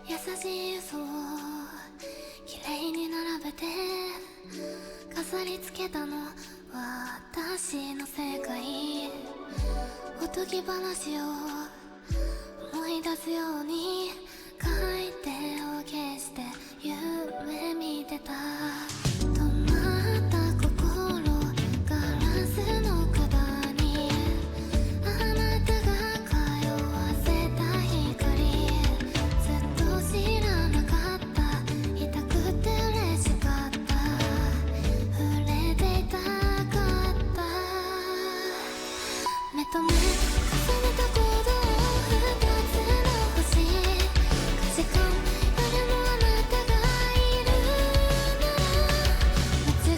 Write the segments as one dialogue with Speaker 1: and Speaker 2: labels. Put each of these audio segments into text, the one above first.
Speaker 1: 優しい嘘をきれいに並べて飾り付けたの私の世界。おとぎ話を思い出すように書いてを消して夢見てた。止まった心ガラスの管にあなたが通わせた光。ずっと知らなかった、痛くて嬉しかった、触れていたかった。目と目重ねた行動二つの星。価値観よりもあなたがいるなら間違い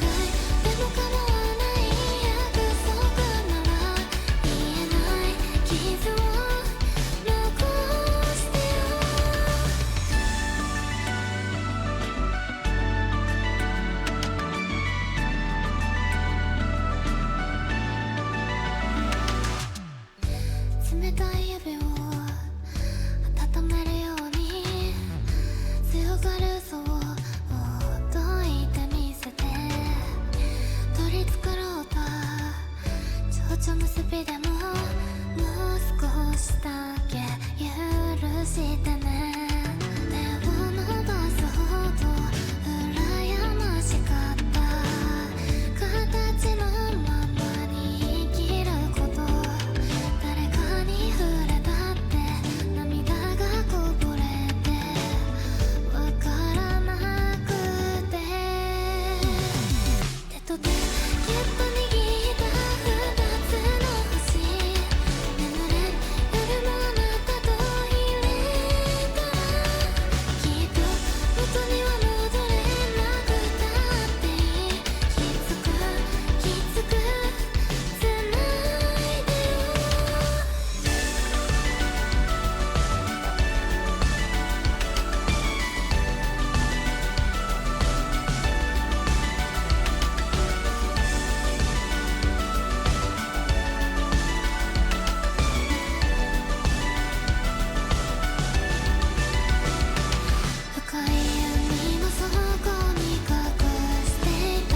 Speaker 1: でも構わない。約束なら言えない傷を残してよ。冷たい指を温めるように強がる嘘をほっといてみせて。取り繕った蝶々結びでももう少しだけ許してね。手を伸ばすほど羨ましかった。形のままに生きること。誰かに触れたって涙がこぼれてわからなくて。手と手ぎゅっと握った二つの星。眠れる夜もあなたといれたらきっと元には戻れなくたっていい。きつくきつく繋いでよ。深い海の底に隠していた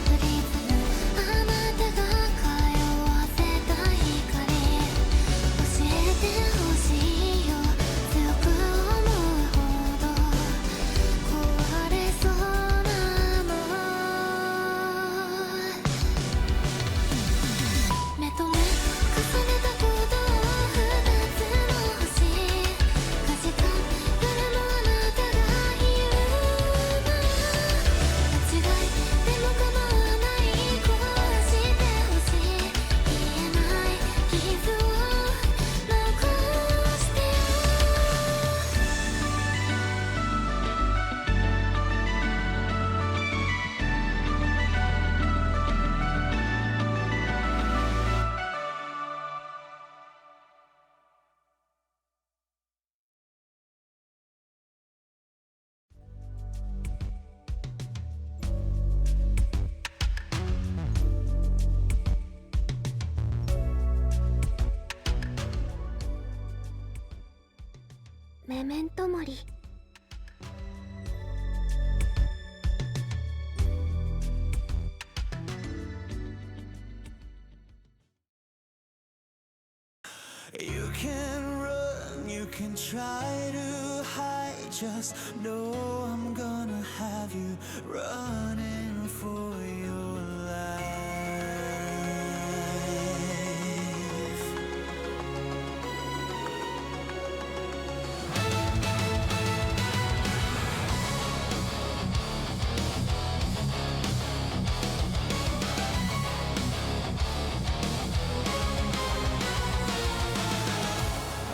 Speaker 1: プリズム。あなたが通わせた光。教えてほしいよ、強く思うほど壊れそうなの。目と目重ねた行動二つの星。価値観よりもあなたがいるなら間違いでも構わない。壊してほしい、言えない傷を残してよ。メメントモリ。
Speaker 2: You can run, you can try to hide. Just know I'm gonna have you running for your life.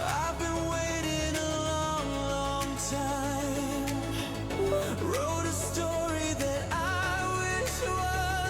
Speaker 2: I've been waiting a long, long time. Wrote a story that I wish was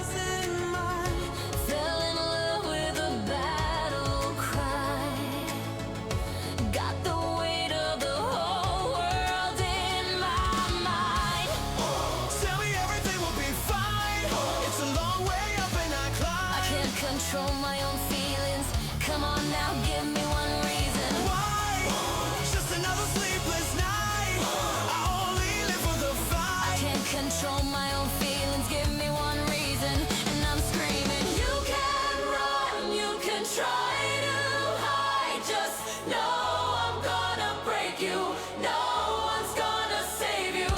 Speaker 2: try to hide, just know I'm gonna break you. No one's gonna save you.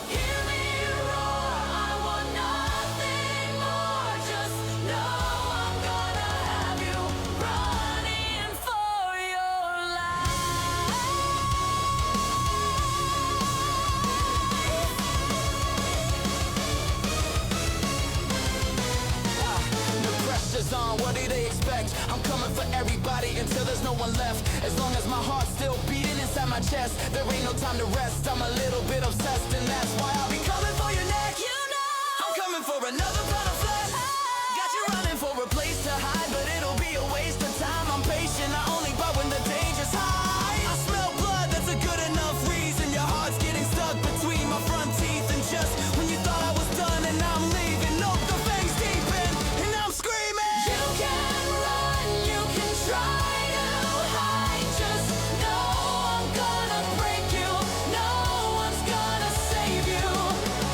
Speaker 2: Hear me roar, I want nothing more. Just know I'm gonna have you running for your life. The pressure's on, what do they expect? I'm coming for everybody until there's no one left. As long as my heart's still beating inside my chest, there ain't no time to rest. I'm a little bit obsessed, and that's why I'll be coming for your neck. You know I'm coming for another pound of flesh. Got you running for a place to hide, but it'll be a waste of time. I'm patient, I only bite when the danger's high. I smell blood, that's a good enough reason. Your heart's getting stuck between my front teeth, and just when you thought I was done and I'm leaving, look, the fangs deep in, and I'm screaming. You can run, you can try to hide, just know I'm gonna break you. No one's gonna save you.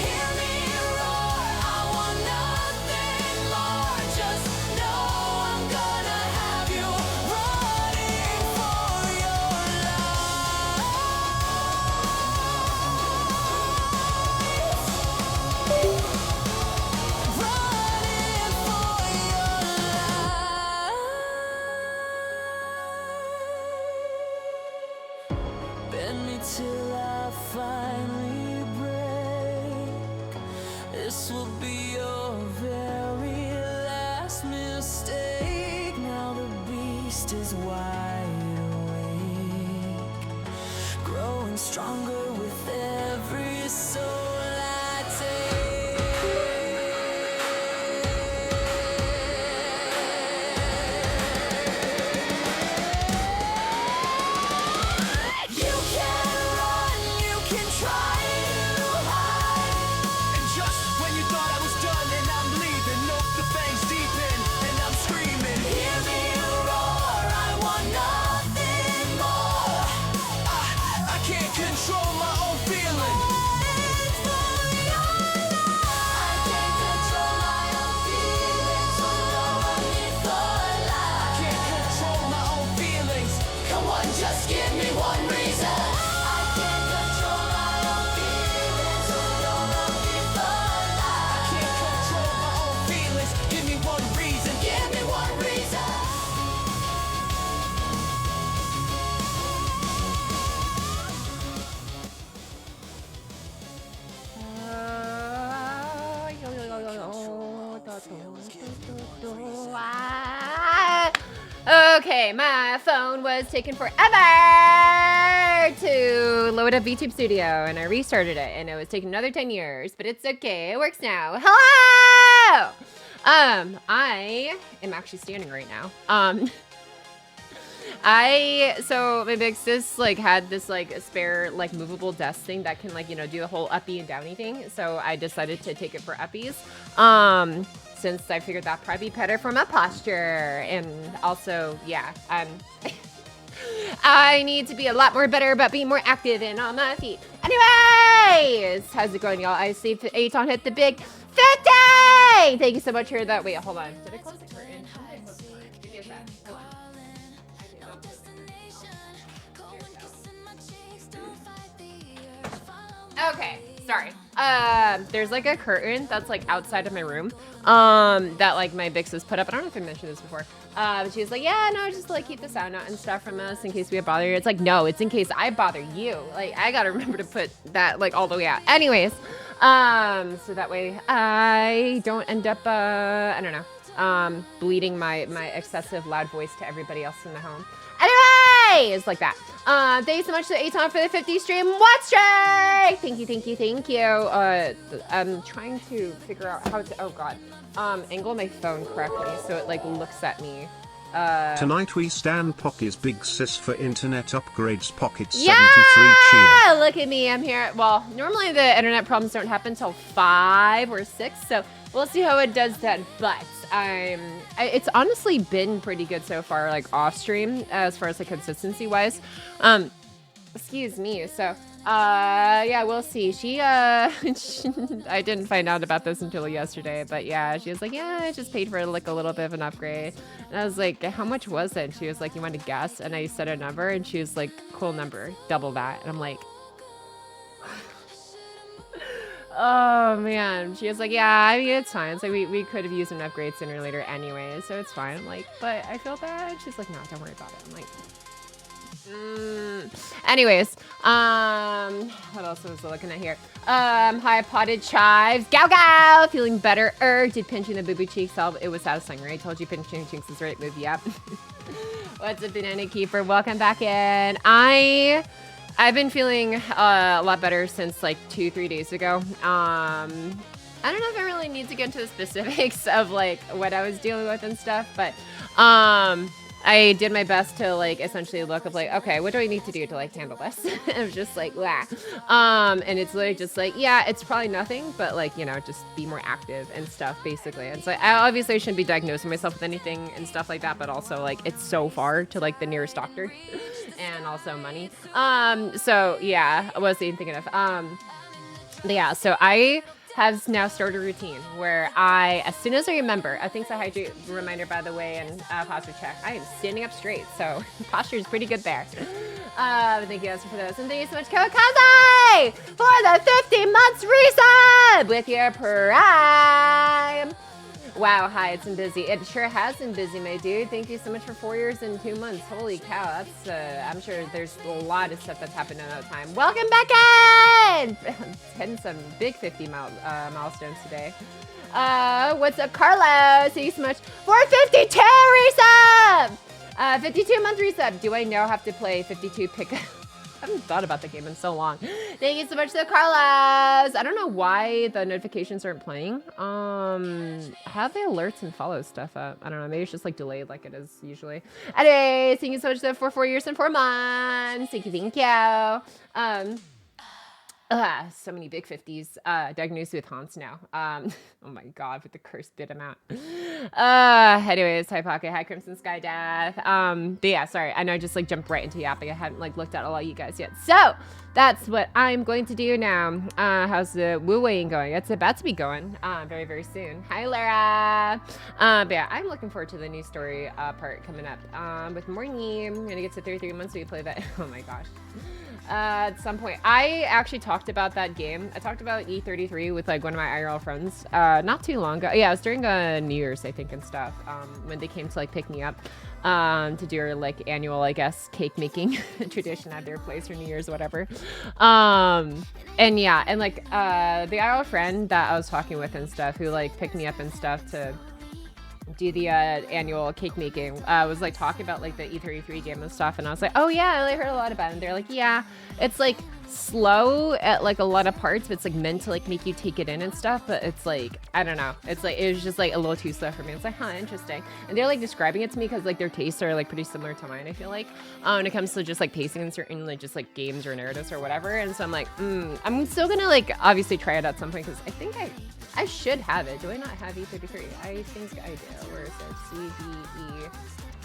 Speaker 2: Hear me roar, I want nothing more. Just know I'm gonna have you running for your life. Running for your life. Bend me till I finally break. This will be your very last mistake. Now the beast is wide awake, growing stronger with every soul I take. You can run, you can try to hide, and just when you thought I was done and I'm leaving, look, the fangs deep in, and I'm screaming. Hear me roar, I want nothing more. I can't control my own feelings. I can't control my own feelings, so no one needs the lie. I can't control my own feelings. Come on, just give me one reason. I can't control my own feelings, so no one needs the lie. I can't control my own feelings. Give me one reason. Give me one reason.
Speaker 3: Okay, my phone was taking forever to load up VTube Studio, and I restarted it, and it was taking another 10 years, but it's okay. It works now. Hello! I am actually standing right now. So my big sis like had this like spare like movable desk thing that can like, you know, do the whole uppy and downy thing. So I decided to take it for uppies. Since I figured that probably be better for my posture, and also, yeah, I need to be a lot more better about being more active and on my feet. Anyways, how's it going, y'all? I see Aton hit the big 50! Thank you so much for that. Wait, hold on. Did I close the curtain? Give me a sec. Hold on. Okay, sorry. There's like a curtain that's like outside of my room, that like my Bix has put up. I don't know if I mentioned this before. But she was like, yeah, no, just like keep the sound out and stuff from us in case we bother you. It's like, no, it's in case I bother you. Like, I gotta remember to put that like all the way out. Anyways, so that way I don't end up, I don't know, bleeding my excessive loud voice to everybody else in the home. Anyways, like that. Thanks so much to Aton for the 50 stream watch streak. Thank you, thank you, thank you. I'm trying to figure out how to, oh God, angle my phone correctly so it like looks at me.
Speaker 4: Tonight we stand Pocky's big sis for internet upgrades. Pocket 73
Speaker 3: Yeah,
Speaker 4: cheer.
Speaker 3: look at me, I'm here. Well, normally the internet problems don't happen till 5 or 6, so we'll see how it does then. But it's honestly been pretty good so far, like off stream, as far as like consistency wise. Excuse me. So Yeah, we'll see. I didn't find out about this until yesterday, but yeah, she was like, yeah, I just paid for like a little bit of an upgrade. And I was like, how much was it? And she was like, you want to guess? And I said a number, and she was like, cool number, double that. And I'm like, oh man. She was like, yeah, I mean, it's fine. It's like we could have used an upgrade sooner or later anyway, so it's fine. I'm like, but I feel bad. She's like, no, don't worry about it. I'm like, anyways, what else was I looking at here? Hi, potted chives. Gow gow! Feeling better. Did pinching the boo-boo cheeks help? It was satisfying, right? I told you pinching cheeks is the right move. Yep. What's up, Banana Keeper? Welcome back in. I've been feeling a lot better since like 2-3 days ago. I don't know if I really need to get into the specifics of like what I was dealing with and stuff, but I did my best to like essentially look up like, okay, what do I need to do to like handle this? I was just like, wow. And it's literally just like, yeah, it's probably nothing, but like, you know, just be more active and stuff basically. And so I obviously shouldn't be diagnosing myself with anything and stuff like that, but also like it's so far to like the nearest doctor and also money. So yeah, what was I thinking of? Yeah, so I have now started a routine where as soon as I remember, thanks to hydrate reminder, by the way, and posture check, I am standing up straight, so posture is pretty good there. Thank you guys for those, and thank you so much, Kawakaze, for the 50 months resub with your Prime. Wow, hi, it's been busy. It sure has been busy, my dude. Thank you so much for 4 years and 2 months. Holy cow, that's, I'm sure there's a lot of stuff that's happened in that time. Welcome back in! Hitting some big 50 milestones today. What's up, Carlos? Thank you so much for 52 resub! 52-month resub. Do I now have to play 52 pickup? I haven't thought about the game in so long. Thank you so much to Carlos. I don't know why the notifications aren't playing. Have the alerts and follow stuff up? I don't know. Maybe it's just like delayed like it is usually. Anyway, thank you so much for 4 years and 4 months. Thank you. So many big 50s diagnosed with haunts now. Oh my god, with the cursed bit amount. Anyways, hi Pocket, hi Crimson Sky Death. But yeah, sorry, I know I just like jumped right into yapping. I hadn't like looked at a lot of you guys yet. So that's what I'm going to do now. How's the WUWA going? It's about to be going very, very soon. Hi Lara. But yeah, I'm looking forward to the new story part coming up with Mornye. I'm gonna get to 33 months so we play that. Oh my gosh. At some point, I actually talked about that game. I talked about E33 with like one of my IRL friends not too long ago. Yeah, it was during New Year's, I think, and stuff, when they came to like pick me up to do our like annual, I guess, cake making tradition at their place for New Year's or whatever. And yeah, and like the IRL friend that I was talking with and stuff who like picked me up and stuff to do the annual cake making was like talking about like the E33 game and stuff, and I was like, oh yeah, I heard a lot about it. And they're like, yeah, it's like slow at like a lot of parts, but it's like meant to like make you take it in and stuff, but it's like, I don't know, it's like it was just like a little too slow for me. It's like, huh, interesting. And they're like describing it to me because like their tastes are like pretty similar to mine, I feel like, when it comes to just like pacing in certain like just like games or narratives or whatever. And so I'm like, I'm still gonna like obviously try it at some point because I think I should have it. Do I not have E33? I think I do. Where is it? C, D, E.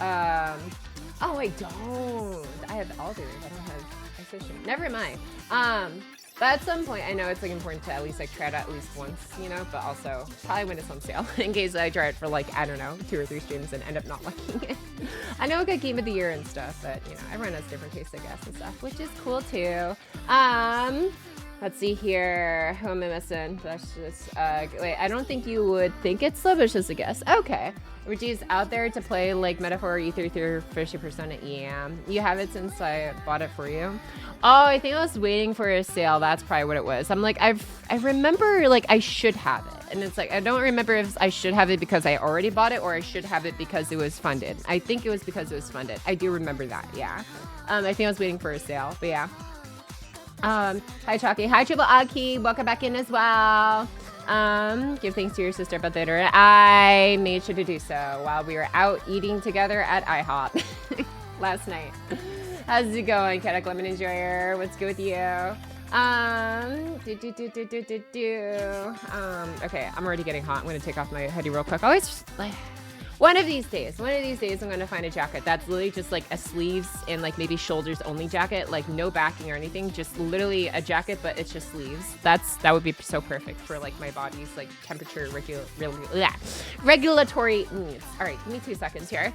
Speaker 3: Oh, I don't. I have all these. I don't have Precision. Never mind. But at some point, I know it's like important to at least like try it at least once, you know, but also probably when it's on sale in case I try it for like, I don't know, 2 or 3 streams and end up not liking it. I know it got game of the year and stuff, but you know, everyone has different tastes, I guess, and stuff, which is cool too. Let's see here. Who am I missing? That's just, wait, I don't think you would think it's slow, but it's just a guess. Okay. Reggie's out there to play like Metaphor E33 50%. Yeah. You have it since I bought it for you. Oh, I think I was waiting for a sale. That's probably what it was. I'm like, I remember like I should have it. And it's like, I don't remember if I should have it because I already bought it or I should have it because it was funded. I think it was because it was funded. I do remember that. Yeah. I think I was waiting for a sale, but yeah. Hi Chalky, hi Triple Aki, welcome back in as well. Give thanks to your sister about the dinner. I made sure to do so while we were out eating together at IHOP last night. How's it going, Katak Lemon Enjoyer? What's good with you? Okay, I'm already getting hot. I'm gonna take off my hoodie real quick. Always like, One of these days, I'm gonna find a jacket that's literally just like a sleeves and like maybe shoulders only jacket, like no backing or anything, just literally a jacket, but it's just sleeves. That would be so perfect for like my body's like temperature regulatory needs. All right, give me 2 seconds here.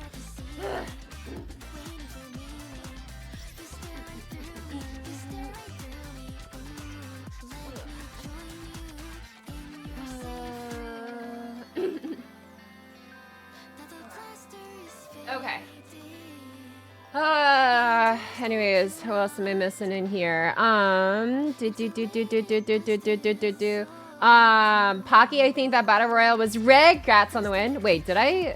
Speaker 3: Okay. Anyways, who else am I missing in here? Pocky, I think that battle royale was rigged. Grats on the win. Wait, did I?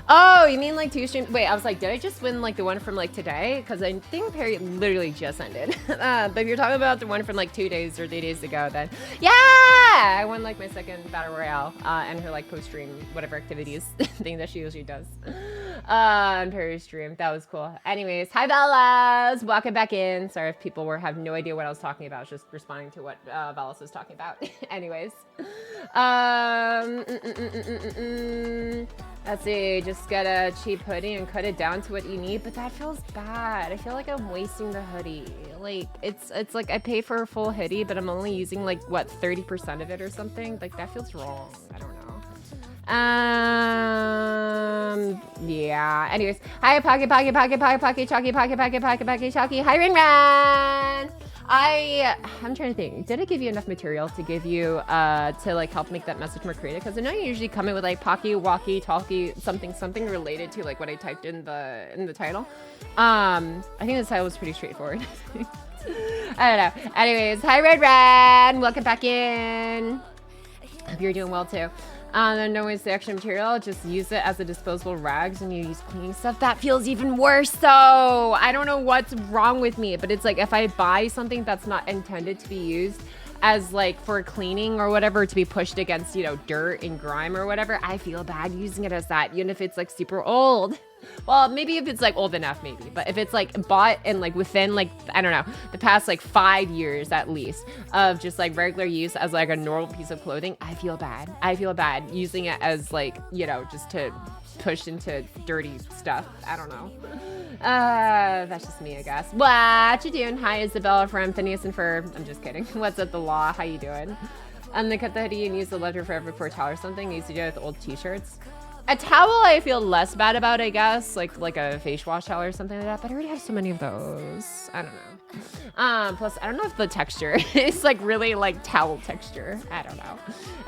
Speaker 3: Oh, you mean like 2 streams? Wait, I was like, did I just win like the one from like today? Because I think Perry literally just ended. But if you're talking about the one from like 2 days or 3 days ago, then yeah, I won like my second battle royale and her like post-stream whatever activities thing that she usually does on Perry's stream. That was cool. Anyways, hi Bellas, welcome back in. Sorry if people have no idea what I was talking about. I was just responding to what Bellas was talking about. Anyways, let's see, just get a cheap hoodie and cut it down to what you need, but that feels bad. I feel like I'm wasting the hoodie. Like, it's like I pay for a full hoodie, but I'm only using like, what, 30% of it or something? Like, that feels wrong. I don't know. Yeah. Anyways, hi, Pocky, Chalky. Hi, Rin. I'm trying to think. Did I give you enough material to give you to like help make that message more creative? Because I know you usually come in with like Pocky, Walkie, Talkie, something related to like what I typed in the title. I think the title was pretty straightforward. I don't know. Anyways, hi Red, welcome back in. Hope you're doing well too. Then no waste the extra material, just use it as a disposable rags when you use cleaning stuff. That feels even worse though. I don't know what's wrong with me, but it's like if I buy something that's not intended to be used as like for cleaning or whatever, to be pushed against, you know, dirt and grime or whatever, I feel bad using it as that, even if it's like super old. Well, maybe if it's like old enough, maybe. But if it's like bought and like within like, I don't know, the past like 5 years at least of just like regular use as like a normal piece of clothing, I feel bad. I feel bad using it as like, you know, just to push into dirty stuff. I don't know. That's just me, I guess. What you doing? Hi, Isabella from Phineas and Ferb. I'm just kidding. What's up, the law? How you doing? They cut the hoodie and use the leftover forever for a towel or something. I used to do it with old t-shirts. A towel I feel less bad about, I guess, like a face wash towel or something like that, but I already have so many of those. I don't know. Plus, I don't know if the texture is like really like towel texture. I don't know.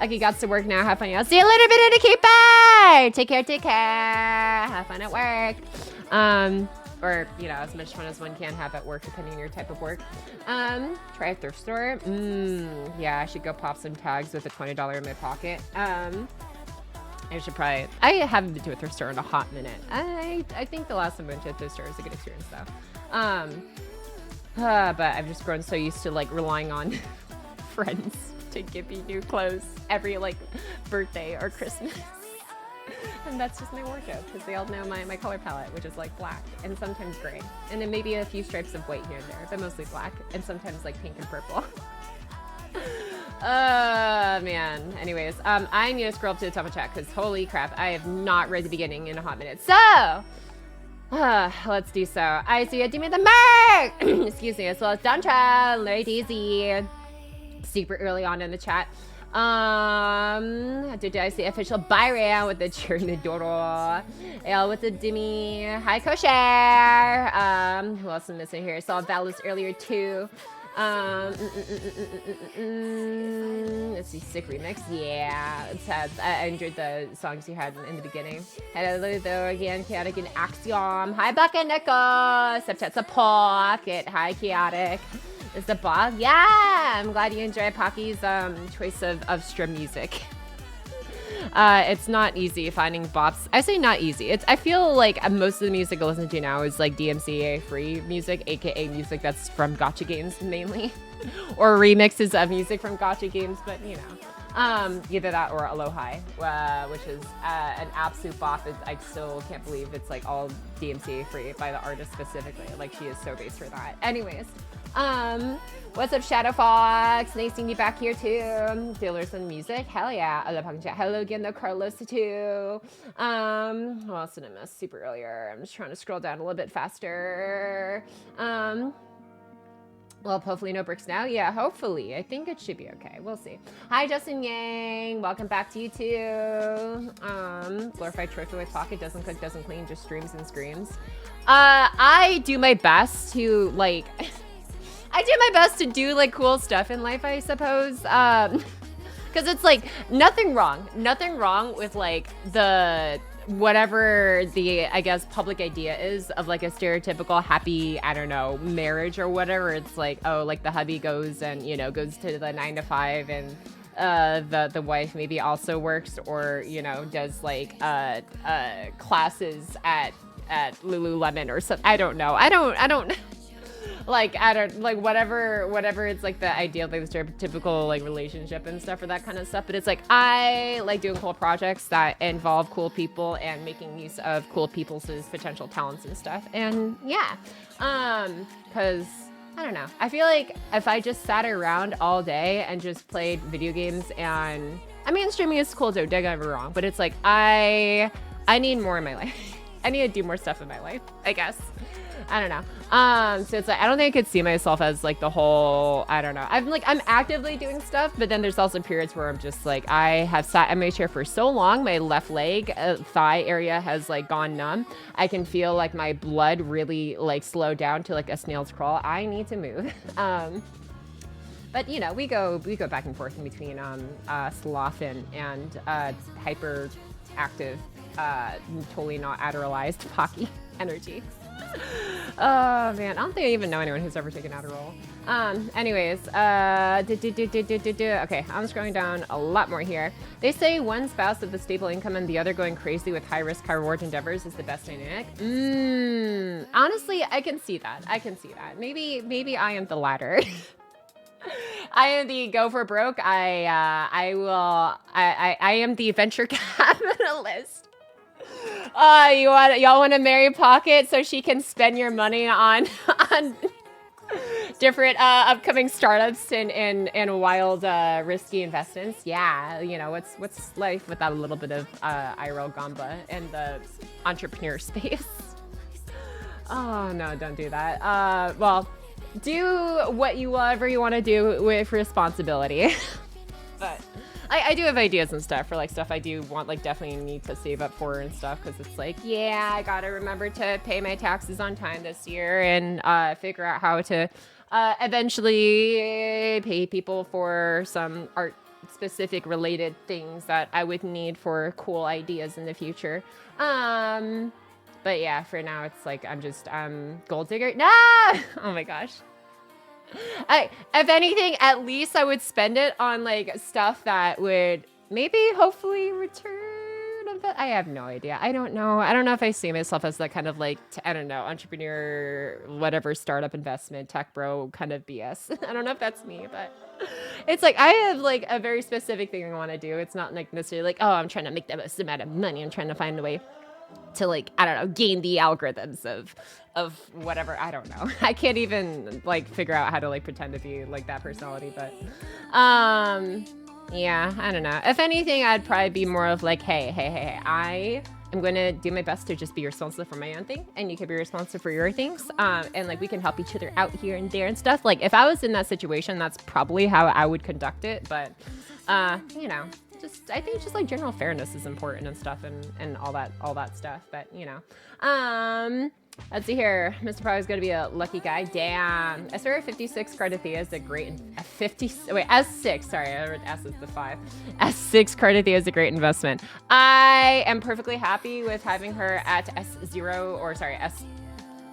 Speaker 3: Okay, got to work now. Have fun. I'll see you later, Benita. Keep bye. Take care. Have fun at work. Or, you know, as much fun as one can have at work, depending on your type of work. Try a thrift store. Yeah, I should go pop some tags with a $20 in my pocket. I should probably, I haven't been to a thrift store in a hot minute. I think the last time I went to a thrift store was a good experience though. But I've just grown so used to like relying on friends to give me new clothes every like birthday or Christmas. And that's just my wardrobe because they all know my color palette, which is like black and sometimes gray. And then maybe a few stripes of white here and there, but mostly black and sometimes like pink and purple. Man. Anyways, I need to scroll up to the top of chat because holy crap, I have not read the beginning in a hot minute. So, let's do so. I see you do me the mark. Excuse me, as well as Dantra, Larry Daisy, super early on in the chat. Did I see official Byron with the Chernadoro? L with the Dimmy. Hi, Kosher. Who else am I missing here? Saw Valis earlier too. Let's see, sick remix. Yeah, it's I enjoyed the songs you had in the beginning. Hello there again, Chaotic and Axiom. Hi, Buck and Nico. Septet's a pocket. Hi, Chaotic. Is the bog? Yeah, I'm glad you enjoy Pocky's choice of stream music. It's not easy finding bops. I say not easy. I feel like most of the music I listen to now is like DMCA free music, aka music that's from gacha games mainly, or remixes of music from gacha games. But you know, Either that or Aloha, which is an absolute bop. I still can't believe it's like all DMCA free by the artist specifically. Like she is so based for that. Anyways, what's up, Shadow Fox? Nice seeing you back here too. Dealers and music, hell yeah. I love Pocky Chat. Hello again, though, Carlos too. What else did I miss super earlier? I'm just trying to scroll down a little bit faster. Well, hopefully no bricks now. Yeah, hopefully. I think it should be okay. We'll see. Hi, Justin Yang. Welcome back to you too. Glorified trophy with pocket. Doesn't cook, doesn't clean, just streams and screams. I do my best to like... I do my best to do like cool stuff in life, I suppose. Because it's like nothing wrong with like the... whatever the, I guess, public idea is of like a stereotypical happy, I don't know, marriage or whatever. It's like, oh, like the hubby goes and, you know, goes to the 9 to 5 and the wife maybe also works or, you know, does like classes at Lululemon or something. I don't know. I don't like whatever it's like the ideal, like the stereotypical like relationship and stuff or that kind of stuff. But it's like I like doing cool projects that involve cool people and making use of cool people's potential talents and stuff. And yeah, because I don't know, I feel like if I just sat around all day and just played video games, and I mean streaming is cool too, don't get me wrong, but it's like I need more in my life. I need to do more stuff in my life, I guess. I don't know. So it's like, I don't think I could see myself as like the whole, I don't know. I'm actively doing stuff, but then there's also periods where I'm just like, I have sat in my chair for so long, my left leg, thigh area has like gone numb. I can feel like my blood really like slow down to like a snail's crawl. I need to move. But you know, we go back and forth in between sloth and hyper active, totally not Adderallized Pocky energy. Oh man, I don't think I even know anyone who's ever taken Adderall. Anyways, okay, I'm scrolling down a lot more here. They say one spouse with a stable income and the other going crazy with high risk, high reward endeavors is the best dynamic. Honestly, I can see that. Maybe I am the latter. I am the go for broke. I am the venture capitalist. Y'all want to marry Pocket so she can spend your money on different upcoming startups and wild risky investments. Yeah, you know, what's life without a little bit of IRL gamba in the entrepreneur space? Oh no, don't do that. Well, do whatever you want to do with responsibility. But I do have ideas and stuff for like stuff I do want, like definitely need to save up for and stuff, because it's like, yeah, I gotta remember to pay my taxes on time this year and figure out how to eventually pay people for some art specific related things that I would need for cool ideas in the future. But yeah, for now it's like I'm gold digger. Nah! Oh my gosh. If anything, at least I would spend it on like stuff that would maybe hopefully return a bit. I have no idea. I don't know if I see myself as that kind of like, I don't know, entrepreneur, whatever, startup investment, tech bro kind of BS. I don't know if that's me, but it's like I have like a very specific thing I want to do. It's not like necessarily like, oh, I'm trying to make the most amount of money. I'm trying to find a way to like, I don't know, gain the algorithms of whatever. I don't know. I can't even like figure out how to like pretend to be like that personality, but yeah, I don't know. If anything, I'd probably be more of like, hey, I am going to do my best to just be responsible for my own thing, and you can be responsible for your things. And like we can help each other out here and there and stuff. Like if I was in that situation, that's probably how I would conduct it. But you know, I think just like general fairness is important and stuff, and all that stuff. But you know, let's see here. Mr. Probably is gonna be a lucky guy. Damn. I swear 56 Cardathea is a great S6. Sorry, I read S is the 5. S6 Cardathea is a great investment. I am perfectly happy with having her at S0 or sorry S.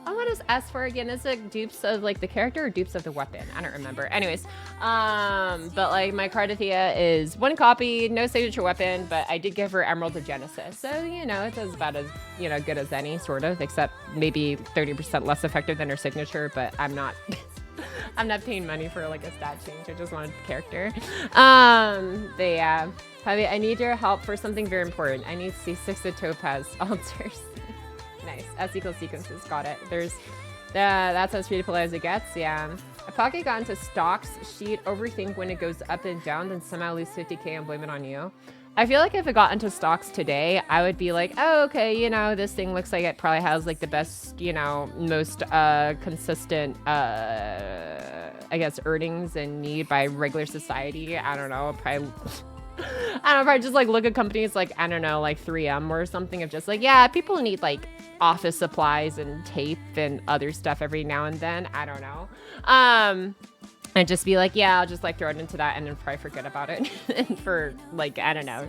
Speaker 3: Oh, what is S for again? Is it dupes of like the character or dupes of the weapon? I don't remember. Anyways, but like my Cardathea is 1 copy, no signature weapon, but I did give her Emerald of Genesis. So, you know, it does about as, you know, good as any sort of, except maybe 30% less effective than her signature, but I'm not I'm not paying money for like a stat change. I just wanted the character. But yeah, Javi, I need your help for something very important. I need C6 of Topaz altars. Nice. S equals sequences. Got it. There's that's as beautiful as it gets. Yeah. A Pocky got into stocks. She'd overthink when it goes up and down, then somehow lose 50K and blame it on you. I feel like if it got into stocks today, I would be like, oh, okay, you know, this thing looks like it probably has like the best, you know, most consistent, I guess, earnings and need by regular society. I don't know, probably. I don't know, if I just like look at companies like, I don't know, like 3M or something of just like, yeah, people need like office supplies and tape and other stuff every now and then. I don't know. And just be like, yeah, I'll just like throw it into that and then probably forget about it for like, I don't know,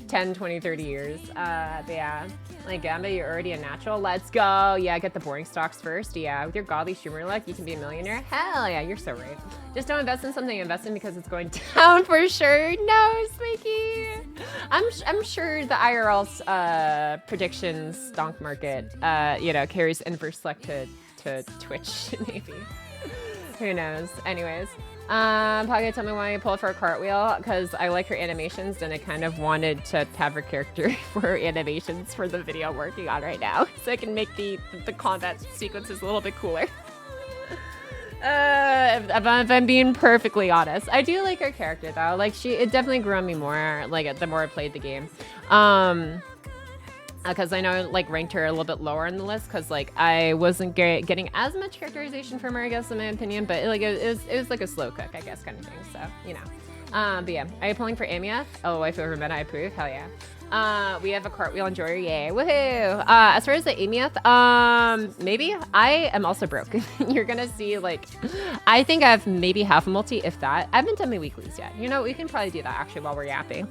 Speaker 3: 10, 20, 30 years. But yeah, like Gamba, you're already a natural. Let's go. Yeah, get the boring stocks first. Yeah, with your godly streamer luck, you can be a millionaire. Hell yeah, you're so right. Just don't invest in something, invest in because it's going down for sure. No, Smakey. I'm sure the IRL's predictions stonk market, you know, carries inverse luck to Twitch, maybe. Who knows? Anyways, Pocky, tell me why you pulled for a cartwheel. Because I like her animations, and I kind of wanted to have her character for her animations for the video I'm working on right now, so I can make the combat sequences a little bit cooler. If I'm being perfectly honest, I do like her character though. Like it definitely grew on me more. Like the more I played the game. Because I know I like ranked her a little bit lower on the list because like I wasn't getting as much characterization from her, I guess, in my opinion. But like it was like a slow cook, I guess, kind of thing. So you know. But yeah, are you pulling for Amia? Oh, I feel remember. I approve. Hell yeah. We have a cartwheel enjoyer. Yay. Woohoo. As far as the Amieth, maybe I am also broke. You're going to see like, I think I have maybe half a multi, if that. I haven't done my weeklies yet. You know, we can probably do that actually while we're yapping.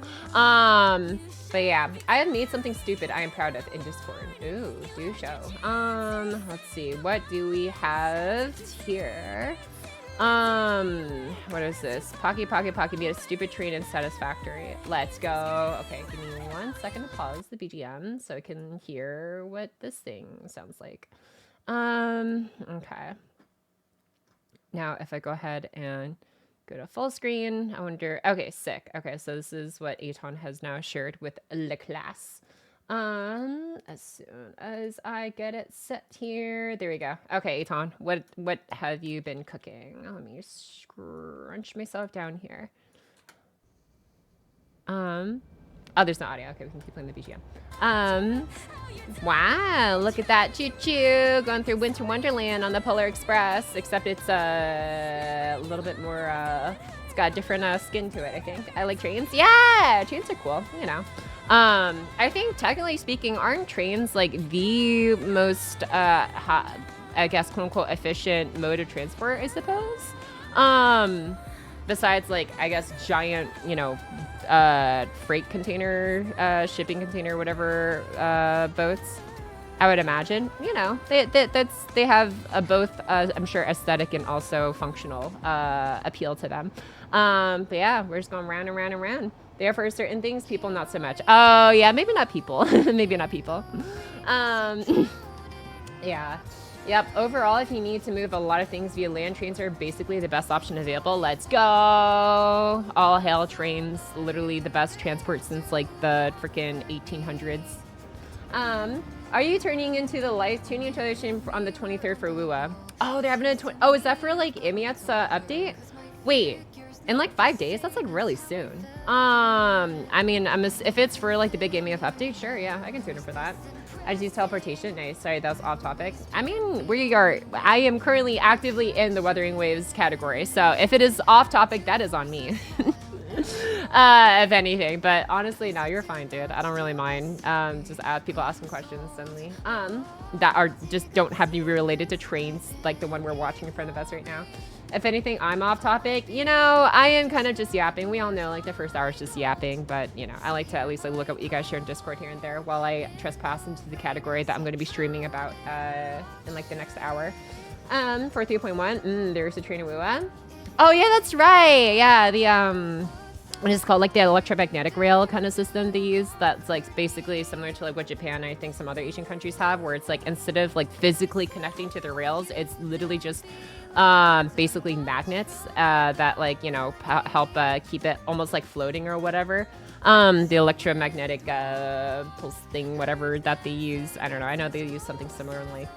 Speaker 3: But yeah, I have made something stupid I am proud of in Discord. Ooh, do show. Let's see. What do we have here? What is this? Pocky made a stupid train in Satisfactory. Let's go. Okay, give me 1 second to pause the BGM so I can hear what this thing sounds like. Okay. Now, if I go ahead and go to full screen, I wonder, okay, sick. Okay, so this is what Aton has now shared with Le Class. As soon as I get it set here, there we go. Okay, Aton, what have you been cooking? Let me scrunch myself down here. Oh, there's no audio. Okay, we can keep playing the BGM. Wow, look at that choo-choo going through Winter Wonderland on the Polar Express, except it's a little bit more, it's got a different skin to it, I think. I like trains. Yeah, trains are cool, you know. I think technically speaking, aren't trains like the most, I guess, quote unquote, efficient mode of transport, I suppose? Besides like, I guess, giant, you know, freight container, shipping container, whatever, boats, I would imagine, you know, they have a both, I'm sure, aesthetic and also functional, appeal to them. But yeah, we're just going round and round and round. There for certain things, people not so much. Oh yeah, maybe not people. Maybe not people. Yeah. Yep, overall, if you need to move a lot of things via land, trains are basically the best option available. Let's go! All hail trains, literally the best transport since like the freaking 1800s. Are you turning into the live tuning introduction on the 23rd for WUWA? Oh, they're having a oh, is that for like Amiet's update? Wait. In like 5 days? That's like really soon. I mean, if it's for like the big Amieth update, sure, yeah, I can tune in for that. I just use teleportation. Nice. Sorry, that was off topic. I mean, I am currently actively in the Wuthering Waves category, so if it is off topic, that is on me. If anything, but honestly, no, you're fine, dude. I don't really mind. Just people asking questions suddenly. That are just don't have to be related to trains, like the one we're watching in front of us right now. If anything, I'm off topic. You know, I am kind of just yapping. We all know, like, the first hour is just yapping, but, you know, I like to at least like, look at what you guys share in Discord here and there while I trespass into the category that I'm going to be streaming about in, like, the next hour. For 3.1, there's a train in WUWA. Oh, yeah, that's right. Yeah, the, what is it called? Like, the electromagnetic rail kind of system they use. That's, like, basically similar to, like, what Japan and I think some other Asian countries have, where it's, like, instead of, like, physically connecting to the rails, it's literally just basically magnets that like, you know, help keep it almost like floating or whatever. The electromagnetic pulse thing, whatever that they use. I don't know. I know they use something similar in like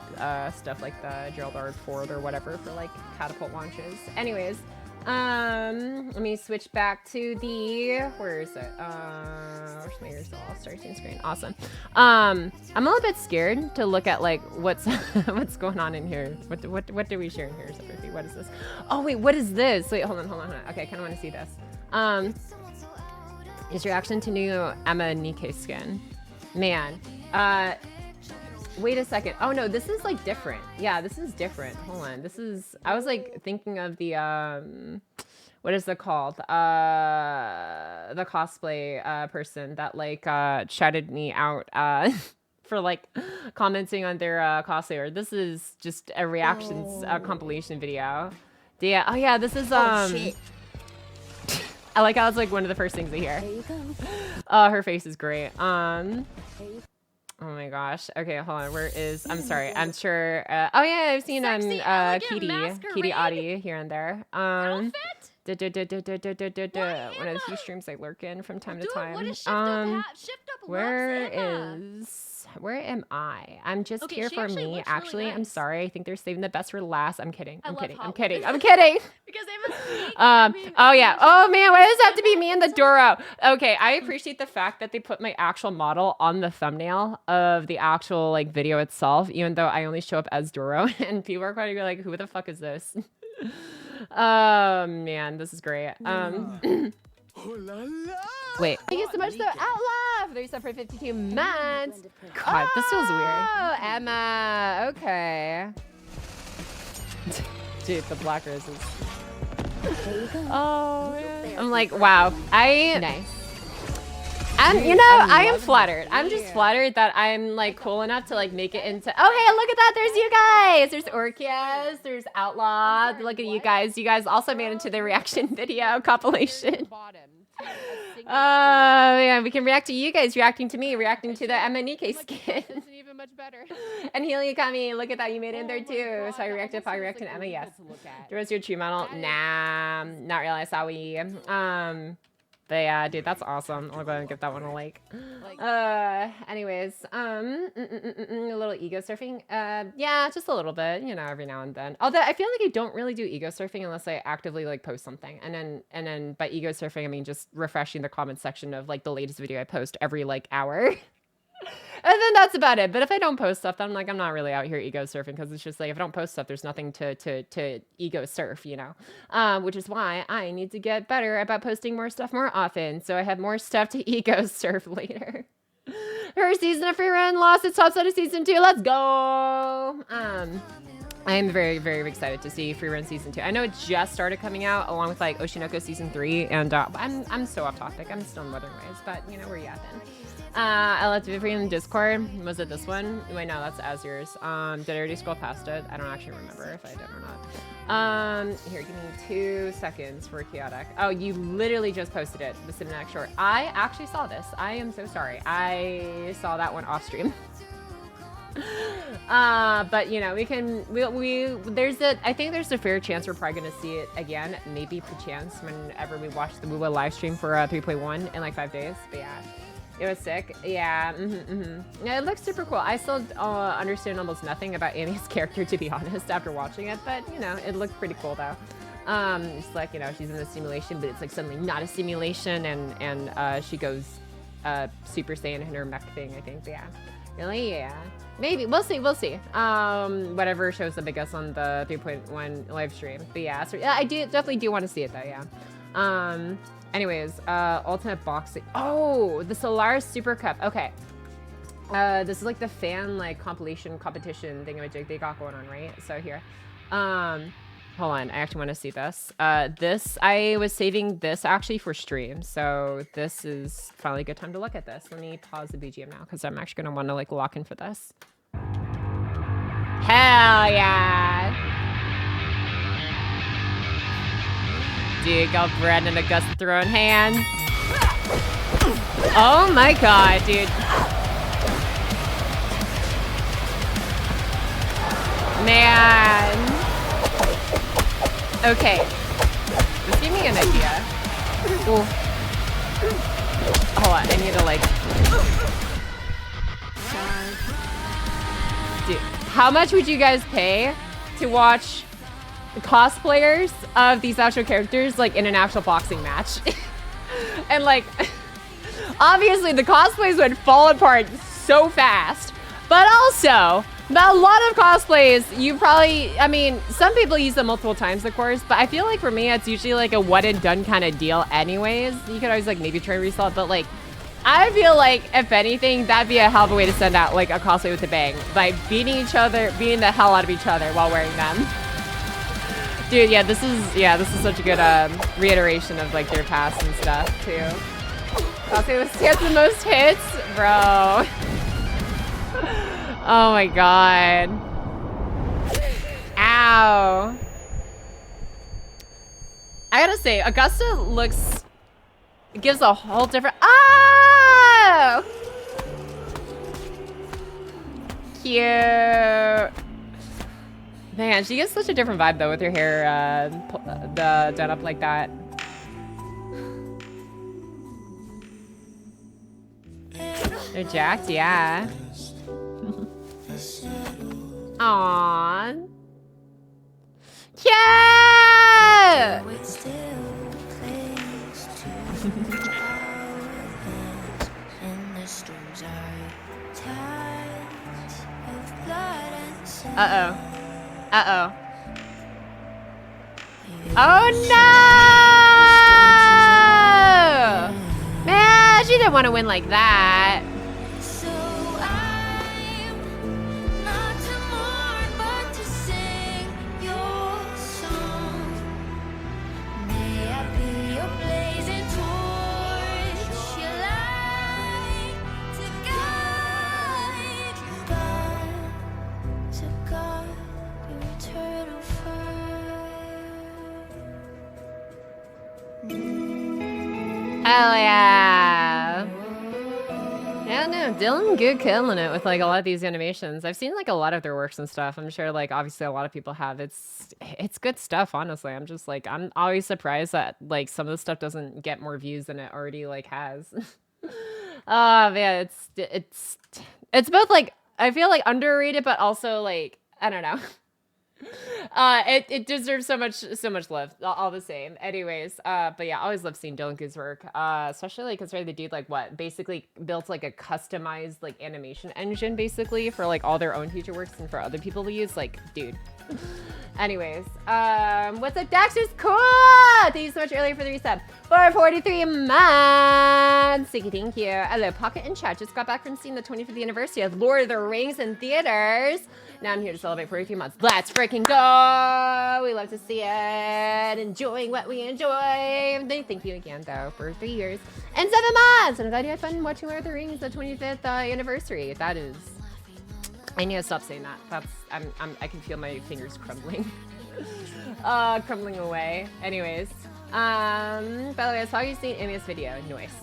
Speaker 3: stuff like the Gerald R. Ford or whatever for like catapult launches. Anyways, let me switch back to the, where is it? Where's my Airsoft starting screen? Awesome. I'm a little bit scared to look at like what's what's going on in here. What do we share in here? What is this? Oh wait, what is this? Wait, hold on. Okay, I kind of want to see this. His reaction to new Emma Nike skin. Man, wait a second. Oh no, this is like different. Yeah, this is different. Hold on. This is, I was like thinking of the, what is it called? The cosplay person that like shouted me out for like commenting on their cosplayer. This is just a reactions compilation video. Yeah. Oh yeah, this is
Speaker 5: shit.
Speaker 3: I like how it's like one of the first things I hear. Oh, her face is great. Oh my gosh. Okay, hold on. Where is? I'm sorry. I'm sure. Oh yeah, I've seen Kitty Audie here and there. One of the few streams I lurk in from time to time. Where am I? I'm just here for me. Actually, I'm sorry. I think they're saving the best for last. I'm kidding. I'm kidding.
Speaker 5: Because they must be.
Speaker 3: Oh yeah. Oh man, why does it have to be me and the Doro? Okay, I appreciate the fact that they put my actual model on the thumbnail of the actual like video itself, even though I only show up as Doro, and people are going to be like, "Who the fuck is this?" Oh man, this is great. Wait. Thank you so much, though. Outlaw! For 37 for 52 months. God, this feels weird. Oh, Emma. Okay. Dude, the black roses. Oh, man. I'm like, wow. Nice. You know, I am flattered. I'm just flattered that I'm like cool enough to like make it into. Oh, hey, look at that. There's you guys. There's Orchias. There's Outlaw. Look at you guys. You guys also made it into the reaction video compilation. Yeah, we can react to you guys reacting to me, reacting to the Emma Nike skin.
Speaker 5: Even much better.
Speaker 3: And Heliokami, look at that, you made it in there too. So I reacted to Emma, yes. The rest of your true model? Nah, not really, sorry. But yeah, dude, that's awesome. I'll go ahead and give that one a like. Anyways, a little ego surfing. Yeah, just a little bit, you know, every now and then. Although I feel like I don't really do ego surfing unless I actively like post something. And then by ego surfing, I mean just refreshing the comment section of like the latest video I post every like hour. And then that's about it. But if I don't post stuff, then I'm like, I'm not really out here ego surfing, because it's just like, if I don't post stuff, there's nothing to ego surf, you know? Which is why I need to get better about posting more stuff more often, so I have more stuff to ego surf later. Her season of free run lost its top side of season 2. Let's go. I'm very, very excited to see Free Run Season 2. I know it just started coming out along with like Oshinoko Season 3, and I'm so off topic. I'm still in Wuthering Waves, but you know where you at then. I left it in Discord. Was it this one? Wait, no, that's Azur's. Did I already scroll past it? I don't actually remember if I did or not. Here, give me 2 seconds for chaotic. Oh, you literally just posted it, the cinematic short. I actually saw this. I am so sorry. I saw that one off stream. But you know, I think there's a fair chance we're probably gonna see it again, maybe perchance whenever we watch the WUWA live stream for 3.1 in like 5 days. But yeah, it was sick. Yeah, yeah, it looks super cool. I still understand almost nothing about Annie's character, to be honest, after watching it, but you know, it looked pretty cool though. It's like, you know, she's in the simulation, but it's like suddenly not a simulation, and she goes Super Saiyan in her mech thing, I think. But yeah. Really? Yeah. Maybe. We'll see. Whatever shows up, I guess, on the 3.1 live stream. But yeah, so yeah, I definitely do want to see it though, yeah. Anyways, ultimate boxing. Oh, the Solaris Super Cup. Okay. This is like the fan like competition thingamajig they got going on, right? So here. Hold on, I actually want to see this. I was saving this actually for stream, so this is finally a good time to look at this. Let me pause the BGM now, because I'm actually gonna want to like lock in for this. Hell yeah! Dude, got Brandon and Augusta throwing hands. Oh my god, dude. Man. Okay. This gave me an idea. Ooh. Hold on, I need to like... Dude, how much would you guys pay to watch cosplayers of these actual characters like in an actual boxing match? And like, obviously the cosplays would fall apart so fast, but also a lot of cosplays, you probably, I mean, some people use them multiple times, of course, but I feel like for me, it's usually like a one and done kind of deal anyways. You could always like maybe try to resell it, but like, I feel like if anything, that'd be a hell of a way to send out like a cosplay with a bang by beating the hell out of each other while wearing them. Dude, yeah, this is such a good reiteration of like their past and stuff too. Cosplay with gets the most hits, bro. Oh my god. Ow. I gotta say, Augusta looks, gives a whole different, oh! Cute. Man, she gives such a different vibe though with her hair done up like that. They're jacked, yeah. Aww. Yeah! Uh-oh. Uh-oh. Oh no! Man, she didn't want to win like that. Hell yeah. Yeah, no, Dylan good killing it with like a lot of these animations. I've seen like a lot of their works and stuff. I'm sure like obviously a lot of people have. It's good stuff, honestly. I'm just like, I'm always surprised that like some of the stuff doesn't get more views than it already like has. Oh man, it's both like, I feel like underrated, but also like, I don't know. It deserves so much love, all the same. Anyways, but yeah, I always love seeing Dylan Good's work, especially like considering the dude like what basically built like a customized like animation engine basically for like all their own future works and for other people to use. Like, dude. Anyways, what's up, Daxter's cool? Thank you so much earlier for the resub. For 43 months. Thank you. Hello, Pocket in chat. Just got back from seeing the 25th anniversary of Lord of the Rings in theaters. Now I'm here to celebrate 43 months. Let's freaking go! We love to see it. Enjoying what we enjoy. Thank you again, though, for 3 years and 7 months. And I'm glad you had fun watching Lord of the Rings, the 25th anniversary. That is... I need to stop saying that. That's... I can feel my fingers crumbling. Crumbling away. Anyways. By the way, I saw you seen Amy's video. Nice.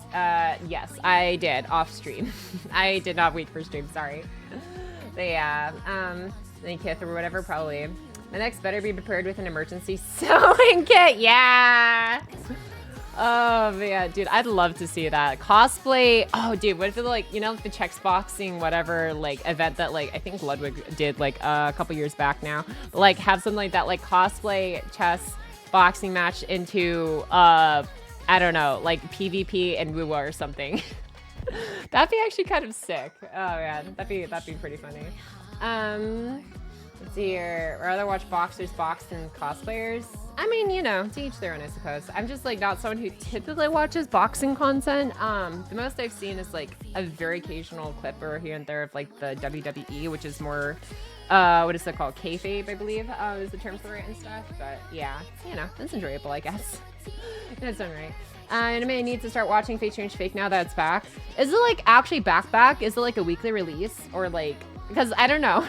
Speaker 3: Yes, I did. Off stream. I did not wait for stream. Sorry. But yeah, then Kith or whatever, probably. My next better be prepared with an emergency sewing kit. Yeah. Oh man, dude, I'd love to see that cosplay. Oh, dude, what if it like, you know, the chess boxing whatever like event that like I think Ludwig did like a couple years back now. But, like have something like that, like cosplay chess boxing match into I don't know, like PvP and WUWA or something. That'd be actually kind of sick. Oh man, that'd be pretty funny. Let's see here. Rather watch boxers box than cosplayers. I mean, you know, to each their own, I suppose. I'm just like not someone who typically watches boxing content. The most I've seen is like a very occasional clip or here and there of like the WWE, which is more what is it called? Kayfabe, I believe, is the term for it and stuff. But yeah, you know, it's enjoyable, I guess. It's done right. Anime needs to start watching Fate Change Fake now that it's back. Is it like actually back? Is it like a weekly release or like, because I don't know.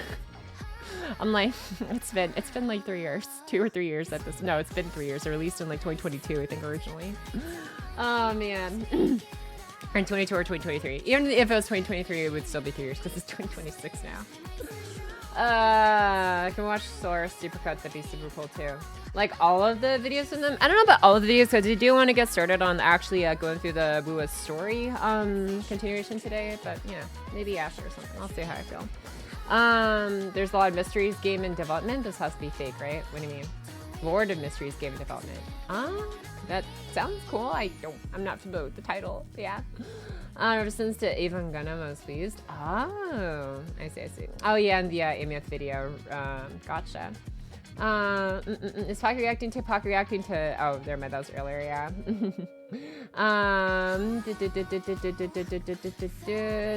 Speaker 3: I'm like, it's been like 3 years, 2 or 3 years at this. No, it's been 3 years. It released in like 2022, I think originally. Oh man. Or in 22 or 2023. Even if it was 2023, it would still be 3 years because it's 2026 now. Come can watch Solar Supercut. That'd be super cool too. Like all of the videos from them. I don't know about all of the videos because I do want to get started on actually going through the WUWA story continuation today. But yeah, maybe after or something. I'll see how I feel. There's a lot of mysteries game in development. This has to be fake, right? What do you mean? Lord of Mysteries game in development. That sounds cool. I'm not familiar with the title. But yeah. Ever since the Avon Gundam was pleased. Oh, I see. Oh yeah, and the Amyth video. Gotcha. Is Pocky reacting to oh, there, that was earlier, yeah.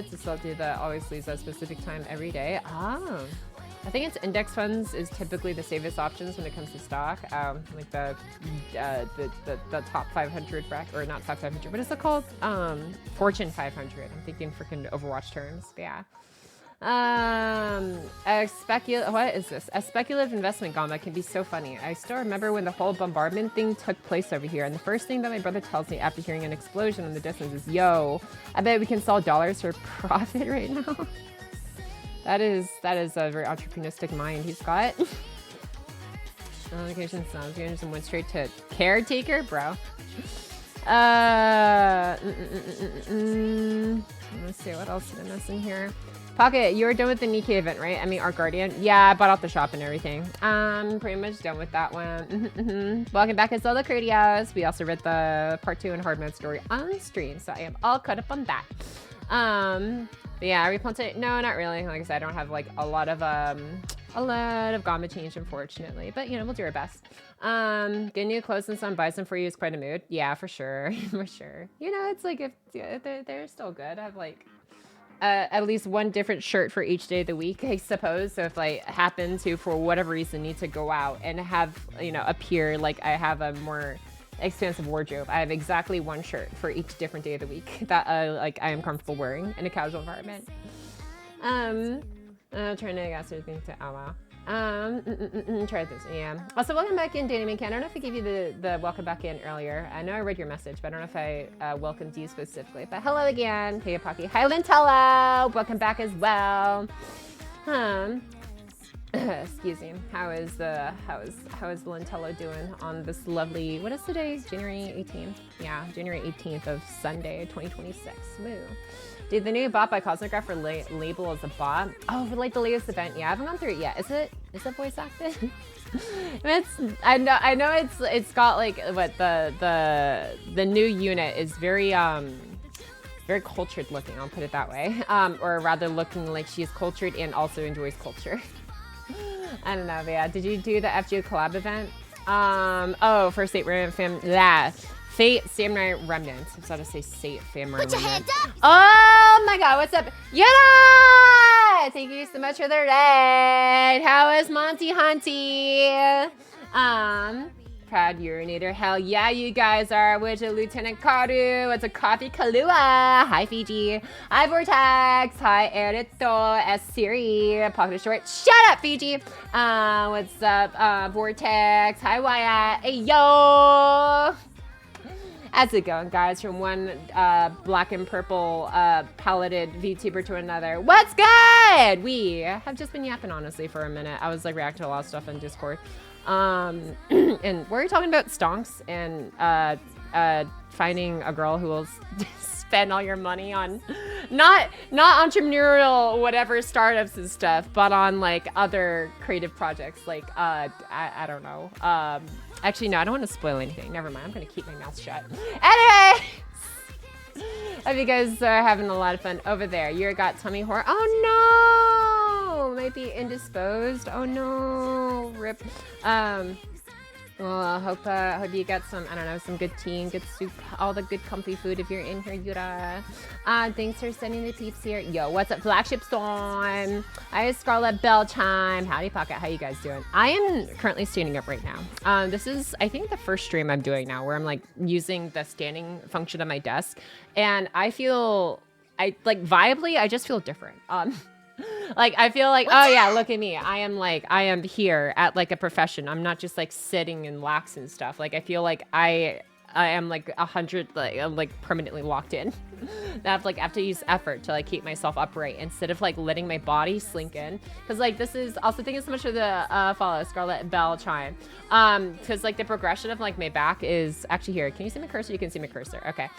Speaker 3: To still do that always leaves a specific time every day. Oh, I think it's index funds is typically the safest options when it comes to stock. Like the top 500 or not top 500. What is it called? Fortune 500. I'm thinking freaking Overwatch terms. But yeah. What is this? A speculative investment gamba can be so funny. I still remember when the whole bombardment thing took place over here, and the first thing that my brother tells me after hearing an explosion in the distance is, "Yo, I bet we can sell dollars for profit right now." That is a very entrepreneuristic mind he's got. Location sounds good. Just went straight to caretaker, bro. Let's see what else did I miss in here. Pocket, you were done with the Nikkei event, right? I mean, Art Guardian. Yeah, I bought off the shop and everything. Pretty much done with that one. Welcome back to Zelda Critios. We also read the part 2 and hard mode story on stream, so I am all caught up on that. But yeah, replanting. No, not really. Like I said, I don't have like a lot of Gamba change, unfortunately. But you know, we'll do our best. Getting new clothes and some buys them for you is quite a mood. Yeah, for sure, for sure. You know, it's like if they're still good. I have like at least one different shirt for each day of the week, I suppose. So if I happen to, for whatever reason, need to go out and have, you know, appear like I have a more expansive wardrobe, I have exactly one shirt for each different day of the week that like I am comfortable wearing in a casual environment. Trying to guess everything to wow. Try this, yeah. Also, welcome back in, Danny McCann. I don't know if I gave you the welcome back in earlier. I know I read your message, but I don't know if I welcomed you specifically. But hello again, hey Pocky. Hi Lintello, welcome back as well. Excuse me. How is Lintello doing on this lovely? What is today? January 18th. Yeah, January 18th of Sunday, 2026. Woo. Dude, the new bot by Cosmograph for label as a bot. Oh, for like the latest event. Yeah, I haven't gone through it yet. Is it voice acted? I know it's got like what the new unit is very cultured looking. I'll put it that way. Or rather, looking like she's cultured and also enjoys culture. I don't know, but yeah. Did you do the FGO collab event? Oh, for Fate Samurai Remnants. I was about to say Samurai Remnants. Put your hands up! Oh my god, what's up? Yada! Thank you so much for the raid. How is Monty Hunty? Proud urinator. Hell yeah, you guys are. Which is Lieutenant Karu. It's a coffee Kalua. Hi, Fiji. Hi, Vortex. Hi, Erito. S. Siri. Pocket Short. Shut up, Fiji. What's up, Vortex? Hi, Wyatt. Hey, yo. How's it going, guys? From one black and purple paletted VTuber to another. What's good? We have just been yapping, honestly, for a minute. I was like reacting to a lot of stuff on Discord. And we're talking about stonks and finding a girl who will spend all your money on not entrepreneurial whatever startups and stuff, but on like other creative projects. Like I don't know. Actually, no, I don't want to spoil anything. Never mind. I'm gonna keep my mouth shut. Anyway. Hope you guys are having a lot of fun over there. You got tummy horror. Oh no! Might be indisposed. Oh no! Rip. Well, I hope you got some, I don't know, some good tea and good soup, all the good comfy food if you're in here, Yura. Thanks for sending the peeps here. Yo, what's up, Flagship Storm? Hi, Scarlet Bell Chime. Howdy, Pocket. How you guys doing? I am currently standing up right now. This is, I think, the first stream I'm doing now where I'm like using the standing function of my desk, and I feel, viably, I just feel different. Like, I feel like, oh yeah, look at me. I am here at like a profession. I'm not just like sitting and lax and stuff. Like, I feel like I am like 100, like, I'm like permanently locked in. I have to use effort to like keep myself upright instead of like letting my body slink in. Cause like this is also thank you so much for the follow Scarlet Bell chime. Cause like the progression of like my back is actually here. Can you see my cursor? You can see my cursor. Okay.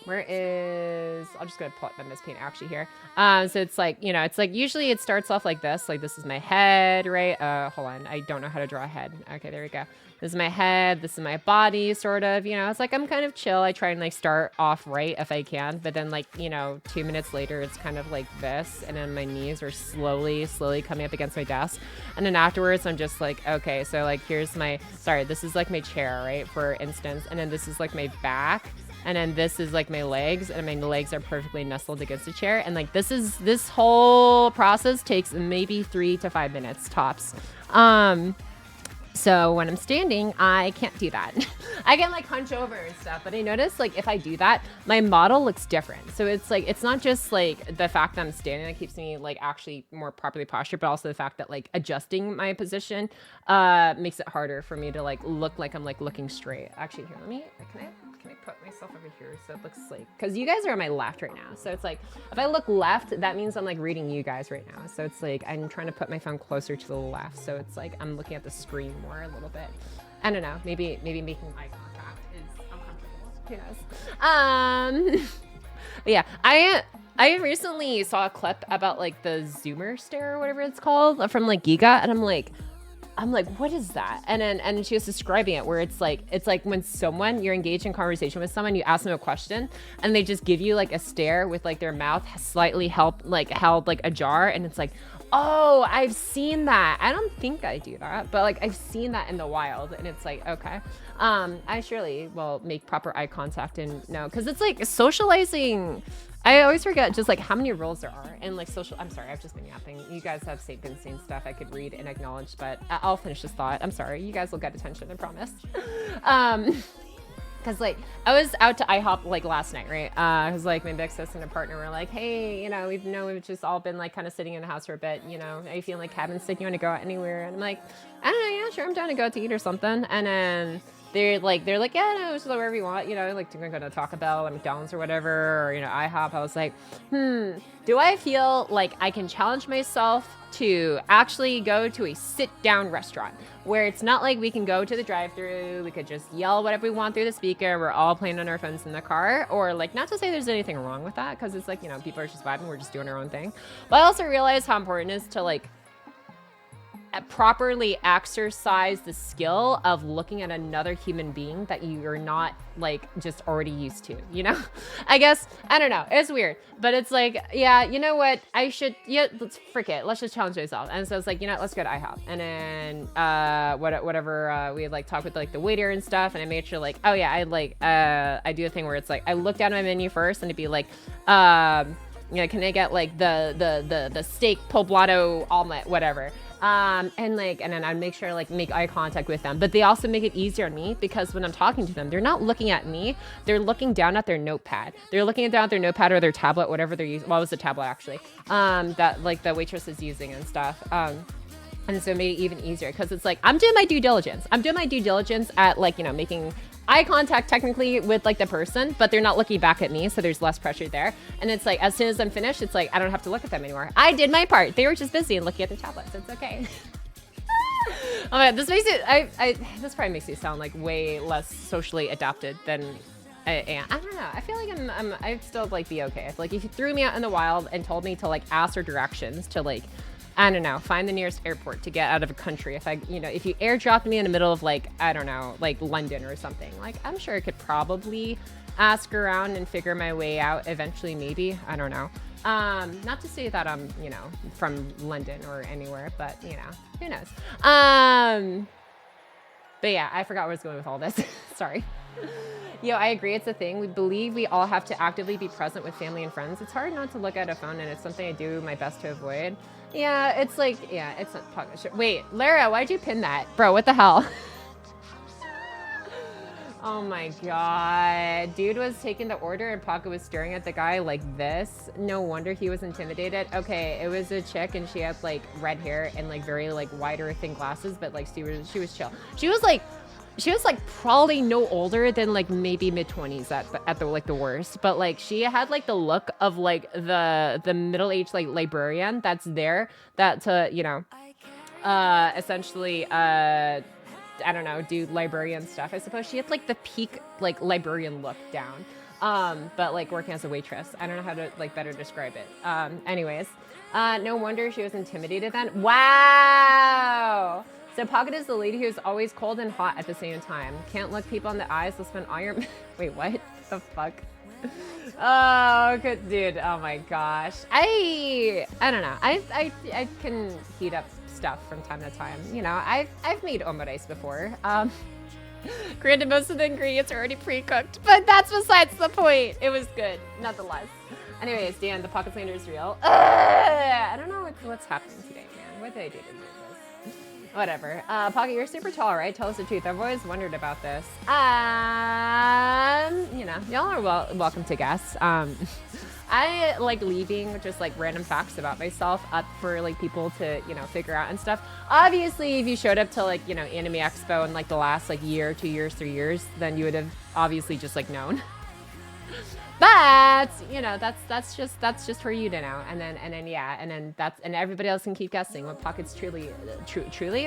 Speaker 3: Where is, I'll just go pull up this paint actually here. So it's like, you know, it's like usually it starts off like this is my head, right? Hold on. I don't know how to draw a head. Okay, there we go. This is my head. This is my body, sort of, you know, it's like, I'm kind of chill. I try and like start off right if I can, but then like, you know, 2 minutes later, it's kind of like this. And then my knees are slowly coming up against my desk. And then afterwards, I'm just like, okay, so like, here's my, sorry, this is like my chair, right? For instance. And then this is like my back. And then this is like my legs, and my legs are perfectly nestled against the chair. And like, this whole process takes maybe 3 to 5 minutes tops. So when I'm standing, I can't do that. I can like hunch over and stuff, but I notice like if I do that, my model looks different. So it's like, it's not just like the fact that I'm standing that keeps me like actually more properly postured, but also the fact that like adjusting my position makes it harder for me to like look like I'm like looking straight. Actually, here, can I put myself over here so it looks like, because you guys are on my left right now. So it's like, if I look left, that means I'm like reading you guys right now. So it's like, I'm trying to put my phone closer to the left. So it's like, I'm looking at the screen more a little bit. I don't know, maybe making eye contact is uncomfortable. Who knows? But yeah, I recently saw a clip about like the Zoomer stare or whatever it's called from like Giga. And I'm like, what is that? And she was describing it where it's like when you're engaged in conversation with someone, you ask them a question and they just give you like a stare with like their mouth slightly held like ajar. And it's like, oh, I've seen that. I don't think I do that, but like I've seen that in the wild. And it's like, okay, I surely will make proper eye contact and no, cause it's like socializing. I always forget just like how many rules there are and like social. I'm sorry, I've just been yapping. You guys have been saying stuff I could read and acknowledge, but I'll finish this thought. I'm sorry, you guys will get attention, I promise. Cause like I was out to IHOP like last night, right? Cause like my big sis and her partner were like, hey, you know, we've just all been like kind of sitting in the house for a bit, you know, are you feeling like cabin sick? You want to go out anywhere? And I'm like, I don't know, yeah, sure, I'm down to go out to eat or something. And then they're like, yeah, no, just wherever you want, you know, like to go to Taco Bell or McDonald's or whatever, or, you know, IHOP. I was like, do I feel like I can challenge myself to actually go to a sit-down restaurant where it's not like we can go to the drive-thru, we could just yell whatever we want through the speaker, we're all playing on our phones in the car, or like, not to say there's anything wrong with that, because it's like, you know, people are just vibing, we're just doing our own thing. But I also realize how important it is to like properly exercise the skill of looking at another human being that you're not like just already used to, you know? I guess, I don't know, it's weird, but it's like, yeah, you know what, let's frick it, let's just challenge myself. And so it's like, you know, let's go to IHOP. And then whatever we had like talked with like the waiter and stuff, and I made sure like, oh yeah, I do a thing where it's like I look down at my menu first and it'd be like, you know, can I get like the steak poblano omelet, whatever. And then I'd make sure like make eye contact with them, but they also make it easier on me because when I'm talking to them, they're not looking at me, they're looking down at their notepad. They're looking down at their notepad or their tablet, whatever they're using. Well, it was a tablet actually, that like the waitress is using and stuff. And so it made it even easier because it's like, I'm doing my due diligence. I'm doing my due diligence at like, you know, making eye contact technically with like the person, but they're not looking back at me. So there's less pressure there. And it's like, as soon as I'm finished, it's like, I don't have to look at them anymore. I did my part. They were just busy and looking at their tablets. It's okay. Oh my God, this makes it, this probably makes me sound like way less socially adapted than I am. I don't know. I feel like I'd still like be okay. Like if you threw me out in the wild and told me to like ask for directions to like, I don't know, find the nearest airport to get out of a country. If if you airdropped me in the middle of like, I don't know, like London or something, like I'm sure I could probably ask around and figure my way out eventually, maybe. I don't know. Not to say that I'm, you know, from London or anywhere, but you know, who knows? But yeah, I forgot where I was going with all this. Sorry. Yo, I agree. It's a thing. We believe we all have to actively be present with family and friends. It's hard not to look at a phone, and it's something I do my best to avoid. Yeah, it's like, yeah, it's not. Wait, Lara, why'd you pin that? Bro, what the hell? Oh my God. Dude was taking the order and Pocky was staring at the guy like this. No wonder he was intimidated. Okay, it was a chick and she had like red hair and like very like wide or thin glasses, but like she was chill. She was like, she was like probably no older than like maybe mid-20s at the like the worst, but like she had like the look of like the middle-aged like librarian that's there that to, you know, essentially I don't know, do librarian stuff. I suppose she had like the peak like librarian look down. But like working as a waitress. I don't know how to like better describe it. Anyways, no wonder she was intimidated then. Wow. So Pocket is the lady who's always cold and hot at the same time. Can't look people in the eyes. They'll spend all your... Wait, what the fuck? Oh, good dude. Oh my gosh. I don't know. I can heat up stuff from time to time. You know, I've made omurice before. Granted, most of the ingredients are already pre-cooked, but that's besides the point. It was good, nonetheless. Anyways, Dan, the pocket slander is real. I don't know what's happening today, man. What did I do to do this? Whatever. Pocket, you're super tall, right? Tell us the truth. I've always wondered about this. You know, y'all are welcome to guess. I like leaving just like random facts about myself up for like people to, you know, figure out and stuff. Obviously, if you showed up to like, you know, Anime Expo in like the last like year, 2 years, 3 years, then you would have obviously just like known. But you know, that's just for you to know. And then yeah, and everybody else can keep guessing what Pocket's truly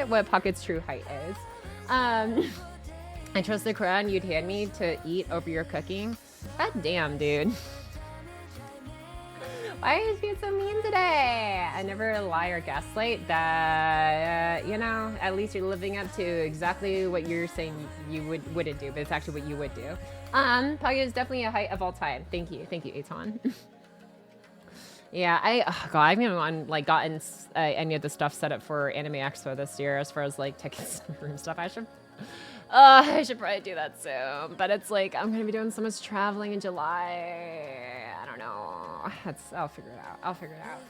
Speaker 3: what Pocket's true height is. I trust the crown you'd hand me to eat over your cooking. God damn, dude. Why are you being so mean today? I never lie or gaslight. That, you know, at least you're living up to exactly what you're saying you wouldn't do, but it's actually what you would do. Pocket is definitely a height of all time. Thank you, Aton. Yeah, I haven't even like gotten any of the stuff set up for Anime Expo this year as far as like tickets and room stuff. I should probably do that soon, but it's like I'm gonna be doing so much traveling in July. I don't know. I'll figure it out.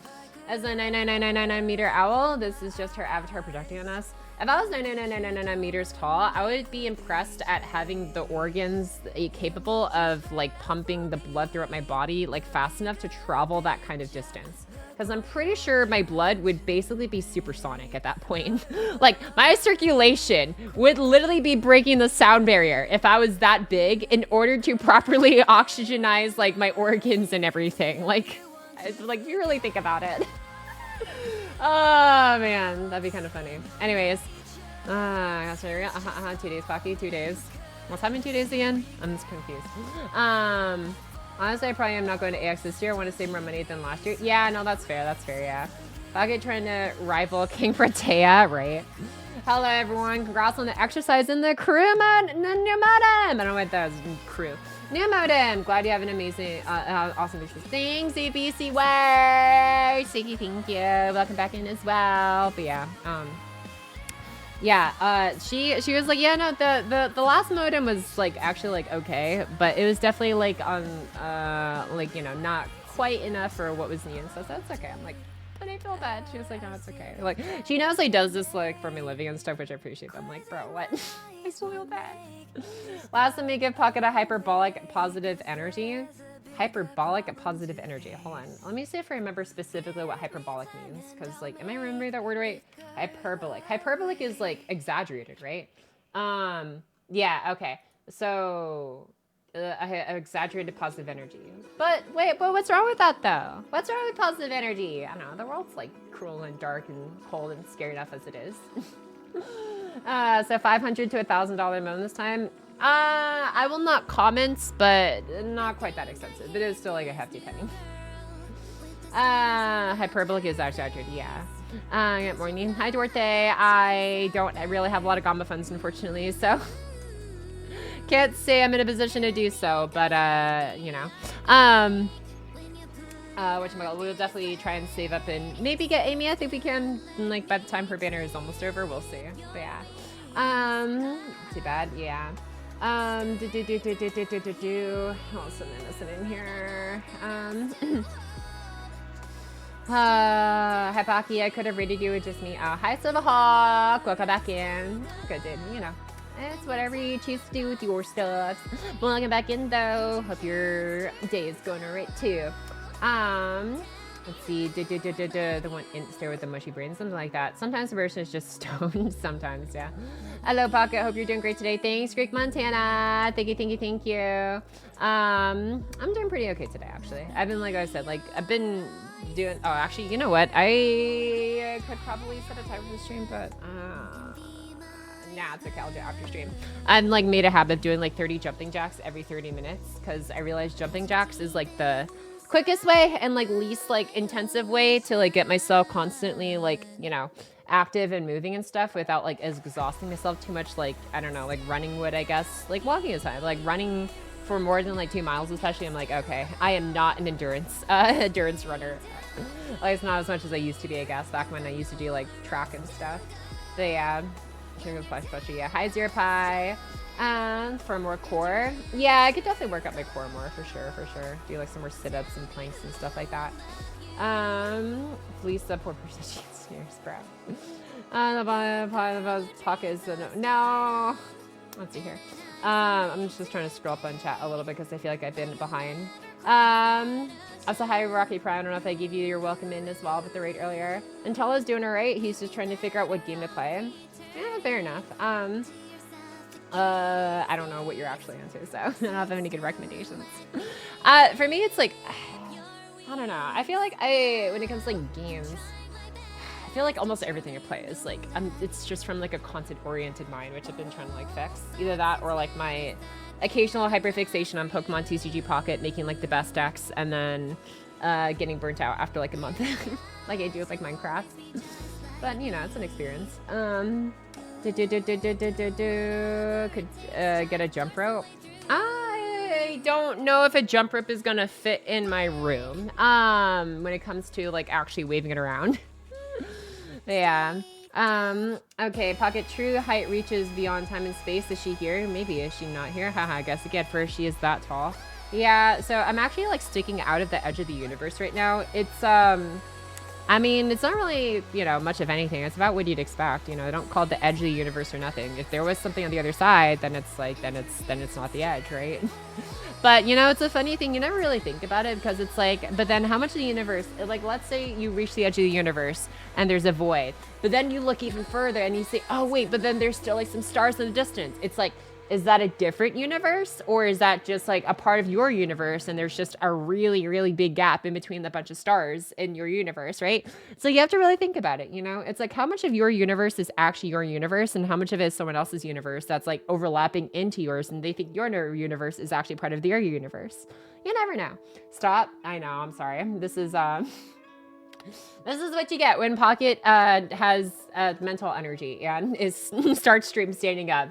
Speaker 3: As a 99999 meter owl, this is just her avatar projecting on us. If I was 99999 meters tall, I would be impressed at having the organs capable of like pumping the blood throughout my body like fast enough to travel that kind of distance. Because I'm pretty sure my blood would basically be supersonic at that point. Like, my circulation would literally be breaking the sound barrier if I was that big in order to properly oxygenize, like, my organs and everything. Like, you really think about it. Oh, man. That'd be kind of funny. Anyways. 2 days, Pocky. 2 days. What's happening 2 days again? I'm just confused. Honestly, I probably am not going to AX this year. I want to save more money than last year. Yeah, no, that's fair. Yeah. Pocket trying to rival King Protea, right? Hello, everyone. Congrats on the exercise in the crew new modem. I don't know what that was. Crew. New modem. Glad you have an amazing, awesome business. Thanks, ABC Way. Sticky, thank you. Welcome back in as well. But yeah, yeah, she was like, yeah, no, the last modem was like actually like okay, but it was definitely like on like, you know, not quite enough for what was needed. So that's okay. I'm like, but I feel bad. She was like, no, it's okay. Like, she knows like does this like for my living and stuff, which I appreciate. But I'm like, bro, what? I still feel bad. Last time we give Pocket a hyperbolic positive energy. Hyperbolic positive energy. Hold on. Let me see if I remember specifically what hyperbolic means. Because, like, am I remembering that word right? Hyperbolic. Hyperbolic is, like, exaggerated, right? Yeah, okay. So, exaggerated positive energy. But, wait, but what's wrong with that, though? What's wrong with positive energy? I don't know. The world's, like, cruel and dark and cold and scary enough as it is. So, $500 to $1,000 loan this time. I will not comment, but not quite that expensive. But it's still like a hefty penny. Hyperbolic is exaggerated, yeah. Good morning. Hi, Dorothy. I really have a lot of Gamba funds, unfortunately, so can't say I'm in a position to do so, but you know. Whatchamacallit, we'll definitely try and save up and maybe get Amy. I think we can, like, by the time her banner is almost over, we'll see. But yeah. Too bad, yeah. What else am I missing in here? Hi, Pocky. I could have rated you with just me. Hi, Silverhawk. Welcome back in. Good, dude. You know, it's whatever you choose to do with your stuff. Welcome back in, though. Hope your day is going alright, too. Let's see, the one in stare with the mushy brain, something like that. Sometimes the person is just stoned. Sometimes, yeah. Hello, Pocket. Hope you're doing great today. Thanks, Greek Montana. Thank you. I'm doing pretty okay today, actually. I've been, like I said, like I've been doing. Oh, actually, you know what? I could probably set a time for the stream, but nah, it's okay. I'll do it after stream. I've like made a habit of doing like 30 jumping jacks every 30 minutes because I realized jumping jacks is like the quickest way and like least like intensive way to like get myself constantly like, you know, active and moving and stuff without like exhausting myself too much. Like, I don't know, like running would, I guess. Like walking is fine. Like running for more than like 2 miles especially, I'm like, okay, I am not an endurance runner. Like it's not as much as I used to be, I guess, back when I used to do like track and stuff. So yeah, yeah. Hi Zero Pie. For more core, yeah, I could definitely work up my core more for sure. Do like some more sit-ups and planks and stuff like that. Lisa, poor person, she's sneers, bro. The pocket is no. Let's see here. I'm just trying to scroll up on chat a little bit because I feel like I've been behind. Also, hi Rocky Prime. I don't know if I gave you your welcome in as well with the raid earlier. Antella's doing alright. He's just trying to figure out what game to play. Yeah, fair enough. I don't know what you're actually into, so I don't have any good recommendations. For me, it's like, I don't know. I feel like when it comes to like games, I feel like almost everything I play is like, it's just from like a content-oriented mind, which I've been trying to like fix. Either that or like my occasional hyperfixation on Pokemon TCG Pocket, making like the best decks, and then getting burnt out after like a month, like I do with like Minecraft. But you know, it's an experience. Could get a jump rope. I don't know if a jump rope is gonna fit in my room. When it comes to like actually waving it around. Yeah. Okay, Pocket, true height reaches beyond time and space. Is she here? Maybe. Is she not here? Haha, I guess again, first she is that tall. Yeah, so I'm actually like sticking out of the edge of the universe right now. It's I mean, it's not really, you know, much of anything. It's about what you'd expect. You know, I don't call it the edge of the universe or nothing. If there was something on the other side, then it's like, then it's not the edge, right? But, you know, it's a funny thing. You never really think about it because it's like, but then how much of the universe, like, let's say you reach the edge of the universe and there's a void, but then you look even further and you say, oh, wait, but then there's still like some stars in the distance. It's like, is that a different universe, or is that just like a part of your universe and there's just a really, really big gap in between the bunch of stars in your universe, right? So you have to really think about it, you know? It's like how much of your universe is actually your universe and how much of it is someone else's universe that's like overlapping into yours and they think your universe is actually part of their universe. You never know. Stop. I know, I'm sorry. This is this is what you get when Pocket has mental energy and starts stream standing up.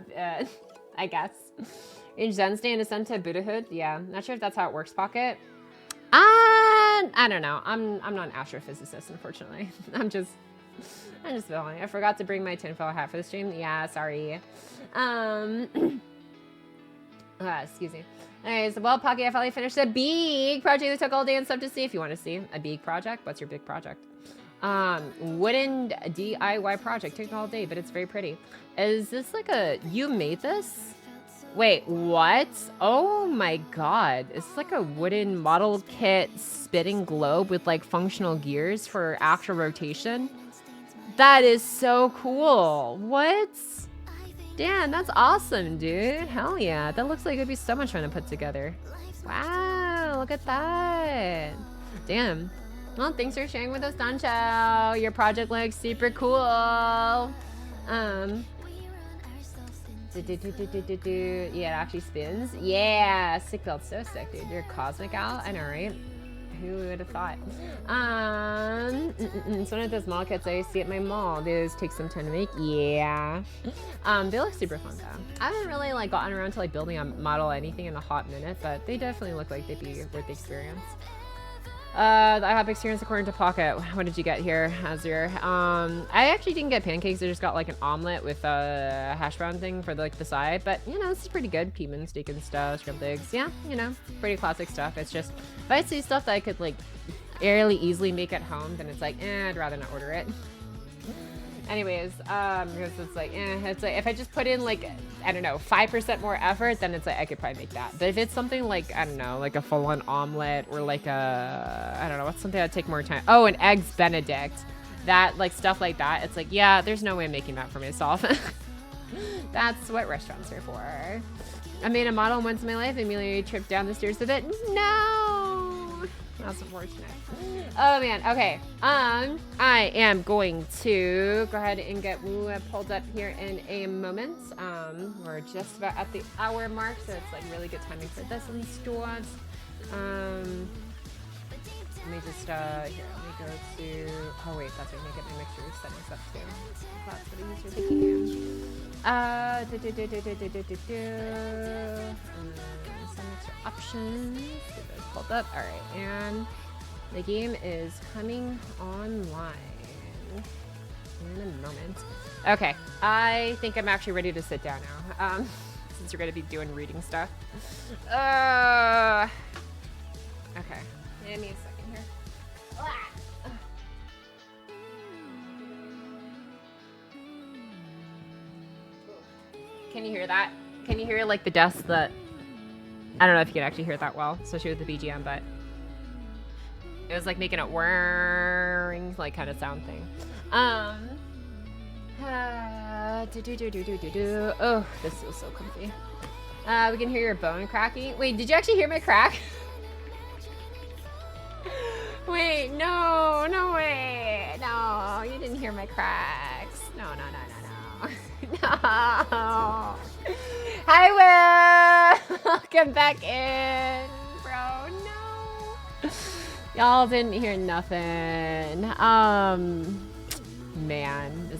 Speaker 3: I guess. In Zen state and ascend to Buddhahood? Yeah. Not sure if that's how it works, Pocket. I don't know. I'm not an astrophysicist, unfortunately. I'm just feeling. I forgot to bring my tinfoil hat for the stream. Yeah, sorry. Excuse me. Anyways, well, Pocky, I finally finished a big project that took all day and stuff to see. If you want to see a big project, what's your big project? Wooden DIY project. Took all day, but it's very pretty. Is this like you made this? Wait, what? Oh my god. It's like a wooden model kit spinning globe with like functional gears for actual rotation. That is so cool. What? Damn, that's awesome, dude. Hell yeah. That looks like it'd be so much fun to put together. Wow, look at that. Damn. Well, thanks for sharing with us, Dancho. Your project looks super cool. Yeah, it actually spins. Yeah, sick belt, so sick, dude. You're a cosmic owl. I know, right? Who would have thought? It's one of those mall kits I see at my mall. Those take some time to make. Yeah. They look super fun though. I haven't really like gotten around to like building a model or anything in a hot minute, but they definitely look like they'd be worth the experience. The IHOP experience according to Pocket. What did you get here, Azir? I actually didn't get pancakes. I just got like an omelet with a hash brown thing for like the side. But you know, this is pretty good. Pea steak and stuff, scrambled eggs. Yeah, you know, pretty classic stuff. It's just if I see stuff that I could like fairly easily make at home, then it's like, I'd rather not order it. Anyways, because it's like if I just put in like, I don't know, 5% more effort, then it's like I could probably make that. But if it's something like, I don't know, like a full-on omelet or like a, I don't know, what's something that'd take more time? Oh, an eggs Benedict. That, like, stuff like that. It's like, yeah, there's no way I'm making that for myself. That's what restaurants are for. I made a model once in my life. Amelia tripped down the stairs with it. No! That's unfortunate. Oh, man. Okay. I am going to go ahead and get WUWA pulled up here in a moment. We're just about at the hour mark, so it's, like, really good timing for this one start. Let me just, here, let me go to, oh wait, that's right, let me get my mixture settings up too. That's what I usually some mixture options, get those pulled up. All right, and the game is coming online in a moment. Okay, I think I'm actually ready to sit down now, since we're gonna be doing reading stuff. Okay, give me a second here. Can you hear that? Can you hear like the dust that, I don't know if you can actually hear it that well, especially with the BGM, but it was like making a whirring like kind of sound thing. Oh, this feels so comfy. We can hear your bone cracking. Wait, did you actually hear my crack? Wait, no way. No, you didn't hear my cracks. No. No. Hi, Will. Welcome back in, bro. No. Y'all didn't hear nothing. Man,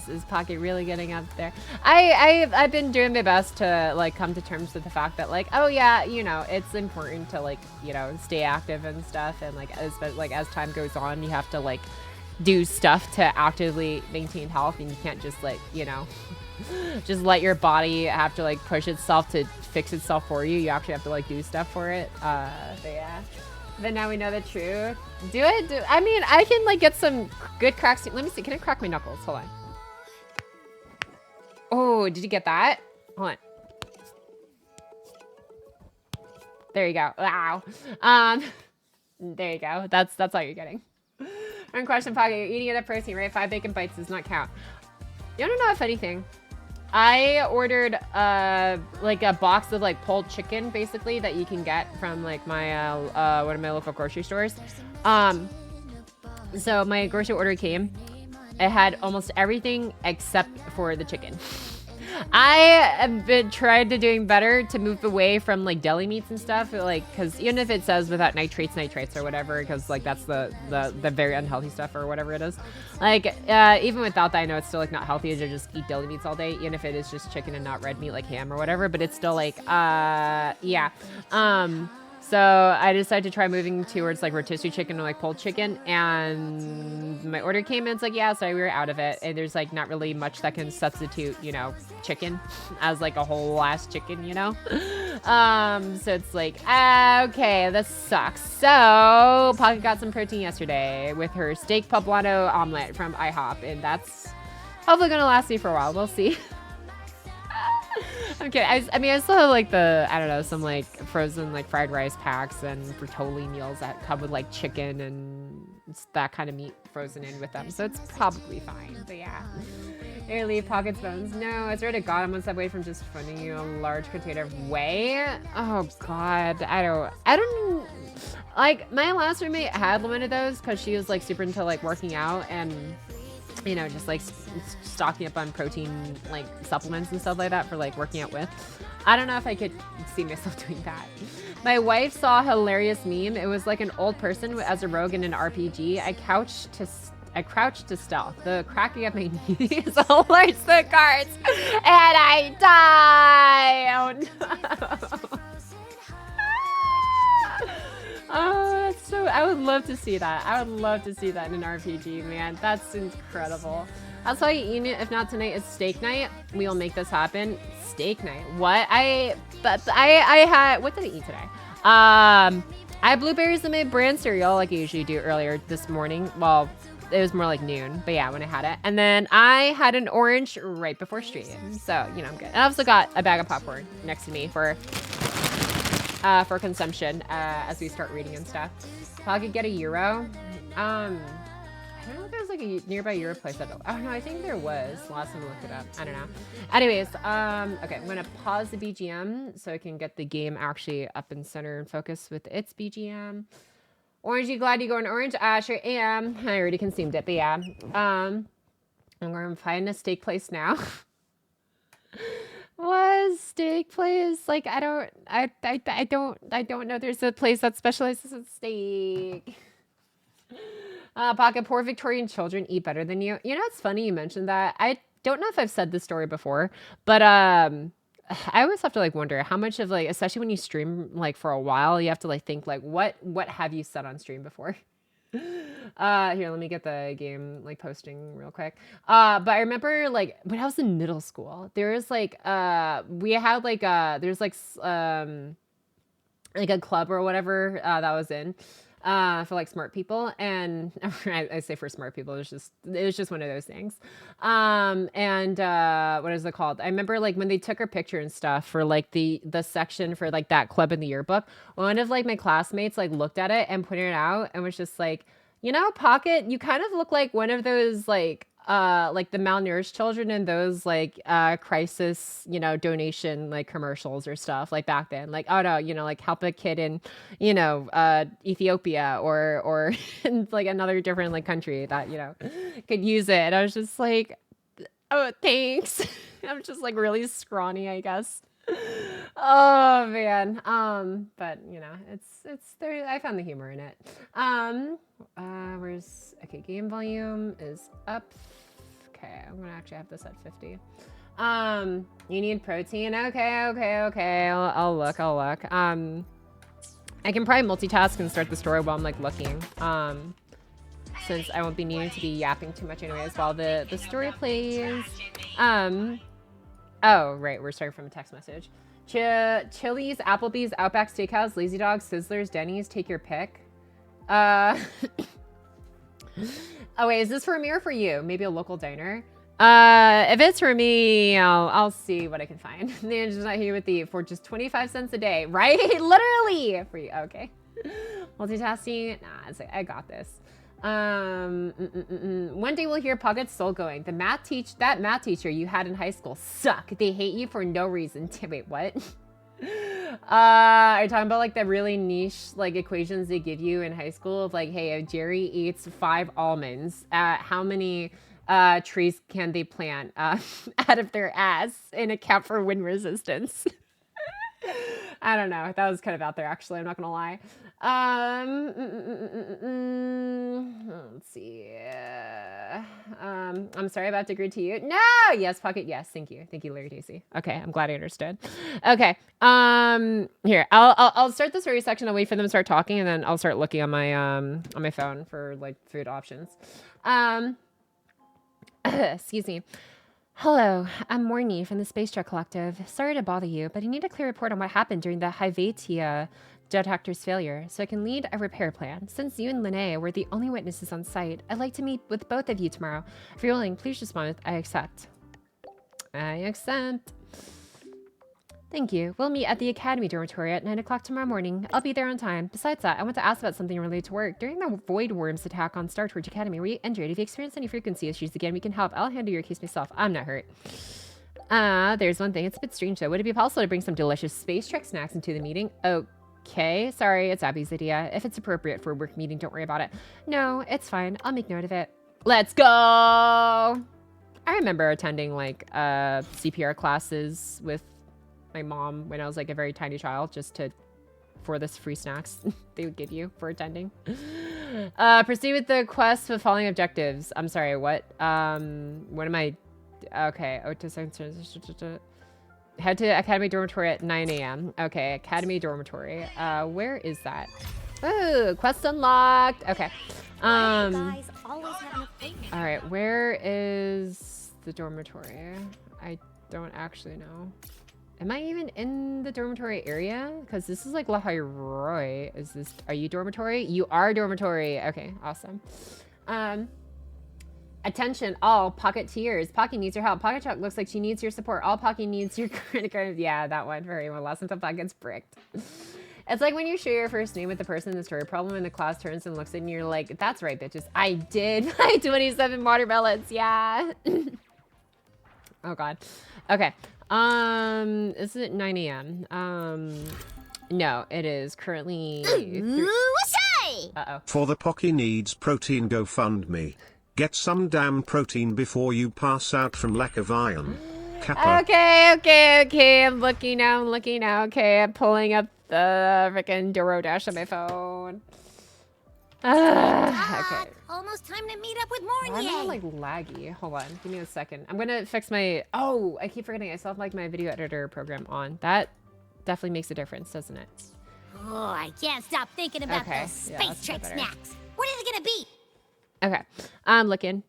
Speaker 3: is Pocky really getting up there? I've been doing my best to like come to terms with the fact that like, oh yeah, you know, it's important to like, you know, stay active and stuff, and like as time goes on, you have to like do stuff to actively maintain health, and you can't just like, you know, just let your body have to like push itself to fix itself for you. You actually have to like do stuff for it. But yeah. But now we know the truth. Do it. I mean, I can like get some good cracks. Let me see. Can I crack my knuckles? Hold on. Oh, did you get that? Hold on. There you go. Wow. There you go. That's all you're getting. One question, Pocky. You're eating enough protein, right? 5 bacon bites does not count. You don't know if anything. I ordered like a box of like pulled chicken, basically, that you can get from like my one of my local grocery stores. So my grocery order came. It had almost everything except for the chicken. I have been trying to doing better to move away from like deli meats and stuff, like, because even if it says without nitrates or whatever, because like that's the very unhealthy stuff or whatever it is, like even without that, I know it's still like not healthy to just eat deli meats all day, even if it is just chicken and not red meat like ham or whatever, but it's still like yeah. So I decided to try moving towards like rotisserie chicken or like pulled chicken, and my order came in. It's like, yeah, sorry, we were out of it. And there's like not really much that can substitute, you know, chicken as like a whole ass chicken, you know? So it's like, okay, this sucks. So Pocky got some protein yesterday with her steak poblano omelet from IHOP, and that's hopefully gonna last me for a while. We'll see. Okay, I mean, I still have like I don't know, some like frozen like fried rice packs and Bertolli meals that come with like chicken and that kind of meat frozen in with them, so it's probably fine. But yeah, here, leave Pocket's bones. No, I swear to God, I'm one step away from just funding you a large container of whey. Oh God, I don't like, my last roommate had one of those because she was like super into like working out and, you know, just like stocking up on protein like supplements and stuff like that for like working out with. I don't know if I could see myself doing that. My wife saw a hilarious meme. It was like an old person as a rogue in an RPG. I crouched to stealth. The cracking of my knees alerts the guards, and I die. Oh no. Oh, that's so, I would love to see that. I would love to see that in an RPG, man. That's incredible. That's why, if not tonight, it's steak night. We will make this happen. Steak night. What? I had, what did I eat today? I had blueberries in my bran cereal, like I usually do earlier this morning. Well, it was more like noon, but yeah, when I had it. And then I had an orange right before stream, so you know I'm good. And I also got a bag of popcorn next to me for consumption as we start reading and stuff. If I could get a euro, I don't know if there's like a nearby euro place. Oh no, I think there was. Last time I looked it up. I don't know. Anyways, okay, I'm gonna pause the BGM so I can get the game actually up and center and focus with its BGM. Orange, you glad you going orange? Sure am. I already consumed it, but yeah. I'm going to find a steak place now. Was steak place like I don't know. There's a place that specializes in steak. Pocket, poor Victorian children eat better than you. You know, it's funny you mentioned that. I don't know if I've said this story before, but I always have to like wonder how much of like, especially when you stream like for a while, you have to like think like what have you said on stream before? Here, let me get the game like posting real quick. But I remember like when I was in middle school, there was like we had like there's like a club or whatever that I was in. For like smart people, and I say for smart people, it was just one of those things. And what is it called? I remember like when they took our picture and stuff for like the section for like that club in the yearbook, one of like my classmates like looked at it and pointed it out and was just like, you know, Pocket, you kind of look like one of those like the malnourished children in those like crisis, you know, donation like commercials or stuff like back then. Like, oh no, you know, like help a kid in, you know, Ethiopia or in like another different like country that, you know, could use it. And I was just like, oh, thanks. I'm just like really scrawny, I guess. Oh man. But you know, it's there. I found the humor in it. Where's okay? Game volume is up. Okay, I'm gonna actually have this at 50. You need protein. Okay. I'll look. I can probably multitask and start the story while I'm like looking. Since I won't be needing to be yapping too much anyways while the story plays. Oh, right. We're starting from a text message. Chili's, Applebee's, Outback Steakhouse, Lazy Dog, Sizzlers, Denny's. Take your pick. Oh, wait. Is this for me or for you? Maybe a local diner? If it's for me, I'll see what I can find. The manager's not here with you for just 25 cents a day, right? Literally for you. Okay. Multitasking. Nah, I got this. One day we'll hear Pocket's soul going. That math teacher you had in high school suck. They hate you for no reason. Wait, what? Are you talking about like the really niche like equations they give you in high school of like, hey, if Jerry eats 5 almonds, how many trees can they plant out of their ass and account for wind resistance? I don't know. That was kind of out there, actually. I'm not gonna lie. Let's see. I'm sorry about to agree to you. No. Yes, Pocket. Yes. Thank you, Larry Daisy. Okay, I'm glad I understood. Okay. Here, I'll start the story section. I'll wait for them to start talking, and then I'll start looking on my phone for like food options. Excuse me. Hello, I'm Mornye from the Space Truck Collective. Sorry to bother you, but I need a clear report on what happened during the Hyvatia detector's failure, so I can lead a repair plan. Since you and Linnea were the only witnesses on site, I'd like to meet with both of you tomorrow. If you're willing, please respond with, I accept. I accept. Thank you. We'll meet at the Academy dormitory at 9 o'clock tomorrow morning. I'll be there on time. Besides that, I want to ask about something related to work. During the Void Worms attack on Star Torch Academy, were you injured? If you experience any frequency issues again, we can help. I'll handle your case myself. I'm not hurt. There's one thing. It's a bit strange though. Would it be possible to bring some delicious space trek snacks into the meeting? Okay. Sorry, it's Abby's idea. If it's appropriate for a work meeting, don't worry about it. No, it's fine. I'll make note of it. Let's go! I remember attending like CPR classes with my mom when I was like a very tiny child, just for this free snacks they would give you for attending. Proceed with the quest for following objectives. I'm sorry, what am I? Okay. Head to Academy Dormitory at 9 a.m. Okay, Academy Dormitory. Where is that? Oh, quest unlocked. Okay. All right, where is the dormitory? I don't actually know. Am I even in the dormitory area? Because this is like La Roy. Are you dormitory? You are dormitory. Okay, awesome. Attention, all Pocketeers. Pocky needs your help. Pocket Chuck looks like she needs your support. All Pocky needs your credit card. Yeah, that one. Very well. Less until Pock gets bricked. It's like when you share your first name with the person in the story problem and the class turns and looks at you and you're like, that's right, bitches. I did my 27 watermelons. Yeah. Oh, God. Okay. Is it 9 a.m.? No, it is currently... Uh-oh.
Speaker 4: For the Pocky needs protein GoFundMe. Get some damn protein before you pass out from lack of iron. Kappa.
Speaker 3: Okay. I'm looking now. Okay, I'm pulling up the frickin' DoroDash on my phone. Okay.
Speaker 1: Almost time to meet up with
Speaker 3: I'm
Speaker 1: Mornye.
Speaker 3: not like laggy. Hold on. Give me a second. I'm gonna fix my... Oh, I keep forgetting. I still have like my video editor program on. That definitely makes a difference, doesn't it?
Speaker 1: Oh, I can't stop thinking about
Speaker 3: Okay,
Speaker 1: those
Speaker 3: yeah,
Speaker 1: space
Speaker 3: that's
Speaker 1: trick
Speaker 3: better.
Speaker 1: snacks. What are they gonna be?
Speaker 3: Okay. I'm looking.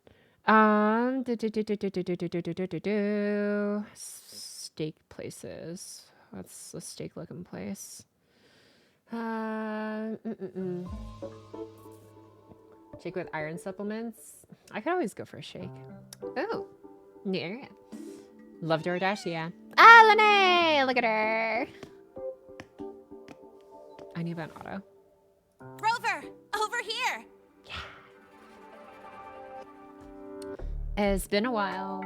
Speaker 3: Steak places. What's the steak looking place? Shake with iron supplements. I could always go for a shake. Oh, yeah. Love DoorDash, yeah. Ah, Lene! Look at her. I need an auto.
Speaker 1: Rover, over here.
Speaker 3: It's been a while.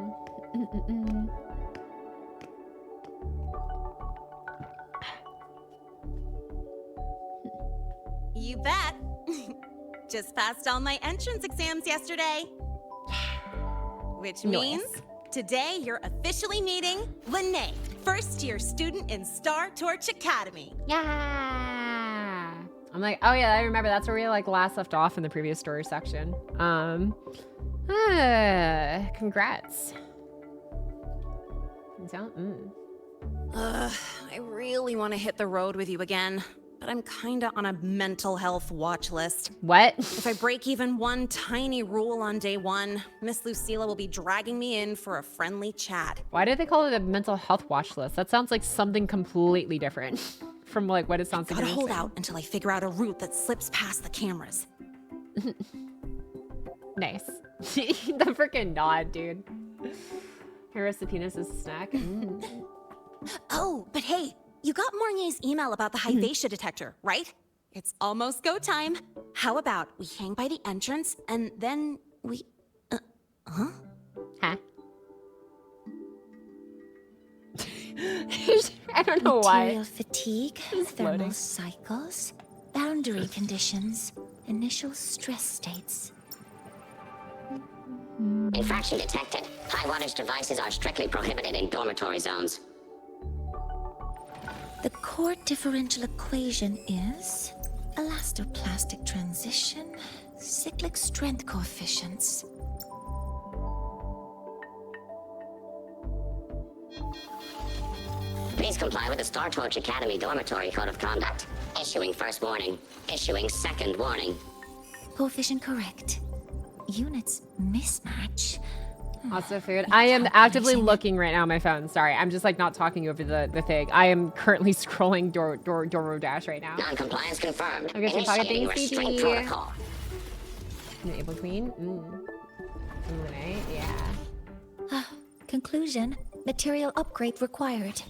Speaker 6: You bet. Just passed all my entrance exams yesterday. Which means today you're officially meeting Lene, first-year student in Star Torch Academy.
Speaker 3: Yeah. I'm like, oh yeah, I remember. That's where we like last left off in the previous story section. Congrats.
Speaker 6: I really want to hit the road with you again, but I'm kinda on a mental health watch list.
Speaker 3: What?
Speaker 6: If I break even one tiny rule on day one, Miss Lucila will be dragging me in for a friendly chat.
Speaker 3: Why did they call it a mental health watch list? That sounds like something completely different from like what it sounds like.
Speaker 6: Gotta hold out until I figure out a route that slips past the cameras.
Speaker 3: Nice. The freaking nod, dude. Here, the penis is a snack.
Speaker 6: Oh, but hey, you got Mornye's email about the Hypatia detector, right? It's almost go time. How about we hang by the entrance and then we...
Speaker 3: Huh? I don't know why.
Speaker 1: Material fatigue, thermal
Speaker 3: floating.
Speaker 1: cycles, boundary conditions, initial stress states.
Speaker 7: Infraction detected. High wattage devices are strictly prohibited in dormitory zones.
Speaker 1: The core differential equation is elastoplastic transition, cyclic strength coefficients.
Speaker 7: Please comply with the Star Torch Academy Dormitory Code of Conduct. Issuing first warning. Issuing second warning.
Speaker 1: Coefficient correct. Units mismatch.
Speaker 3: Also food. I am actively looking right now on my phone. Sorry, I'm just like not talking over the thing. I am currently scrolling DoroDash right now.
Speaker 7: Non-compliance confirmed.
Speaker 3: I'm getting pocket
Speaker 7: Initiating
Speaker 3: things,
Speaker 7: restraint
Speaker 3: CD.
Speaker 7: protocol.
Speaker 3: Enable queen. Right, yeah.
Speaker 1: Conclusion. Material upgrade required.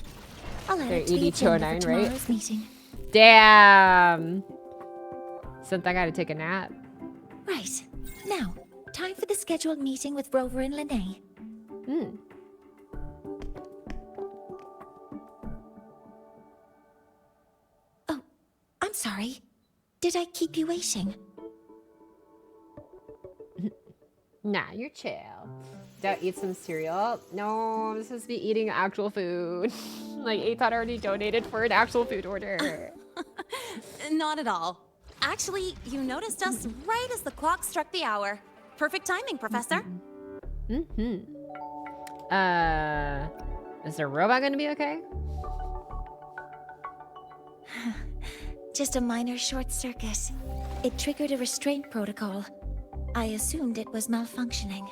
Speaker 1: I'll add
Speaker 3: They're
Speaker 1: it to the agenda for
Speaker 3: 8209, right?
Speaker 1: tomorrow's meeting.
Speaker 3: Damn. Since I gotta take a nap.
Speaker 1: Right. Now, time for the scheduled meeting with Rover and Lene. Oh, I'm sorry. Did I keep you waiting?
Speaker 3: Nah, you're chill. Don't eat some cereal. No, I'm supposed to be eating actual food. Like, Aton already donated for an actual food order.
Speaker 6: Not at all. Actually, you noticed us right as the clock struck the hour. Perfect timing, Professor.
Speaker 3: Is the robot gonna be okay?
Speaker 1: Just a minor short circuit. It triggered a restraint protocol. I assumed it was malfunctioning.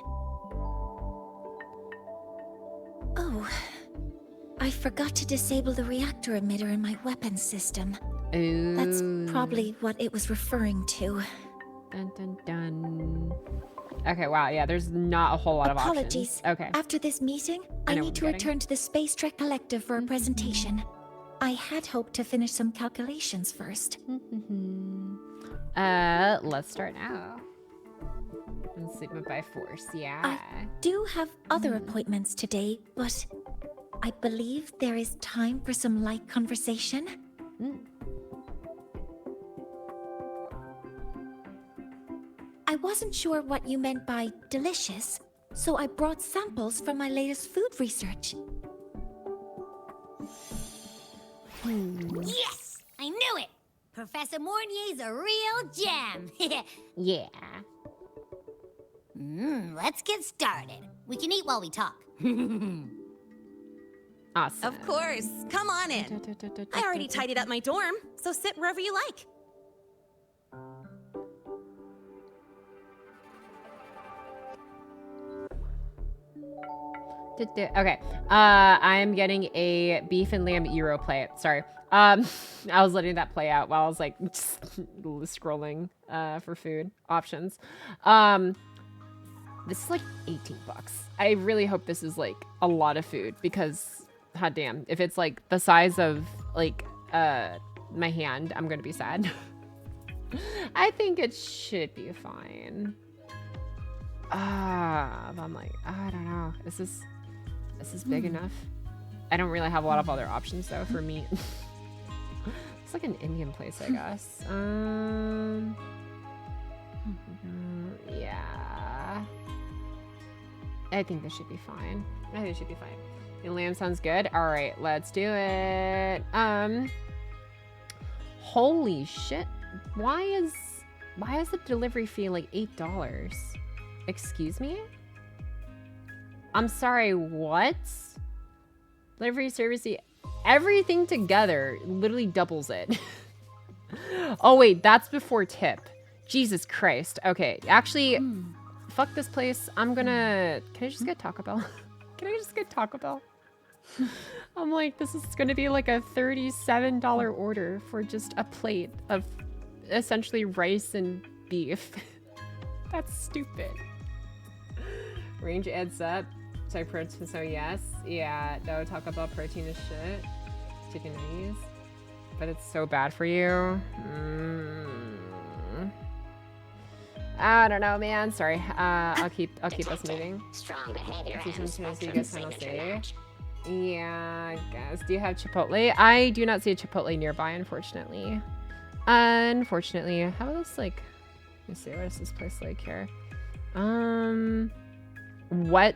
Speaker 1: Oh, I forgot to disable the reactor emitter in my weapons system.
Speaker 3: Ooh.
Speaker 1: That's probably what it was referring to.
Speaker 3: Dun, dun, dun. Okay, wow, yeah, there's not a whole lot of
Speaker 8: Apologies.
Speaker 3: options. Okay.
Speaker 8: After this meeting, I
Speaker 3: know
Speaker 8: need
Speaker 3: what
Speaker 8: to
Speaker 3: I'm getting.
Speaker 8: return to the Space Trek Collective for a presentation. I had hoped to finish some calculations first.
Speaker 3: Let's start now. And sleep by force, yeah.
Speaker 8: I do have other appointments today, but I believe there is time for some light conversation. I wasn't sure what you meant by delicious, so I brought samples from my latest food research.
Speaker 9: Yes! I knew it! Professor Mornye's a real gem.
Speaker 3: Yeah.
Speaker 9: Let's get started. We can eat while we talk.
Speaker 3: Awesome.
Speaker 6: Of course. Come on in. I already tidied up my dorm, so sit wherever you like.
Speaker 3: Okay. I'm getting a beef and lamb Euro plate. Sorry. I was letting that play out while I was like just scrolling for food options. This is like 18 bucks. I really hope this is like a lot of food because hot damn, if it's like the size of like my hand, I'm gonna be sad. I think it should be fine. But I'm like, I don't know. Is this big enough? I don't really have a lot of other options though for meat. It's like an Indian place, I guess. Yeah. I think this should be fine. I think it should be fine. The lamb sounds good. All right, let's do it. Holy shit. Why is the delivery fee like $8? Excuse me? I'm sorry, what? Delivery service fee, everything together literally doubles it. Oh wait, that's before tip. Jesus Christ. Okay, actually, fuck this place. I'm gonna, can I just get Taco Bell? Can I just get Taco Bell? I'm like, this is gonna be like a $37 order for just a plate of essentially rice and beef. That's stupid. Range adds up. So protein, so yes. Yeah, no, Taco Bell protein is shit. Chicken nuggets. But it's so bad for you. I don't know, man. Sorry. I'll keep us moving.
Speaker 7: Strong behavior
Speaker 3: See
Speaker 7: and
Speaker 3: some
Speaker 7: spectrum
Speaker 3: you guys kind of
Speaker 7: signature
Speaker 3: say.
Speaker 7: match.
Speaker 3: Yeah, I guess. Do you have Chipotle? I do not see a Chipotle nearby, unfortunately. Unfortunately. How is this like? Let me see. What is this place like here? What?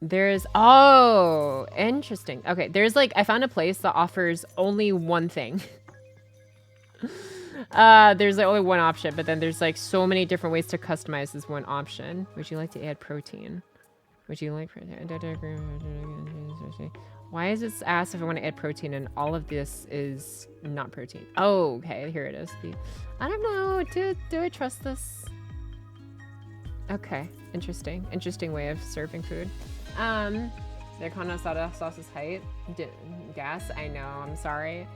Speaker 3: There's, oh, interesting. Okay, there's like, I found a place that offers only one thing. There's like only one option, but then there's like so many different ways to customize this one option. Would you like to add protein? Would you like protein? Why is it asked if I want to add protein and all of this is not protein? Oh, okay, here it is. I don't know. Do I trust this? Okay, interesting. Interesting way of serving food. Their con asada sauce is height. Gas, I know, I'm sorry.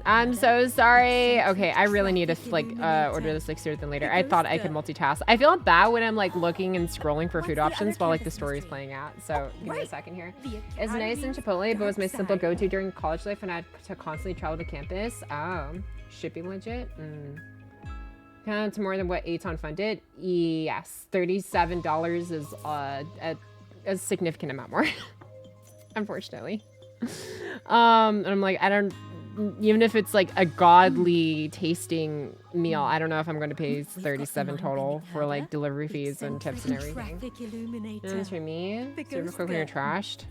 Speaker 3: I'm so sorry. Okay, I really need to like order this like sooner than later. I thought I could multitask. I feel bad when I'm like looking and scrolling for food options while like the story is playing out. So give me a second here. It's nice in Chipotle, but was my simple go-to during college life when I had to constantly travel to campus. Oh, should be legit. It's more than what Aton Fun did. Yes, $37 is a significant amount more, unfortunately. And I'm like, I don't, even if it's like a godly tasting meal, I don't know if I'm going to pay $37 total for like delivery fees and tips and everything. That's for me. Serve it quick when you're trashed.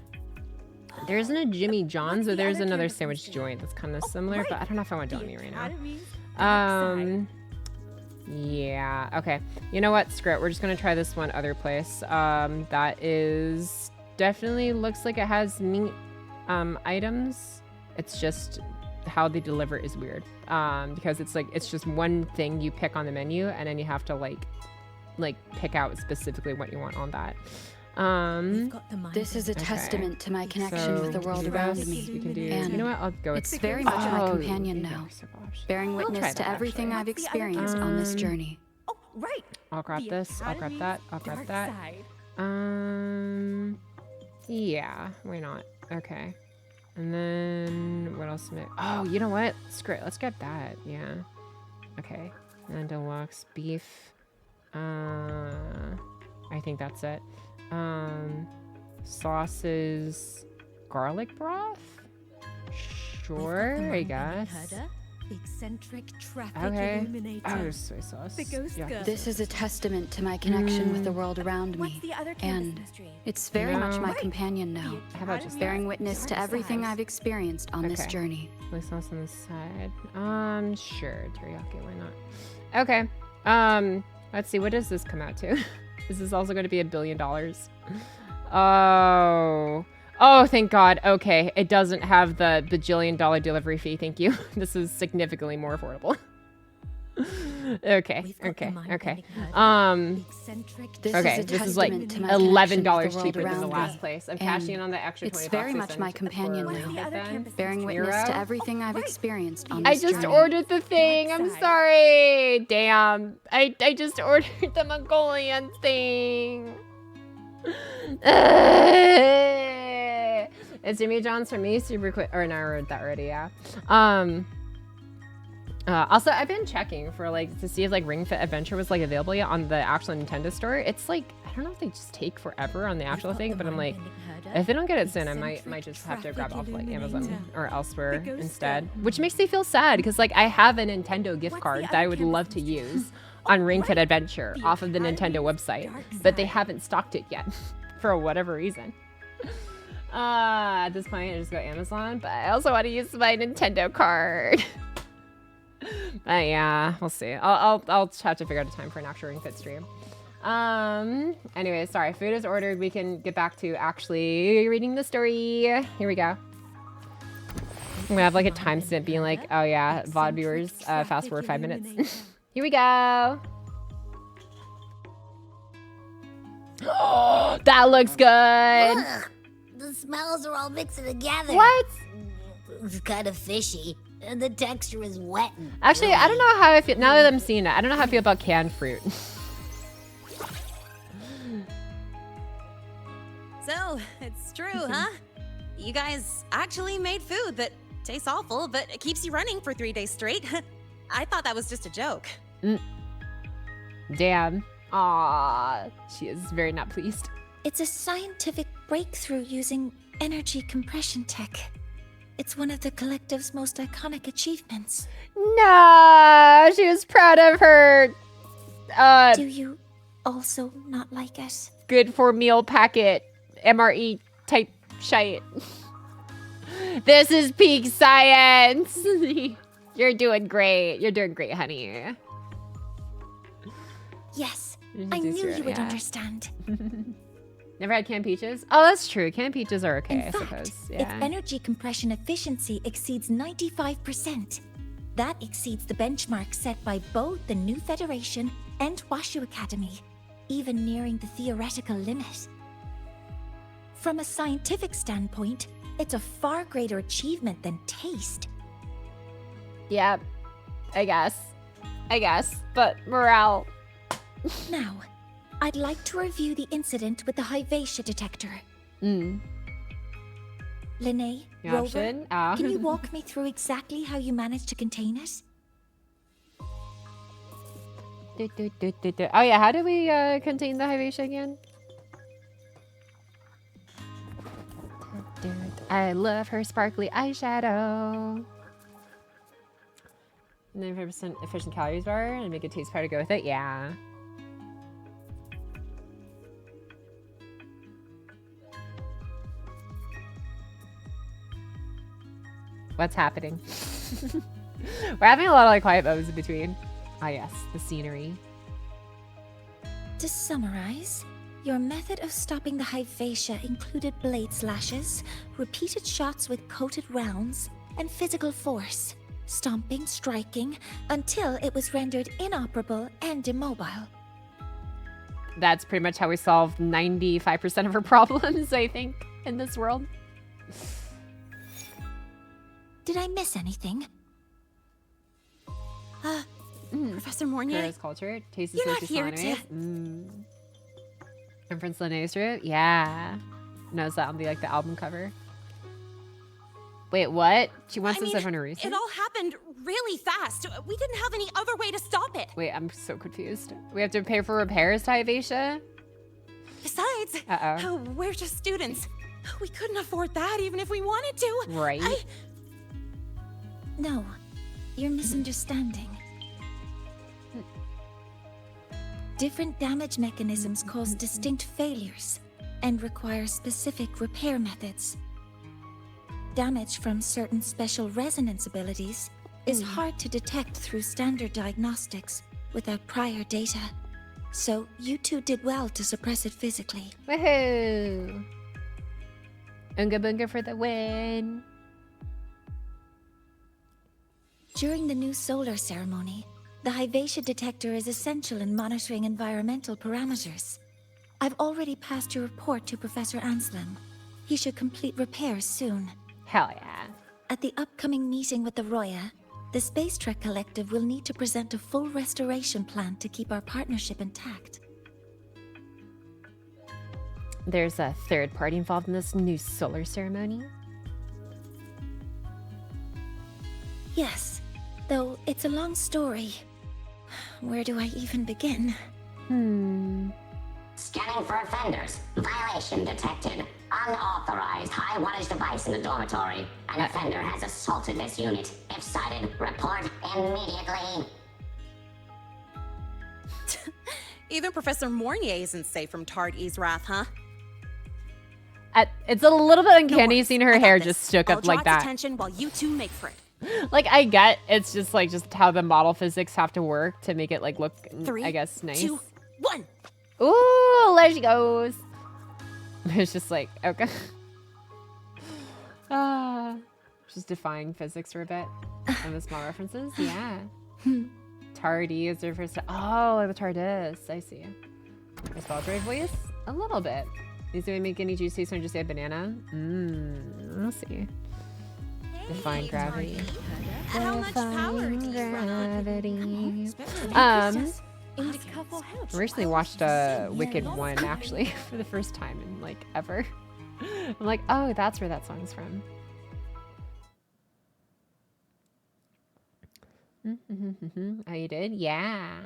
Speaker 3: There isn't a Jimmy John's, but there's another sandwich joint that's kind of similar, but I don't know if I want to do it me right now. Yeah, okay. You know what? Screw it. We're just gonna try this one other place. That is definitely looks like it has meat items. It's just how they deliver is weird. Because it's like it's just one thing you pick on the menu and then you have to like pick out specifically what you want on that.
Speaker 10: This is a testament to my connection with the world around me.
Speaker 3: We can do,
Speaker 10: And
Speaker 3: you know what? I'll go with
Speaker 10: it's very much my
Speaker 3: Oh,
Speaker 10: companion now, bearing witness to everything I've experienced on this journey.
Speaker 6: Oh, right.
Speaker 3: I'll grab this. I'll grab that. I'll grab that.
Speaker 6: Side.
Speaker 3: Yeah, why not? Okay. And then what else? Oh, you know what? Screw it. Let's get that. Yeah. Okay. And then deluxe beef. I think that's it. Sauces, garlic broth? Sure, I guess.
Speaker 9: Eccentric traffic
Speaker 3: Okay.
Speaker 9: illuminator.
Speaker 3: Oh, there's soy sauce.
Speaker 6: The ghost girl.
Speaker 10: This is a testament to my connection with the world around
Speaker 6: What's
Speaker 10: me.
Speaker 6: the other campus
Speaker 10: And
Speaker 6: mystery?
Speaker 10: it's very much my
Speaker 3: No.
Speaker 10: companion now,
Speaker 3: How about just
Speaker 10: bearing witness to everything
Speaker 6: size.
Speaker 10: I've experienced on this
Speaker 3: Okay.
Speaker 10: journey.
Speaker 3: Soy sauce on the side. Sure, teriyaki, why not? Okay. Let's see, what does this come out to? Is this also going to be $1 billion? Oh, thank God. Okay, it doesn't have the bajillion-dollar delivery fee. Thank you. This is significantly more affordable. Okay.
Speaker 10: This
Speaker 3: Okay,
Speaker 10: is a
Speaker 3: this is like
Speaker 10: testament to my
Speaker 3: $11
Speaker 10: connection with the world
Speaker 3: cheaper than the
Speaker 10: around
Speaker 3: last
Speaker 10: me.
Speaker 3: place. I'm
Speaker 10: And
Speaker 3: cashing in on the extra 20
Speaker 10: it's
Speaker 3: bucks.
Speaker 10: very
Speaker 3: we
Speaker 10: much
Speaker 3: sent
Speaker 10: my
Speaker 3: for
Speaker 10: companion
Speaker 3: Ring
Speaker 10: now,
Speaker 3: Fit then.
Speaker 10: bearing witness
Speaker 3: Zero?
Speaker 10: to everything I've experienced on
Speaker 3: I
Speaker 10: this
Speaker 3: just
Speaker 10: journey.
Speaker 3: ordered the thing. I'm sorry. Damn. I just ordered the Mongolian thing. It's Jimmy John's for me. Super quick. Or no, I read that already. Yeah. Also, I've been checking for like to see if like Ring Fit Adventure was like available yet on the actual Nintendo store. It's like I don't know if they just take forever on the actual thing, but I'm like, if they don't get it soon, I might just have to grab it off like Amazon or elsewhere instead. Which makes me feel sad because like I have a Nintendo gift card that I would love to use on Ring Fit Adventure off of the Nintendo website, but they haven't stocked it yet for whatever reason. At this point, I just go Amazon, but I also want to use my Nintendo card. But yeah, we'll see. I'll have to figure out a time for an actual Ring Fit stream. Anyway, sorry. Food is ordered. We can get back to actually reading the story. Here we go. I'm gonna have like a timestamp being like, oh yeah, VOD viewers, fast forward 5 minutes. Here we go. Oh, that looks good.
Speaker 9: Ugh, the smells are all mixing together.
Speaker 3: What?
Speaker 9: It's kind of fishy. And the texture is wet.
Speaker 3: Actually, I don't know how I feel now that I'm seeing it. I don't know how I feel about canned fruit.
Speaker 6: So, it's true, huh? You guys actually made food that tastes awful, but it keeps you running for 3 days straight. I thought that was just a joke.
Speaker 3: Damn. Aww. She is very not pleased.
Speaker 8: It's a scientific breakthrough using energy compression tech. It's one of the collective's most iconic achievements.
Speaker 3: No, she was proud of her.
Speaker 8: Do you also not like it?
Speaker 3: Good for meal packet, MRE type shite. This is peak science. You're doing great. You're doing great, honey.
Speaker 8: Yes, I knew you would understand.
Speaker 3: Never had canned peaches? Oh, that's true. Canned peaches are okay,
Speaker 8: In
Speaker 3: I
Speaker 8: fact,
Speaker 3: suppose.
Speaker 8: its
Speaker 3: Yeah.
Speaker 8: energy compression efficiency exceeds 95%. That exceeds the benchmark set by both the New Federation and Washu Academy, even nearing the theoretical limit. From a scientific standpoint, it's a far greater achievement than taste.
Speaker 3: Yeah, I guess. But morale.
Speaker 8: Now, I'd like to review the incident with the Hyvatia detector. Lene,
Speaker 3: Yeah,
Speaker 8: Rover,
Speaker 3: option. Oh.
Speaker 8: can you walk me through exactly how you managed to contain it?
Speaker 3: Oh yeah, how do we contain the Hyvatia again? I love her sparkly eyeshadow. 95% efficient calories bar and make a taste powder to go with it. Yeah. What's happening? We're having a lot of like quiet moments in between. Ah yes, the scenery.
Speaker 8: To summarize, your method of stopping the Hyvatia included blade slashes, repeated shots with coated rounds, and physical force. Stomping, striking, until it was rendered inoperable and immobile.
Speaker 3: that's pretty much how we solve 95% of our problems, I think, in this world.
Speaker 8: Did I miss anything?
Speaker 6: Professor Mornye?
Speaker 3: Paris culture. Tastes
Speaker 6: You're not
Speaker 3: sushi
Speaker 6: here
Speaker 3: salami. Reference Linnaeus root? Yeah. Knows that on the album cover. Wait, what? She wants this for no reason?
Speaker 6: It all happened really fast. We didn't have any other way to stop it.
Speaker 3: Wait, I'm so confused. We have to pay for repairs to Ivacia?
Speaker 6: Besides, we're just students. We couldn't afford that even if we wanted to.
Speaker 3: Right.
Speaker 8: No, you're misunderstanding. Different damage mechanisms cause distinct failures and require specific repair methods. Damage from certain special resonance abilities is hard to detect through standard diagnostics without prior data. So you two did well to suppress it physically.
Speaker 3: Woohoo! Unga bunga for the win!
Speaker 8: During the new solar ceremony, the Hyvatia detector is essential in monitoring environmental parameters. I've already passed your report to Professor Anselm. He should complete repairs soon.
Speaker 3: Hell yeah.
Speaker 8: At the upcoming meeting with the Roya, the Space Trek Collective will need to present a full restoration plan to keep our partnership intact.
Speaker 3: There's a third party involved in this new solar ceremony?
Speaker 8: Yes, though it's a long story. Where do I even begin?
Speaker 7: Scanning for offenders. Violation detected. Unauthorized high wattage device in the dormitory. An offender has assaulted this unit. If sighted, report immediately.
Speaker 6: Even Professor Mornye isn't safe from Tard-E's wrath, huh?
Speaker 3: It's a little bit uncanny seeing her hair just stuck up like that.
Speaker 6: Attention while you two make for it.
Speaker 3: Like, I get it's just how the model physics have to work to make it look,
Speaker 6: 3,
Speaker 3: I guess, nice.
Speaker 6: 2, 1.
Speaker 3: Ooh, there she goes. It's just like, okay. Just defying physics for a bit. And the small references, yeah. Tardy is their first. Oh, the TARDIS. I see. Is Baldroid voice? A little bit. These do make any juice taste when just say banana? Let's see. Define gravity.
Speaker 6: How much power do you run on?
Speaker 3: Recently watched Wicked 1 actually for the first time in ever. I'm like, oh, that's where that song's from. Oh, you did? Yeah.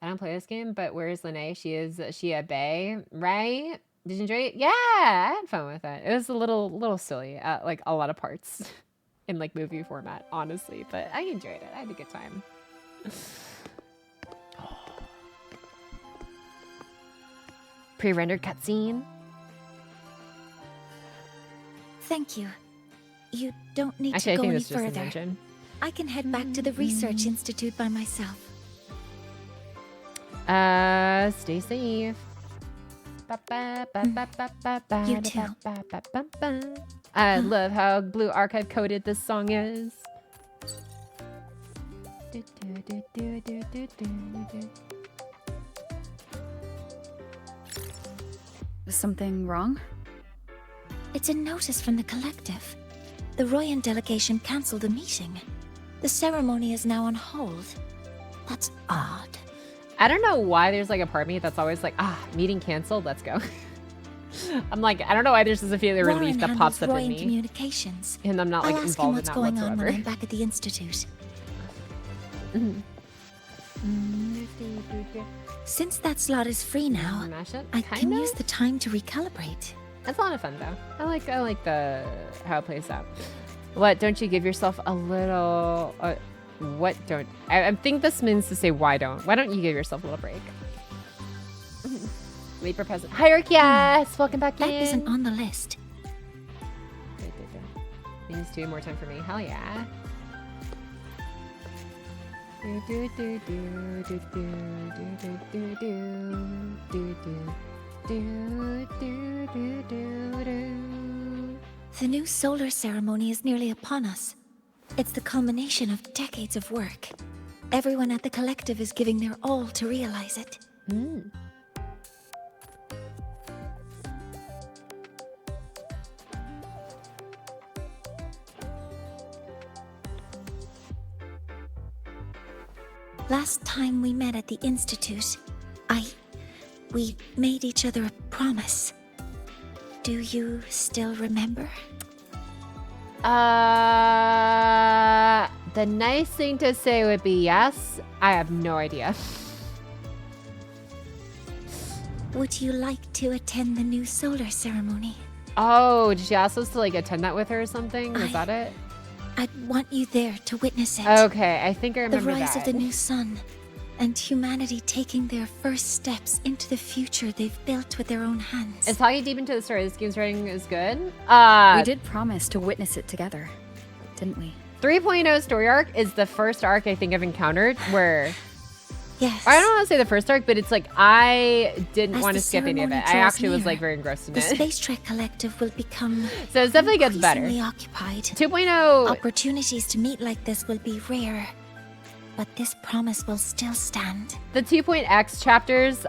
Speaker 3: I don't play this game, but where's Lene? She a bae, right? Did you enjoy it? Yeah, I had fun with it. It was a little silly at a lot of parts in movie format, honestly, but I enjoyed it. I had a good time. Pre-rendered cutscene.
Speaker 8: Thank you. You don't need
Speaker 3: Actually,
Speaker 8: to go
Speaker 3: I think
Speaker 8: any
Speaker 3: this is just an
Speaker 8: further.
Speaker 3: engine.
Speaker 8: I can head back to the research institute by myself.
Speaker 3: Stay safe.
Speaker 8: You too.
Speaker 3: I love how blue archive coded this song is.
Speaker 10: Was something wrong?
Speaker 8: It's a notice from the collective. The Royan delegation cancelled a meeting. The ceremony is now on hold. That's odd.
Speaker 3: I don't know why there's a part of me that's always meeting canceled, let's go. I'm I don't know why there's just a feeling of relief that pops up in me.
Speaker 8: Communications.
Speaker 3: And I'm not
Speaker 8: I'll ask him
Speaker 3: involved in
Speaker 8: what's
Speaker 3: that
Speaker 8: going on
Speaker 3: whatsoever.
Speaker 8: when I'm back at the institute. Since that slot is free now, I can use the time to recalibrate.
Speaker 3: That's a lot of fun though. I like the how it plays out. What, don't you give yourself a little what don't I think this means to say why don't you give yourself a little break? Leaper peasant. Hierarchy, yes! Welcome back in.
Speaker 8: That isn't on the list.
Speaker 3: Means 2 more time for me. Hell yeah.
Speaker 8: The new solar ceremony is nearly upon us. It's the culmination of decades of work. Everyone at the collective is giving their all to realize it. Last time we met at the Institute, we made each other a promise. Do you still remember?
Speaker 3: The nice thing to say would be yes. I have no idea.
Speaker 8: Would you like to attend the new solar ceremony?
Speaker 3: Oh, did she ask us to like attend that with her or something? Was that it?
Speaker 8: I'd want you there to witness it.
Speaker 3: Okay, I think I remember
Speaker 8: the rise
Speaker 3: that.
Speaker 8: of the new sun, and humanity taking their first steps into the future they've built with their own hands.
Speaker 3: Is talking deep into the story. This game's writing is good.
Speaker 10: We did promise to witness it together, didn't we?
Speaker 3: 3.0 story arc is the first arc I think I've encountered where...
Speaker 8: Yes.
Speaker 3: I don't want to say the first arc, but it's like I didn't
Speaker 8: As
Speaker 3: want
Speaker 8: the
Speaker 3: to skip any of it.
Speaker 8: ceremony
Speaker 3: I
Speaker 8: draws
Speaker 3: actually was
Speaker 8: near,
Speaker 3: like very engrossed in
Speaker 8: the
Speaker 3: it.
Speaker 8: Space Trek Collective will become
Speaker 3: So it definitely gets better.
Speaker 8: increasingly occupied.
Speaker 3: 2.0...
Speaker 8: Opportunities to meet like this will be rare, but this promise will still stand.
Speaker 3: The 2.x chapters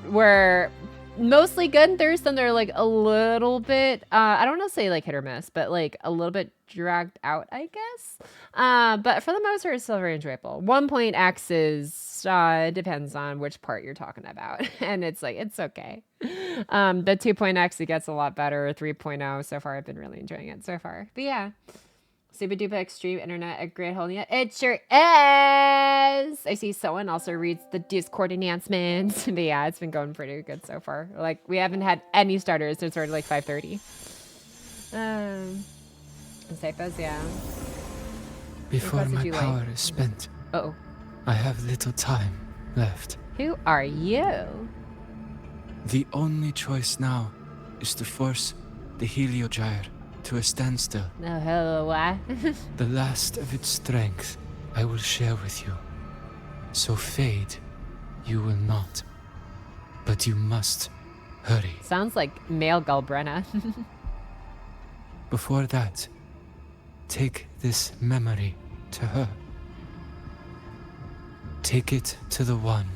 Speaker 3: were mostly good. There's some that are like a little bit, I don't want to say like hit or miss, but like a little bit dragged out, I guess. But for the most part, it's still very enjoyable. 1.x is, depends on which part you're talking about. And it's like, it's okay. The 2.x, it gets a lot better. 3.0, so far, I've been really enjoying it so far. But yeah. Super duper extreme internet at Great Hole. It sure is. I see someone also reads the Discord announcements. But yeah, it's been going pretty good so far. Like we haven't had any starters since already like 5:30. Typos, yeah.
Speaker 11: Before my power is spent, I have little time left.
Speaker 3: Who are you?
Speaker 11: The only choice now is to force the Heliogyre to a standstill.
Speaker 3: Oh, hello, what?
Speaker 11: The last of its strength I will share with you. So fade, you will not. But you must hurry.
Speaker 3: Sounds like male Galbrenna.
Speaker 11: Before that, take this memory to her. Take it to the one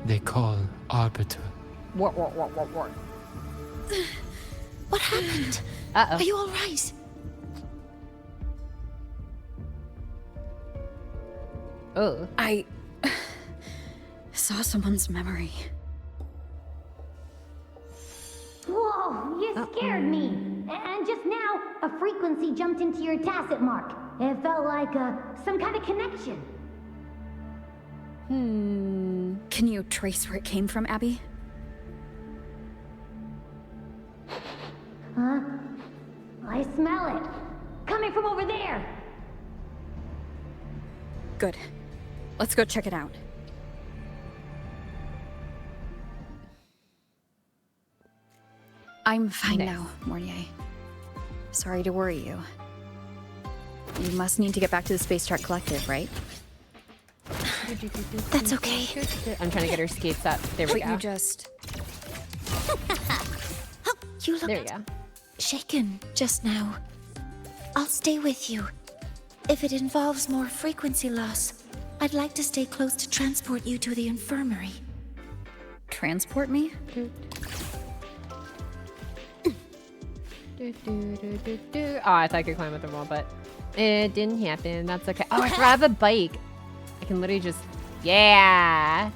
Speaker 11: they call Arbiter.
Speaker 3: What?
Speaker 8: What happened?
Speaker 3: Uh-oh.
Speaker 8: Are you all right?
Speaker 3: Oh.
Speaker 10: I saw someone's memory.
Speaker 9: Whoa, you scared me. And just now, a frequency jumped into your tacit mark. It felt like some kind of connection.
Speaker 10: Can you trace where it came from, Abby?
Speaker 9: Huh? I smell it. Coming from over there.
Speaker 10: Good. Let's go check it out. I'm fine now, Mornye. Sorry to worry you. You must need to get back to the Space Trek Collective, right?
Speaker 8: That's okay.
Speaker 3: I'm trying to get her skates up. There we go.
Speaker 10: You just...
Speaker 8: You look
Speaker 3: There we go.
Speaker 8: shaken just now. I'll stay with you. If it involves more frequency loss, I'd like to stay close to transport you to the infirmary.
Speaker 10: Transport me?
Speaker 3: Oh, I thought I could climb up the wall, but it didn't happen. That's okay. Oh, I forgot I have a bike. I can literally just, yeah.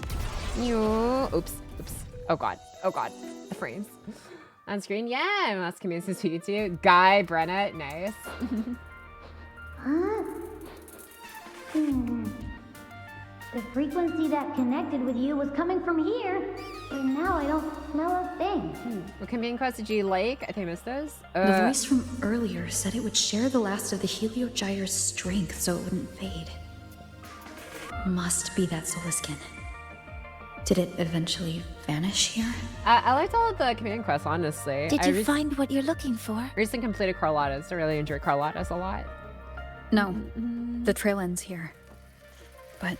Speaker 3: Oops. Oh god. The frames. On screen, yeah. Must community speaking to you. Guy, Brenna, nice.
Speaker 9: Huh? The frequency that connected with you was coming from here, but now I don't smell a thing.
Speaker 3: What campaign quest did you like? I think I missed those.
Speaker 10: The voice from earlier said it would share the last of the Heliogyre's strength so it wouldn't fade. Must be that solar skin. Did it eventually vanish here?
Speaker 3: I liked all of the companion quests, honestly.
Speaker 8: Did you find what you're looking for?
Speaker 3: Recently completed Carlotta's. I really enjoyed Carlotta's a lot.
Speaker 10: No, the trail ends here. But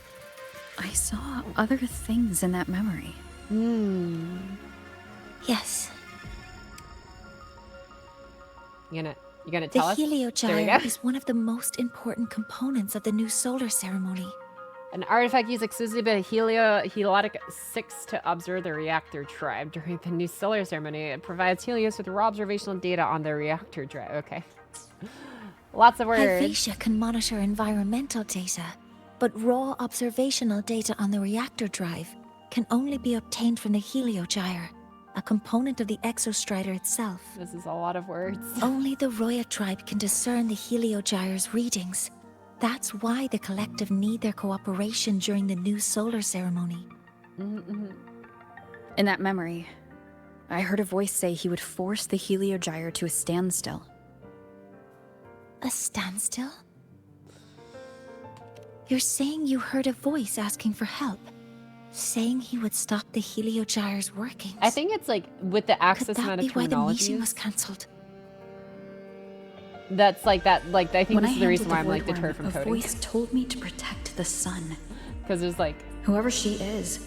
Speaker 10: I saw other things in that memory.
Speaker 8: Yes.
Speaker 3: You gonna tell us?
Speaker 8: The
Speaker 3: There we go.
Speaker 8: Heliogyre is one of the most important components of the new solar ceremony.
Speaker 3: An artifact used exclusively by Heliotic 6 to observe the reactor drive during the new solar ceremony. It provides Helios with raw observational data on the reactor drive. Okay. Lots of words.
Speaker 8: Hypatia can monitor environmental data, but raw observational data on the reactor drive can only be obtained from the heliogyre, a component of the exostrider itself.
Speaker 3: This is a lot of words.
Speaker 8: Only the Roya tribe can discern the heliogyre's readings. That's why the collective need their cooperation during the new solar ceremony.
Speaker 10: In that memory, I heard a voice say he would force the heliogyre to a standstill.
Speaker 8: A standstill? You're saying you heard a voice asking for help? Saying he would stop the heliogyre's workings?
Speaker 3: I think it's like with the access
Speaker 8: Could
Speaker 3: amount
Speaker 8: that
Speaker 3: of
Speaker 8: be why the
Speaker 3: terminology.
Speaker 8: meeting was cancelled?
Speaker 3: That's like that. Like I think
Speaker 10: When
Speaker 3: this
Speaker 10: I
Speaker 3: is the reason
Speaker 10: handled
Speaker 3: why I'm like
Speaker 10: void
Speaker 3: deterred
Speaker 10: worm,
Speaker 3: from
Speaker 10: a
Speaker 3: coding.
Speaker 10: voice told me to protect the sun.
Speaker 3: Because there's like
Speaker 10: whoever she is,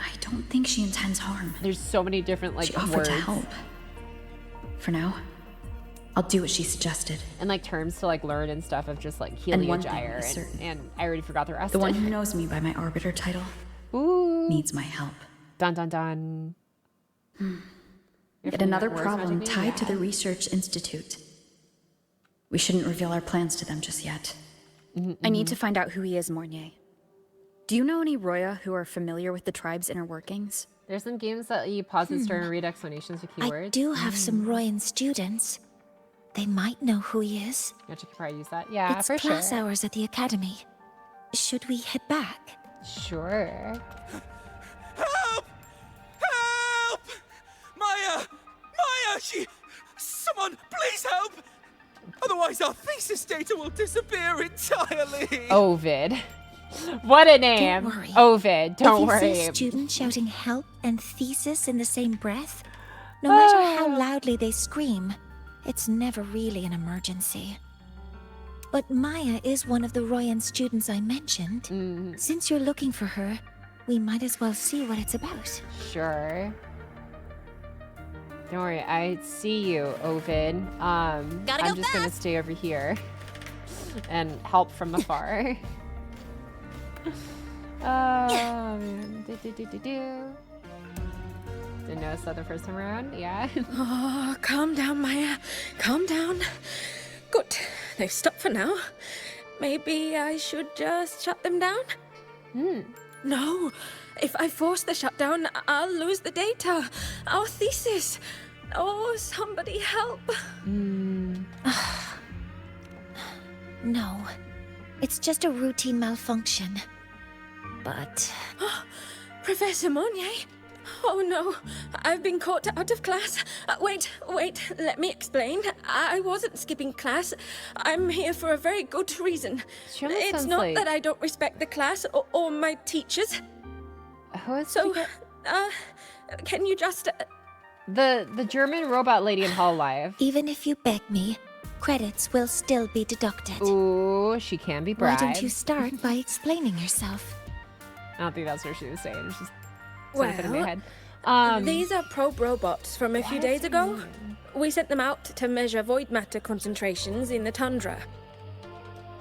Speaker 10: I don't think she intends harm.
Speaker 3: There's so many different like
Speaker 10: she offered
Speaker 3: words
Speaker 10: to help. For now, I'll do what she suggested.
Speaker 3: and like terms to like learn and stuff of just like
Speaker 10: And one thing
Speaker 3: heliogyre
Speaker 10: is certain.
Speaker 3: and I already forgot the rest.
Speaker 10: The one who knows me by my arbiter title needs my help.
Speaker 3: Dun dun dun.
Speaker 10: Yet another
Speaker 3: Where's
Speaker 10: problem
Speaker 3: Magic
Speaker 10: tied to
Speaker 3: Media?
Speaker 10: the research institute. We shouldn't reveal our plans to them just yet. I need to find out who he is, Mornye. Do you know any Roya who are familiar with the tribe's inner workings?
Speaker 3: There's some games that you pause and start and read explanations of keywords.
Speaker 8: I do have some Royan students. They might know who he is.
Speaker 3: Yeah, you could probably use that. Yeah,
Speaker 8: It's
Speaker 3: for
Speaker 8: class
Speaker 3: sure.
Speaker 8: hours at the academy. Should we head back?
Speaker 3: Sure.
Speaker 2: Help! Help! Maya! Maya! Someone, please help! Otherwise our thesis data will disappear entirely!
Speaker 3: Ovid. What a name.
Speaker 8: Don't worry.
Speaker 3: Ovid. Don't
Speaker 8: if you
Speaker 3: worry.
Speaker 8: see students shouting help and thesis in the same breath, no matter how loudly they scream, it's never really an emergency. But Maya is one of the Royan students I mentioned. Since you're looking for her, we might as well see what it's about.
Speaker 3: Sure. Don't worry, I see you, Ovid. I'm just gonna stay over here and help from afar. Oh man. Didn't notice that the first time around. Yeah.
Speaker 12: Oh, calm down, Maya. Calm down. Good. They've stopped for now. Maybe I should just shut them down? No. If I force the shutdown, I'll lose the data. Our thesis. Oh, somebody help.
Speaker 8: No, it's just a routine malfunction. But...
Speaker 12: Professor Mornye? Oh no, I've been caught out of class. Wait, let me explain. I wasn't skipping class. I'm here for a very good reason. It's
Speaker 3: sounds
Speaker 12: not
Speaker 3: like-
Speaker 12: that I don't respect the class or my teachers.
Speaker 3: Who is
Speaker 12: So, can you just...
Speaker 3: the German robot lady in Hall Live.
Speaker 8: even if you beg me, credits will still be deducted.
Speaker 3: Ooh, she can be
Speaker 8: Why
Speaker 3: bribed.
Speaker 8: don't you start by explaining yourself?
Speaker 3: I don't think that's what she was saying. It's just something in my
Speaker 12: Well,
Speaker 3: head.
Speaker 12: these are probe robots from a few days ago. We sent them out to measure void matter concentrations in the tundra.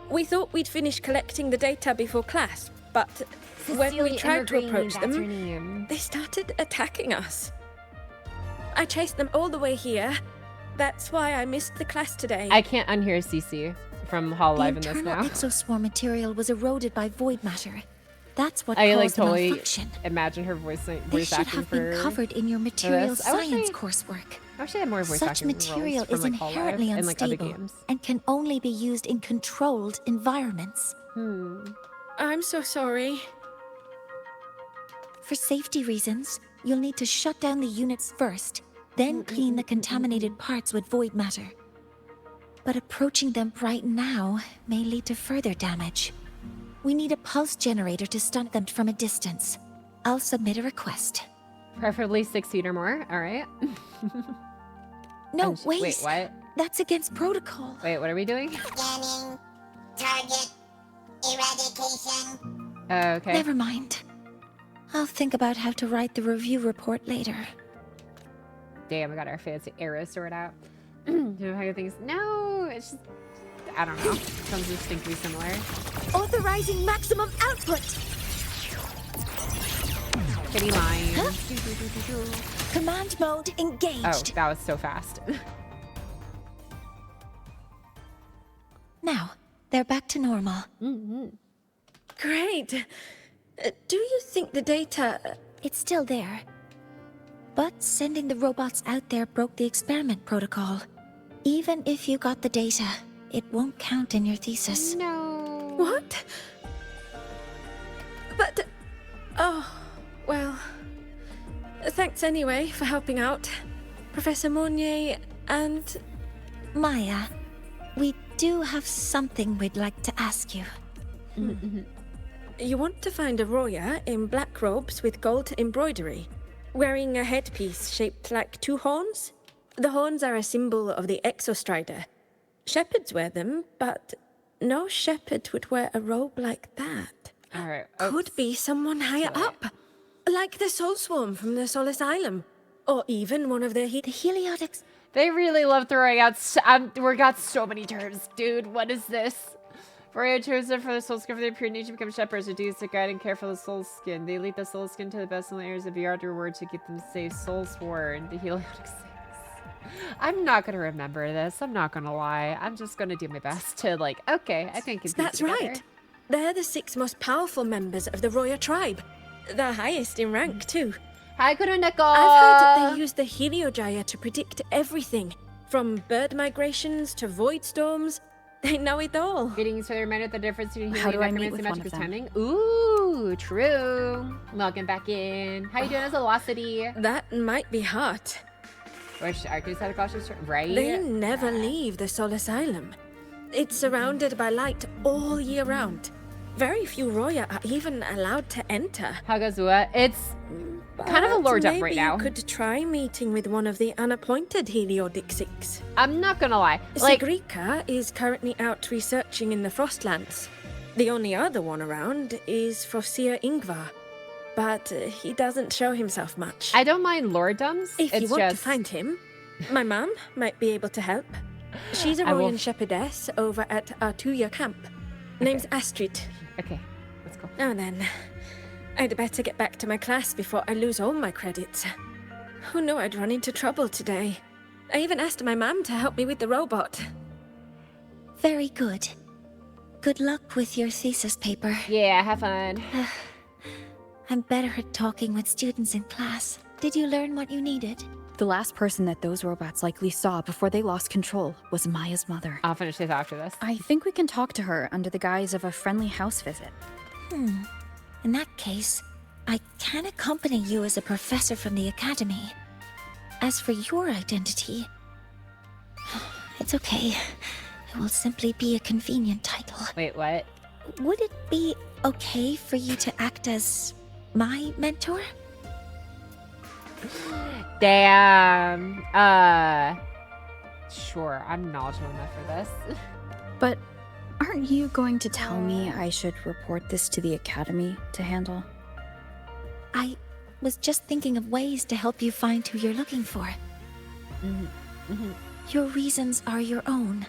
Speaker 12: We thought we'd finish collecting the data before class, but when we tried to approach them, they started attacking us. I chased them all the way here. That's why I missed the class today.
Speaker 3: I can't unhear CC from Hall
Speaker 8: The
Speaker 3: Live in this
Speaker 8: internal
Speaker 3: now.
Speaker 8: exoswarm material was eroded by void matter. That's what
Speaker 3: I
Speaker 8: caused
Speaker 3: like
Speaker 8: the
Speaker 3: totally
Speaker 8: malfunction.
Speaker 3: imagine her voice
Speaker 8: This should
Speaker 3: acting
Speaker 8: have
Speaker 3: for
Speaker 8: been covered in your material
Speaker 3: this. I wish
Speaker 8: science
Speaker 3: I-
Speaker 8: coursework.
Speaker 3: I wish I had more voice
Speaker 8: Such
Speaker 3: acting
Speaker 8: material
Speaker 3: roles from,
Speaker 8: is
Speaker 3: like, Hall Live
Speaker 8: inherently
Speaker 3: and like other
Speaker 8: unstable
Speaker 3: games.
Speaker 8: and can only be used in controlled environments.
Speaker 12: I'm so sorry.
Speaker 8: For safety reasons, you'll need to shut down the units first, then clean the contaminated parts with void matter. But approaching them right now may lead to further damage. We need a pulse generator to stun them from a distance. I'll submit a request.
Speaker 3: Preferably 6 feet or more. All right.
Speaker 8: No,
Speaker 3: And
Speaker 8: wait.
Speaker 3: Wait, what?
Speaker 8: That's against protocol.
Speaker 3: Wait, what are we doing?
Speaker 7: Scanning. Target. Eradication.
Speaker 3: Okay.
Speaker 8: Never mind. I'll think about how to write the review report later.
Speaker 3: Damn, we got our fancy arrow sword out. Do you know how things? No, it's just I don't know. Sounds distinctly similar.
Speaker 8: Authorizing maximum output!
Speaker 3: Kitty line.
Speaker 8: Huh? Command mode engaged.
Speaker 3: Oh, that was so fast.
Speaker 8: Now, they're back to normal.
Speaker 12: Great. Do you think the data...
Speaker 8: It's still there. But sending the robots out there broke the experiment protocol. Even if you got the data, it won't count in your thesis.
Speaker 3: No.
Speaker 12: What? But... Oh, well... Thanks anyway for helping out, Professor Mornye and...
Speaker 8: Maya, we do have something we'd like to ask you.
Speaker 12: You want to find a Roya in black robes with gold embroidery, wearing a headpiece shaped like two horns? The horns are a symbol of the Exostrider. Shepherds wear them, but no shepherd would wear a robe like that.
Speaker 3: All right.
Speaker 12: Could be someone higher up, like the Soul Swarm from the Soul Asylum, or even one of the
Speaker 8: Heliotics.
Speaker 3: They really love throwing out. We got so many terms, dude. What is this? Roya chose them for the soul skin for their pure nature to become shepherds, who do to guide and care for the soul skin. They lead the soul skin to the best in the areas of VR to reward to keep them safe. Soul Sworn, the Heliotic 6. I'm not gonna remember this. I'm not gonna lie. I'm just gonna do my best to okay, I think it's
Speaker 12: That's right. They're the 6 most powerful members of the Roya tribe. The highest in rank, too.
Speaker 3: Hi, Kuroneko!
Speaker 12: I've heard they use the Heliojaya to predict everything, from bird migrations to void storms. They know it all.
Speaker 3: Greetings for the reminder of the difference between
Speaker 10: How do I meet
Speaker 3: necromancy
Speaker 10: with
Speaker 3: and
Speaker 10: one
Speaker 3: magic
Speaker 10: of
Speaker 3: is
Speaker 10: them?
Speaker 3: timing. Ooh, true. Welcome back in. How you doing, Velocity?
Speaker 12: That might be hard.
Speaker 3: Which Arcus had a cautious right?
Speaker 12: They never leave the Soul Asylum. It's surrounded by light all year round. Very few Roya are even allowed to enter.
Speaker 3: How goes WUWA? It's kind of a lore dump right now.
Speaker 12: Maybe you could try meeting with one of the unappointed Heliotic 6.
Speaker 3: I'm not gonna lie.
Speaker 12: Sigrika is currently out researching in the Frostlands. The only other one around is Frosir Ingvar, but he doesn't show himself much.
Speaker 3: I don't mind lore dumps.
Speaker 12: If you want to find him, my mum might be able to help. She's a Royan shepherdess over at Artuya camp. Name's Astrid.
Speaker 3: Okay, let's go.
Speaker 12: Now then, I'd better get back to my class before I lose all my credits. Who knew I'd run into trouble today? I even asked my mum to help me with the robot.
Speaker 8: Very good. Good luck with your thesis paper.
Speaker 3: Yeah, have fun.
Speaker 8: I'm better at talking with students in class. Did you learn what you needed?
Speaker 10: The last person that those robots likely saw before they lost control was Maya's mother.
Speaker 3: I'll finish this after this.
Speaker 10: I think we can talk to her under the guise of a friendly house visit.
Speaker 8: In that case, I can accompany you as a professor from the academy. As for your identity, it's okay. It will simply be a convenient title.
Speaker 3: Wait, what?
Speaker 8: Would it be okay for you to act as my mentor?
Speaker 3: Damn. Sure, I'm knowledgeable enough for this.
Speaker 10: But aren't you going to tell me I should report this to the academy to handle?
Speaker 8: I was just thinking of ways to help you find who you're looking for. Your reasons are your own.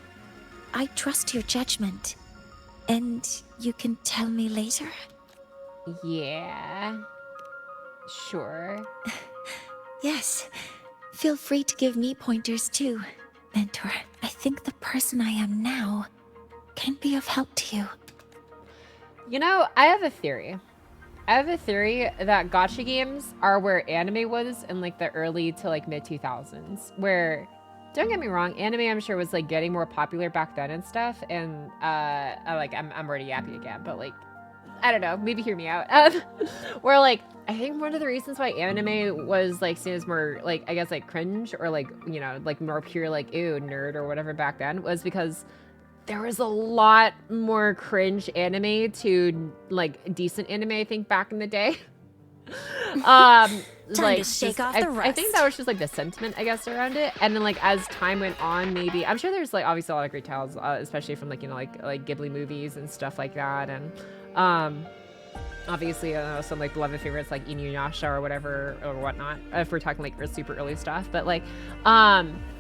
Speaker 8: I trust your judgment. And you can tell me later?
Speaker 3: Yeah. Sure.
Speaker 8: Yes. Feel free to give me pointers too, mentor. I think the person I am now can be of help to you.
Speaker 3: You know, I have a theory. I have a theory that gacha games are where anime was in the early to mid 2000s, where, don't get me wrong, anime I'm sure was getting more popular back then and stuff, and I'm already yappy again, but I don't know, maybe hear me out. Where I think one of the reasons why anime was seen as more I guess cringe or more pure ew nerd or whatever back then was because there was a lot more cringe anime to decent anime I think back in the day.
Speaker 8: Time to shake off the rust.
Speaker 3: I think that was just the sentiment I guess around it, and then as time went on, maybe I'm sure there's obviously a lot of great tales, especially from Ghibli movies and stuff like that, and obviously some beloved favorites like Inuyasha or whatever or whatnot, if we're talking super early stuff, but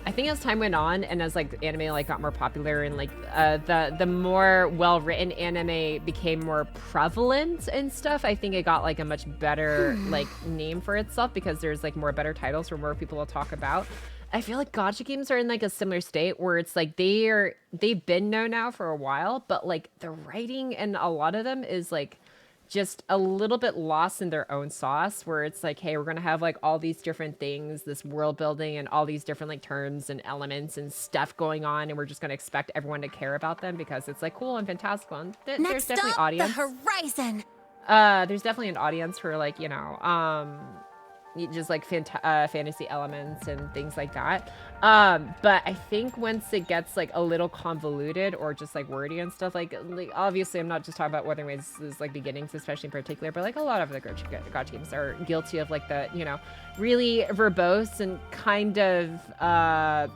Speaker 3: I think as time went on and as anime got more popular and the more well-written anime became more prevalent and stuff, I think it got a much better name for itself because there's more better titles for more people to talk about. I feel like gacha games are in like a similar state where it's like they've been known now for a while, but like the writing and a lot of them is like just a little bit lost in their own sauce, where it's like, hey, we're gonna have like all these different things, this world building and all these different like terms and elements and stuff going on, and we're just gonna expect everyone to care about them because it's like cool and fantastical. And there's
Speaker 8: Next
Speaker 3: definitely
Speaker 8: up,
Speaker 3: audience.
Speaker 8: the horizon.
Speaker 3: There's definitely an audience for like, you know, just like fantasy elements and things like that. But I think once it gets like a little convoluted or just like wordy and stuff, like obviously I'm not just talking about Wuthering Waves' like beginnings, especially in particular, but like a lot of the gacha games are guilty of like the, you know, really verbose and kind of, I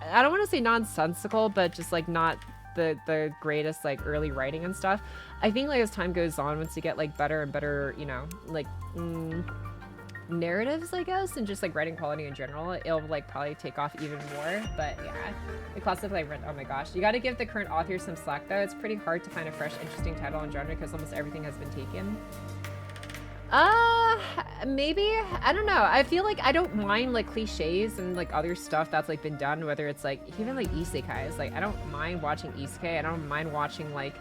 Speaker 3: don't want to say nonsensical, but just like not the greatest like early writing and stuff. I think like as time goes on, once you get like better and better, you know, like narratives, I guess, and just like writing quality in general, it'll like probably take off even more. But yeah, the classic like oh my gosh, you got to give the current authors some slack though. It's pretty hard to find a fresh, interesting title and genre because almost everything has been taken. Maybe, I don't know. I feel like I don't mind like cliches and like other stuff that's like been done, whether it's like even like isekais. Like I don't mind watching isekai. I don't mind watching like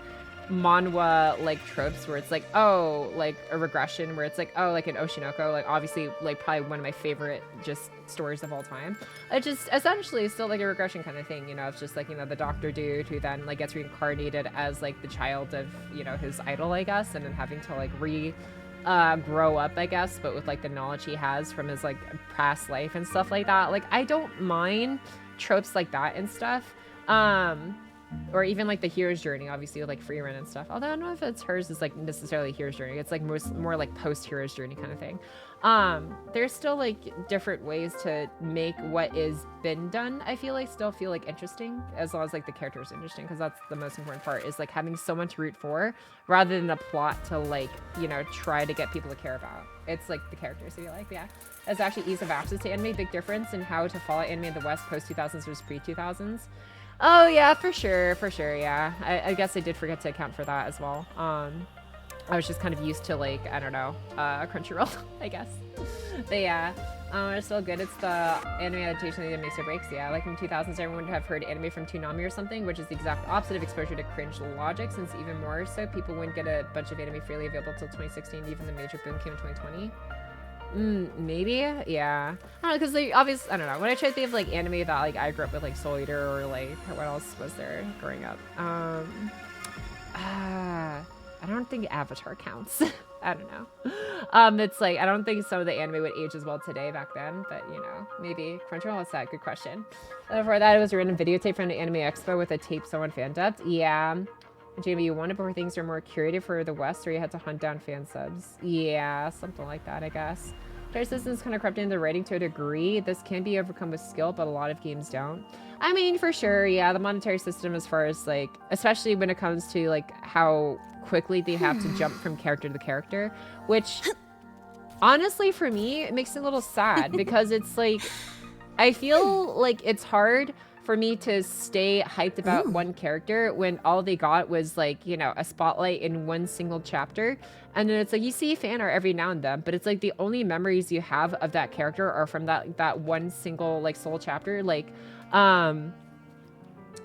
Speaker 3: manhwa like tropes where it's like, oh, like a regression where it's like, oh, like an Oshinoko, like obviously like probably one of my favorite just stories of all time. It just essentially is still like a regression kind of thing, you know. It's just like, you know, the doctor dude who then like gets reincarnated as like the child of, you know, his idol, I guess, and then having to like grow up, I guess, but with like the knowledge he has from his like past life and stuff like that. Like I don't mind tropes like that and stuff. Or even like the hero's journey, obviously, like free run and stuff. Although I don't know if it's hers is like necessarily hero's journey. It's like more like post hero's journey kind of thing. There's still like different ways to make what is been done, I feel like, still feel like interesting, as long as like the character is interesting, because that's the most important part, is like having someone to root for rather than a plot to like, you know, try to get people to care about. It's like the characters that you like. Yeah, that's actually ease of access to anime, big difference in how to follow anime in the West post 2000s versus pre 2000s. Oh yeah, for sure, yeah. I guess I did forget to account for that as well. I was just kind of used to like, I don't know, Crunchyroll, I guess. But yeah, it's still good. It's the anime adaptation that makes or breaks. Yeah, like in 2000s, everyone would have heard anime from Toonami or something, which is the exact opposite of exposure to cringe logic, since even more so, people wouldn't get a bunch of anime freely available till 2016. Even the major boom came in 2020. Maybe, yeah. I don't know, because they obviously, I don't know. When I try to think of like anime that like I grew up with, like Soul Eater, or like what else was there growing up? I don't think Avatar counts. I don't know. It's like I don't think some of the anime would age as well today back then, but you know, maybe Crunchyroll. What's that? Good question. Before that, it was a random videotape from the Anime Expo with a tape someone fan dubbed. Yeah. Jamie, you wanted before things are more curated for the West, or you had to hunt down fan subs? Yeah, something like that, I guess. Entire system's kind of crept into the writing to a degree. This can be overcome with skill, but a lot of games don't. I mean, for sure, yeah, the monetary system, as far as like, especially when it comes to like how quickly they have to jump from character to character, which honestly for me, it makes it a little sad because it's like, I feel like it's hard for me to stay hyped about one character when all they got was like, you know, a spotlight in one single chapter. And then it's like, you see fan art every now and then, but it's like the only memories you have of that character are from that one single like sole chapter. Like,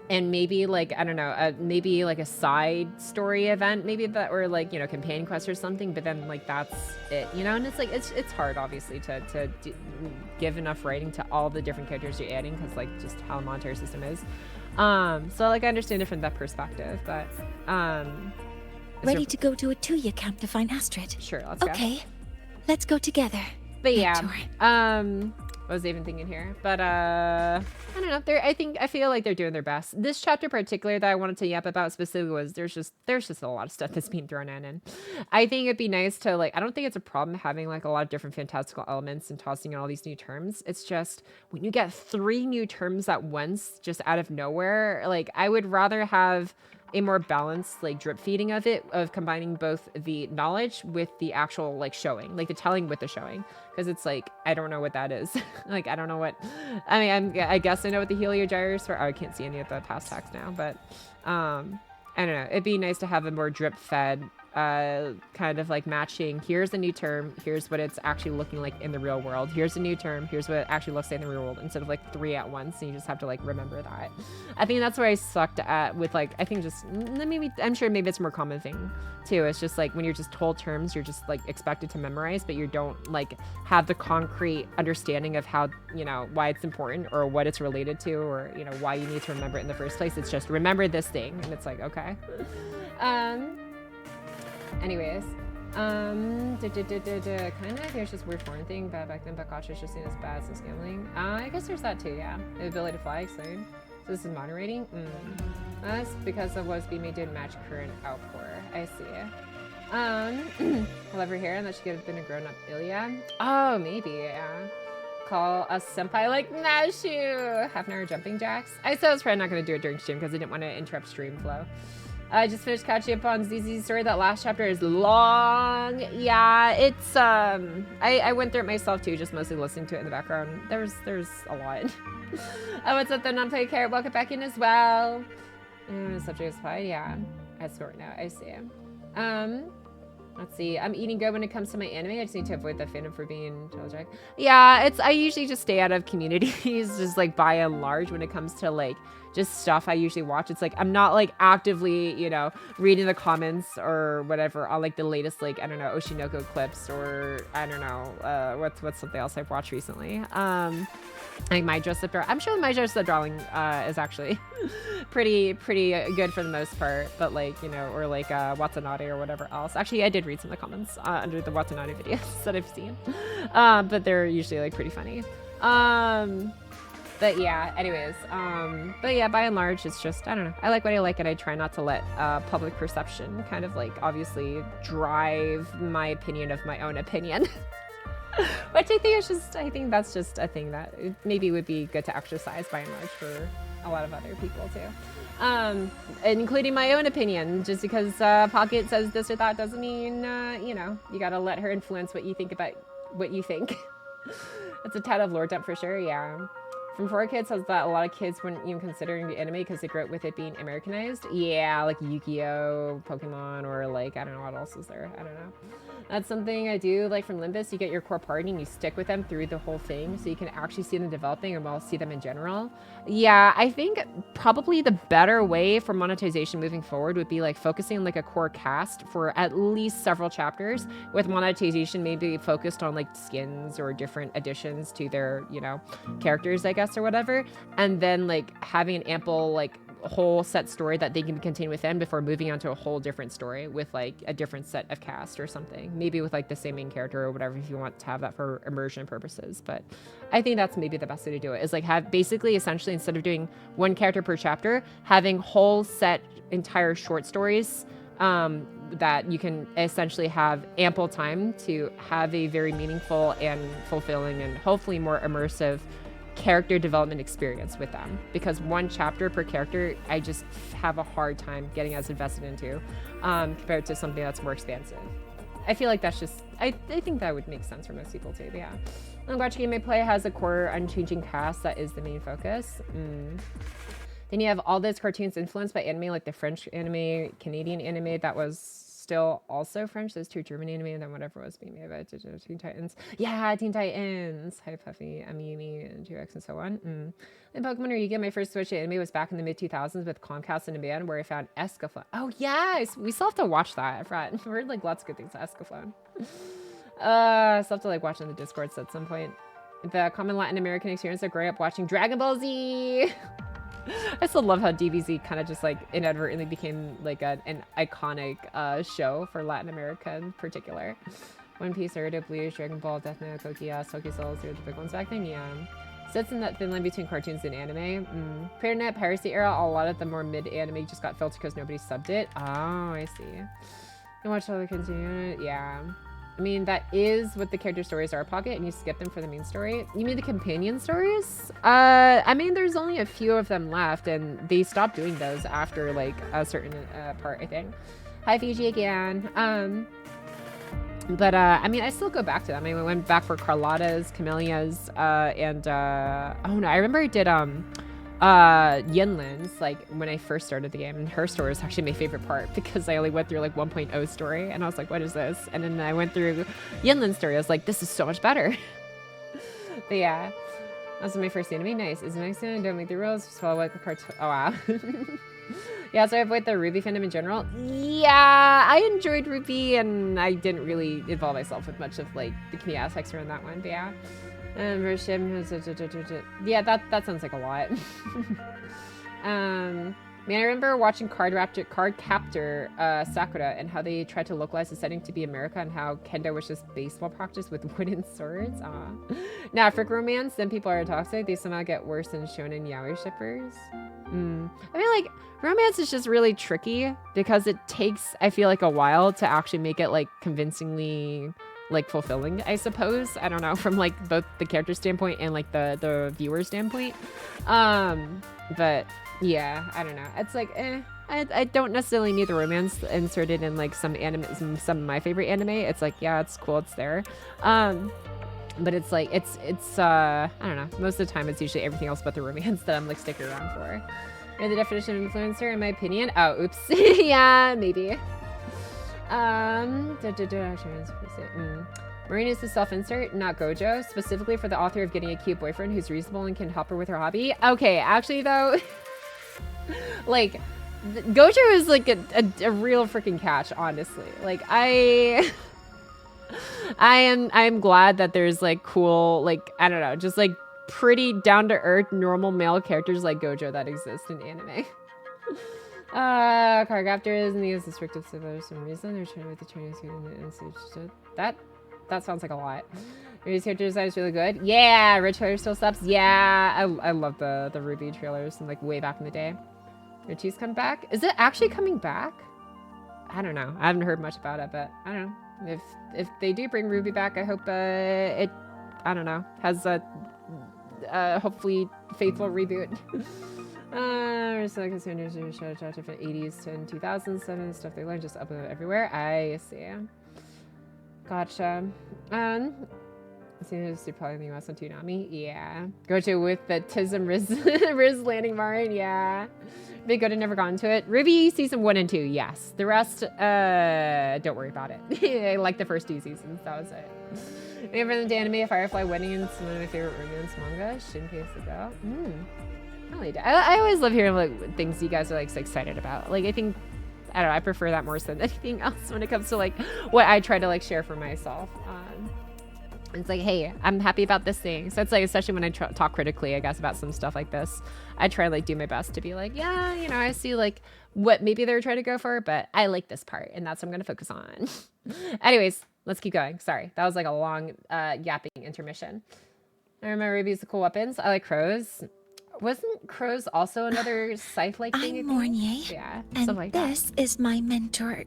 Speaker 3: and maybe like, I don't know, maybe like a side story event, maybe that, or like, you know, companion quest or something, but then like, that's it, you know? And it's like, it's hard obviously to give enough writing to all the different characters you're adding, because like just how the monetary system is. So like I understand it from that perspective, but
Speaker 8: ready to go to a Tuya camp to find Astrid?
Speaker 3: Sure, let's go.
Speaker 8: Okay, let's go together.
Speaker 3: But yeah, what was I even thinking here? But I don't know. I feel like they're doing their best. This chapter in particular that I wanted to yap about specifically was there's just a lot of stuff that's being thrown in, and I think it'd be nice to like. I don't think it's a problem having like a lot of different fantastical elements and tossing in all these new terms. It's just when you get 3 new terms at once, just out of nowhere. Like I would rather have a more balanced like drip feeding of it, of combining both the knowledge with the actual like showing, like the telling with the showing, because it's like I don't know what that is. Like I don't know what, I mean, I guess I know what the heliogyres are. Oh, I can't see any of the past text now, but I don't know, it'd be nice to have a more drip fed kind of like matching, here's a new term, here's what it's actually looking like in the real world, here's a new term, here's what it actually looks like in the real world, instead of like 3 at once, and you just have to like remember that. I think that's where I sucked at with like, I think just maybe, I'm sure maybe it's a more common thing too. It's just like when you're just told terms, you're just like expected to memorize, but you don't like have the concrete understanding of how, you know, why it's important or what it's related to, or, you know, why you need to remember it in the first place. It's just remember this thing, and it's like, okay. Anyways, kind of, there's just weird foreign thing, but back then, but gotcha is just seen as bad since gambling. I guess there's that too, yeah. The ability to fly, explain. So this is moderating? That's because of what's being made didn't match current outpour. I see. Clever hair, and that she could have been a grown-up Ilya. Oh, maybe, yeah. Call us senpai like Nashu. Half an hour jumping jacks. I said I was probably not going to do it during stream because I didn't want to interrupt stream flow. I just finished catching up on ZZ's story. That last chapter is long. Yeah, it's I went through it myself too, just mostly listening to it in the background. There's a lot. What's up, the non-play carrot? Welcome back in as well. Subject is fine. Yeah, I sort now. I see. Let's see. I'm eating good when it comes to my anime. I just need to avoid the fandom for being telejack. Yeah, I usually just stay out of communities, just like by and large when it comes to like just stuff I usually watch. It's like I'm not like actively, you know, reading the comments or whatever on like the latest, like, I don't know, Oshinoko clips, or I don't know, what's something else I've watched recently. Like My Dress Up Darling. I'm sure My Dress Up Darling is actually pretty good for the most part, but like, you know, or like Watanabe or whatever else. Actually, I did read some of the comments under the Watanabe videos that I've seen, but they're usually like pretty funny. But yeah, anyways, but yeah, by and large, it's just, I don't know. I like what I like, and I try not to let public perception kind of like obviously drive my opinion of my own opinion. Which I think is just, I think that's just a thing that maybe would be good to exercise by and large for a lot of other people too. Including my own opinion. Just because Pocket says this or that doesn't mean, you know, you gotta let her influence what you think about what you think. That's a tad of lore dump for sure, yeah. From 4Kids says that a lot of kids weren't even considering the anime because they grew up with it being Americanized. Yeah, like Yu-Gi-Oh, Pokemon, or like, I don't know what else is there. I don't know. That's something I do like from Limbus. You get your core party and you stick with them through the whole thing so you can actually see them developing and well see them in general. Yeah, I think probably the better way for monetization moving forward would be like focusing on like a core cast for at least several chapters, with monetization maybe focused on like skins or different additions to their, you know, characters, I guess, or whatever. And then like having an ample like whole set story that they can contain within before moving on to a whole different story with like a different set of cast or something, maybe with like the same main character or whatever, if you want to have that for immersion purposes. But I think that's maybe the best way to do it, is like have basically essentially, instead of doing one character per chapter, having whole set entire short stories that you can essentially have ample time to have a very meaningful and fulfilling and hopefully more immersive character development experience with them. Because one chapter per character, I just have a hard time getting as invested into compared to something that's more expansive. I feel like that's just, I think that would make sense for most people too, but yeah. I'm glad Game I Play has a core unchanging cast that is the main focus. Then you have all those cartoons influenced by anime, like the French anime, Canadian anime that was still also French, those two German anime, and then whatever was being made by Teen Titans. Yeah, Teen Titans. Hi Puffy, Amimi, and T-Rex, and so on. And Pokemon Ryuga, my first Switch anime was back in the mid-2000s with Comcast and Demand, where I found Escaflowne. Oh yes, we still have to watch that. I forgot. We heard like lots of good things about Escaflowne. Still have to like watch on the Discords at some point. The common Latin American experience of growing up watching Dragon Ball Z. I still love how DBZ kind of just like inadvertently became like an iconic show for Latin America in particular. One Piece, Naruto, Bleach, Dragon Ball, Death Note, Kokia, Soki Souls, they were the big ones back then, yeah. Sits in that thin line between cartoons and anime. Pre-internet piracy era, a lot of the more mid-anime just got filtered because nobody subbed it. Oh, I see. You watch all the continue, yeah. I mean, that is what the character stories are, Pocket, and you skip them for the main story. You mean the companion stories? I mean, there's only a few of them left, and they stopped doing those after, like, a certain part, I think. Hi, Fiji again. But, I mean, I still go back to them. I mean, we went back for Carlotta's, Camellia's, and, oh no, I remember I did, Yinlin's, like when I first started the game, and her story was actually my favorite part because I only went through like 1.0 story and I was like, what is this? And then I went through Yinlin's story. I was like, this is so much better. But yeah, that was my first anime. Nice. Is it nice? Don't make the rules. Just follow like the cartoon. Oh wow. Yeah, so I avoid the Ruby fandom in general. Yeah, I enjoyed Ruby and I didn't really involve myself with much of like the community aspects around that one. But yeah. Yeah, that sounds like a lot. Man, I remember watching Card Captor Sakura and how they tried to localize the setting to be America and how kendo was just baseball practice with wooden swords. Now, African romance, then people are toxic. They somehow get worse than shonen yaoi shippers. I mean, like, romance is just really tricky because it takes, I feel like, a while to actually make it, like, convincingly, like, fulfilling, I suppose. I don't know, from, like, both the character standpoint and, like, the viewer standpoint. But, yeah, I don't know. It's like, I don't necessarily need the romance inserted in, like, some of my favorite anime. It's like, yeah, it's cool, it's there. But it's like, it's I don't know. Most of the time, it's usually everything else but the romance that I'm, like, sticking around for. You're the definition of influencer, in my opinion. Oh, oops. Yeah, maybe. Marine is the self-insert, not Gojo, specifically for the author of getting a cute boyfriend who's reasonable and can help her with her hobby. Okay, actually, though, like, Gojo is, like, a real freaking catch, honestly. Like, I am glad that there's like cool, like, I don't know, just like pretty down-to-earth normal male characters like Gojo that exist in anime. Choreographers and these restricted for some reason. They're trying to make the Chinese that sounds like a lot. Ruby's character design is really good. Yeah, Red trailer still subs. Yeah, I love the Ruby trailers from like way back in the day. Richie's come back. Is it actually coming back? I don't know. I haven't heard much about it, but I don't know. If they do bring Ruby back, I hope it, I don't know, has a hopefully faithful reboot. It's like standards are showed different 80s and 2000s and stuff they learned just upload everywhere. I see. Gotcha. Seems to probably in the US on Toonami. Yeah. Gojo with the Tism Riz landing Marin. Yeah. Big Gojo never got into it. Ruby season 1 and 2, yes. The rest, don't worry about it. I like the first 2 seasons. That was it. Maybe from the anime, Firefly Wedding, and some of my favorite romance manga. Shinpei Sugo. I always love hearing like things you guys are like so excited about. Like I think, I don't know, I prefer that more than anything else when it comes to like what I try to like share for myself. It's like, hey, I'm happy about this thing. So it's like, especially when I talk critically, I guess, about some stuff like this, I try to like do my best to be like, yeah, you know, I see like what maybe they were trying to go for, but I like this part and that's what I'm going to focus on. Anyways, let's keep going. Sorry. That was like a long yapping intermission. I remember Ruby's the cool weapons. I like crows. Wasn't crows also another scythe-like thing?
Speaker 8: I'm Mornye.
Speaker 3: Yeah,
Speaker 8: and
Speaker 3: like
Speaker 8: this is my mentor.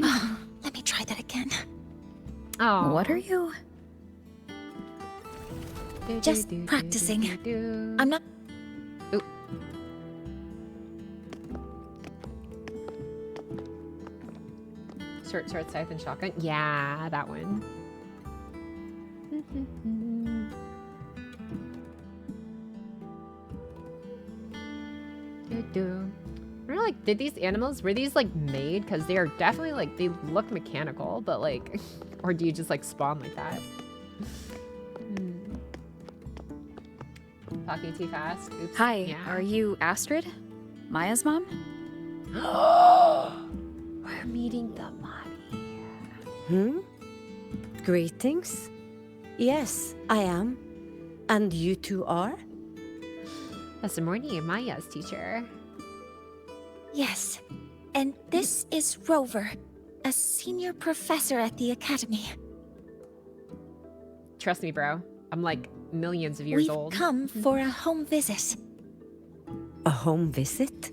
Speaker 8: Oh, let me try that again.
Speaker 3: Oh,
Speaker 10: what are you?
Speaker 8: Just practicing. I'm not.
Speaker 3: Ooh. Short sword, scythe, and shotgun. Yeah, that one. Like, did these animals, were these like made? Because they are definitely like, they look mechanical, but like, or do you just like spawn like that? Talking too fast. Oops.
Speaker 10: Hi,
Speaker 3: yeah.
Speaker 10: Are you Astrid? Maya's mom?
Speaker 3: We're meeting the mommy.
Speaker 13: Greetings. Yes, I am. And you two are?
Speaker 3: That's Mornye, Maya's teacher.
Speaker 8: Yes. And this is Rover, a senior professor at the academy.
Speaker 3: Trust me, bro. I'm like millions of years old.
Speaker 8: We've come for a home visit.
Speaker 13: A home visit?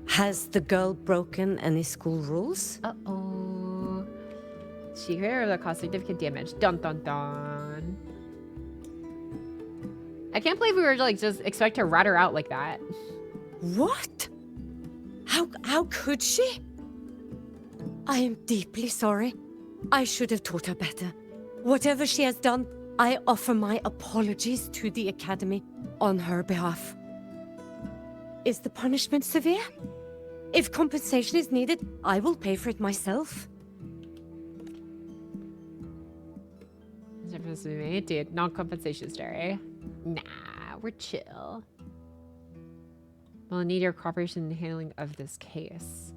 Speaker 13: Has the girl broken any school rules?
Speaker 3: Uh-oh. She could cause significant damage. Dun dun dun. I can't believe we were like just expect to rat her out like that.
Speaker 13: What? How could she? I am deeply sorry. I should have taught her better. Whatever she has done, I offer my apologies to the Academy on her behalf. Is the punishment severe? If compensation is needed, I will pay for it myself.
Speaker 3: Difference to me, dude. Non-compensation story. Nah, we're chill. We'll need your cooperation in the handling of this case.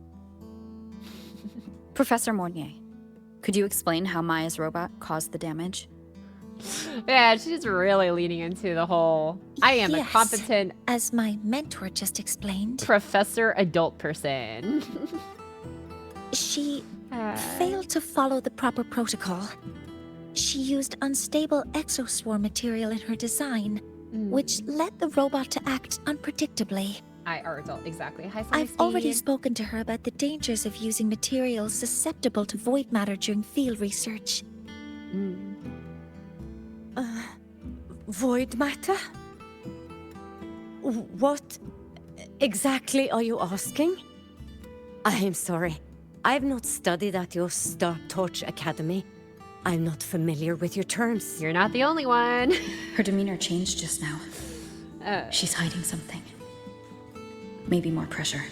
Speaker 10: Professor Mornye, could you explain how Maya's robot caused the damage?
Speaker 3: Yeah, she's really leaning into the whole I am a competent,
Speaker 8: as my mentor just explained,
Speaker 3: professor adult person.
Speaker 8: She failed to follow the proper protocol. She used unstable exoswarm material in her design, which led the robot to act unpredictably.
Speaker 3: adult, exactly. Hi,
Speaker 8: I've already spoken to her about the dangers of using materials susceptible to void matter during field research.
Speaker 13: Void matter? What exactly are you asking? I am sorry. I have not studied at your Star Torch Academy. I'm not familiar with your terms.
Speaker 3: You're not the only one.
Speaker 10: Her demeanor changed just now. She's hiding something. Maybe more pressure.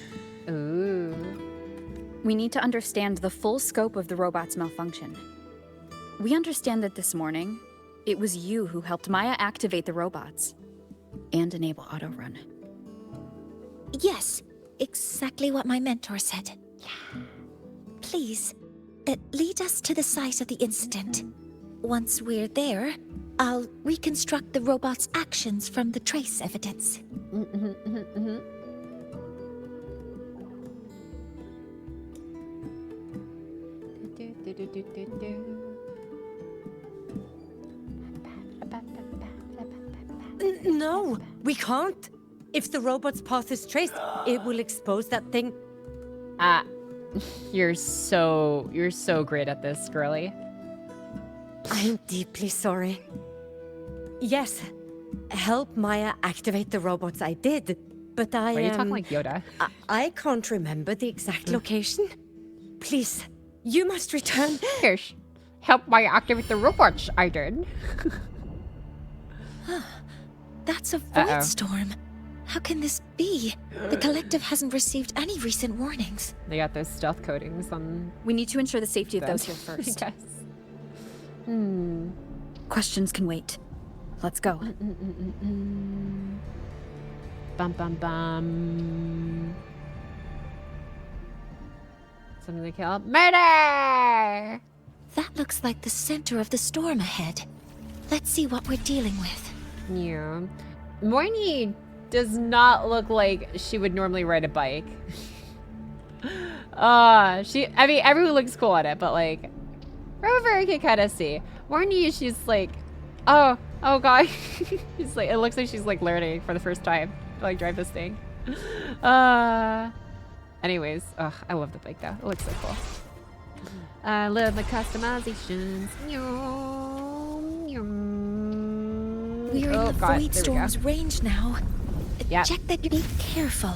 Speaker 3: Ooh.
Speaker 10: We need to understand the full scope of the robot's malfunction. We understand that this morning, it was you who helped Maya activate the robots and enable auto-run.
Speaker 8: Yes, exactly what my mentor said. Please, lead us to the site of the incident. Once we're there, I'll reconstruct the robot's actions from the trace evidence.
Speaker 13: No, we can't. If the robot's path is traced, it will expose that thing.
Speaker 3: You're so great at this, girly.
Speaker 13: I'm deeply sorry. Yes, help Maya activate the robots I did, but
Speaker 3: Why are you talking like Yoda?
Speaker 13: I can't remember the exact location. Please, you must return.
Speaker 3: Here, help Maya activate the robots I did.
Speaker 8: That's a void storm. How can this be? The collective hasn't received any recent warnings.
Speaker 3: They got those stealth coatings on.
Speaker 10: We need to ensure the safety of those here first.
Speaker 3: Yes.
Speaker 10: Questions can wait. Let's go.
Speaker 3: Bum bum bum. Something to kill. Murder!
Speaker 8: That looks like the center of the storm ahead. Let's see what we're dealing with.
Speaker 3: Yeah. Mornye does not look like she would normally ride a bike. I mean, everyone looks cool on it, but like, Rover you can kind of see. Mornye, she's like, oh god. She's like, it looks like she's like learning for the first time to like drive this thing. Anyways, I love the bike though. It looks so cool. I love the customizations.
Speaker 8: We're in the void storm's range now. Check that you be careful.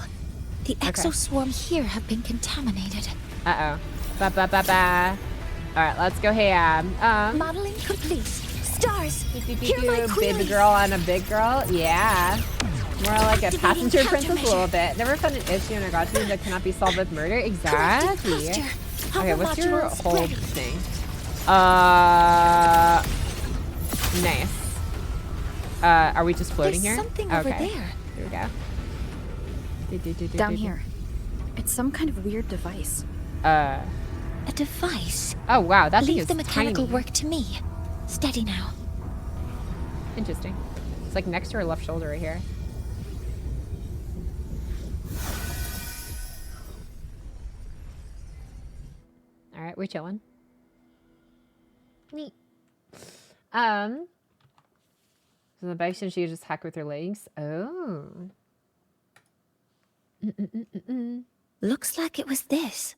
Speaker 8: The exoswarm here have been contaminated.
Speaker 3: Uh-oh. Ba-ba-ba-ba. Alright, let's go ham.
Speaker 8: Modeling complete. Stars, hear my queries.
Speaker 3: Baby girl on a big girl? Yeah. More like a passenger princess a little bit. Never found an issue in Agati that cannot be solved with murder. Exactly. Okay, what's your whole thing? Nice. Are we just floating here?
Speaker 8: There's something over there.
Speaker 3: Here we go.
Speaker 10: Down here. It's some kind of weird device.
Speaker 8: A device?
Speaker 3: Oh wow, that thing
Speaker 8: Leave
Speaker 3: is
Speaker 8: the mechanical
Speaker 3: tiny.
Speaker 8: work to me. Steady now.
Speaker 3: Interesting. It's like next to her left shoulder right here. All right, we're chilling. Neat. So the bison, she just hack with her legs. Oh.
Speaker 8: Looks like it was this.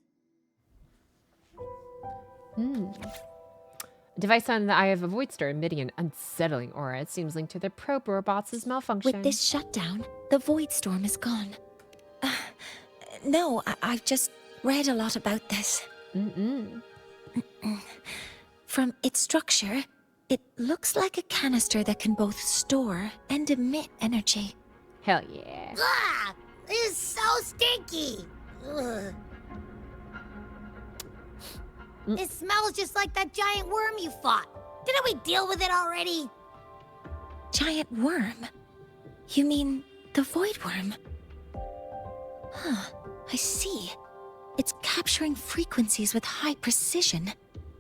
Speaker 3: Device on the eye of a void star emitting an unsettling aura. It seems linked to the probe robots' malfunction.
Speaker 8: With this shutdown, the void storm is gone. No, I've just read a lot about this. From its structure, it looks like a canister that can both store and emit energy.
Speaker 3: Hell yeah.
Speaker 9: This is so stinky. Ugh. It smells just like that giant worm you fought. Didn't we deal with it already?
Speaker 8: Giant worm? You mean the void worm? Huh, I see. It's capturing frequencies with high precision,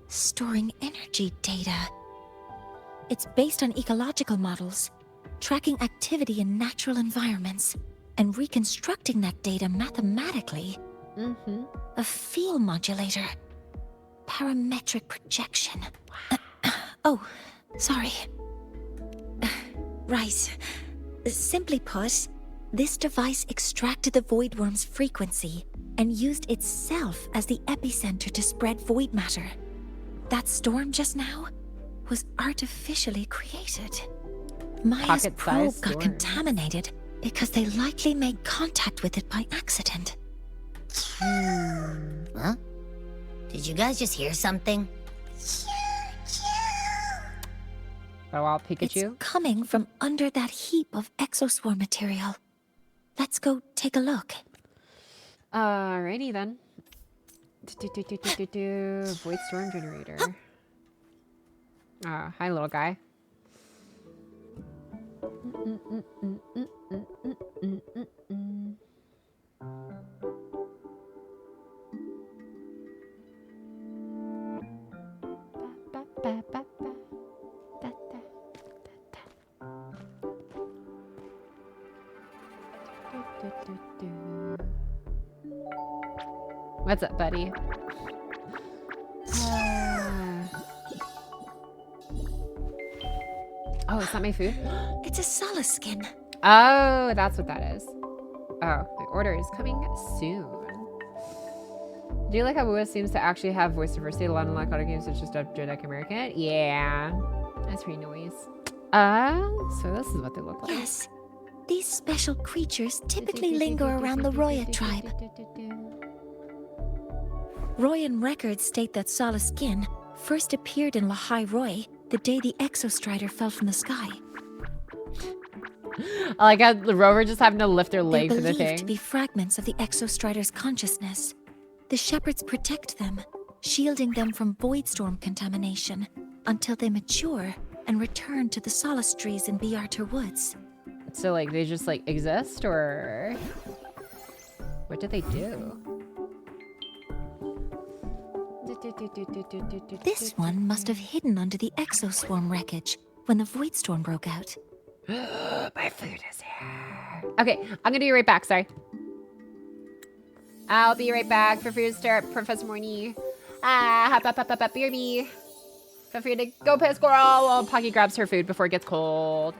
Speaker 8: storing energy data. It's based on ecological models, tracking activity in natural environments, and reconstructing that data mathematically. A field modulator. Parametric projection. Oh, sorry. Rice. Simply put, this device extracted the void worm's frequency and used itself as the epicenter to spread void matter. That storm just now was artificially created. Maya's probe got contaminated because they likely made contact with it by accident.
Speaker 9: Huh? Did you guys just hear something?
Speaker 3: Oh, wow, Pikachu?
Speaker 8: It's coming from under that heap of exoswarm material. Let's go take a look.
Speaker 3: Alrighty then. Void storm generator. Hi, little guy. What's up, buddy? Oh, is that my food?
Speaker 8: It's a solace skin.
Speaker 3: Oh, that's what that is. Oh, my order is coming soon. Do you like how WUWA seems to actually have voice diversity? A lot of other games such as Jedi American? Yeah. That's pretty nice. So this is what they look like.
Speaker 8: Yes. These special creatures typically linger around the Roya tribe. Royan records state that Solace Skin first appeared in Lahai Roy the day the Exostrider fell from the sky.
Speaker 3: I like how the rover just having to lift their leg for the
Speaker 8: They're believed
Speaker 3: thing.
Speaker 8: to be fragments of the Exostrider's consciousness. The shepherds protect them, shielding them from void storm contamination until they mature and return to the solace trees in Biarter Woods.
Speaker 3: So like they just like exist, or what did they do?
Speaker 8: This one must have hidden under the exoswarm wreckage when the void storm broke out.
Speaker 3: My food is here. Okay, I'm gonna be right back. Sorry. I'll be right back for food start, Professor Mornye. Hop, BRB. Feel free to go pet squirrel while Pocky grabs her food before it gets cold.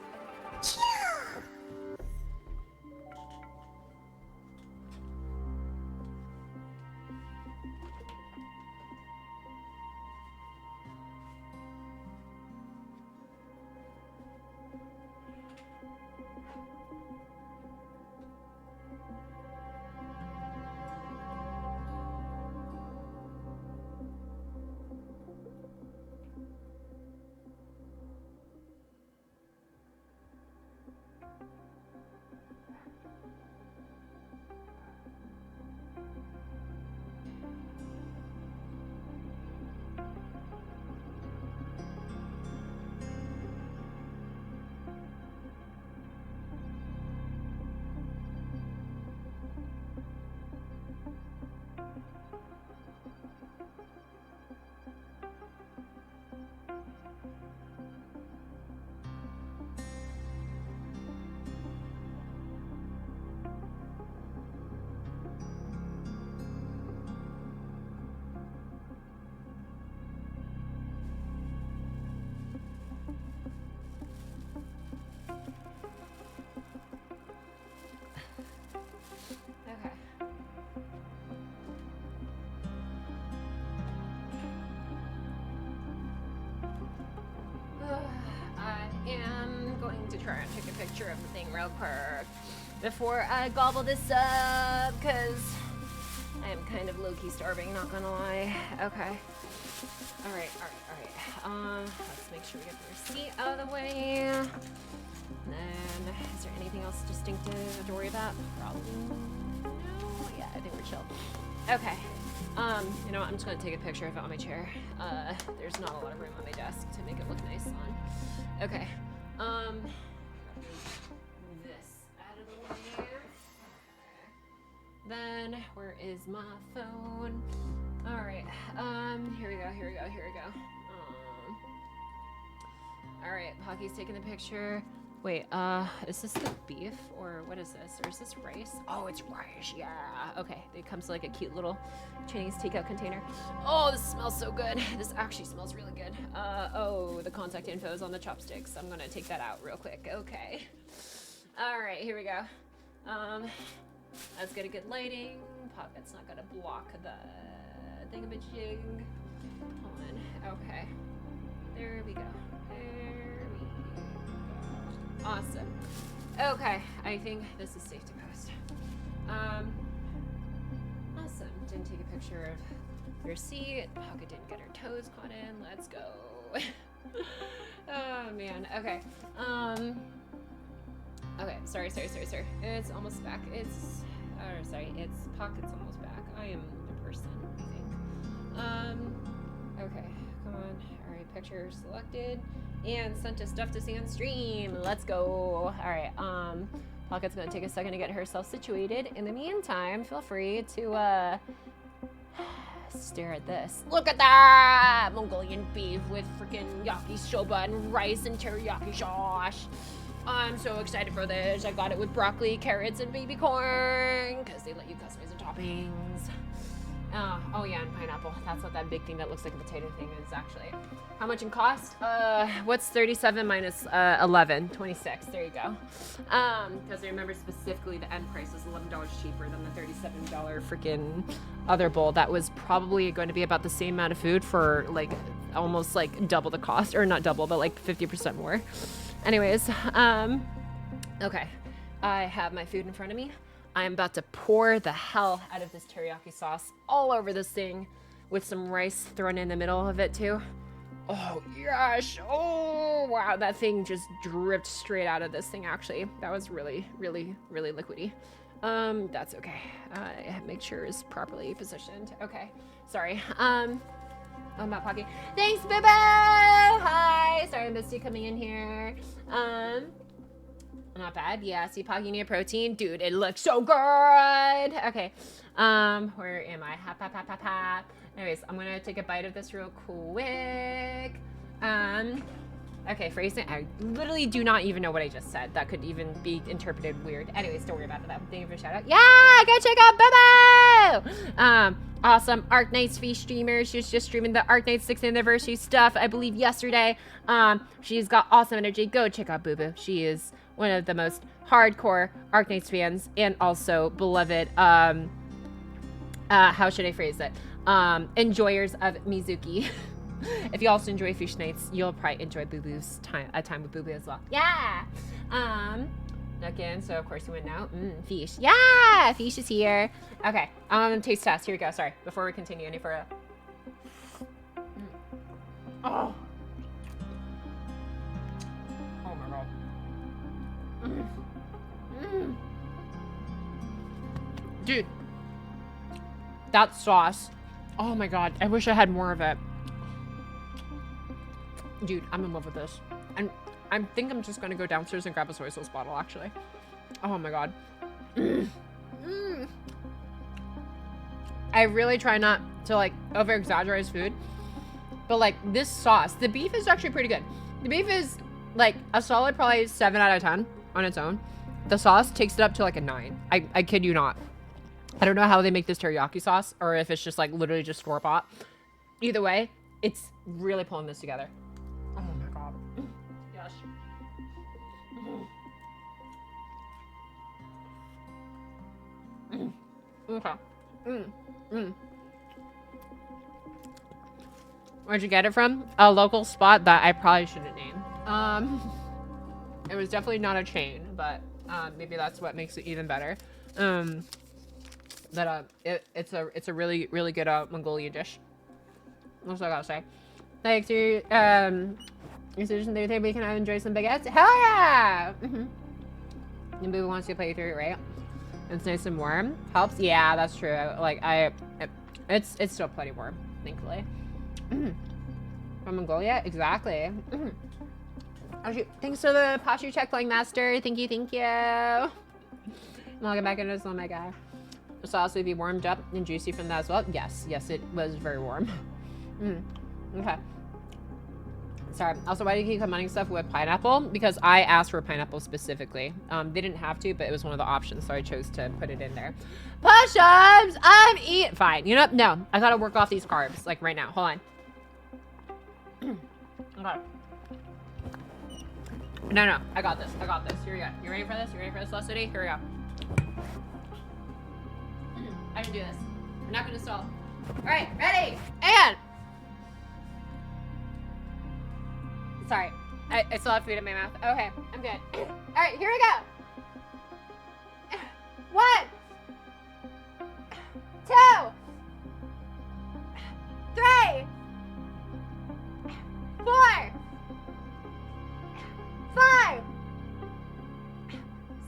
Speaker 3: Try and take a picture of the thing real quick before I gobble this up, because I am kind of low-key starving, not gonna lie. Okay. All right. Let's make sure we get the receipt out of the way. And then, is there any Anything else distinctive to worry about? Probably no. Yeah, I think we're chill. Okay. You know what? I'm just gonna take a picture of it on my chair. There's not a lot of room on my desk to make it look nice on. Okay. This out of the way. Then where is my phone? All right. Here we go. All right. Pocky's taking the picture. Wait, is this the beef or what is this? Or is this rice? Oh, it's rice. Yeah. Okay. It comes like a cute little Chinese takeout container. Oh, this smells so good. This actually smells really good. Oh, the contact info is on the chopsticks. I'm gonna take that out real quick. Okay. All right, here we go. Let's get a good lighting. Pocket's not gonna block the thingamajig. Hold on. Okay. There we go. Awesome. Okay, I think this is safe to post. Awesome. Didn't take a picture of your seat. Pocket didn't get her toes caught in. Let's go. Oh man. Okay. Okay. Sorry. It's almost back. It's Pocket's almost back. I am a person, I think. Okay. Come on. All right. Picture selected. And sent to stuff to see on stream. Let's go. All right. Pocket's gonna take a second to get herself situated. In the meantime, feel free to stare at this. Look at that Mongolian beef with freaking yakisoba and rice and teriyaki sauce. I'm so excited for this. I got it with broccoli, carrots, and baby corn because they let you customize the toppings. Oh yeah, and pineapple. That's what that big thing that looks like a potato thing is actually. How much in cost? What's 37 minus 11? 26. There you go. Because I remember specifically the end price was $11 cheaper than the $37 freaking other bowl. That was probably going to be about the same amount of food for like almost like double the cost, or not double, but like 50% more. Anyways, okay. I have my food in front of me. I'm about to pour the hell out of this teriyaki sauce all over this thing with some rice thrown in the middle of it too. Oh, yes. Oh, wow. That thing just dripped straight out of this thing, actually. That was really, really, really liquidy. That's okay. Make sure it's properly positioned. Okay. Sorry. Oh, Matt Pocky. Thanks, Bibbo! Hi. Sorry, I missed you coming in here. Not bad. Yeah, see Pocky near protein. Dude, it looks so good. Okay. Where am I? Hap. Anyways, I'm gonna take a bite of this real quick. Okay, phrasing. I literally do not even know what I just said. That could even be interpreted weird. Anyways, don't worry about that. Thank you for the shout out. Yeah, go check out Bibbo! Awesome Arc Knights Feast streamer. She's just streaming the Arc Knights 6th anniversary stuff, I believe, yesterday. She's got awesome energy. Go check out Boo Boo. She is one of the most hardcore Arc Knights fans and also beloved, how should I phrase it? Enjoyers of Mizuki. If you also enjoy Fish Nights, you'll probably enjoy Boo Boo's time with Boo Boo as well. Yeah. Again, so of course he went now. Fish. Yeah, Fish is here. Okay. Taste test. Here we go. Sorry. Before we continue any further. Oh. Oh my god. Dude, that sauce. Oh my god. I wish I had more of it. Dude, I'm in love with this. And I think I'm just gonna go downstairs and grab a soy sauce bottle, actually. Oh my god. I really try not to like over exaggerate food, but like this sauce, the beef is actually pretty good. The beef is like a solid probably 7 out of 10 on its own. The sauce takes it up to like a 9. I kid you not. I don't know how they make this teriyaki sauce or if it's just like literally just store-bought. Either way, it's really pulling this together. Oh my god. Yes. Okay. Where'd you get it from? A local spot that I probably shouldn't name. It was definitely not a chain, but maybe that's what makes it even better. It's a really, really good Mongolian dish. That's what I gotta say. Thanks to your decision there, we can enjoy some baguettes. Hell yeah! And Boo wants to play through it, right? It's nice and warm. Helps? Yeah, that's true. Like, it's still plenty warm, thankfully. From Mongolia? Exactly. Oh, shoot. Thanks for the posture check, Playing Master. Thank you, thank you. And I'll get back into this. Oh my god. The sauce would be warmed up and juicy from that as well. Yes, yes, it was very warm. Okay. Sorry. Also, why do you keep combining stuff with pineapple? Because I asked for pineapple specifically. They didn't have to, but it was one of the options, so I chose to put it in there. Push-ups! I'm eating. Fine. You know what? No, I gotta work off these carbs, like right now. Hold on. Okay. No, I got this. I got this. Here we go. You ready for this? You ready for this, Leslie? Here we go. I can do this. We're not gonna stall. All right, ready? And. Sorry, I still have food in my mouth. Okay, I'm good. All right, here we go. 1, 2, 3, 4, 5,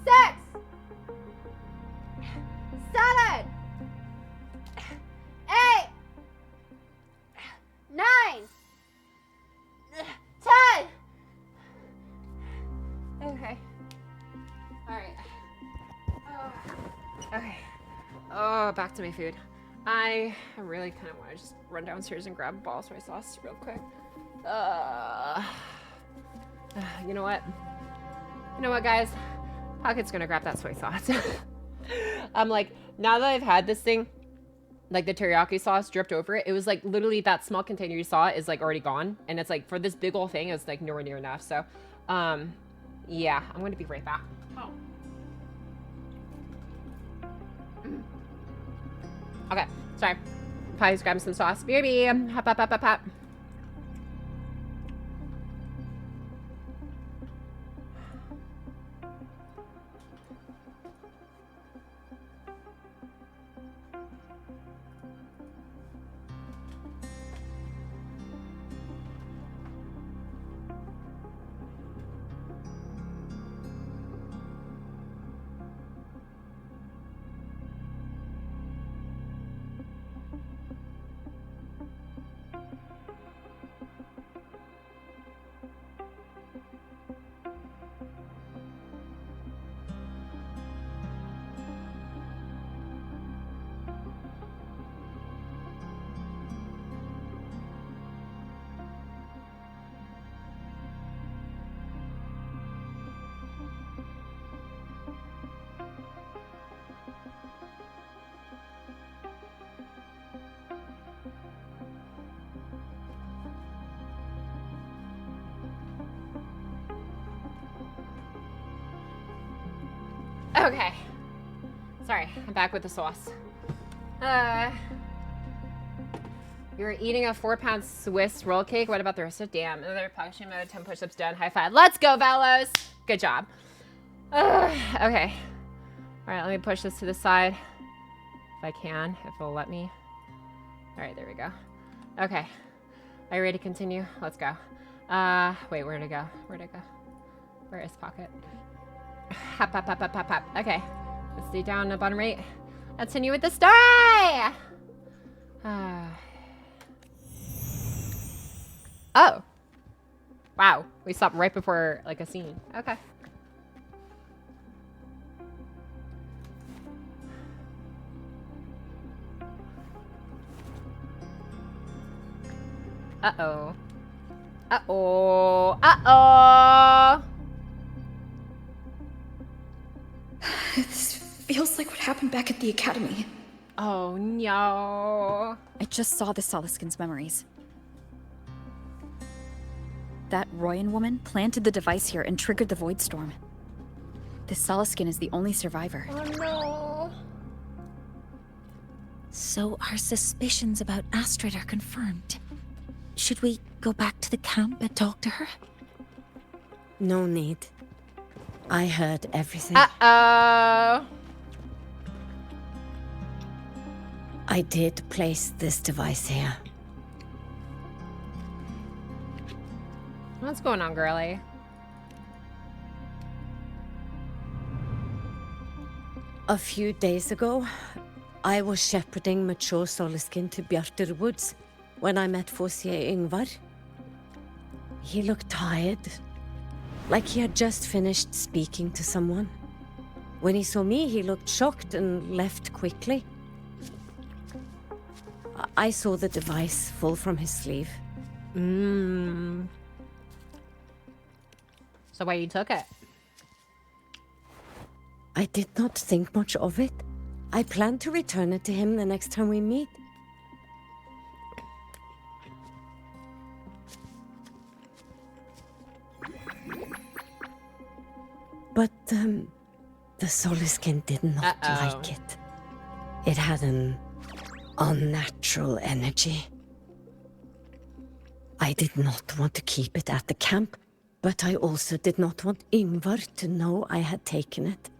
Speaker 3: 6, 7, 8, 9, 10. Okay. All right. Okay. Oh, back to my food. I really kind of want to just run downstairs and grab ball soy sauce real quick. You know what? You know what, guys? Pocket's gonna grab that soy sauce. I'm like, now that I've had this thing, like the teriyaki sauce dripped over it, it was like literally that small container you saw is like already gone. And it's like for this big old thing, it's like nowhere near enough. So, yeah, I'm gonna be right back. Oh. Okay, sorry. Probably just grab some sauce. BRB. Hop, hop, hop, hop, hop. Okay. Sorry, I'm back with the sauce. You were eating a 4-pound Swiss roll cake. What about the rest of it? Damn. Another pushing mode, 10 push-ups done. High five. Let's go, Velos. Good job. Okay. All right, let me push this to the side. If I can, if it'll let me. All right, there we go. Okay. Are you ready to continue? Let's go. Wait, where'd it go? Where'd it go? Where is Pocket? Hop, hop, hop, hop, hop, hop. Okay. Let's stay down the bottom right. Let's continue with the story! Oh. Wow. We stopped right before, like, a scene. Okay. Uh-oh. Uh-oh. Uh-oh.
Speaker 10: This feels like what happened back at the academy.
Speaker 3: Oh, no.
Speaker 10: I just saw the Soliskin's memories. That Royan woman planted the device here and triggered the Void Storm. This Soliskin is the only survivor.
Speaker 3: Oh, no.
Speaker 8: So our suspicions about Astrid are confirmed. Should we go back to the camp and talk to her?
Speaker 13: No need. I heard everything.
Speaker 3: Uh-oh.
Speaker 13: I did place this device here.
Speaker 3: What's going on, girlie?
Speaker 13: A few days ago, I was shepherding mature Soliskin to Bjartur Woods when I met Fossier Ingvar. He looked tired, like he had just finished speaking to someone. When he saw me, he looked shocked and left quickly. I saw the device fall from his sleeve.
Speaker 3: So why you took it?
Speaker 13: I did not think much of it. I plan to return it to him the next time we meet. But, the Soliskin did not like it. It had an unnatural energy. I did not want to keep it at the camp, but I also did not want Ingvar to know I had taken it.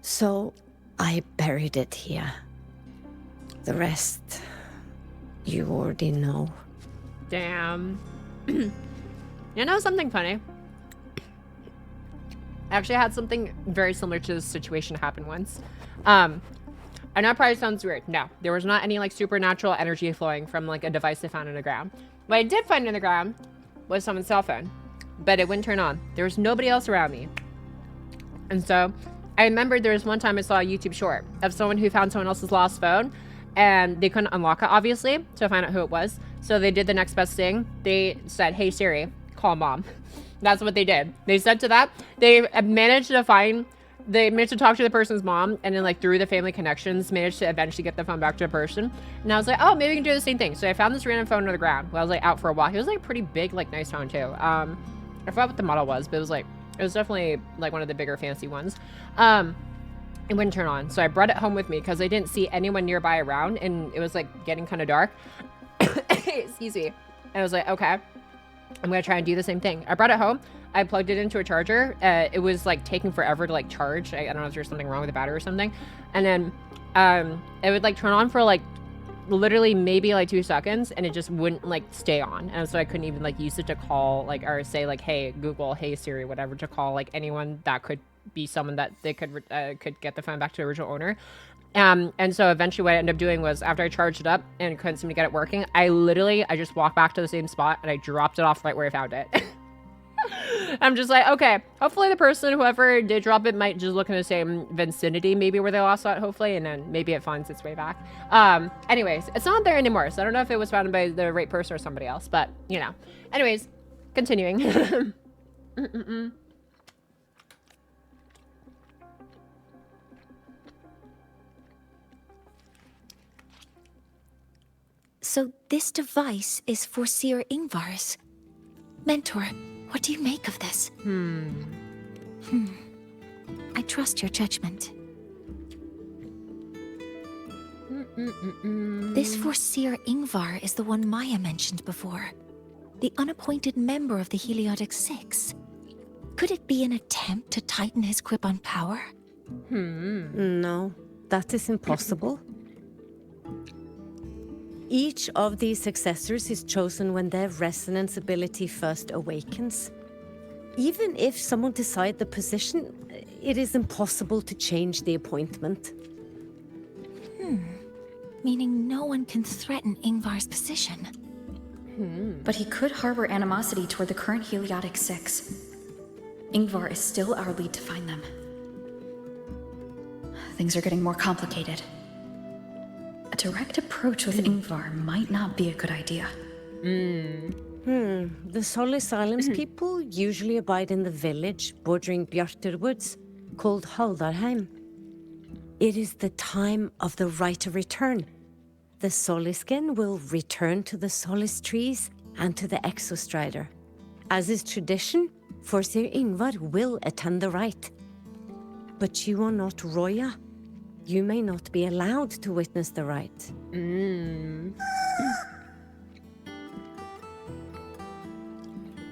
Speaker 13: So, I buried it here. The rest, you already know.
Speaker 3: Damn. You know something funny? I actually had something very similar to this situation happen once. I know it probably sounds weird. No, there was not any like supernatural energy flowing from like a device I found in the ground. What I did find in the ground was someone's cell phone, but it wouldn't turn on. There was nobody else around me. And so I remembered there was one time I saw a YouTube short of someone who found someone else's lost phone and they couldn't unlock it, obviously, to find out who it was. So they did the next best thing. They said, "Hey Siri, call mom." That's what they did. They said to that, they managed to talk to the person's mom, and then like through the family connections, managed to eventually get the phone back to a person. And I was like, oh, maybe we can do the same thing. So I found this random phone on the ground while I was like out for a walk. It was like pretty big, like nice phone too. I forgot what the model was, but it was definitely like one of the bigger fancy ones. It wouldn't turn on. So I brought it home with me because I didn't see anyone nearby around, and it was like getting kind of dark. Excuse me. And I was like, okay, I'm gonna try and do the same thing. I brought it home. I plugged it into a charger. It was like taking forever to like charge. I don't know if there's something wrong with the battery or something. And then it would like turn on for like literally maybe like 2 seconds, and it just wouldn't like stay on. And so I couldn't even like use it to call like, or say like, hey Google, hey Siri, whatever, to call like anyone that could be someone that they could get the phone back to the original owner. And so eventually what I ended up doing was, after I charged it up and couldn't seem to get it working, I just walked back to the same spot and I dropped it off right where I found it. I'm just like, okay, hopefully the person, whoever did drop it, might just look in the same vicinity, maybe where they lost it, hopefully, and then maybe it finds its way back. Anyways, it's not there anymore, so I don't know if it was found by the right person or somebody else, but, you know. Anyways, continuing.
Speaker 8: So this device is for Seer Ingvar's. Mentor, what do you make of this? I trust your judgment. This for Seer Ingvar is the one Maya mentioned before. The unappointed member of the Heliotic Six. Could it be an attempt to tighten his grip on power?
Speaker 13: No, that is impossible. Each of these successors is chosen when their resonance ability first awakens. Even if someone decides the position, it is impossible to change the appointment.
Speaker 8: Meaning no one can threaten Ingvar's position.
Speaker 10: But he could harbor animosity toward the current Heliotic Six. Ingvar is still our lead to find them. Things are getting more complicated. A direct approach with Ingvar might not be a good idea.
Speaker 13: The Solis Islands people usually abide in the village bordering Bjartur Woods, called Haldarheim. It is the time of the right of return. The Soliskin will return to the Solis trees and to the Exostrider. As is tradition, Forseer Ingvar will attend the rite. But you are not Roya. You may not be allowed to witness the rite.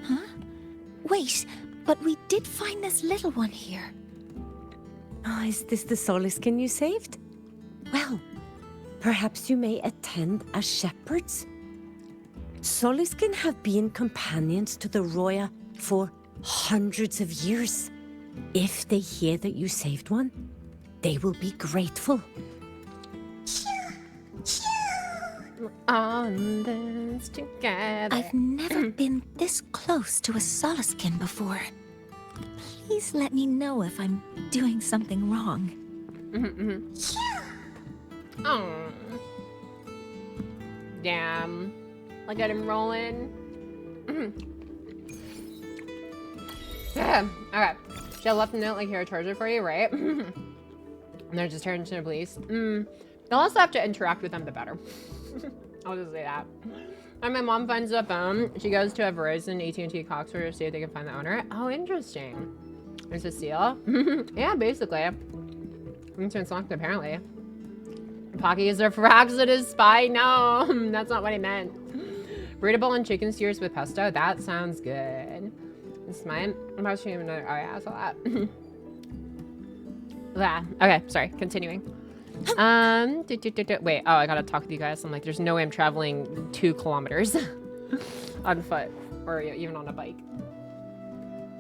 Speaker 8: Huh? Wait, but we did find this little one here.
Speaker 13: Is this the Soliskin you saved? Well, perhaps you may attend as shepherds? Soliskin have been companions to the Roya for hundreds of years. If they hear that you saved one,
Speaker 8: They will be grateful.
Speaker 3: On this together.
Speaker 8: I've never been this close to a Soliskin before. Please let me know if I'm doing something wrong.
Speaker 3: Oh. Damn. Look at him rolling. Yeah. Okay. She left a note like here, a charger for you, right? And they're just turned to the police. The less I have to interact with them, the better. I'll just say that. And my mom finds the phone. She goes to a Verizon AT&T Cox store to see if they can find the owner. Oh, interesting. There's a seal. Yeah, basically. It's unlocked, apparently. Pocky is there perhaps it is spy? No, that's not what I meant. Burrito and chicken skewers with pesto. That sounds good. It's mine. I'm about to show you another. Oh yeah, I saw that. Yeah. Okay, sorry. Continuing. Wait. Oh, I gotta talk with you guys. I'm like, there's no way I'm traveling 2 kilometers on foot or even on a bike.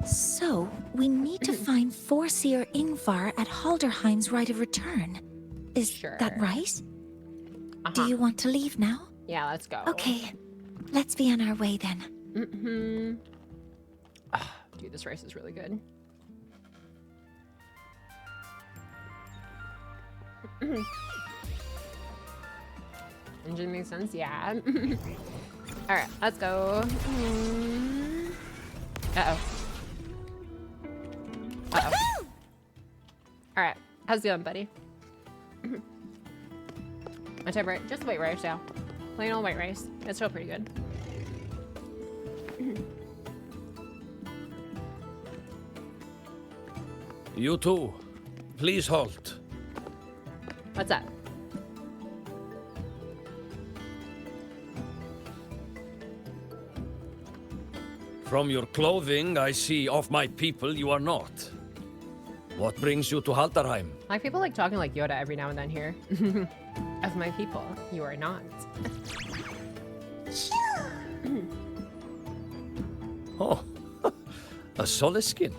Speaker 8: So, we need to find Forseer Ingvar at Halderheim's right of return. Is that right? Do you want to leave now?
Speaker 3: Yeah, let's go.
Speaker 8: Okay, let's be on our way then.
Speaker 3: Dude, this race is really good. Engine makes sense, yeah. All right, let's go. Uh-oh. Uh-oh. All right, how's it going, buddy? My type right, just white rice, yeah. Plain old white rice. It's still pretty good.
Speaker 14: You too. Please halt.
Speaker 3: What's that?
Speaker 14: From your clothing, I see of my people you are not. What brings you to Haldarheim?
Speaker 3: Like people like talking like Yoda every now and then here. Of my people, you are not.
Speaker 14: Oh, a Soliskin.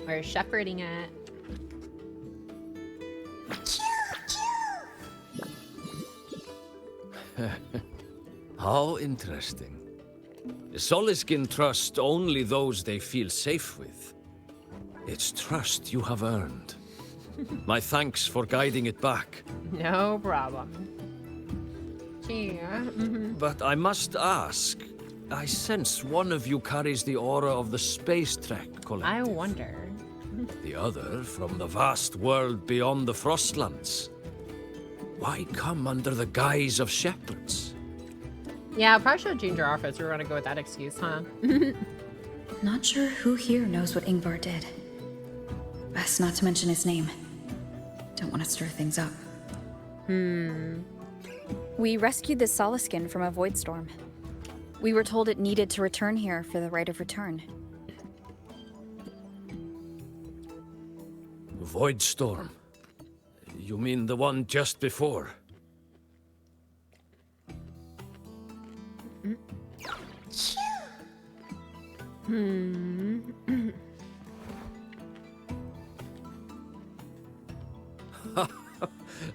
Speaker 3: We're shepherding it.
Speaker 14: How interesting. The Soliskin trust only those they feel safe with. It's trust you have earned. My thanks for guiding it back.
Speaker 3: No problem. Yeah.
Speaker 14: But I must ask, I sense one of you carries the aura of the Space Trek Collective.
Speaker 3: I wonder.
Speaker 14: The other from the vast world beyond the Frostlands. Why come under the guise of shepherds?
Speaker 3: Yeah, probably should have changed our outfits. We were gonna go with that excuse, huh?
Speaker 10: Not sure who here knows what Ingvar did. Best not to mention his name. Don't want to stir things up. We rescued the Soliskin from a void storm. We were told it needed to return here for the right of return.
Speaker 14: Void storm? You mean the one just before?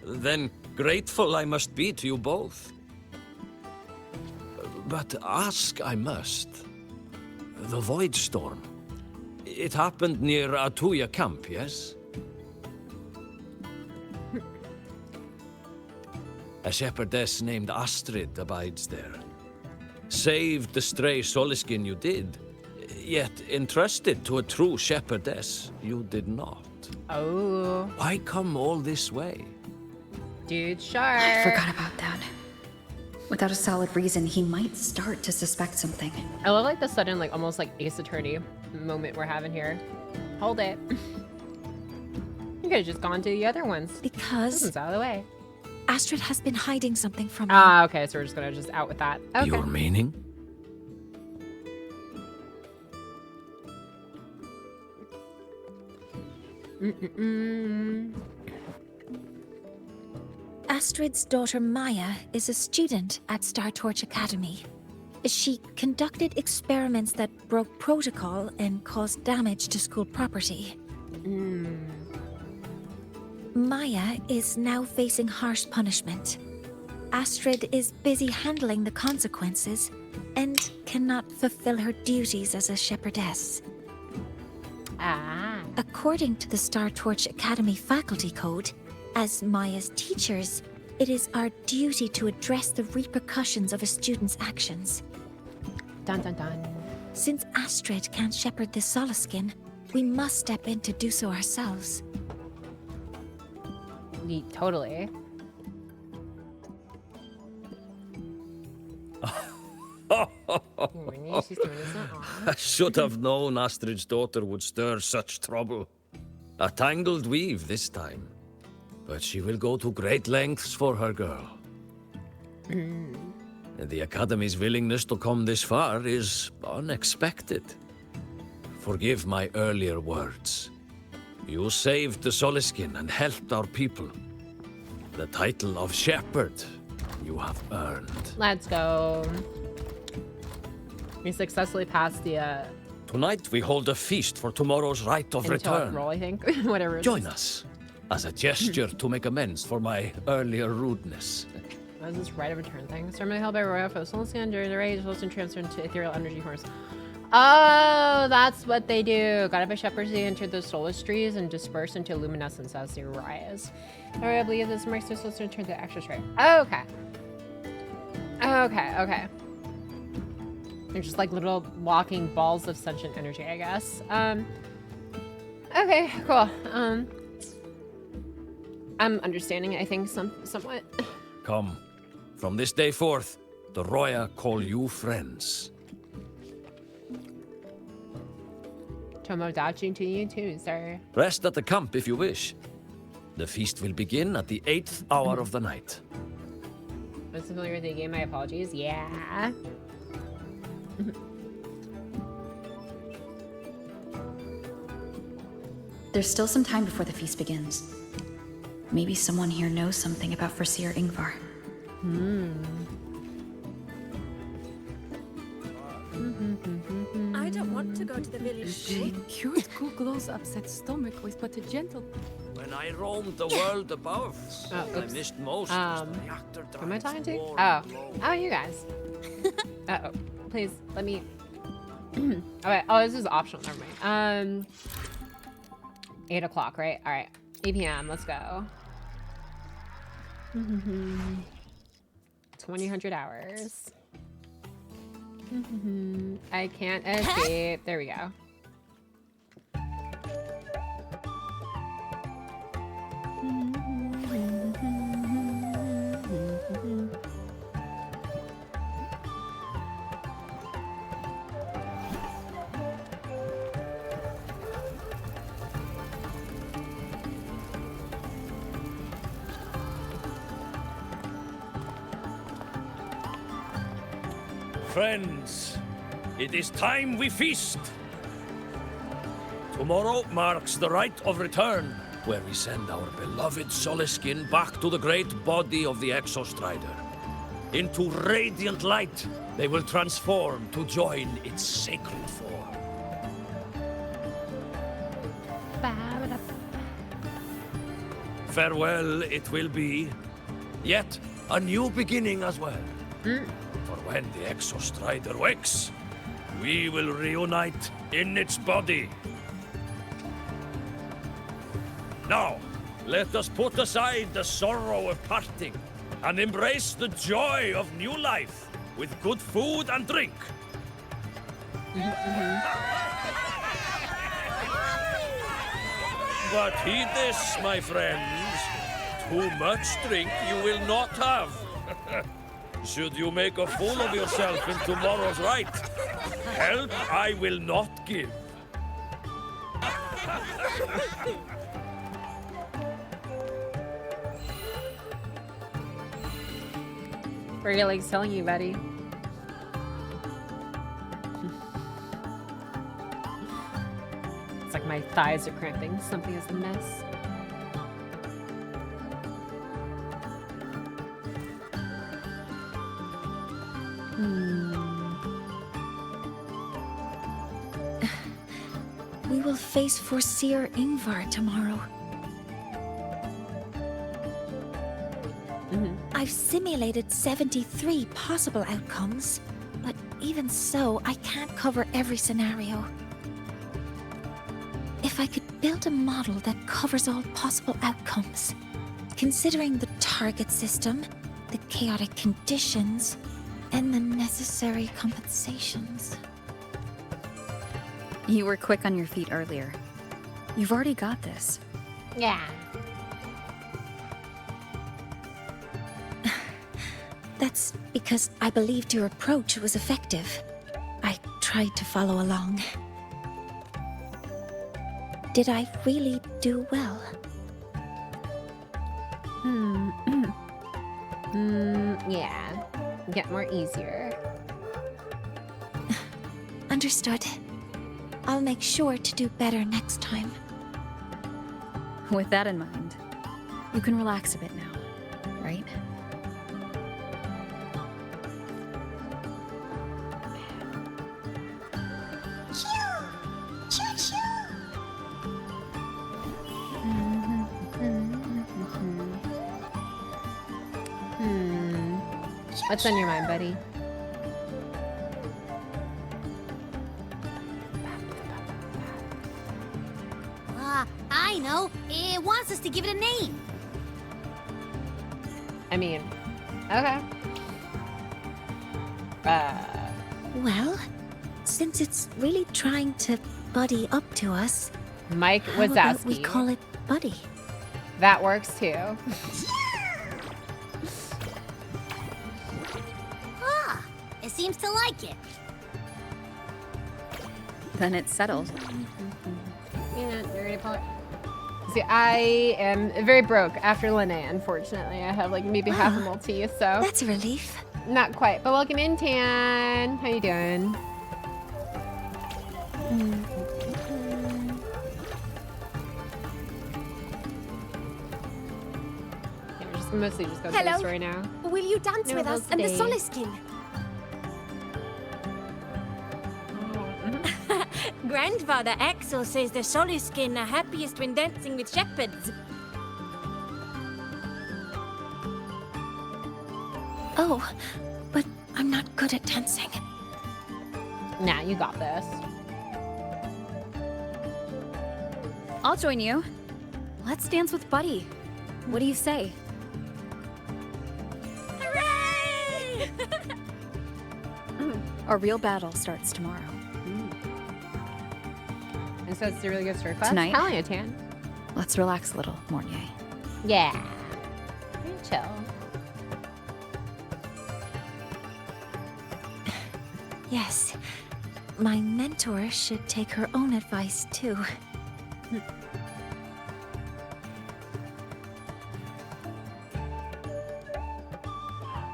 Speaker 14: Then grateful I must be to you both. But ask I must. The Void Storm. It happened near Atuya camp, yes? A shepherdess named Astrid abides there. Saved the stray Soliskin you did, yet entrusted to a true shepherdess you did not.
Speaker 3: Oh.
Speaker 14: Why come all this way?
Speaker 3: Dude, sure.
Speaker 10: I forgot about that. Without a solid reason, he might start to suspect something.
Speaker 3: I love like the sudden, like almost like Ace Attorney moment we're having here. Hold it. You could have just gone to the other ones.
Speaker 8: Because
Speaker 3: this one's out of the way.
Speaker 8: Astrid has been hiding something from me.
Speaker 3: Ah, okay, so we're just gonna just out with that. Okay.
Speaker 14: Your meaning?
Speaker 8: Astrid's daughter Maya is a student at Star Torch Academy. She conducted experiments that broke protocol and caused damage to school property. Maya is now facing harsh punishment. Astrid is busy handling the consequences and cannot fulfill her duties as a shepherdess. According to the Star Torch Academy faculty code, as Maya's teachers, it is our duty to address the repercussions of a student's actions.
Speaker 3: Dun dun dun.
Speaker 8: Since Astrid can't shepherd this Soliskin, we must step in to do so ourselves.
Speaker 3: Totally.
Speaker 14: I should have known Astrid's daughter would stir such trouble. A tangled weave this time. But she will go to great lengths for her girl. The Academy's willingness to come this far is unexpected. Forgive my earlier words. You saved the Soliskin and helped our people. The title of Shepherd you have earned.
Speaker 3: Let's go. We successfully passed the
Speaker 14: Tonight we hold a feast for tomorrow's rite of return.
Speaker 3: roll, I think. Whatever it
Speaker 14: Join
Speaker 3: is.
Speaker 14: us as a gesture to make amends for my earlier rudeness.
Speaker 3: What is this right of return thing? Ceremony held by Royal for Soliskin during the raid, Soliskin transferred into ethereal energy forms. Oh, that's what they do. Guided by shepherds, they enter the solis trees and disperse into luminescence as they rise. I believe this marks the Soliskin return to the actual trade. Okay. Okay. They're just like little walking balls of sentient energy, I guess. Okay, cool. I'm understanding, I think, somewhat.
Speaker 14: Come. From this day forth, the Roya call you friends.
Speaker 3: Tomodachi to you too, sir.
Speaker 14: Rest at the camp if you wish. The feast will begin at the 8th hour of the night.
Speaker 3: I'm familiar with the game, my apologies. Yeah.
Speaker 10: There's still some time before the feast begins. Maybe someone here knows something about Foreseer Ingvar.
Speaker 12: I don't want to go to the village.
Speaker 15: She cured Google's upset stomach with but a gentle...
Speaker 14: When I roamed the world above, I missed most.
Speaker 3: Who am I talking to? Oh, you guys. Uh-oh. Please, let me... Okay. Oh, this is optional. Never mind. 8 o'clock, right? All right. 8 p.m. Let's go. 2,000 hours. I can't escape. There we go.
Speaker 14: Friends, it is time we feast. Tomorrow marks the rite of return, where we send our beloved Soliskin back to the great body of the Exostrider. Into radiant light, they will transform to join its sacred form. Farewell it will be, yet a new beginning as well. For when the Exostrider wakes, we will reunite in its body. Now, let us put aside the sorrow of parting and embrace the joy of new life with good food and drink. But heed this, my friends. Too much drink you will not have. Should you make a fool of yourself in tomorrow's rite, help I will not give.
Speaker 3: We're like telling you, buddy. It's like my thighs are cramping. Something is amiss.
Speaker 8: we will face Forseer Ingvar tomorrow. I've simulated 73 possible outcomes, but even so, I can't cover every scenario. If I could build a model that covers all possible outcomes, considering the target system, the chaotic conditions, and the necessary compensations.
Speaker 10: You were quick on your feet earlier. You've already got this.
Speaker 3: Yeah.
Speaker 8: That's because I believed your approach was effective. I tried to follow along. Did I really do well?
Speaker 3: Yeah. Get more easier.
Speaker 8: Understood. I'll make sure to do better next time.
Speaker 10: With that in mind, you can relax a bit now, right?
Speaker 3: What's on your mind, buddy?
Speaker 9: I know. It wants us to give it a name.
Speaker 3: I mean, okay.
Speaker 8: Well, since it's really trying to buddy up to us,
Speaker 3: Mike
Speaker 8: how about we
Speaker 3: Wazowski.
Speaker 8: call it Buddy?
Speaker 3: That works too.
Speaker 9: Ah, it seems to like it.
Speaker 10: Then it's settled.
Speaker 3: Yeah, you're ready to pull it. See, I am very broke after Linnea, unfortunately. I have like maybe half a Maltese, so.
Speaker 8: That's a relief.
Speaker 3: Not quite, but welcome in, Tan. How you doing? Yeah, we're just mostly just going through the story now.
Speaker 16: Will you dance
Speaker 3: No
Speaker 16: with us
Speaker 3: bills
Speaker 16: and the
Speaker 3: today.
Speaker 16: Soliskin? Grandfather Axel says the Soliskin are happiest when dancing with shepherds.
Speaker 8: Oh, but I'm not good at dancing.
Speaker 3: Nah, you got this.
Speaker 10: I'll join you. Let's dance with Buddy. What do you say?
Speaker 16: Hooray!
Speaker 10: Our real battle starts tomorrow.
Speaker 3: And so it's a really good story class.
Speaker 10: Tonight?
Speaker 3: Hell yeah, Tan.
Speaker 10: Let's relax a little, Mornye.
Speaker 3: Yeah. Chill.
Speaker 8: Yes, my mentor should take her own advice too.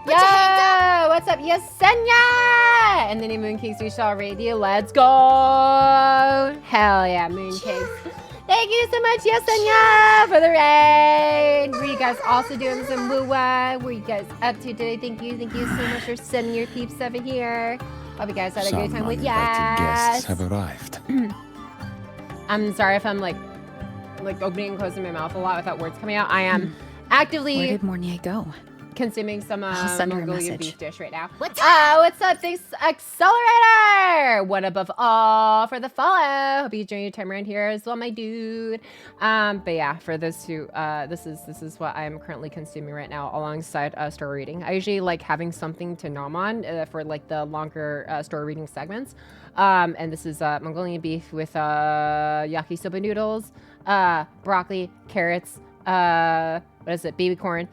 Speaker 3: Yo! What's up, Yesenia? And then Mooncakes, we shall raid you. Let's go! Hell yeah, Mooncakes. Thank you so much, Yesenia, for the raid. Were you guys also doing some WUWA? What are you guys up to today? Thank you so much for sending your peeps over here. Hope you guys had a great time with
Speaker 11: guests have arrived.
Speaker 3: I'm sorry if I'm like opening and closing my mouth a lot without words coming out. I am actively.
Speaker 10: Where did Mornye go?
Speaker 3: Consuming some
Speaker 10: I'll send her a
Speaker 3: Mongolian
Speaker 10: message.
Speaker 3: beef dish right now. What's up? Thanks, Accelerator. One above all for the follow. Hope you enjoy your time around here as well, my dude. But yeah, for those who, this is what I'm currently consuming right now alongside story reading. I usually like having something to nom on for like the longer story reading segments. And this is Mongolian beef with yakisoba noodles, broccoli, carrots, what is it, baby corn,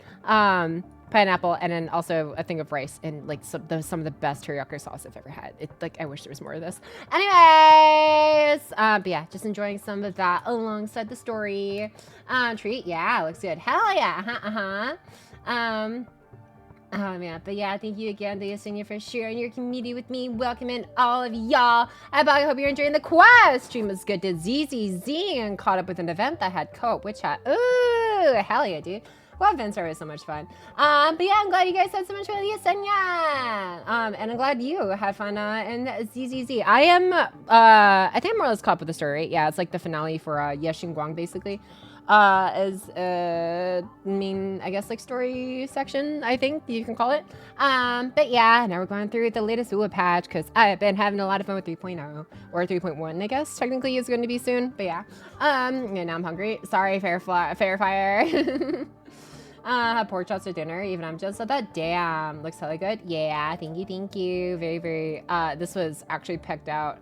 Speaker 3: pineapple, and then also a thing of rice and like some of the best teriyaki sauce I've ever had. I wish there was more of this. Anyways, but yeah, just enjoying some of that alongside the story. Treat, yeah, looks good. Hell yeah, oh man, but yeah, thank you again, Yesenia, for sharing your community with me. Welcome in all of y'all. I hope you're enjoying the quest. Stream was good to ZZZ and caught up with an event that had co-op witch hat. Ooh, hell yeah, dude. WoW events are always so much fun. But yeah, I'm glad you guys had so much fun with Yesenia. And I'm glad you had fun in ZZZ. I am, I think I'm more or less caught up with the story, right? Yeah, it's like the finale for Yexin Guang, basically. As main, I guess, like story section, I think you can call it. But yeah, now we're going through the latest WUWA patch because I've been having a lot of fun with 3.0 or 3.1, I guess technically is going to be soon. But yeah, and now I'm hungry. Sorry, fair fire. Pork chops for dinner. Even I'm just at that. Damn, looks hella good. Yeah, thank you. Very, very. This was actually picked out.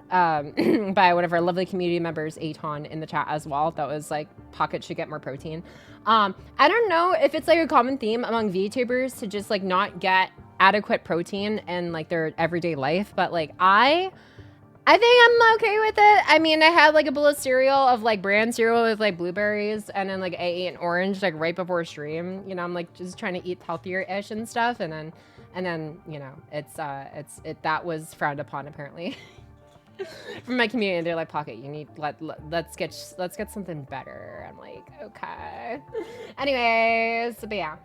Speaker 3: By one of our lovely community members, Aton, in the chat as well. That was like, Pocket should get more protein. I don't know if it's like a common theme among VTubers to just like not get adequate protein in like their everyday life, but like I think I'm okay with it. I mean, I had like a bowl of cereal of like bran cereal with like blueberries, and then like I ate an orange like right before stream. You know, I'm like just trying to eat healthier-ish and stuff, and then you know, that was frowned upon apparently. From my community, they're like, Pocket, you need let's get something better. I'm like, okay. Anyways, but yeah,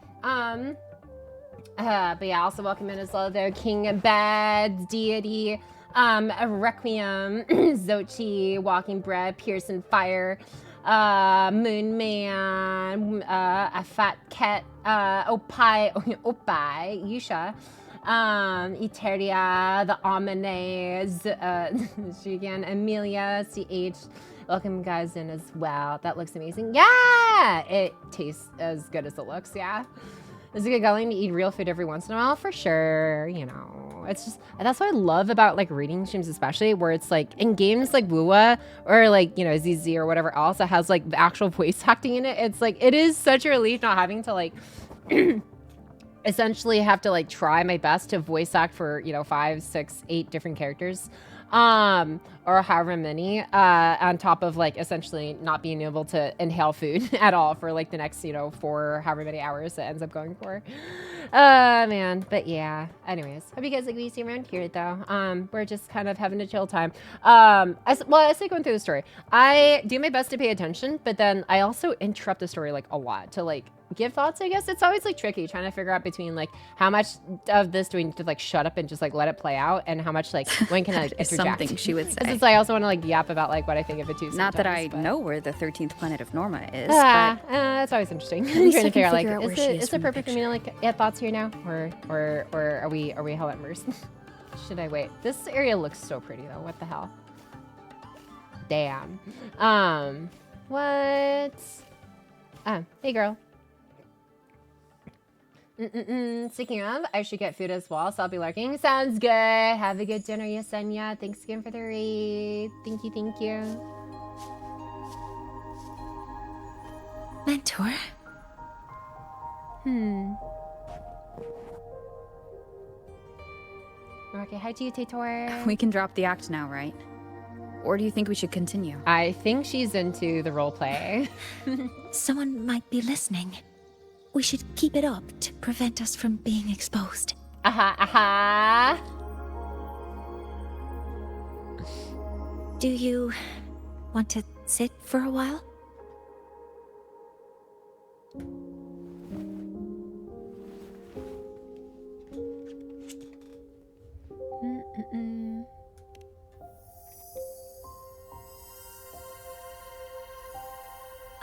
Speaker 3: also welcome in as well there, King Bad Deity, Requiem, Zochi, Walking Bread, Pearson Fire, Moon Man, a Fat Cat, Opai, Yusha. Eteria, the Omenes, Shigan, Amelia, CH. Welcome guys in as well. That looks amazing. Yeah! It tastes as good as it looks, yeah. Is it good going to eat real food every once in a while? For sure, you know. It's just, that's what I love about like reading streams, especially where it's like in games like WUWA or like, you know, ZZ or whatever else that has like the actual voice acting in it. It's like, it is such a relief not having to like essentially have to like try my best to voice act for, you know, 5, 6, 8 different characters, or however many, on top of like essentially not being able to inhale food at all for like the next, you know, 4 however many hours it ends up going for. Man, but yeah, anyways, hope you guys like we see around here though. We're just kind of having a chill time. As I say going through the story, I do my best to pay attention, but then I also interrupt the story like a lot to like give thoughts, I guess. It's always like tricky trying to figure out between like how much of this do we need to like shut up and just like let it play out, and how much like when can I like, interject.
Speaker 10: Something she would say.
Speaker 3: Because I also want to like yap about like what I think of it too.
Speaker 10: Not that I know where the 13th planet of Norma is.
Speaker 3: That's always interesting. I'm trying to figure out like is it perfect for me to like add thoughts here now, or are we hell at immersed? Should I wait? This area looks so pretty though. What the hell? Damn. What? Hey girl. Speaking of, I should get food as well, so I'll be lurking. Sounds good. Have a good dinner, Yesenia. Thanks again for the raid. Thank you.
Speaker 8: Mentor?
Speaker 3: Okay, hi to you, Tator.
Speaker 10: We can drop the act now, right? Or do you think we should continue?
Speaker 3: I think she's into the roleplay.
Speaker 8: Someone might be listening. We should keep it up to prevent us from being exposed. Do you want to sit for a while?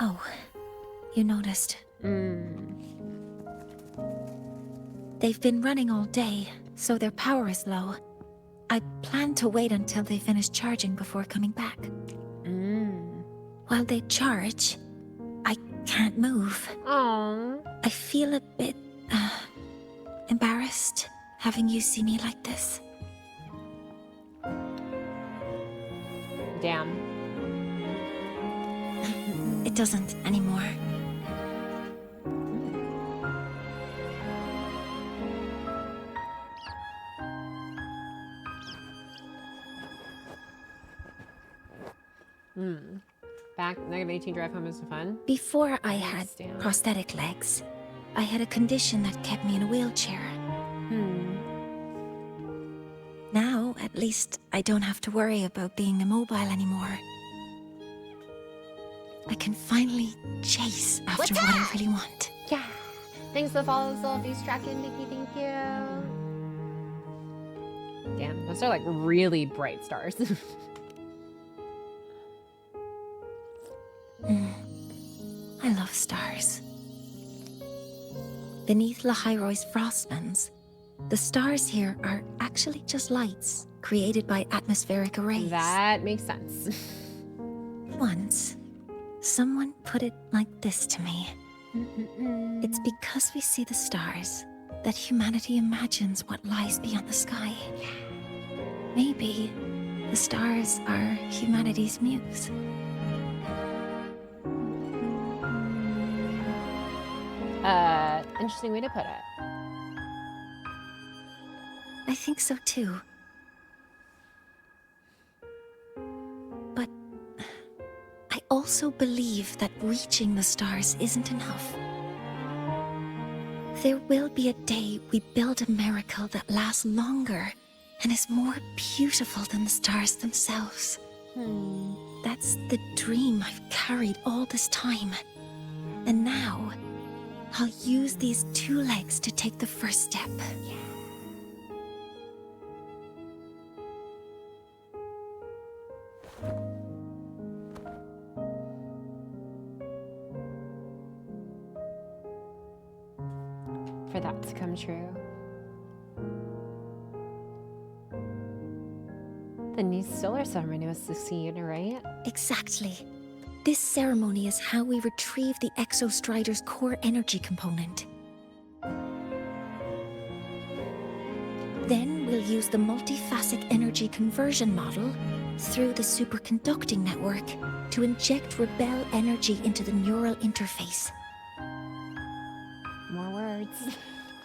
Speaker 8: Oh, you noticed. They've been running all day, so their power is low. I plan to wait until they finish charging before coming back. While they charge, I can't move.
Speaker 3: Aww.
Speaker 8: I feel a bit embarrassed having you see me like this.
Speaker 3: Damn.
Speaker 8: It doesn't anymore.
Speaker 3: Back, -18 drive home is fun.
Speaker 8: Before I had prosthetic legs, I had a condition that kept me in a wheelchair. Now, at least, I don't have to worry about being immobile anymore. I can finally chase after what I really want.
Speaker 3: Yeah. Thanks for the follow, Sylvie's tracking, Nikki. Thank you. Damn, those are like really bright stars.
Speaker 8: I love stars. Beneath Lahairoy's frostlands, the stars here are actually just lights created by atmospheric arrays.
Speaker 3: That makes sense.
Speaker 8: Once, someone put it like this to me. It's because we see the stars that humanity imagines what lies beyond the sky. Maybe the stars are humanity's muse.
Speaker 3: Interesting way to put it.
Speaker 8: I think so too. But I also believe that reaching the stars isn't enough. There will be a day we build a miracle that lasts longer and is more beautiful than the stars themselves. That's the dream I've carried all this time. And now, I'll use these 2 legs to take the first step.
Speaker 3: For that to come true. The new solar ceremony was succeed, right?
Speaker 8: Exactly. This ceremony is how we retrieve the Exostrider's core energy component. Then we'll use the multiphasic energy conversion model through the superconducting network to inject rebel energy into the neural interface.
Speaker 3: More words.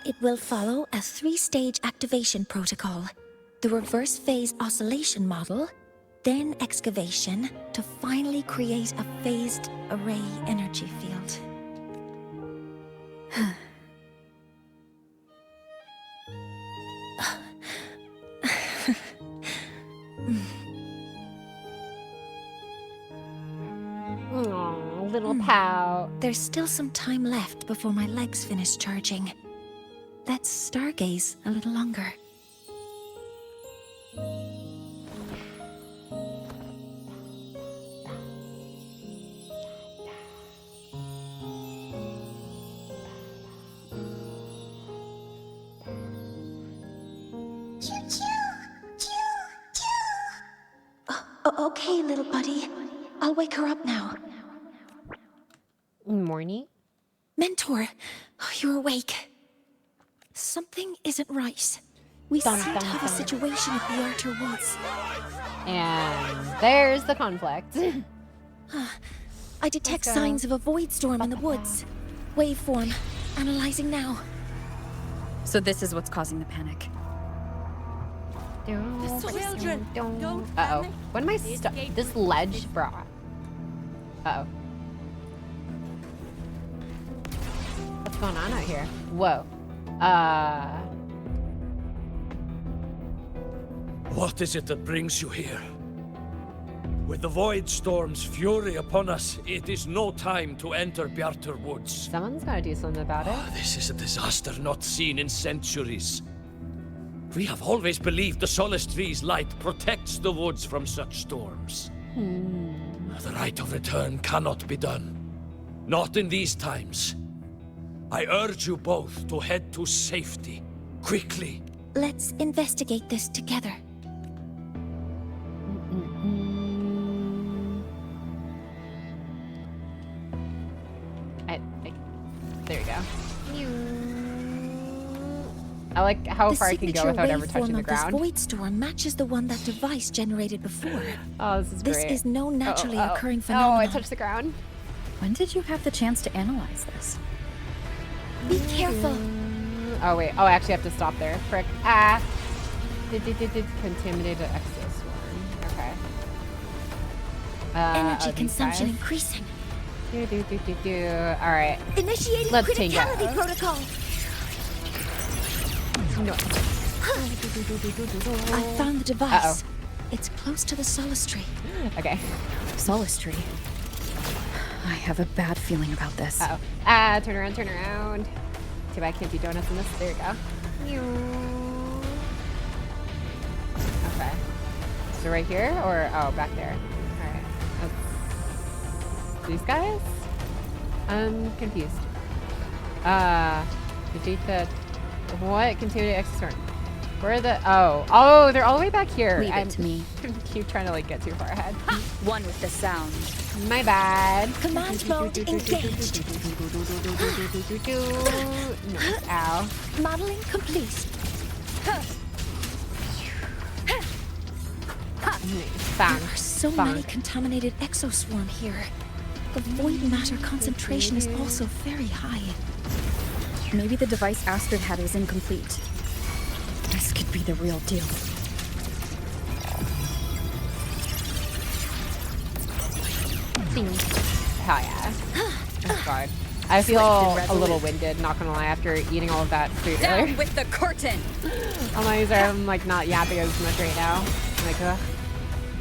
Speaker 8: It will follow a 3-stage activation protocol. The reverse phase oscillation model, then excavation, to finally create a phased array energy field.
Speaker 3: Oh, little pout.
Speaker 8: There's still some time left before my legs finish charging. Let's stargaze a little longer. Okay, little buddy. I'll wake her up now.
Speaker 3: Mornye?
Speaker 8: Mentor, you're awake. Something isn't right. We seem to have a situation at the Arter Woods.
Speaker 3: And there's the conflict.
Speaker 8: I detect signs of a void storm in the woods. Waveform. Analyzing now.
Speaker 10: So this is what's causing the panic.
Speaker 16: Children, don't
Speaker 3: Uh-oh. What am I stuck? This ledge, bro. Uh-oh. What's going on out here? Whoa.
Speaker 14: What is it that brings you here? With the Void Storm's fury upon us, it is no time to enter Bjartur Woods.
Speaker 3: Someone's gotta do something about it.
Speaker 14: This is a disaster not seen in centuries. We have always believed the Solace Tree's light protects the woods from such storms. The rite of return cannot be done. Not in these times. I urge you both to head to safety. Quickly.
Speaker 8: Let's investigate this together.
Speaker 3: There you go. I like how far I can go without ever touching the ground.
Speaker 8: The void storm matches the one that device generated before.
Speaker 3: Oh, this is great.
Speaker 8: This is no naturally occurring phenomenon.
Speaker 3: Oh, I touched the ground.
Speaker 10: When did you have the chance to analyze this?
Speaker 8: Be careful.
Speaker 3: Oh, wait. Oh, I actually have to stop there. Frick. Ah. Contaminated exoswarm. Okay.
Speaker 8: Energy consumption increasing.
Speaker 3: Alright.
Speaker 8: Initiating
Speaker 3: Let's
Speaker 8: criticality protocol.
Speaker 3: No.
Speaker 8: I found the device. It's close to the Solace Tree.
Speaker 3: Okay.
Speaker 10: Solace Tree. I have a bad feeling about this.
Speaker 3: Uh-oh. Turn around, turn around. Too bad I can't do donuts in this. There you go. Okay. So right here, or, oh, back there. Alright. These guys? I'm confused. What? Continue to exit. Where are the, oh, they're all the way back here.
Speaker 10: Leave it to me.
Speaker 3: Keep trying to like get too far ahead.
Speaker 10: One with the sound.
Speaker 3: My bad.
Speaker 8: Command mode engaged.
Speaker 3: Nice. Ow.
Speaker 8: Modeling complete.
Speaker 3: Bang.
Speaker 8: There are so
Speaker 3: Bang.
Speaker 8: many contaminated exoswarm here. The void matter concentration is also very high.
Speaker 10: Maybe the device Astrid had was incomplete. This could be the real deal.
Speaker 3: Hell yeah. Oh god. I feel a little winded, not gonna lie, after eating all of that food earlier.
Speaker 10: Down with the curtain!
Speaker 3: I'm like not yapping as much right now. I'm like, ugh.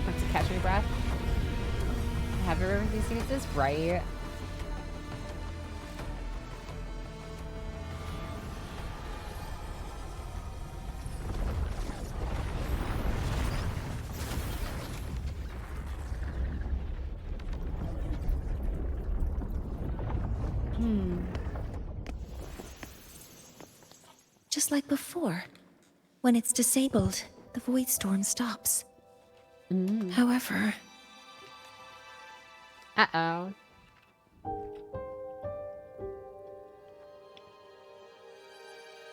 Speaker 3: Like to catch my breath. Have you ever these things? Is right?
Speaker 8: Just like before. When it's disabled, the void storm stops. However...
Speaker 3: Uh-oh.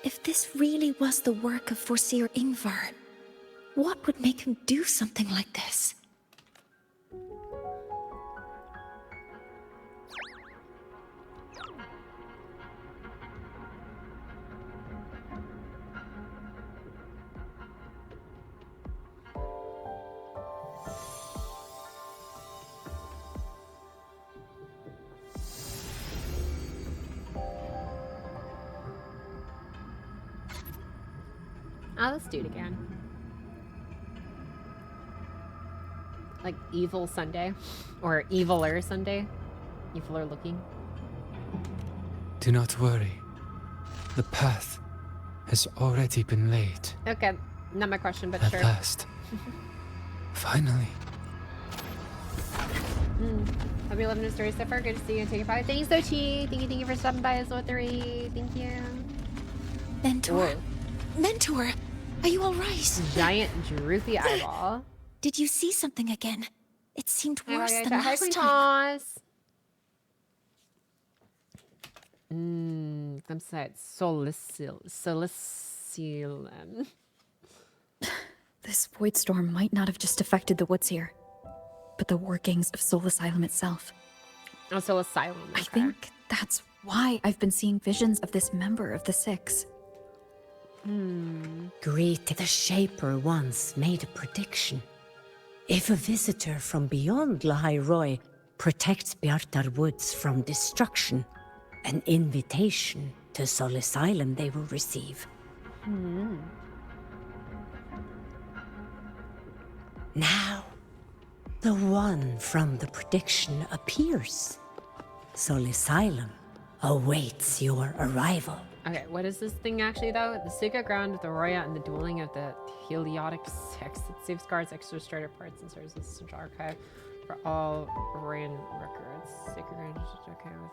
Speaker 8: If this really was the work of Foreseer Ingvar, what would make him do something like this?
Speaker 3: Oh, let's do it again. Like Evil Sunday. Or Eviler Sunday. Eviler looking.
Speaker 11: Do not worry. The path has already been laid.
Speaker 3: Okay, not my question, but
Speaker 11: At
Speaker 3: sure.
Speaker 11: last. Finally.
Speaker 3: Hope you're loving the story so far. Good to see you and take it by. Thanks, Sochi. Thank you for stopping by as well, 3. Thank you.
Speaker 8: Mentor.
Speaker 3: Whoa.
Speaker 8: Mentor, are you alright?
Speaker 3: Giant droopy eyeball.
Speaker 8: Did you see something again? It seemed worse than
Speaker 3: Hi,
Speaker 8: last time.
Speaker 3: Glimpsite Solicilum.
Speaker 10: This void storm might not have just affected the woods here, but the workings of Soul Asylum itself.
Speaker 3: Oh, Soul Asylum. Okay.
Speaker 10: I think that's why I've been seeing visions of this member of the Six.
Speaker 13: Great. The Shaper once made a prediction. If a visitor from beyond Lahai Roy protects Bjartar Woods from destruction, an invitation to Soul Asylum they will receive. Now, the one from the prediction appears. Soul Asylum awaits your arrival.
Speaker 3: Okay, what is this thing actually though? The secret ground of the Roya and the dueling of the Heliotic Six. It safeguards extra starter parts and serves as a central archive for all Royan records. Secret ground is okay with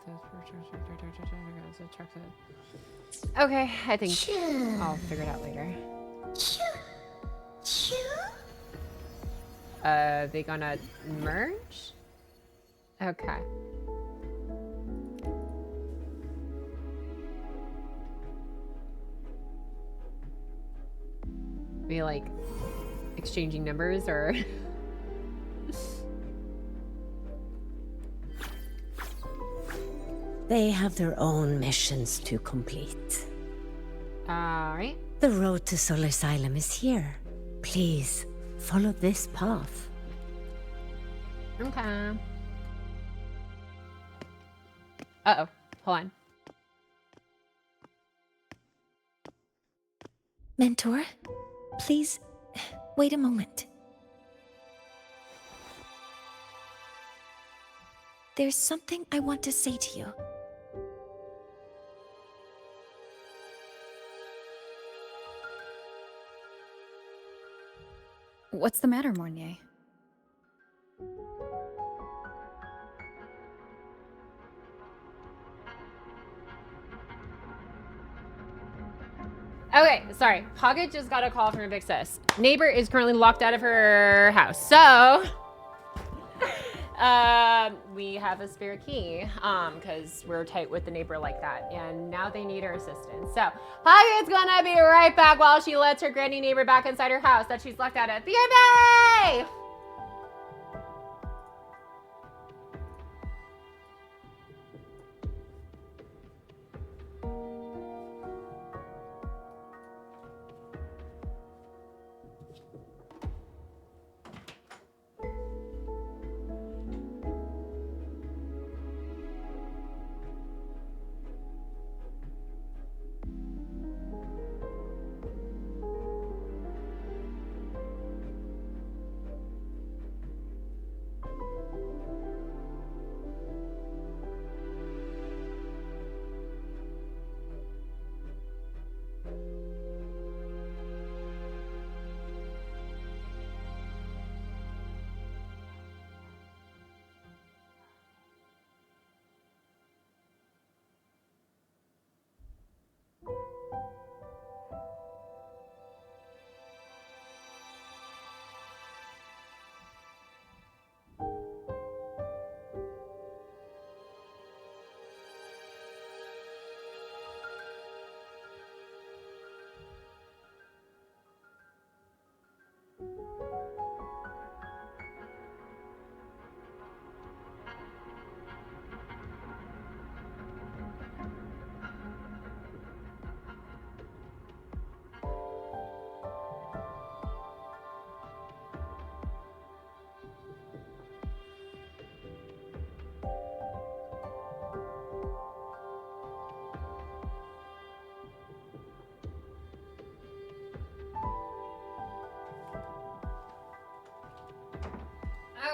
Speaker 3: this. Okay, I think I'll figure it out later. They gonna merge? Okay. We like exchanging numbers or
Speaker 13: They have their own missions to complete.
Speaker 3: Alright.
Speaker 13: The road to Soul Asylum is here. Please, follow this path.
Speaker 3: Okay. Uh-oh. Hold on.
Speaker 8: Mentor, please, wait a moment. there's something I want to say to you.
Speaker 10: What's the matter, Mornye?
Speaker 3: Okay, sorry. Pocket just got a call from her big sis. Neighbor is currently locked out of her house. So, we have a spare key, because we're tight with the neighbor like that. And now they need her assistance. So, Pocket's gonna be right back while she lets her granny neighbor back inside her house that she's locked out of. BA!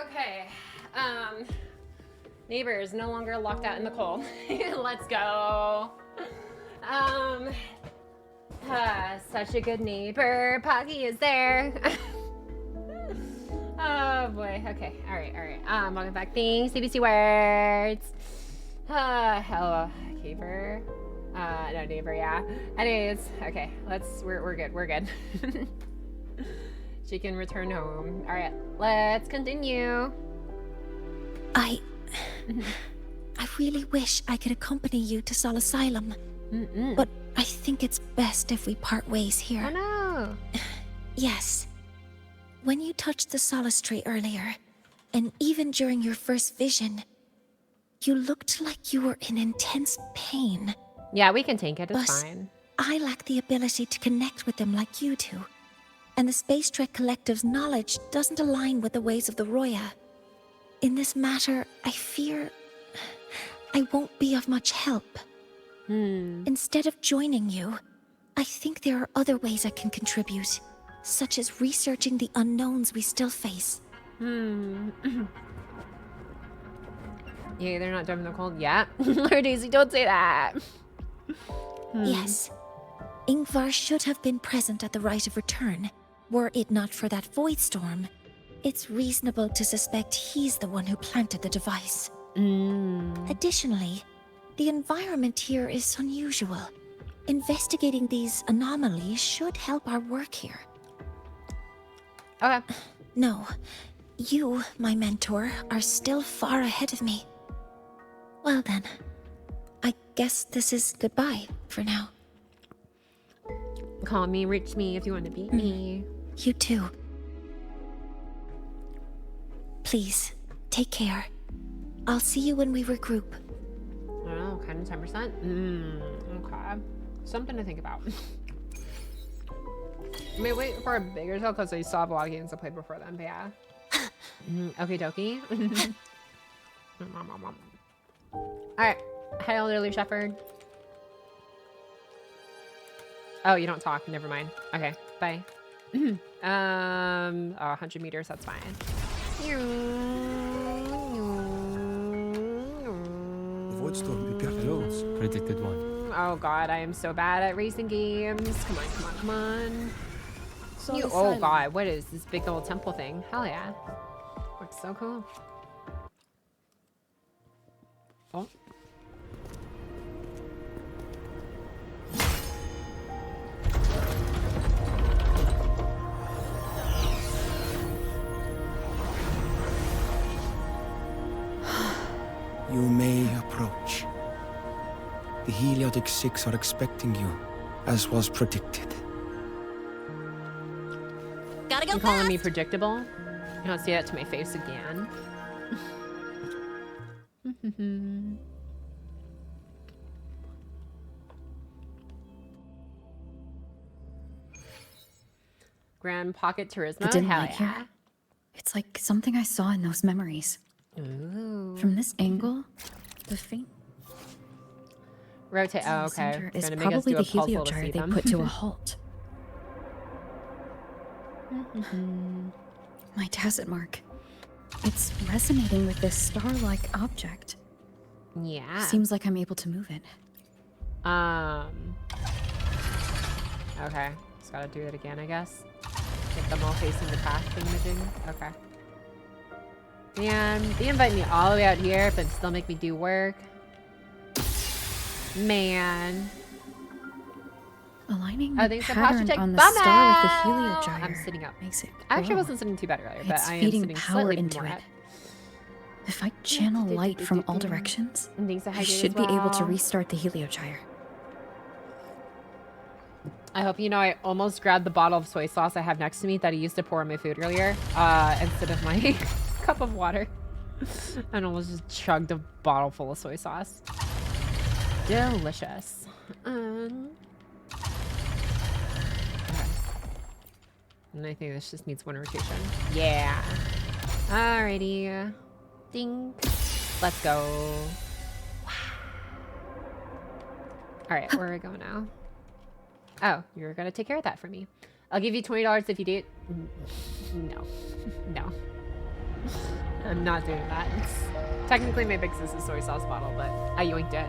Speaker 3: Okay, neighbor is no longer locked out in the cold. Let's go. Such a good neighbor. Pocky is there. Oh boy. Okay. All right. Welcome back. Thanks. ABC words. Hello, keeper. No neighbor. Yeah. Anyways, okay. We're good. We're good. She can return home. All right. Let's continue.
Speaker 8: I really wish I could accompany you to Sol Asylum. But I think it's best if we part ways here.
Speaker 3: Oh no.
Speaker 8: Yes. When you touched the solace tree earlier, and even during your first vision, you looked like you were in intense pain.
Speaker 3: Yeah, we can take it. It's
Speaker 8: but
Speaker 3: fine.
Speaker 8: I lack the ability to connect with them like you do. And the Space Trek Collective's knowledge doesn't align with the ways of the Roya. In this matter, I fear I won't be of much help. Instead of joining you, I think there are other ways I can contribute, such as researching the unknowns we still face.
Speaker 3: Yeah, they're not driving the cold yet. Lord Daisy, don't say that.
Speaker 8: Yes. Ingvar should have been present at the rite of return. Were it not for that void storm, it's reasonable to suspect he's the one who planted the device. Additionally, the environment here is unusual. Investigating these anomalies should help our work here.
Speaker 3: Okay.
Speaker 8: No, you, my mentor, are still far ahead of me. Well then, I guess this is goodbye for now.
Speaker 3: Call me, reach me if you want to beat me.
Speaker 8: You too. Please, take care. I'll see you when we regroup.
Speaker 3: I don't know, kind of 10%? Okay. Something to think about. I may wait for a bigger show because I saw vloggings to play before then, but yeah. Okay, dokie. Alright. Hi, elderly shepherd. Oh, you don't talk. Never mind. Okay, bye. 100 meters, that's fine.
Speaker 11: Void Storm Jones predicted one.
Speaker 3: Oh god, I am so bad at racing games. Come on, come on, come on. Oh god, what is this big old temple thing? Hell yeah. Looks so cool. Oh.
Speaker 17: You may approach. The Heliotic Six are expecting you, as was predicted.
Speaker 6: Gotta go
Speaker 3: You calling me predictable? You don't say that to my face again. Grand Pocket Turismo.
Speaker 10: The dim
Speaker 3: Hell
Speaker 10: light
Speaker 3: yeah.
Speaker 10: here. It's like something I saw in those memories.
Speaker 3: Ooh.
Speaker 10: From this angle, the faint
Speaker 3: Rotate. Oh, okay.
Speaker 10: center is
Speaker 3: Gonna make us
Speaker 10: probably
Speaker 3: do a
Speaker 10: the
Speaker 3: puzzle to
Speaker 10: heliogyre
Speaker 3: see
Speaker 10: they
Speaker 3: them.
Speaker 10: put to a halt. My tacit mark. It's resonating with this star-like object.
Speaker 3: Yeah.
Speaker 10: Seems like I'm able to move it.
Speaker 3: Okay. Just gotta do it again, I guess. Get them all facing the path thingamajig. Okay. Man, they invite me all the way out here, but still make me do work. Man.
Speaker 10: Aligning
Speaker 3: Oh,
Speaker 10: the
Speaker 3: thanks for
Speaker 10: pattern
Speaker 3: posture check.
Speaker 10: on the
Speaker 3: Bum
Speaker 10: star with the
Speaker 3: out!
Speaker 10: heliogyre
Speaker 3: I'm sitting up.
Speaker 10: makes it
Speaker 3: I actually
Speaker 10: glow.
Speaker 3: wasn't sitting too bad earlier, but
Speaker 10: It's
Speaker 3: I am
Speaker 10: feeding
Speaker 3: sitting
Speaker 10: power
Speaker 3: slightly
Speaker 10: into
Speaker 3: more
Speaker 10: it.
Speaker 3: up.
Speaker 10: If I channel light from all directions,
Speaker 3: Thanks,
Speaker 10: I should be able to
Speaker 3: well.
Speaker 10: restart the heliogyre.
Speaker 3: I hope you know I almost grabbed the bottle of soy sauce I have next to me that I used to pour on my food earlier, instead of my cup of water. And almost just chugged a bottle full of soy sauce. Delicious. Okay. And I think this just needs one rotation. Yeah. Alrighty. Ding. Let's go. Alright, where are we going now? Oh, you're gonna take care of that for me. I'll give you $20 if you do it. No. No. I'm not doing that. Technically my big sis is soy sauce bottle, but I yoinked it.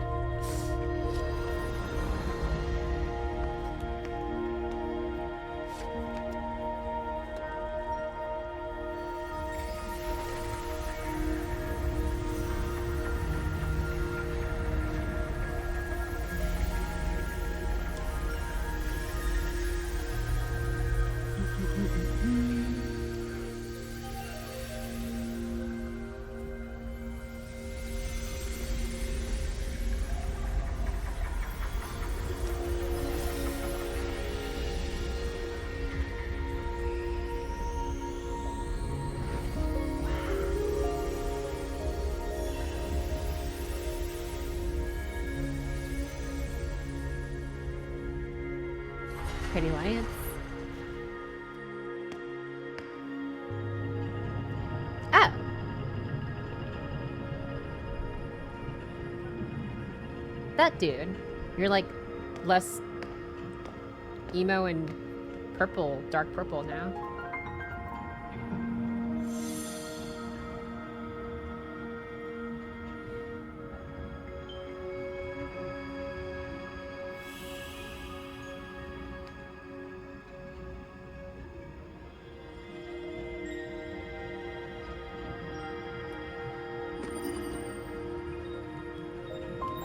Speaker 3: Pretty lights. Oh. That dude. You're like less emo and purple, dark purple now.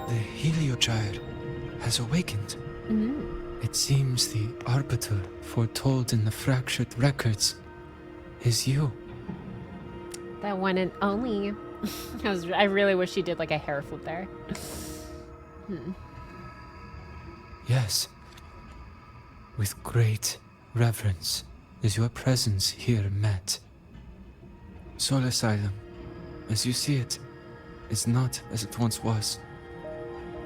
Speaker 11: The heliogyre has awakened. It seems the arbiter foretold in the fractured records is you.
Speaker 3: That one and only. I really wish she did like a hair flip there.
Speaker 11: Yes. With great reverence is your presence here met. Soul Asylum, as you see it, is not as it once was.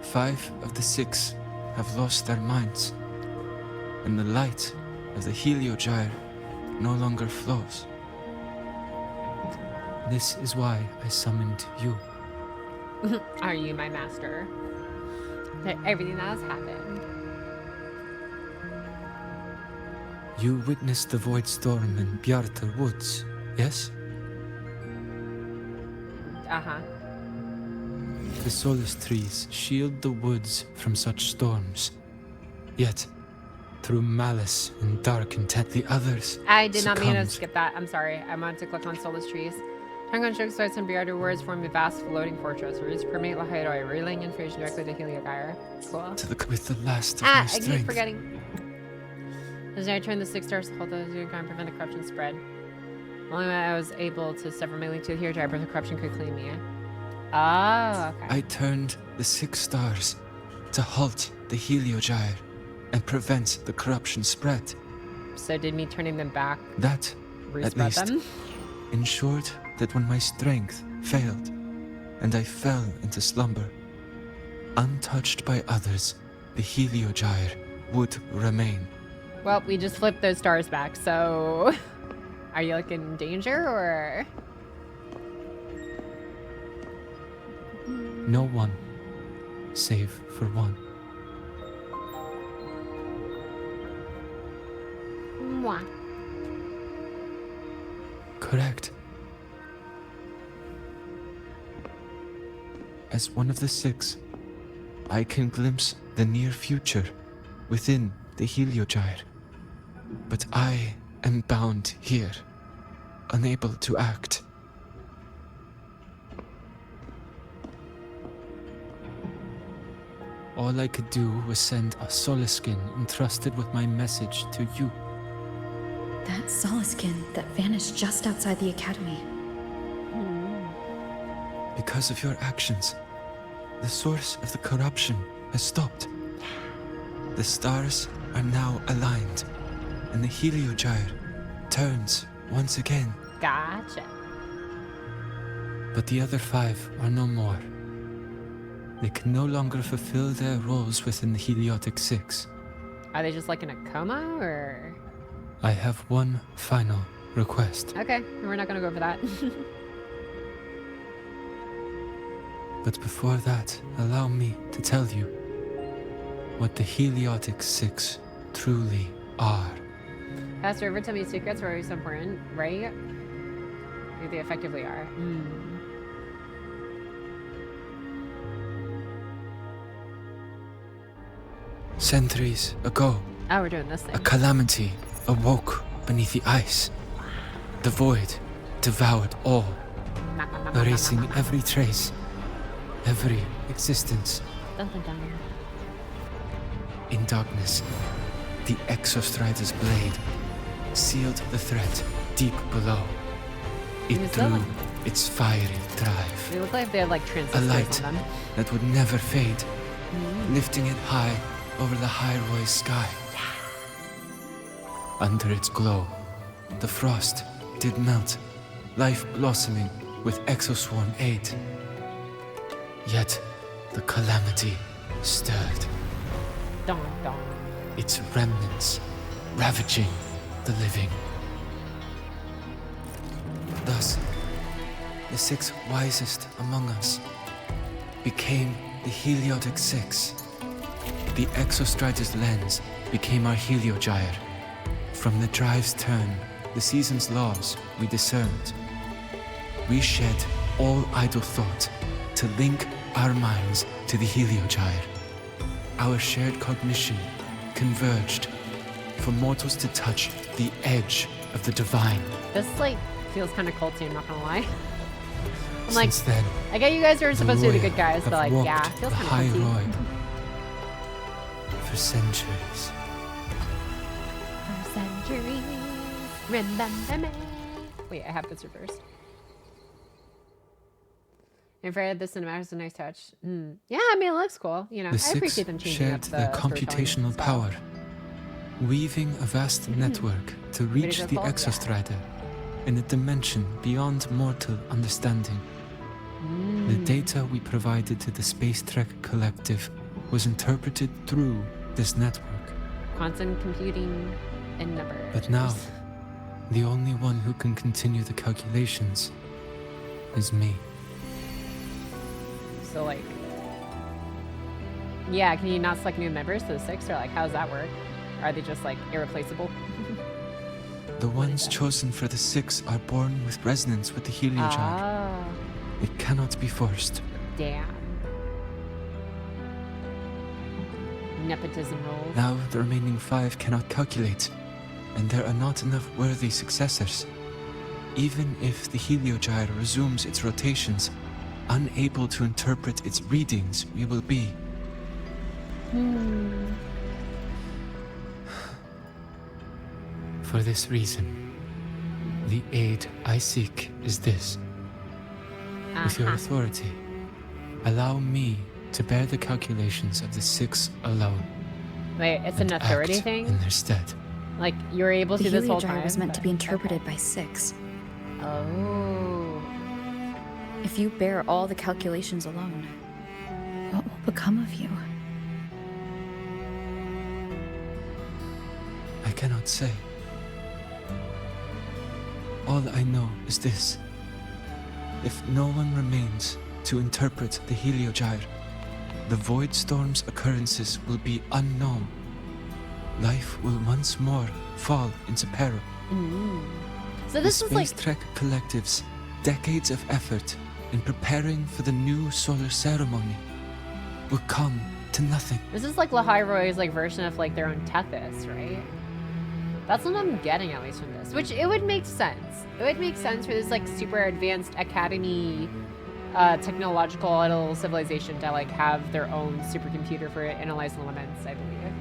Speaker 11: 5 of the 6 have lost their minds, and the light of the heliogyre no longer flows. This is why I summoned you.
Speaker 3: Are you my master? Everything that has happened.
Speaker 11: You witnessed the void storm in Bjartar Woods, yes?
Speaker 3: Uh-huh.
Speaker 11: The solace trees shield the woods from such storms. Yet, through malice and dark intent, the others
Speaker 3: I did not mean to
Speaker 11: succumbed.
Speaker 3: skip that. I'm sorry. I wanted to click on Solace Trees. Tangon Shook starts and beyond words form a vast floating fortress. Roots permeate Lahairoi, relaying information directly to Heliogyre. Cool.
Speaker 11: With the last of my
Speaker 3: I
Speaker 11: strength.
Speaker 3: keep forgetting. As I turn the 6 stars to hold the Heliogyre and prevent the corruption spread. Only way I was able to sever my link to the Heliogyre, but the corruption could claim me. Oh, okay.
Speaker 11: I turned the 6 stars to halt the Heliogyre and prevent the corruption spread.
Speaker 3: So did me turning them back
Speaker 11: That, at
Speaker 3: respread
Speaker 11: least,
Speaker 3: them?
Speaker 11: ensured that when my strength failed and I fell into slumber, untouched by others, the Heliogyre would remain.
Speaker 3: Well, we just flipped those stars back, so... Are you, like, in danger, or...?
Speaker 11: No one, save for one.
Speaker 3: Mwah.
Speaker 11: Correct. As one of the 6, I can glimpse the near future within the Heliogyre. But I am bound here, unable to act. All I could do was send a Soliskin entrusted with my message to you.
Speaker 10: That Soliskin that vanished just outside the academy.
Speaker 11: Because of your actions, the source of the corruption has stopped. The stars are now aligned, and the Heliogyre turns once again.
Speaker 3: Gotcha.
Speaker 11: But the other 5 are no more. They can no longer fulfill their roles within the Heliotic 6.
Speaker 3: Are they just, like, in a coma, or...?
Speaker 11: I have one final request.
Speaker 3: Okay, we're not gonna go for that.
Speaker 11: But before that, allow me to tell you what the Heliotic 6 truly are.
Speaker 3: Pastor, ever tell me secrets are always important, right? They effectively are.
Speaker 11: Centuries ago,
Speaker 3: Oh, we're doing this thing.
Speaker 11: a calamity awoke beneath the ice. The void devoured all, erasing every trace, every existence.
Speaker 3: Dun, dun, dun.
Speaker 11: In darkness, the Exostrider's blade sealed the threat deep below. It
Speaker 3: Is that
Speaker 11: drew
Speaker 3: like-
Speaker 11: its fiery drive,
Speaker 3: They look like they have, like,
Speaker 11: a
Speaker 3: transistors
Speaker 11: light
Speaker 3: on them.
Speaker 11: that would never fade, lifting it high over the Hyroi sky. Under its glow, the frost did melt, life blossoming with Exoswarm aid. Yet, the calamity stirred,
Speaker 3: Dun, dun.
Speaker 11: its remnants ravaging the living. Thus, the 6 wisest among us became the Heliotic 6. The Exostrider's lens became our Heliogyre. From the drive's turn, the season's laws we discerned. We shed all idle thought to link our minds to the Heliogyre. Our shared cognition converged for mortals to touch the edge of the divine.
Speaker 3: This, like, feels kind of culty, I'm not gonna lie. I'm like,
Speaker 11: Since then,
Speaker 3: I get you guys are supposed to be the good guys,
Speaker 11: have
Speaker 3: but, like,
Speaker 11: walked
Speaker 3: yeah, it feels
Speaker 11: the
Speaker 3: kind of
Speaker 11: high
Speaker 3: culty.
Speaker 11: road for centuries.
Speaker 3: For centuries, remember me. Wait, I have this reversed. If I had this cinematics, it's a nice touch. Yeah, I mean, it looks cool. You know,
Speaker 11: The
Speaker 3: I
Speaker 11: 6
Speaker 3: appreciate them changing
Speaker 11: shared
Speaker 3: up the
Speaker 11: their
Speaker 3: storytelling
Speaker 11: computational
Speaker 3: style.
Speaker 11: power, weaving a vast network to reach
Speaker 3: go
Speaker 11: the
Speaker 3: cool? Yeah.
Speaker 11: Exostrider in a dimension beyond mortal understanding. The data we provided to the Space Trek Collective was interpreted through this network.
Speaker 3: Quantum computing and numbers.
Speaker 11: But now, the only one who can continue the calculations is me.
Speaker 3: So, like, yeah, can you not select new members to the 6, or, like, how does that work? Are they just, like, irreplaceable?
Speaker 11: The ones chosen for the 6 are born with resonance with the Heliogyre.
Speaker 3: Ah,
Speaker 11: It cannot be forced.
Speaker 3: damn. Nepotism roles.
Speaker 11: Now the remaining 5 cannot calculate, and there are not enough worthy successors. Even if the heliogyre resumes its rotations, unable to interpret its readings, we will be. For this reason, the aid I seek is this. With your authority, allow me to bear the calculations of the 6 alone.
Speaker 3: Wait, it's an authority thing?
Speaker 11: In their stead.
Speaker 3: Like, you're able to this whole time?
Speaker 10: The heliogyre was meant to be interpreted by 6.
Speaker 3: Oh.
Speaker 10: If you bear all the calculations alone, what will become of you?
Speaker 11: I cannot say. All I know is this. If no one remains to interpret the heliogyre, the Void Storm's occurrences will be unknown. Life will once more fall into peril.
Speaker 3: So this is like...
Speaker 11: Space Trek Collective's decades of effort in preparing for the new solar ceremony will come to nothing.
Speaker 3: This is like Lahairoy's like version of like their own Tethys, right? That's what I'm getting at least from this, which it would make sense. It would make sense for this like super advanced academy technological little civilization to like have their own supercomputer for analyzing elements, I believe.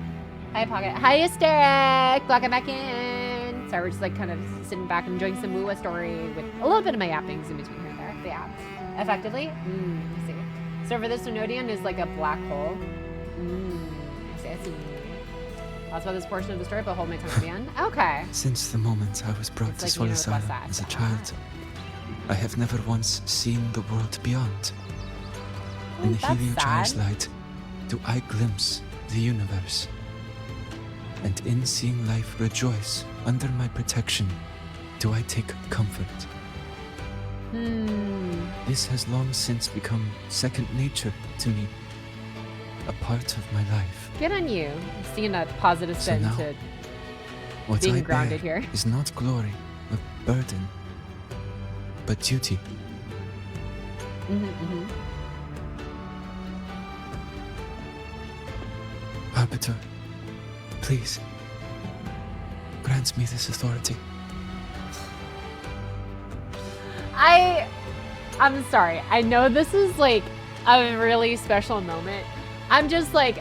Speaker 3: Hi Pocket. Hi Hysteric! Welcome back in! Sorry, we're just like kind of sitting back and enjoying some WUWA story with a little bit of my yappings in between here and there. But yeah, effectively. I see. So for this Sonodian is like a black hole. I see. That's about this portion of the story, but hold my tongue at the end. Okay.
Speaker 11: Since the moment I was brought to Sol Asylum as a child, I have never once seen the world beyond. In the heliogyre's light, do I glimpse the universe. And in seeing life rejoice under my protection, do I take comfort. This has long since become second nature to me, a part of my life.
Speaker 3: Good on you. Seeing a positive spin to
Speaker 11: what
Speaker 3: being
Speaker 11: I
Speaker 3: grounded
Speaker 11: bear
Speaker 3: here.
Speaker 11: is not glory or burden, but duty. Arbiter, please, grant me this authority.
Speaker 3: I'm sorry. I know this is like a really special moment. I'm just like,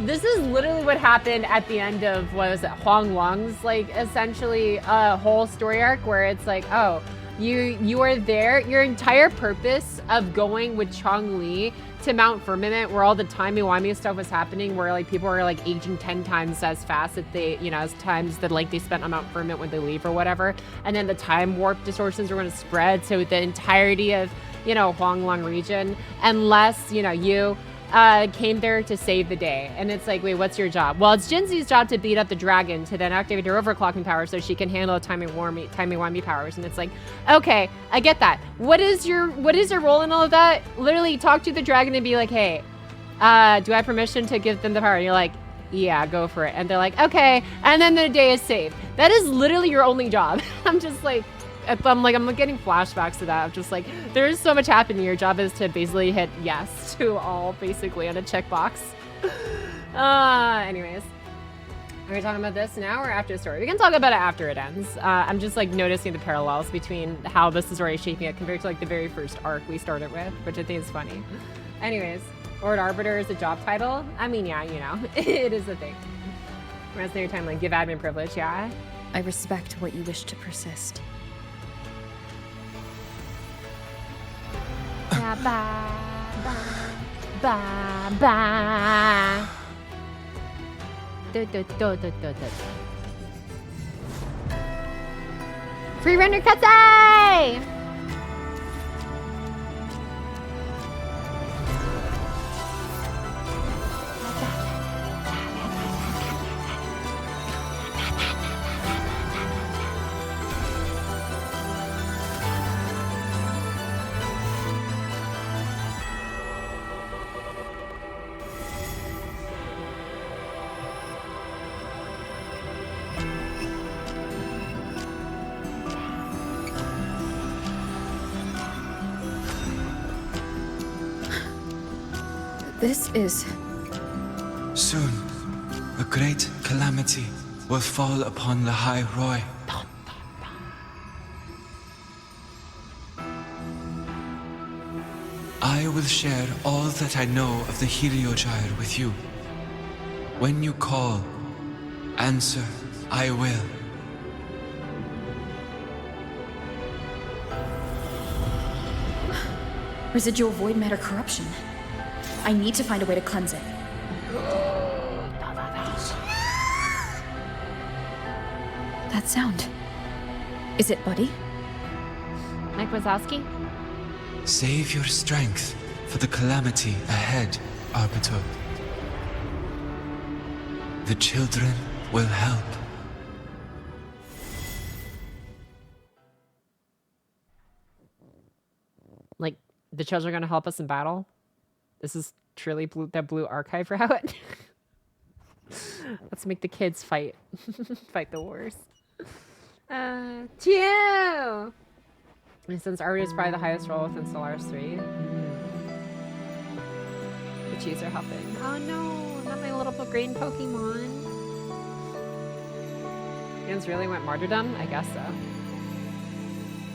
Speaker 3: this is literally what happened at the end of, what was it, Huang Wang's like essentially a whole story arc where it's like, oh, you are there. Your entire purpose of going with Chong Li to Mount Firmament, where all the timey-wimey stuff was happening, where like people were like aging 10 times as fast that they, you know, as times that like they spent on Mount Firmament when they leave or whatever, and then the time warp distortions are going to spread to the entirety of, you know, Huanglong region, unless, you know, you came there to save the day. And it's like, wait, what's your job? Well, it's Jinzi's job to beat up the dragon to then activate her overclocking power so she can handle timey-wimey powers. And it's like, okay, I get that. What is your role in all of that? Literally talk to the dragon and be like, hey, do I have permission to give them the power? And you're like, yeah, go for it. And they're like, okay. And then the day is saved. That is literally your only job. I'm just like, I'm getting flashbacks to that. I'm just like, there's so much happening. Your job is to basically hit yes to all, basically, on a checkbox. Anyways, are we talking about this now or after the story? We can talk about it after it ends. I'm just like noticing the parallels between how this story is shaping up compared to like the very first arc we started with, which I think is funny. Anyways, Lord Arbiter is a job title. I mean, yeah, you know, it is a thing. Rest of your time, like, give admin privilege, yeah?
Speaker 10: I respect what you wish to persist.
Speaker 3: Ba ba ba ba. Free render Katsai!
Speaker 10: This is
Speaker 11: Soon, a great calamity will fall upon the High Roy. I will share all that I know of the Heliogyre with you. When you call, answer, I will.
Speaker 10: Residual void matter corruption. I need to find a way to cleanse it. That sound. Is it Buddy?
Speaker 3: Mike Wazowski?
Speaker 11: Save your strength for the calamity ahead, Arbiter. The children will help.
Speaker 3: Like, the children are going to help us in battle? This is truly the blue archive route? Let's make the kids fight. Fight the wars. Chew! And since Arby is probably the highest roll within Solaris 3. The cheese are helping. Oh no, not my little green Pokemon. Fans really went martyrdom? I guess so.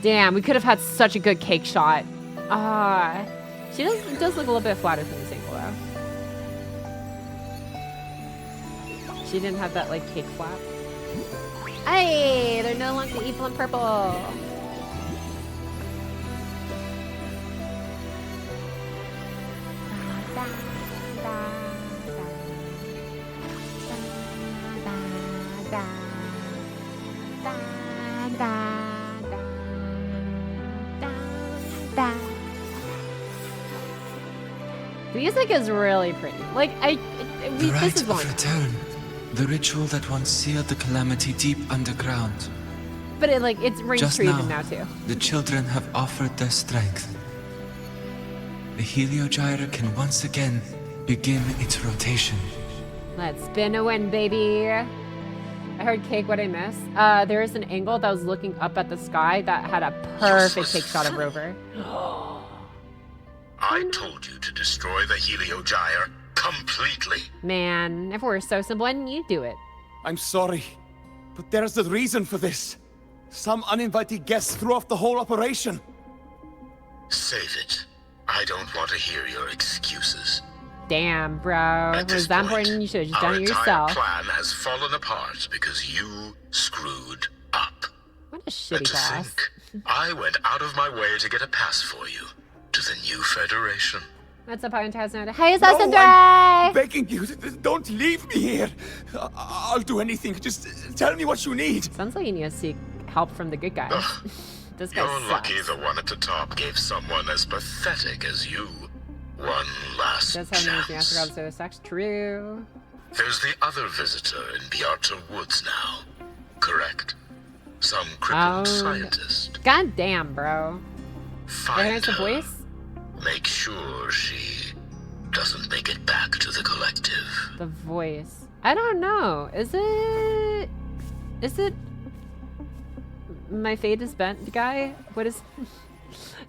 Speaker 3: Damn, we could have had such a good cake shot. She does look a little bit flatter from this angle though. She didn't have that like cake flap. Hey, they're no longer evil and purple. The music is really pretty. Like
Speaker 11: The rite of return. The ritual that once sealed the calamity deep underground.
Speaker 3: But it rings
Speaker 11: Just
Speaker 3: true even now too.
Speaker 11: The children have offered their strength. The Heliogyre can once again begin its rotation.
Speaker 3: Let's spin a win, baby. I heard cake, what I miss? There is an angle that was looking up at the sky that had a perfect cake shot of Rover.
Speaker 18: I told you to destroy the Heliogyre completely.
Speaker 3: Man, if it were so simple, why didn't you do it?
Speaker 17: I'm sorry, but there's a reason for this. Some uninvited guests threw off the whole operation.
Speaker 18: Save it. I don't want to hear your excuses.
Speaker 3: Damn, bro. If it was that important, you should have just done it yourself.
Speaker 18: Our entire plan has fallen apart because you screwed up.
Speaker 3: What a shitty boss.
Speaker 18: I went out of my way to get a pass for you to the new Federation.
Speaker 3: What's up, Podcast? Hey, it's
Speaker 17: I'm begging you, don't leave me here. I'll do anything. Just tell me what you need.
Speaker 3: Sounds like you need to seek help from the good guys. This guy
Speaker 18: You're
Speaker 3: sucks.
Speaker 18: lucky the one at the top gave someone as pathetic as you one last
Speaker 3: Does have
Speaker 18: chance.
Speaker 3: amazing after God sex. True.
Speaker 18: There's the other visitor in Bjarta Woods now, correct? Some crippled scientist.
Speaker 3: God damn, bro.
Speaker 18: Find
Speaker 3: the
Speaker 18: her.
Speaker 3: voice?
Speaker 18: Make sure she doesn't make it back to the collective.
Speaker 3: The voice. I don't know. Is it my fate is bent guy? What is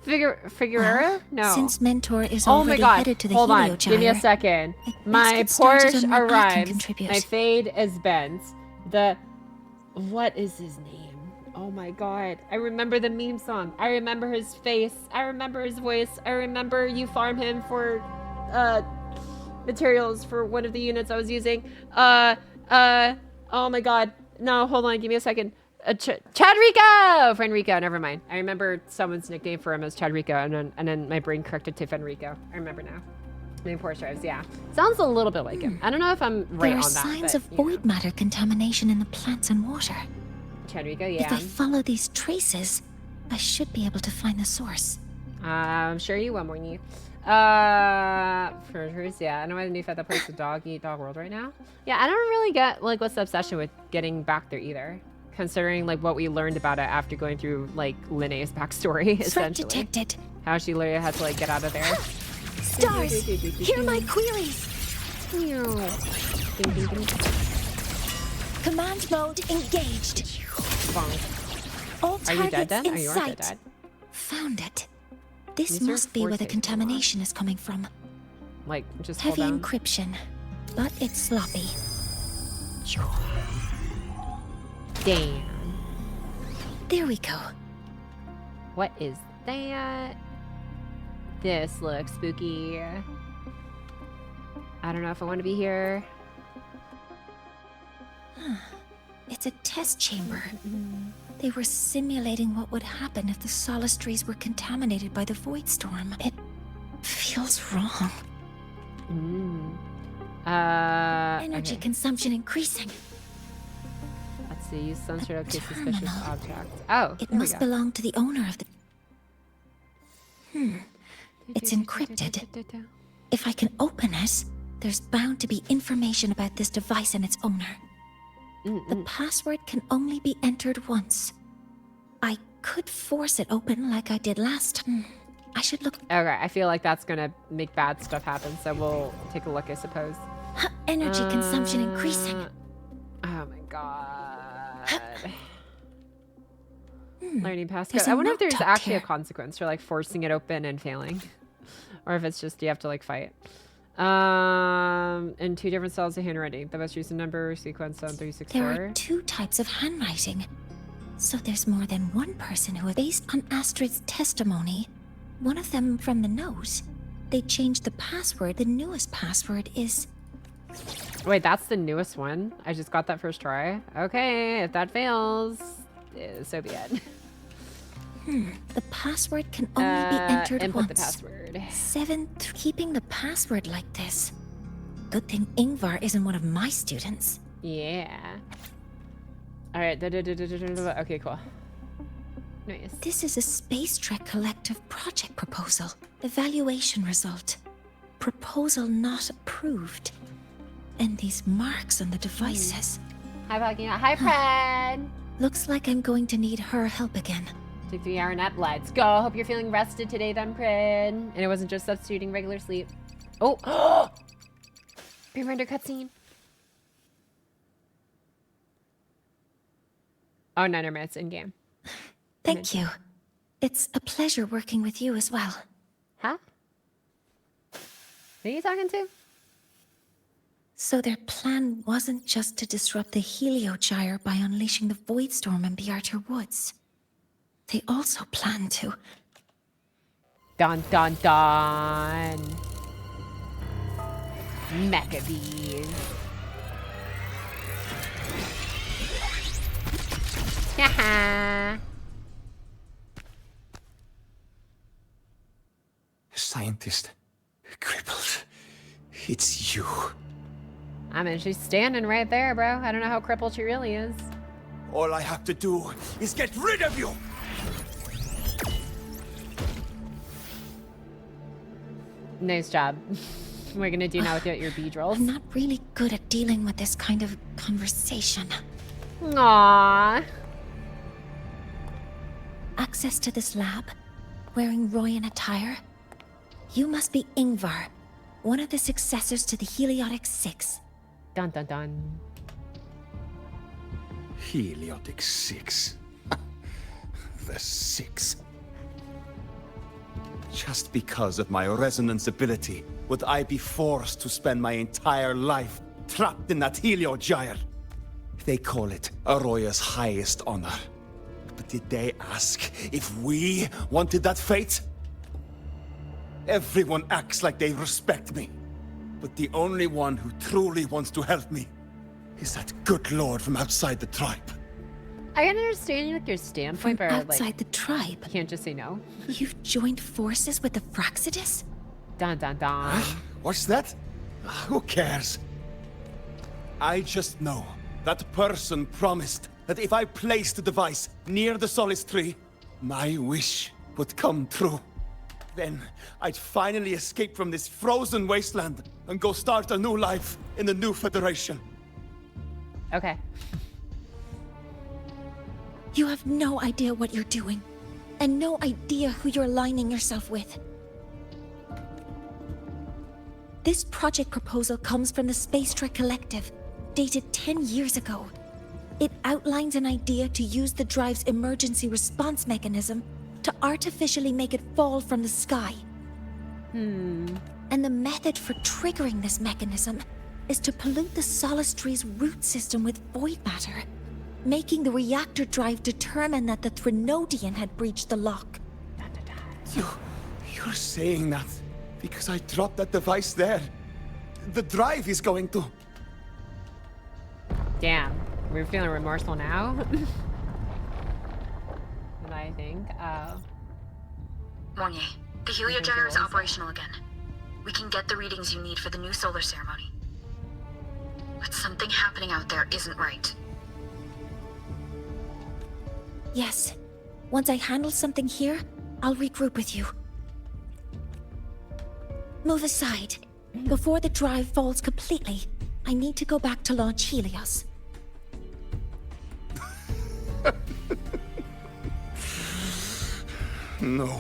Speaker 3: Figueroa? No.
Speaker 8: Since Mentor is
Speaker 3: oh my
Speaker 8: already
Speaker 3: God.
Speaker 8: headed to the
Speaker 3: Hold on.
Speaker 8: Heliogyre,
Speaker 3: Give me a second.
Speaker 8: let's
Speaker 3: My
Speaker 8: get started
Speaker 3: Porsche
Speaker 8: on what I can
Speaker 3: arrives.
Speaker 8: contribute.
Speaker 3: My fade is bent. What is his name? Oh my God. I remember the meme song. I remember his face. I remember his voice. I remember you farm him for materials for one of the units I was using. Oh my God. No, hold on. Give me a second. Chadrico! Fenrico, never mind. I remember someone's nickname for him as Chadrico, and then my brain corrected to Fenrico. I remember now. Name Porsche drives, yeah. Sounds a little bit like him. I don't know if I'm right
Speaker 8: there
Speaker 3: on
Speaker 8: are
Speaker 3: that.
Speaker 8: signs
Speaker 3: but,
Speaker 8: of void matter contamination in the plants and water.
Speaker 3: Chadrico,
Speaker 8: If
Speaker 3: yeah.
Speaker 8: I follow these traces, I should be able to find the source.
Speaker 3: I'm sure you will, Mornye. For hers, yeah. I know I knew if that place the dog eat dog world right now. Yeah, I don't really get like what's the obsession with getting back there either. Considering like what we learned about it after going through like Linnea's backstory,
Speaker 8: Threat
Speaker 3: essentially.
Speaker 8: detected.
Speaker 3: How she literally had to like get out of there.
Speaker 8: Stars, hear my queries. Command mode engaged. All
Speaker 3: Are you dead
Speaker 8: targets
Speaker 3: then?
Speaker 8: in
Speaker 3: Are you
Speaker 8: sight.
Speaker 3: dead?
Speaker 8: Found it. This
Speaker 3: These are
Speaker 8: must be where the
Speaker 3: forces.
Speaker 8: contamination is coming from.
Speaker 3: Like just hold
Speaker 8: Heavy
Speaker 3: down.
Speaker 8: encryption. but it's sloppy.
Speaker 3: Damn.
Speaker 8: There we go.
Speaker 3: What is that? This looks spooky. I don't know if I want to be here.
Speaker 8: It's a test chamber. They were simulating what would happen if the Solace trees were contaminated by the void storm. It feels wrong. Energy consumption increasing.
Speaker 3: Let's see. Use some sort of suspicious object. Oh,
Speaker 8: it must belong to the owner of the. It's encrypted. If I can open it, there's bound to be information about this device and its owner. The password can only be entered once. I could force it open like I did last time. I should look.
Speaker 3: Okay, I feel like that's gonna make bad stuff happen, so we'll take a look, I suppose.
Speaker 8: Energy consumption increasing.
Speaker 3: Oh my god. Learning passcode.
Speaker 8: There's a
Speaker 3: I wonder if there's
Speaker 8: note
Speaker 3: actually
Speaker 8: here.
Speaker 3: a consequence for like forcing it open and failing. Or if it's just you have to like fight. In 2 different styles of handwriting. The most recent number, sequence 7364.
Speaker 8: There are 2 types of handwriting. So there's more than one person who, based on Astrid's testimony, one of them from the nose, they changed the password. The newest password is...
Speaker 3: Wait, that's the newest one? I just got that first try? Okay, if that fails, so be it.
Speaker 8: The password can only be entered
Speaker 3: input
Speaker 8: once.
Speaker 3: the password.
Speaker 8: 7. Keeping the password like this. Good thing Ingvar isn't one of my students.
Speaker 3: Yeah. Alright, okay, cool. Nice.
Speaker 8: This is a Space Trek Collective project proposal. Evaluation result. Proposal not approved. And these marks on the devices.
Speaker 3: Hi, Pocky. Hi, Fred.
Speaker 8: Looks like I'm going to need her help again.
Speaker 3: Take 3-hour nap. Let's go. Hope you're feeling rested today, then, Prid. And it wasn't just substituting regular sleep. Oh! Pre-render cutscene. Oh, no, never mind. It's in-game.
Speaker 8: Thank you. It's a pleasure working with you as well.
Speaker 3: Huh? Who are you talking to?
Speaker 8: So their plan wasn't just to disrupt the Heliogyre by unleashing the Void Storm in Bjartur Woods. They also planned to...
Speaker 3: Dun, dun, dun. Maccabees. Haha.
Speaker 17: Scientist. Crippled. It's you.
Speaker 3: I mean, she's standing right there, bro. I don't know how crippled she really is.
Speaker 17: All I have to do is get rid of you!
Speaker 3: Nice job. We're gonna do now without your bead rolls.
Speaker 8: I'm not really good at dealing with this kind of conversation.
Speaker 3: Aww.
Speaker 8: Access to this lab? Wearing Royan attire? You must be Ingvar, one of the successors to the Heliotic Six.
Speaker 3: Dun dun dun.
Speaker 17: Heliotic Six. The Six. Just because of my resonance ability, would I be forced to spend my entire life trapped in that Heliogyre? They call it Aroya's highest honor. But did they ask if we wanted that fate? Everyone acts like they respect me. But the only one who truly wants to help me is that good lord from outside the tribe.
Speaker 3: I can understand like your standpoint,
Speaker 8: From
Speaker 3: but
Speaker 8: outside
Speaker 3: like,
Speaker 8: the tribe?
Speaker 3: you can't just say no.
Speaker 8: You've joined forces with the Fraxidus?
Speaker 3: Dun dun dun.
Speaker 17: What's that? Who cares? I just know that person promised that if I placed the device near the Solace tree, my wish would come true. Then I'd finally escape from this frozen wasteland and go start a new life in the new Federation.
Speaker 3: Okay.
Speaker 8: You have no idea what you're doing, and no idea who you're aligning yourself with. This project proposal comes from the Space Trek Collective, dated 10 years ago. It outlines an idea to use the drive's emergency response mechanism to artificially make it fall from the sky. And the method for triggering this mechanism is to pollute the Solace Tree's root system with void matter, making the reactor drive determine that the Threnodian had breached the lock.
Speaker 17: You're saying that because I dropped that device there. The drive is going to...
Speaker 3: Damn, we're feeling remorseful now. What I think.
Speaker 10: Mornye, the heliogyre is operational again. We can get the readings you need for the new solar ceremony. But something happening out there isn't right.
Speaker 8: Yes. Once I handle something here, I'll regroup with you. Move aside. Before the drive falls completely, I need to go back to launch Helios.
Speaker 17: No.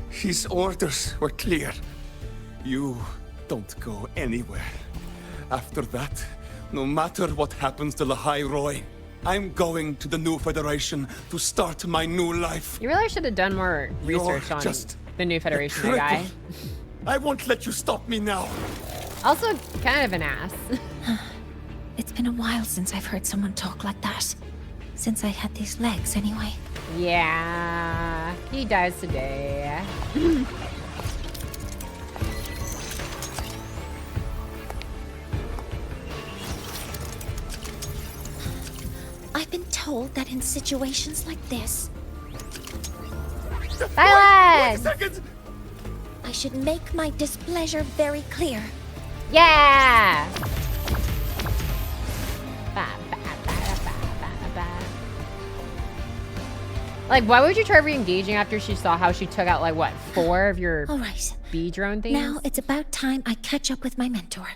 Speaker 17: His orders were clear. You don't go anywhere. After that, no matter what happens to Lahai Roy, I'm going to the new Federation to start my new life.
Speaker 3: You really should have done more research on the new Federation guy.
Speaker 17: I won't let you stop me now.
Speaker 3: Also, kind of an ass.
Speaker 8: It's been a while since I've heard someone talk like that. Since I had these legs, anyway.
Speaker 3: Yeah, he dies today.
Speaker 8: I've been told that in situations like this...
Speaker 3: Silence!
Speaker 17: Wait a second!
Speaker 8: I should make my displeasure very clear.
Speaker 3: Yeah! Like, why would you try re-engaging after she saw how she took out, like, what, 4 of your
Speaker 8: All right.
Speaker 3: bee drone things?
Speaker 8: Now it's about time I catch up with my mentor.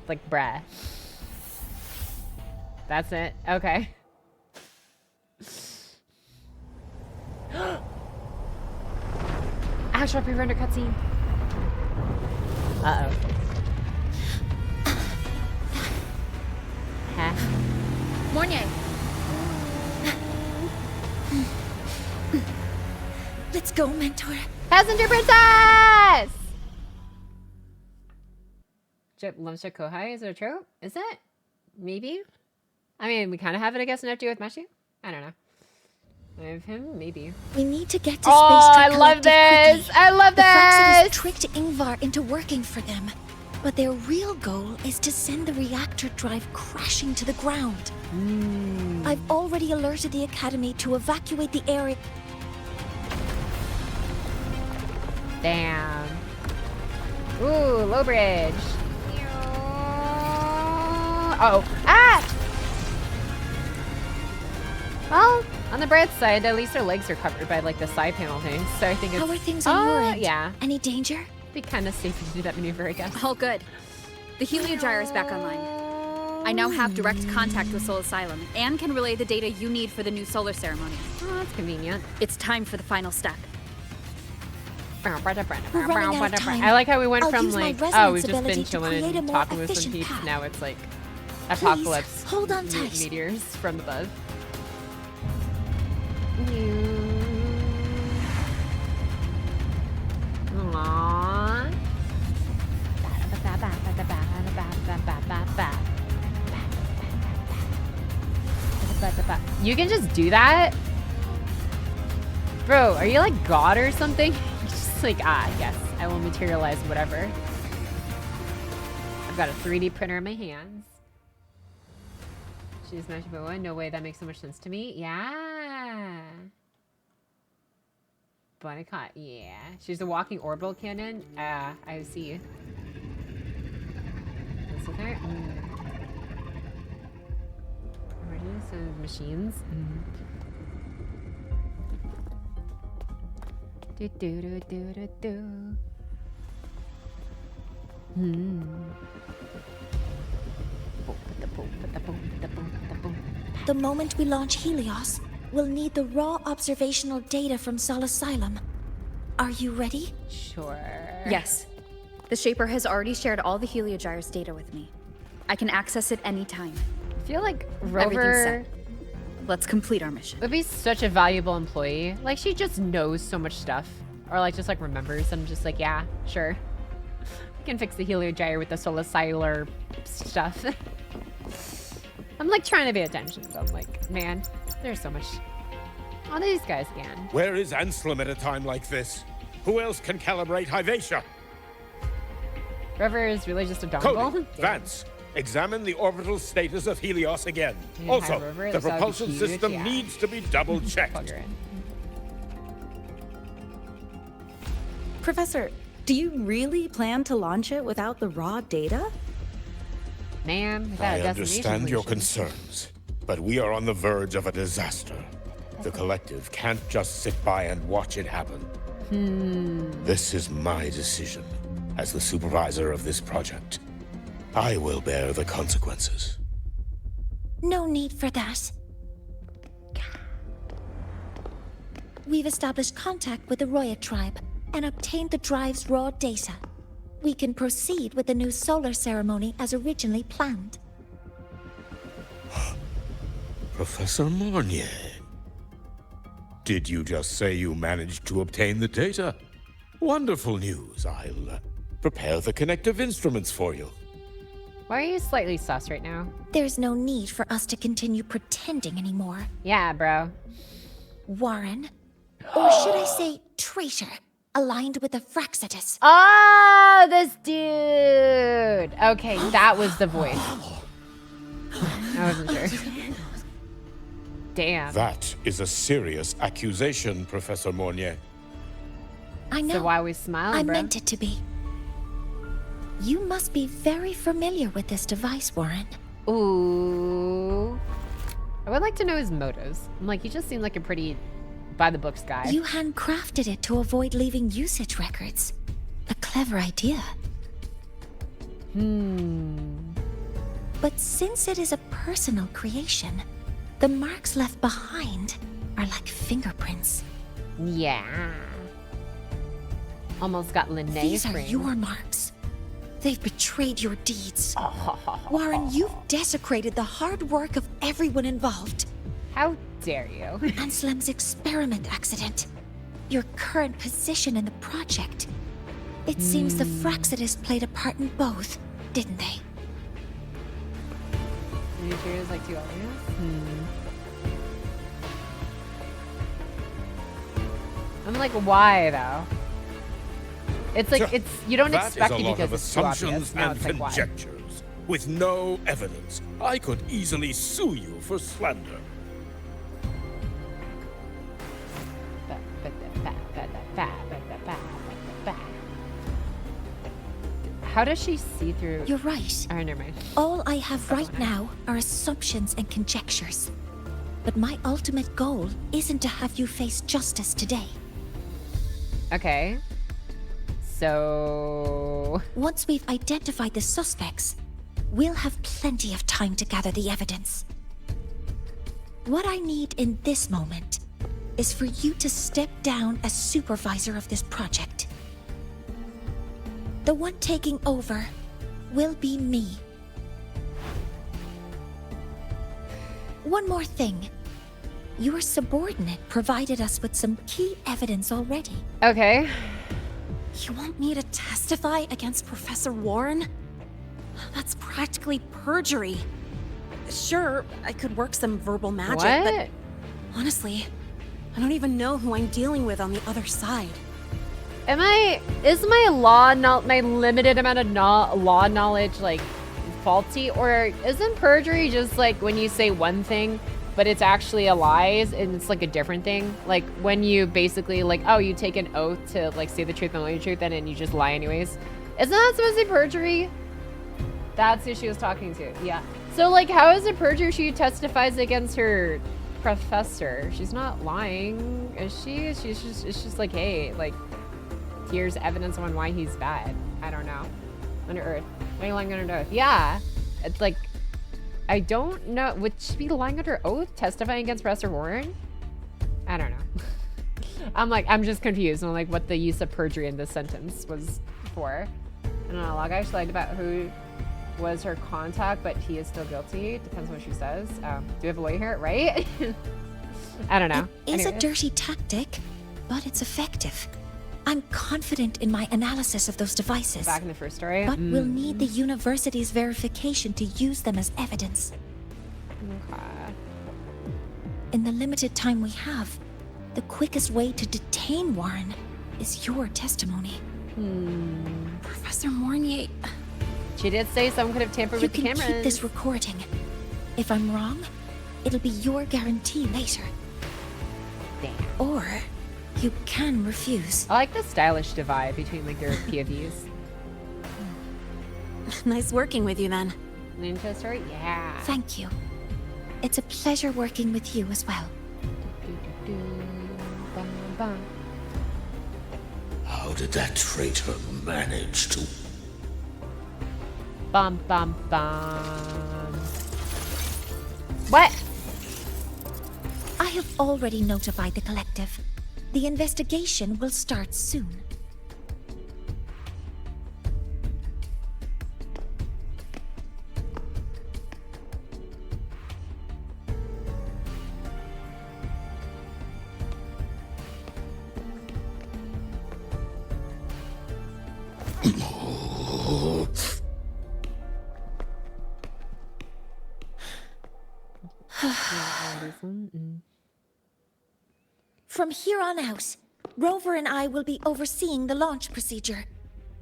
Speaker 3: Like, bruh. That's it? Okay. Actual pre-render cutscene. Uh-oh. Huh?
Speaker 10: Mornye!
Speaker 8: Let's go, mentor.
Speaker 3: Passenger princess! Lumsha Kohai, is it a trope? Is it? Maybe? I mean, we kind of have it, I guess, in FD with Meshi? I don't know. With him, maybe.
Speaker 8: We need to get to
Speaker 3: Oh,
Speaker 8: Space
Speaker 3: I love this!
Speaker 8: Quickly.
Speaker 3: I love
Speaker 8: the Fraxidus
Speaker 3: this!
Speaker 8: tricked Ingvar into working for them. But their real goal is to send the reactor drive crashing to the ground. I've already alerted the Academy to evacuate the area.
Speaker 3: Damn. Ooh, low bridge. Uh oh. Ah! Well, on the bright side, at least her legs are covered by like the side panel things. So I think it's...
Speaker 8: How are things on your end?
Speaker 3: Yeah.
Speaker 8: Any danger?
Speaker 3: Be kind of safe to do that maneuver, I guess.
Speaker 10: All good. The heliogyre is back online. I now have direct contact with Soul Asylum and can relay the data you need for the new solar ceremony.
Speaker 3: Oh, that's convenient.
Speaker 10: It's time for the final step.
Speaker 3: I like how we went from like, oh, we've just been chilling and talking with some peeps. Now it's like apocalypse.
Speaker 8: Hold on tight.
Speaker 3: Meteors from above. Aww. You can just do that? Bro, are you like God or something? You're just like, yes, I will materialize whatever. I've got a 3D printer in my hands. She's Magic Boa. No way, that makes so much sense to me. Yeah. Bunnycott, yeah. She's a walking orbital cannon. I see. This is her. Some machines. Do do do do do do.
Speaker 8: The moment we launch Helios, we'll need the raw observational data from Sol Asylum. Are you ready?
Speaker 3: Sure.
Speaker 10: Yes. The Shaper has already shared all the heliogyre's data with me. I can access it anytime.
Speaker 3: I feel like
Speaker 10: Everything's
Speaker 3: Rover
Speaker 10: set. Let's complete our mission.
Speaker 3: would be such a valuable employee. Like, she just knows so much stuff. Or like just like remembers. I'm just like, yeah, sure. We can fix the heliogyre with the solar stuff. I'm like trying to pay attention, but I'm like, man, there's so much. Oh, these guys again.
Speaker 19: Where is Anselm at a time like this? Who else can calibrate Hyvatia?
Speaker 3: River is really just a dongle.
Speaker 19: Cody, Vance, examine the orbital status of Helios again.
Speaker 3: Yeah,
Speaker 19: Also,
Speaker 3: River,
Speaker 19: the
Speaker 3: that would be
Speaker 19: propulsion
Speaker 3: huge,
Speaker 19: system
Speaker 3: yeah.
Speaker 19: needs to be double-checked.
Speaker 20: Professor, do you really plan to launch it without the raw data?
Speaker 3: Man,
Speaker 19: I understand your concerns, but we are on the verge of a disaster. The collective can't just sit by and watch it happen. This is my decision. As the supervisor of this project, I will bear the consequences.
Speaker 8: No need for that. We've established contact with the Roya tribe and obtained the drive's raw data. We can proceed with the new solar ceremony as originally planned.
Speaker 19: Professor Mornye, did you just say you managed to obtain the data? Wonderful news. I'll prepare the connective instruments for you.
Speaker 3: Why are you slightly sus right now?
Speaker 8: There's no need for us to continue pretending anymore.
Speaker 3: Yeah, bro.
Speaker 8: Warren, or should I say traitor, aligned with the Fraxitus.
Speaker 3: Oh, this dude. Okay, that was the voice. I wasn't sure. Damn.
Speaker 19: That is a serious accusation, Professor Mornye.
Speaker 8: I know.
Speaker 3: So why are we smiling,
Speaker 8: I
Speaker 3: bro?
Speaker 8: meant it to be. You must be very familiar with this device, Warren.
Speaker 3: Ooh. I would like to know his motives. I'm like, he just seemed like a pretty by-the-books guy.
Speaker 8: You handcrafted it to avoid leaving usage records. A clever idea. But since it is a personal creation, the marks left behind are like fingerprints.
Speaker 3: Yeah. Almost got Linnaeus.
Speaker 8: These are your marks. They've betrayed your deeds. Warren, you've desecrated the hard work of everyone involved.
Speaker 3: How dare you?
Speaker 8: Anselm's experiment accident. Your current position in the project. It seems the Fraxitus played a part in both, didn't they?
Speaker 3: Are you sure it's like too obvious? I'm like, why though? It's like it's you don't expect it because it's too obvious. Now it's like, why?
Speaker 19: Conjectures with no evidence. I could easily sue you for slander.
Speaker 3: How does she see through?
Speaker 8: You're right.
Speaker 3: Oh, never mind.
Speaker 8: All I have right now are assumptions and conjectures. But my ultimate goal isn't to have you face justice today.
Speaker 3: Okay. So...
Speaker 8: Once we've identified the suspects, we'll have plenty of time to gather the evidence. What I need in this moment is for you to step down as supervisor of this project. The one taking over will be me. One more thing. Your subordinate provided us with some key evidence already.
Speaker 3: Okay.
Speaker 21: You want me to testify against Professor Warren? That's practically perjury. Sure, I could work some verbal magic, but honestly, I don't even know who I'm dealing with on the other side.
Speaker 3: Is my limited amount of law knowledge like faulty, or isn't perjury just like when you say one thing but it's actually a lie and it's like a different thing? Like when you basically like, oh, you take an oath to like say the truth and only the truth and then you just lie anyways. Isn't that supposed to be perjury? That's who she was talking to. Yeah. So like, how is it perjury? She testifies against her professor. She's not lying, is she? It's just like, hey, like, here's evidence on why he's bad. I don't know. Under Earth. Why are you lying under oath? Yeah. It's like, I don't know. Would she be lying under oath? Testifying against Professor Warren? I don't know. I'm just confused on like what the use of perjury in this sentence was for. I don't know. Log actually lied about who was her contact, but he is still guilty. Depends on what she says. Do we have a lawyer here? Right? I don't know.
Speaker 8: It is a dirty tactic, but it's effective. I'm confident in my analysis of those devices.
Speaker 3: Back in the first story.
Speaker 8: But we'll need the university's verification to use them as evidence.
Speaker 3: Okay.
Speaker 8: In the limited time we have, the quickest way to detain Warren is your testimony.
Speaker 21: Professor Mornye...
Speaker 3: She did say someone could have tampered with the cameras.
Speaker 8: You can keep this recording. If I'm wrong, it'll be your guarantee later.
Speaker 3: Damn.
Speaker 8: Or you can refuse.
Speaker 3: I like the stylish divide between like their POVs.
Speaker 21: Nice working with you then.
Speaker 3: Ninja story? Yeah.
Speaker 8: Thank you. It's a pleasure working with you as well.
Speaker 18: How did that traitor manage to...
Speaker 3: Bum, bum, bum. What?
Speaker 8: I have already notified the collective. The investigation will start soon. From here on out, Rover and I will be overseeing the launch procedure.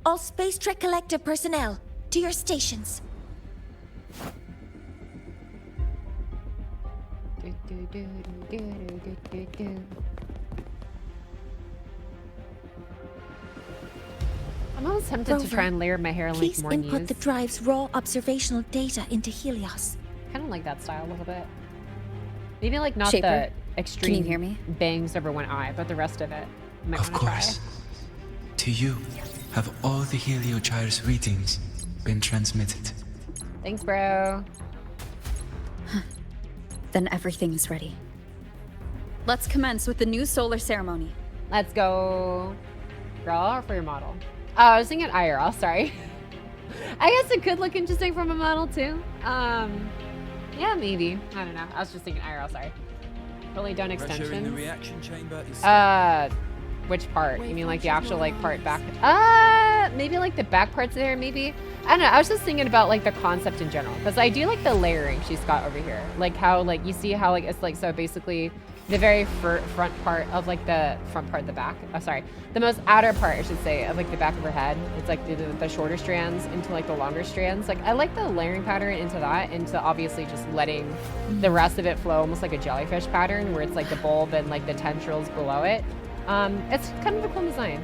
Speaker 8: All Space Trek Collective personnel, to your stations.
Speaker 3: I'm almost tempted to try and layer my hair like
Speaker 8: Please
Speaker 3: Mornye's.
Speaker 8: input the drive's raw observational data into Helios.
Speaker 3: Kind of like that style a little bit. Maybe like not
Speaker 10: Shaper,
Speaker 3: the extreme
Speaker 10: can you hear me?
Speaker 3: bangs over one eye, but the rest of it. You might
Speaker 11: Of
Speaker 3: wanna
Speaker 11: course. To you, have all the heliogyre's readings been transmitted?
Speaker 3: Thanks, bro.
Speaker 10: Then everything is ready. Let's commence with the new solar ceremony.
Speaker 3: Let's go. Girl or for your model? Oh, I was thinking IRL, sorry. I guess it could look interesting from a model too. Yeah, maybe. I don't know. I was just thinking IRL, sorry. Really done extensions.
Speaker 5: Pressure in the reaction chamber is
Speaker 3: which part? You mean like the actual like part back? Maybe like the back parts there, maybe? I don't know. I was just thinking about like the concept in general. Because I do like the layering she's got over here. Like how like you see how like it's like so basically the very front part of like the front part of the back. Oh, sorry. The most outer part, I should say, of like the back of her head. It's like the shorter strands into like the longer strands. Like I like the layering pattern into that, into obviously just letting the rest of it flow almost like a jellyfish pattern where it's like the bulb and like the tendrils below it. It's kind of a cool design.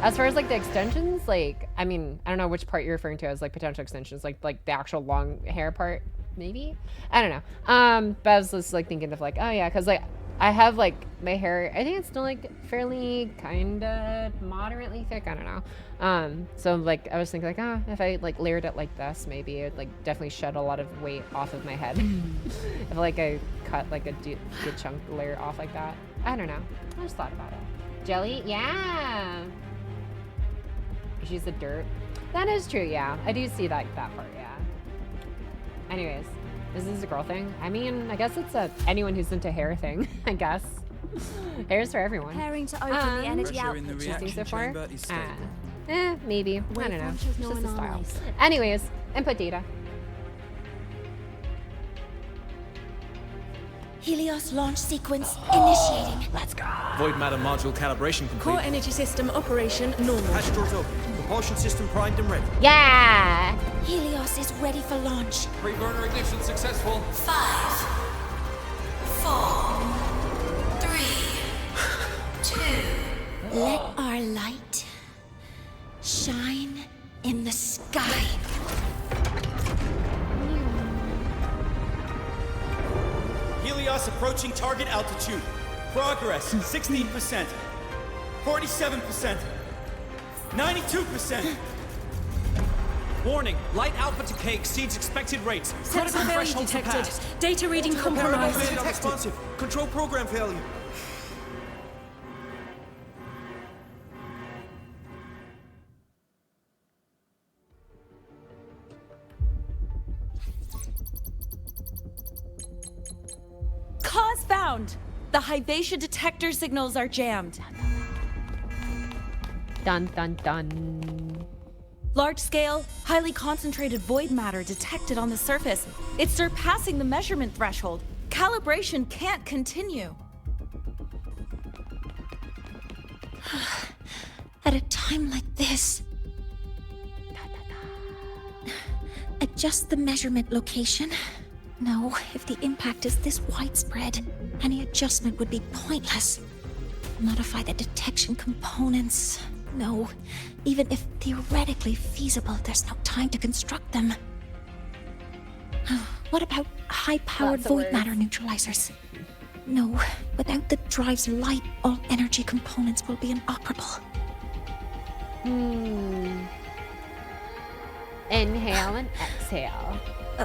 Speaker 3: As far as like the extensions, like, I mean, I don't know which part you're referring to as like potential extensions, like the actual long hair part, maybe? I don't know. But I was just like thinking of like, oh yeah, because like I have like my hair, I think it's still like fairly kind of moderately thick. I don't know. So like I was thinking like, if I like layered it like this, maybe it would like definitely shed a lot of weight off of my head. If like I cut like a good chunk layer off like that. I don't know. I just thought about it. Jelly? Yeah. She's the dirt. That is true, yeah. I do see that part, yeah. Anyways, is this a girl thing? I mean, I guess it's a anyone who's into hair thing, I guess. Hair's for everyone.
Speaker 1: Preparing to open the energy
Speaker 5: Pressure in the
Speaker 1: output.
Speaker 5: reaction
Speaker 3: so far?
Speaker 5: chamber is stable.
Speaker 3: Maybe. I don't know.
Speaker 1: Waveform shows
Speaker 3: It's
Speaker 1: no
Speaker 3: just a style.
Speaker 1: anomalies.
Speaker 3: Anyways, input data.
Speaker 8: Helios launch sequence initiating.
Speaker 3: Let's go.
Speaker 5: Void matter module calibration complete.
Speaker 12: Core energy system operation normal.
Speaker 5: Hatch doors open. Propulsion system primed and ready.
Speaker 3: Yeah!
Speaker 8: Helios is ready for launch.
Speaker 5: Pre-burner ignition successful.
Speaker 1: 5, 4, 3, 2.
Speaker 8: Let our light shine in the sky.
Speaker 5: Helios approaching target altitude. Progress 16%. 47%. 92%. Warning, light output decay exceeds expected rates.
Speaker 12: Sensor
Speaker 5: Critical
Speaker 12: failure
Speaker 5: threshold
Speaker 12: detected.
Speaker 5: surpassed.
Speaker 12: Data reading
Speaker 5: Paradigm
Speaker 12: compromised.
Speaker 5: data responsive. Control program failure.
Speaker 22: Cause found! The Hyvatia detector signals are jammed.
Speaker 3: Dun dun dun.
Speaker 20: Large-scale, highly concentrated void matter detected on the surface. It's surpassing the measurement threshold. Calibration can't continue.
Speaker 8: At a time like this. Adjust the measurement location. No, if the impact is this widespread, any adjustment would be pointless. Modify the detection components. No, even if theoretically feasible, there's no time to construct them. What about high-powered void matter neutralizers? No, without the drive's light, all energy components will be inoperable.
Speaker 3: Inhale and exhale.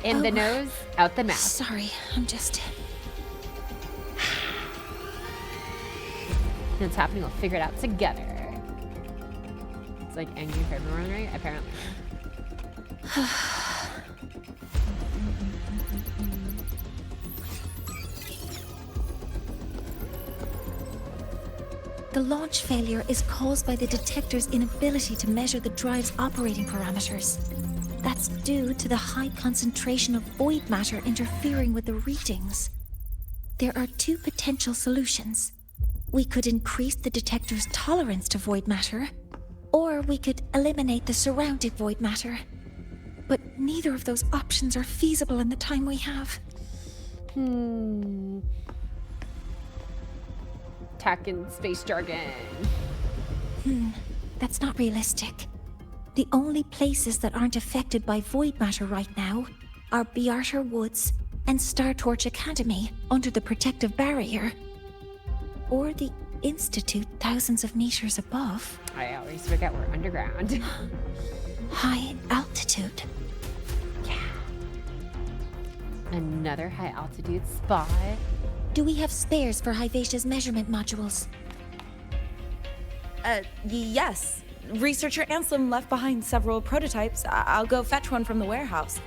Speaker 3: In the nose, out the mouth.
Speaker 8: Sorry, I'm just...
Speaker 3: What's happening, we'll figure it out together. It's like angry for everyone, right? Apparently.
Speaker 8: The launch failure is caused by the detector's inability to measure the drive's operating parameters. That's due to the high concentration of void matter interfering with the readings. There are two potential solutions. We could increase the detector's tolerance to void matter, or we could eliminate the surrounding void matter. But neither of those options are feasible in the time we have.
Speaker 3: Tech and space jargon.
Speaker 8: That's not realistic. The only places that aren't affected by void matter right now are Bearter Woods and Star Torch Academy under the protective barrier. Or the Institute thousands of meters above.
Speaker 3: I always forget we're underground.
Speaker 8: High altitude.
Speaker 3: Yeah. Another high altitude spot.
Speaker 8: Do we have spares for Hyvatia's measurement modules?
Speaker 20: Yes. Researcher Anselm left behind several prototypes. I'll go fetch one from the warehouse.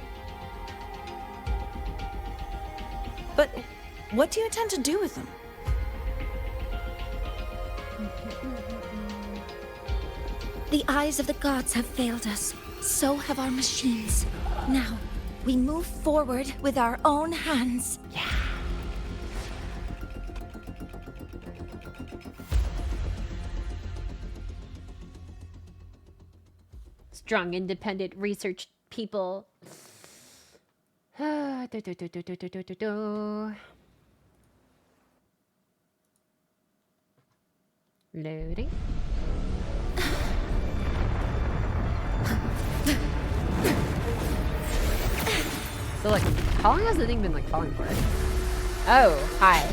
Speaker 20: But what do you intend to do with them?
Speaker 8: The eyes of the gods have failed us. So have our machines. Now, we move forward with our own hands.
Speaker 3: Yeah. Strong, independent research people. Loading. So like, how long has the thing been like falling for? Oh, hi.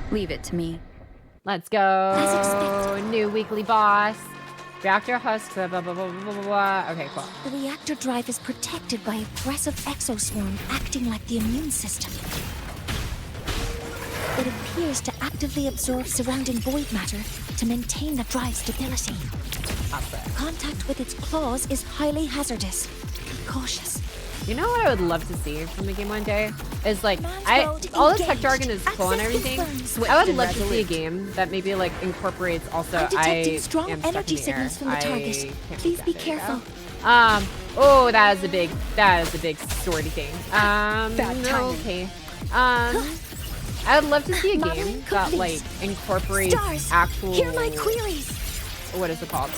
Speaker 10: Leave it to me.
Speaker 3: Let's go. New weekly boss. Reactor husk, blah, blah, blah, blah, blah, blah. Okay, cool.
Speaker 8: The reactor drive is protected by aggressive exoswarm acting like the immune system. It appears to actively absorb surrounding void matter to maintain the drive's stability. Contact with its claws is highly hazardous. Be cautious.
Speaker 3: You know what I would love to see from the game one day? Is like, all this tech jargon is cool and everything. I would love to see a game that maybe like incorporates also,
Speaker 8: I'm detecting strong energy signals from the target. Please be careful.
Speaker 3: Oh, that is a big swordy thing. Okay. I would love to see a game that like incorporates actual.
Speaker 8: Hear my queries.
Speaker 3: What is it called?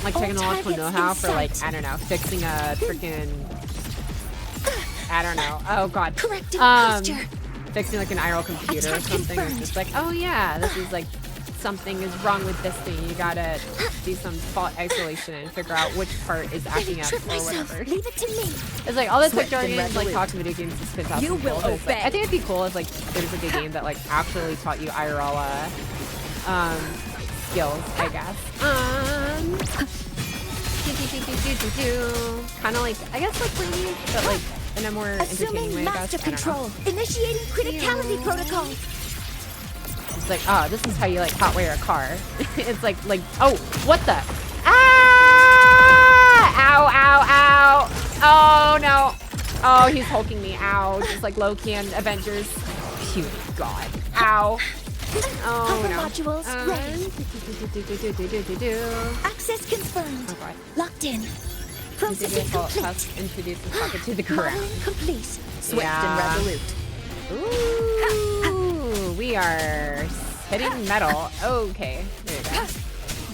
Speaker 3: Like technological know-how for like, I don't know, fixing a freaking, I don't know. Oh god. Fixing like an IRL computer or something. It's just like, oh yeah, this is like something is wrong with this thing. You gotta do some fault isolation and figure out which part is acting up or whatever.
Speaker 8: Leave it to me.
Speaker 3: It's like all the tech jargon like talking video games is fantastic.
Speaker 8: You will obey.
Speaker 3: Like, I think it'd be cool if like there's like a game that like actually taught you IRL skills, I guess. Kind of like, I guess like Mornye, but like in a more entertaining way, I guess.
Speaker 8: Master control. Initiating criticality protocol.
Speaker 3: It's like, oh, this is how you like hotwire a car. It's like, oh, what the? Ah! Ow, ow, ow. Oh, no. Oh, he's hulking me. Ow. Just like Loki and Avengers. Phew, God. Ow. Oh, no.
Speaker 8: Modules ready. Access confirmed.
Speaker 3: Oh, God.
Speaker 8: Locked in. Processing complete.
Speaker 3: Introduce the pocket to the ground.
Speaker 8: Modeling complete.
Speaker 10: Swift and resolute.
Speaker 3: Ooh, we are hitting metal. Okay, there you go.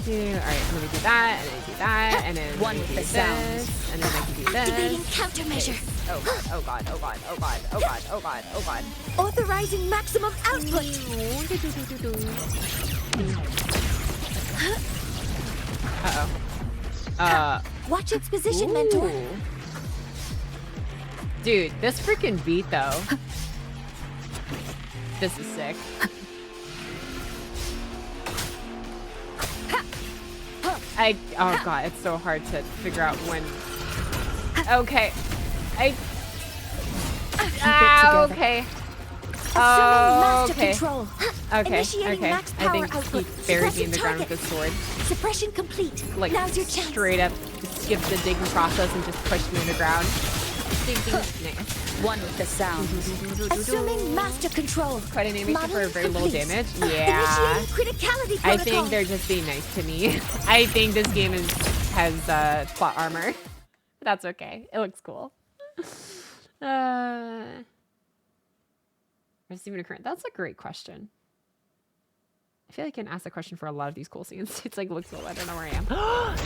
Speaker 3: All right, let me do that, and then do that, and then
Speaker 10: One
Speaker 3: do
Speaker 10: with the
Speaker 3: this,
Speaker 10: sound.
Speaker 3: and then I can do this.
Speaker 8: Activating countermeasure.
Speaker 3: Oh God, oh God, oh God, oh God, oh God, oh God, oh God.
Speaker 8: Authorizing maximum output.
Speaker 3: Uh-oh.
Speaker 8: Watch its position, mentor.
Speaker 3: Dude, this freaking beat though. This is sick. Oh God, it's so hard to figure out when. Okay. Okay. Oh, okay. Okay, okay. I think he buried me in the ground with his sword.
Speaker 8: Suppression complete.
Speaker 3: Like,
Speaker 8: Now's your chance.
Speaker 3: straight up skipped the digging process and just pushed me in the ground. Ding, ding. Nice.
Speaker 10: One with the sound.
Speaker 8: Assuming master control.
Speaker 3: Quite an animation for very little
Speaker 8: complete.
Speaker 3: damage. Yeah.
Speaker 8: Initiating criticality protocol.
Speaker 3: I think they're just being nice to me. I think this game has plot armor. That's okay. It looks cool. Receiving a current. That's a great question. I feel like I can ask the question for a lot of these cool scenes. It's like, looks cool. I don't know where I am.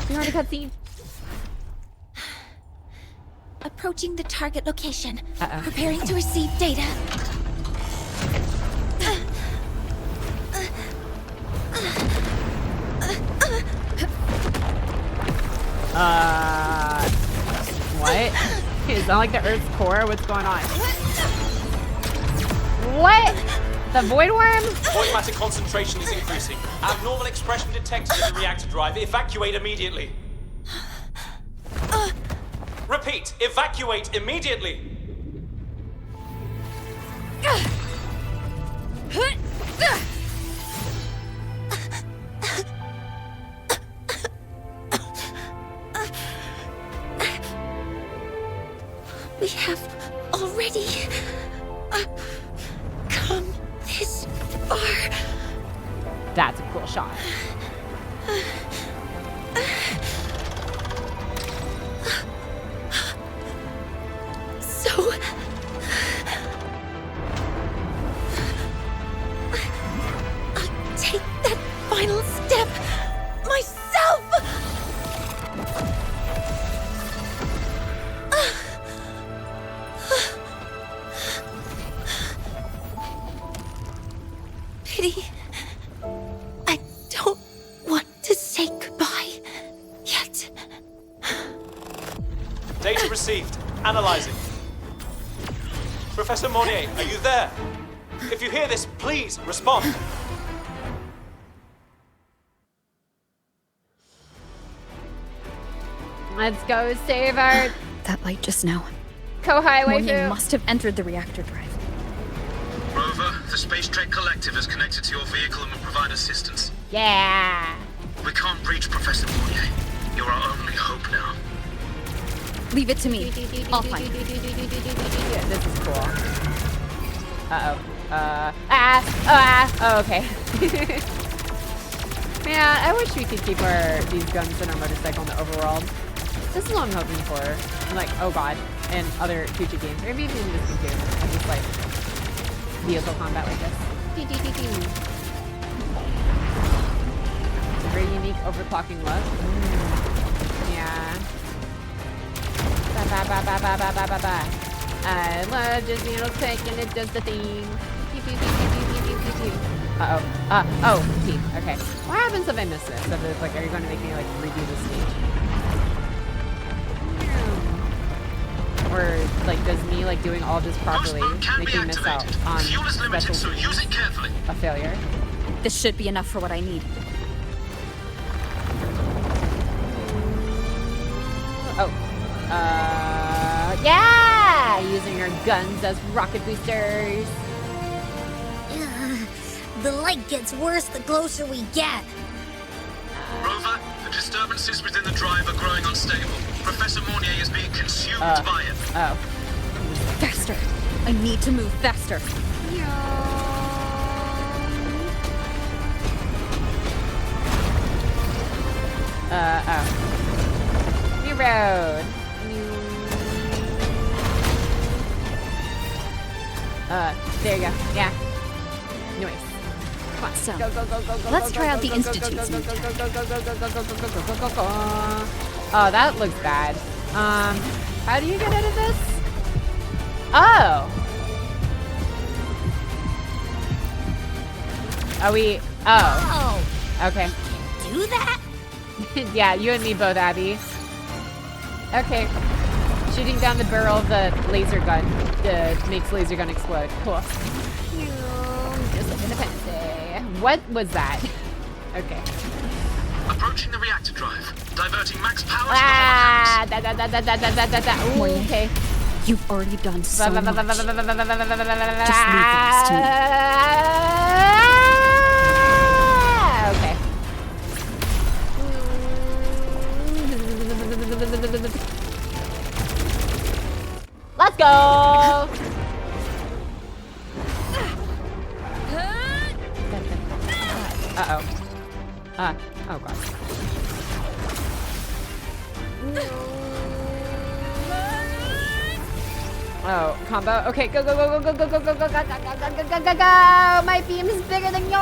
Speaker 3: We are in a cutscene.
Speaker 8: Approaching the target location.
Speaker 3: Uh-oh.
Speaker 8: Preparing to receive data.
Speaker 3: What? Is that like the Earth's core? What's going on? What? The void worm?
Speaker 5: Void matter concentration is increasing. Abnormal expression detected in the reactor drive. Evacuate immediately. Repeat, evacuate immediately.
Speaker 8: We have already come this far.
Speaker 3: That's a cool shot.
Speaker 8: So I'll take that final step myself. Pity. I don't want to say goodbye yet.
Speaker 5: Data received. Analyzing. Professor Mornye, are you there? If you hear this, please respond.
Speaker 3: Let's go save our
Speaker 10: That light just now.
Speaker 3: co-highway
Speaker 10: Mornye
Speaker 3: through.
Speaker 10: must have entered the reactor drive.
Speaker 18: Rover, the Space Trek Collective is connected to your vehicle and will provide assistance.
Speaker 3: Yeah.
Speaker 18: We can't reach Professor Mornye. You're our only hope now.
Speaker 10: Leave it to me. I'll find it.
Speaker 3: This is cool. Uh-oh. Oh, okay. Man, I wish we could keep these guns in our motorcycle in the overworld. This is what I'm hoping for. Like, oh god, in other future games. Or maybe even in this game too. I just like vehicle combat like this. It's a very unique overclocking look. Yeah. I love just being quick and it does the thing. Uh-oh. Oh, team. Okay. What happens if I miss this? If it's like, are you going to make me like redo this stage? Or like, does me like doing all this properly make me miss out on special
Speaker 18: so use it carefully.
Speaker 3: A failure?
Speaker 10: This should be enough for what I need.
Speaker 3: Oh. Yeah! using our guns as rocket boosters.
Speaker 9: Ugh, the light gets worse the closer we get.
Speaker 18: Rover, the disturbances within the drive are growing unstable. Professor Mornye is being consumed by it.
Speaker 3: Oh.
Speaker 10: Faster. I need to move faster.
Speaker 3: Oh. New road. There you go. Yeah. Nice. Come on.
Speaker 10: So,
Speaker 3: go.
Speaker 10: let's try out the Institute's new tech.
Speaker 3: Oh, that looks bad. How do you get out of this? Oh. Are we? Oh. Okay.
Speaker 9: Do that?
Speaker 3: Yeah, you and me both, Abby. Okay. Shooting down the barrel of the laser gun makes laser gun explode. Cool. Just like Independence Day. What was that? Okay.
Speaker 18: Approaching the reactor drive. Diverting max power to the
Speaker 3: Ooh, okay.
Speaker 10: You've already done so much. Just leave the rest to me.
Speaker 3: Okay. Let's go! Uh-oh. Oh god. Oh, combo. Okay, go. My beam is bigger than yours!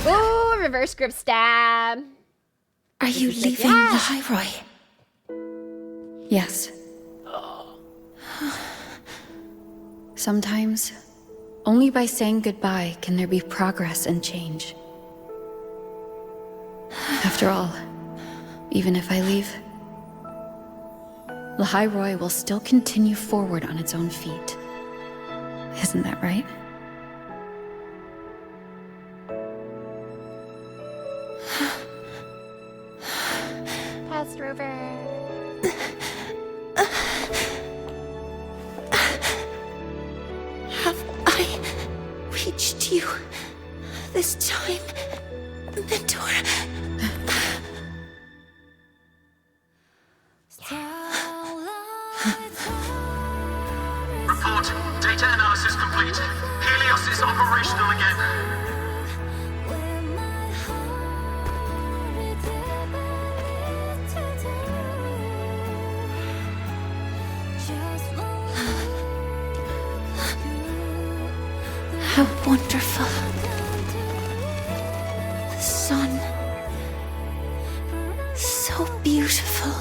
Speaker 3: Ooh, reverse grip stab.
Speaker 8: Are you leaving the High
Speaker 10: Yes. Sometimes, only by saying goodbye can there be progress and change. After all, even if I leave, Lahai Roi will still continue forward on its own feet. Isn't that right?
Speaker 3: Past Rover.
Speaker 8: Have I reached you this time, Mentor?
Speaker 18: Report. Data analysis complete. Helios is operational again.
Speaker 8: How wonderful. The sun. So beautiful.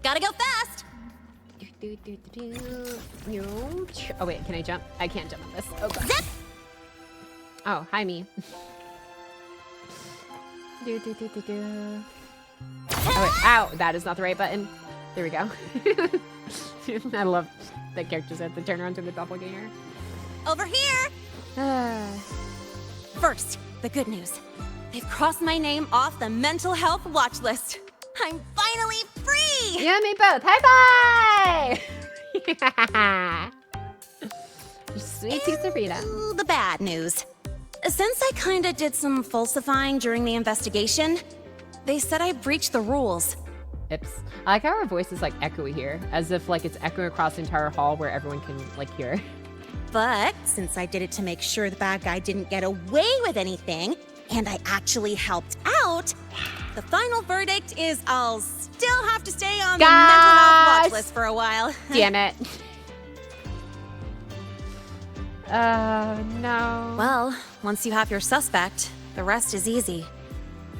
Speaker 6: Gotta go fast!
Speaker 3: Oh wait, can I jump? I can't jump on this. Oh god. Zip! Oh, hi me. Oh wait, ow! That is not the right button. There we go. I love that characters have to turn around to the doppelganger.
Speaker 6: Over here! First, the good news. They've crossed my name off the mental health watch list. I'm finally free!
Speaker 3: You and me both. High five! Sweet piece of freedom.
Speaker 6: The bad news. Since I kinda did some falsifying during the investigation, they said I breached the rules.
Speaker 3: Oops. I like how our voice is like echoey here, as if like it's echoing across the entire hall where everyone can like hear.
Speaker 6: But since I did it to make sure the bad guy didn't get away with anything, and I actually helped out, the final verdict is I'll still have to stay on the mental health watch list for a while.
Speaker 3: Damn it. No.
Speaker 6: Well, once you have your suspect, the rest is easy.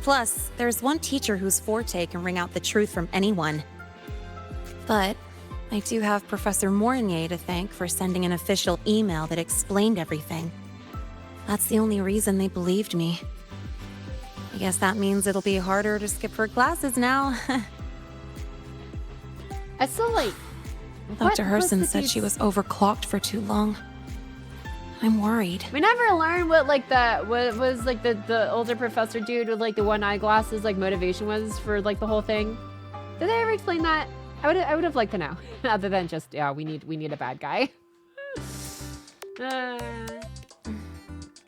Speaker 6: Plus, there's one teacher whose forte can wring out the truth from anyone. But I do have Professor Mornye to thank for sending an official email that explained everything. That's the only reason they believed me. I guess that means it'll be harder to skip her classes now.
Speaker 3: I still like...
Speaker 6: Dr. Herson said she was overclocked for too long. I'm worried.
Speaker 3: We never learned what like what was like the older professor dude with like the one eyeglasses like motivation was for like the whole thing. Did they ever explain that? I would have liked to know. Other than just we need a bad guy.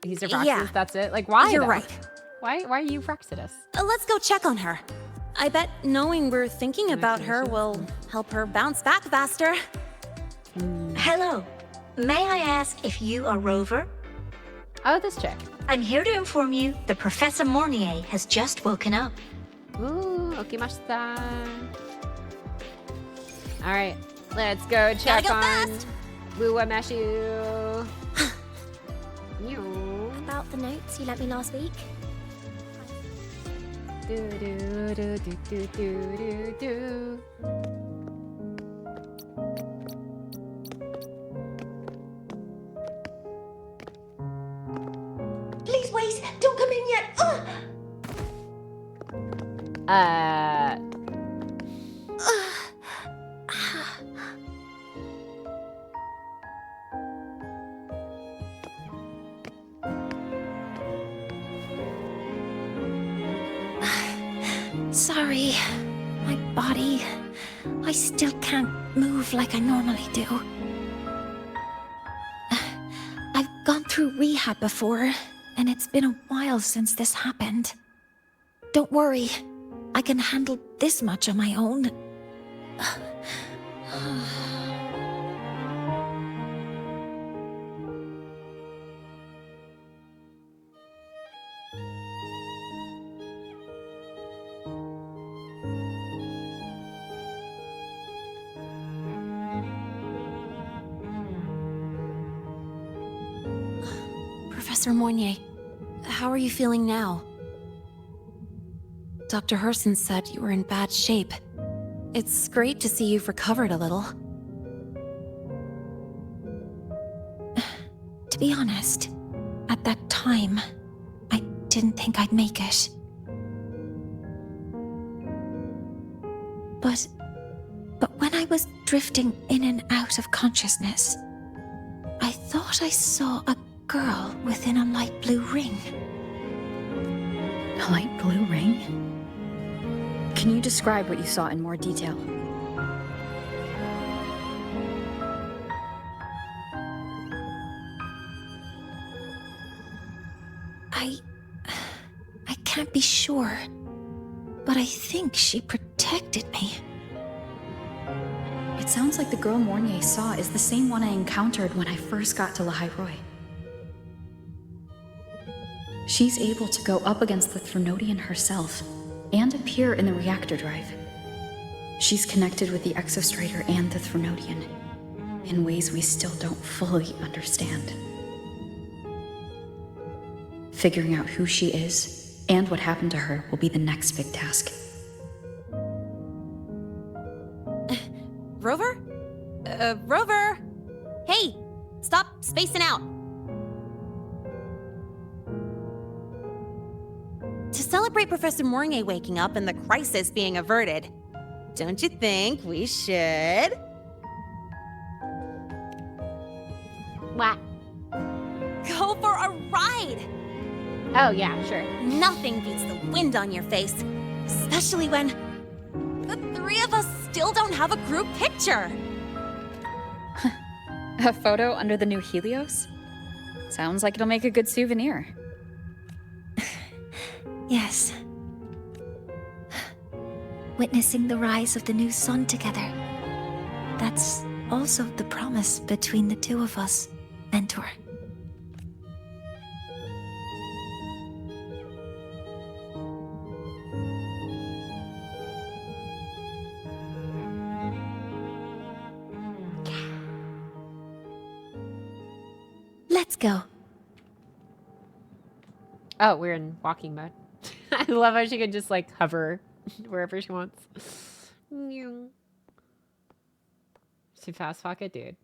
Speaker 3: He's a Fraxis,
Speaker 6: Yeah.
Speaker 3: that's it. Like why?
Speaker 6: You're
Speaker 3: though?
Speaker 6: right.
Speaker 3: Why are you Fraxidus?
Speaker 6: Let's go check on her. I bet knowing we're thinking about her will help her bounce back faster.
Speaker 4: Hello. May I ask if you are Rover?
Speaker 3: Oh, this chick.
Speaker 4: I'm here to inform you that Professor Mornye has just woken up.
Speaker 3: Ooh, okimashita. All right, let's go check
Speaker 6: go
Speaker 3: on
Speaker 6: fast.
Speaker 3: WUWA Meshu.
Speaker 9: About the notes you lent me last week.
Speaker 3: Do do do do do do do.
Speaker 4: Please wait, don't come in yet.
Speaker 8: Sorry. My body. I still can't move like I normally do. I've gone through rehab before, and it's been a while since this happened. Don't worry. I can handle this much on my own.
Speaker 6: Professor Mornye, how are you feeling now? Dr. Herson said you were in bad shape. It's great to see you've recovered a little.
Speaker 8: To be honest, at that time, I didn't think I'd make it. But when I was drifting in and out of consciousness, I thought I saw a girl within a light blue ring.
Speaker 10: A light blue ring? Can you describe what you saw in more detail?
Speaker 8: I can't be sure, but I think she protected me.
Speaker 10: It sounds like the girl Mornye saw is the same one I encountered when I first got to Lahai Roi. She's able to go up against the Threnodian herself and appear in the reactor drive. She's connected with the Exostrator and the Threnodian in ways we still don't fully understand. Figuring out who she is and what happened to her will be the next big task.
Speaker 6: Rover? Rover! Hey, stop spacing out. To celebrate Professor Mornye waking up and the crisis being averted, don't you think we should?
Speaker 3: What?
Speaker 6: Go for a ride!
Speaker 3: Oh, yeah, sure.
Speaker 6: Nothing beats the wind on your face, especially when the three of us still don't have a group picture.
Speaker 10: A photo under the new Helios? Sounds like it'll make a good souvenir.
Speaker 8: Yes. Witnessing the rise of the new sun together. That's also the promise between the two of us, Mentor. Let's go.
Speaker 3: Oh, we're in walking mode. I love how she can just like hover wherever she wants. too fast. Fuck it, dude.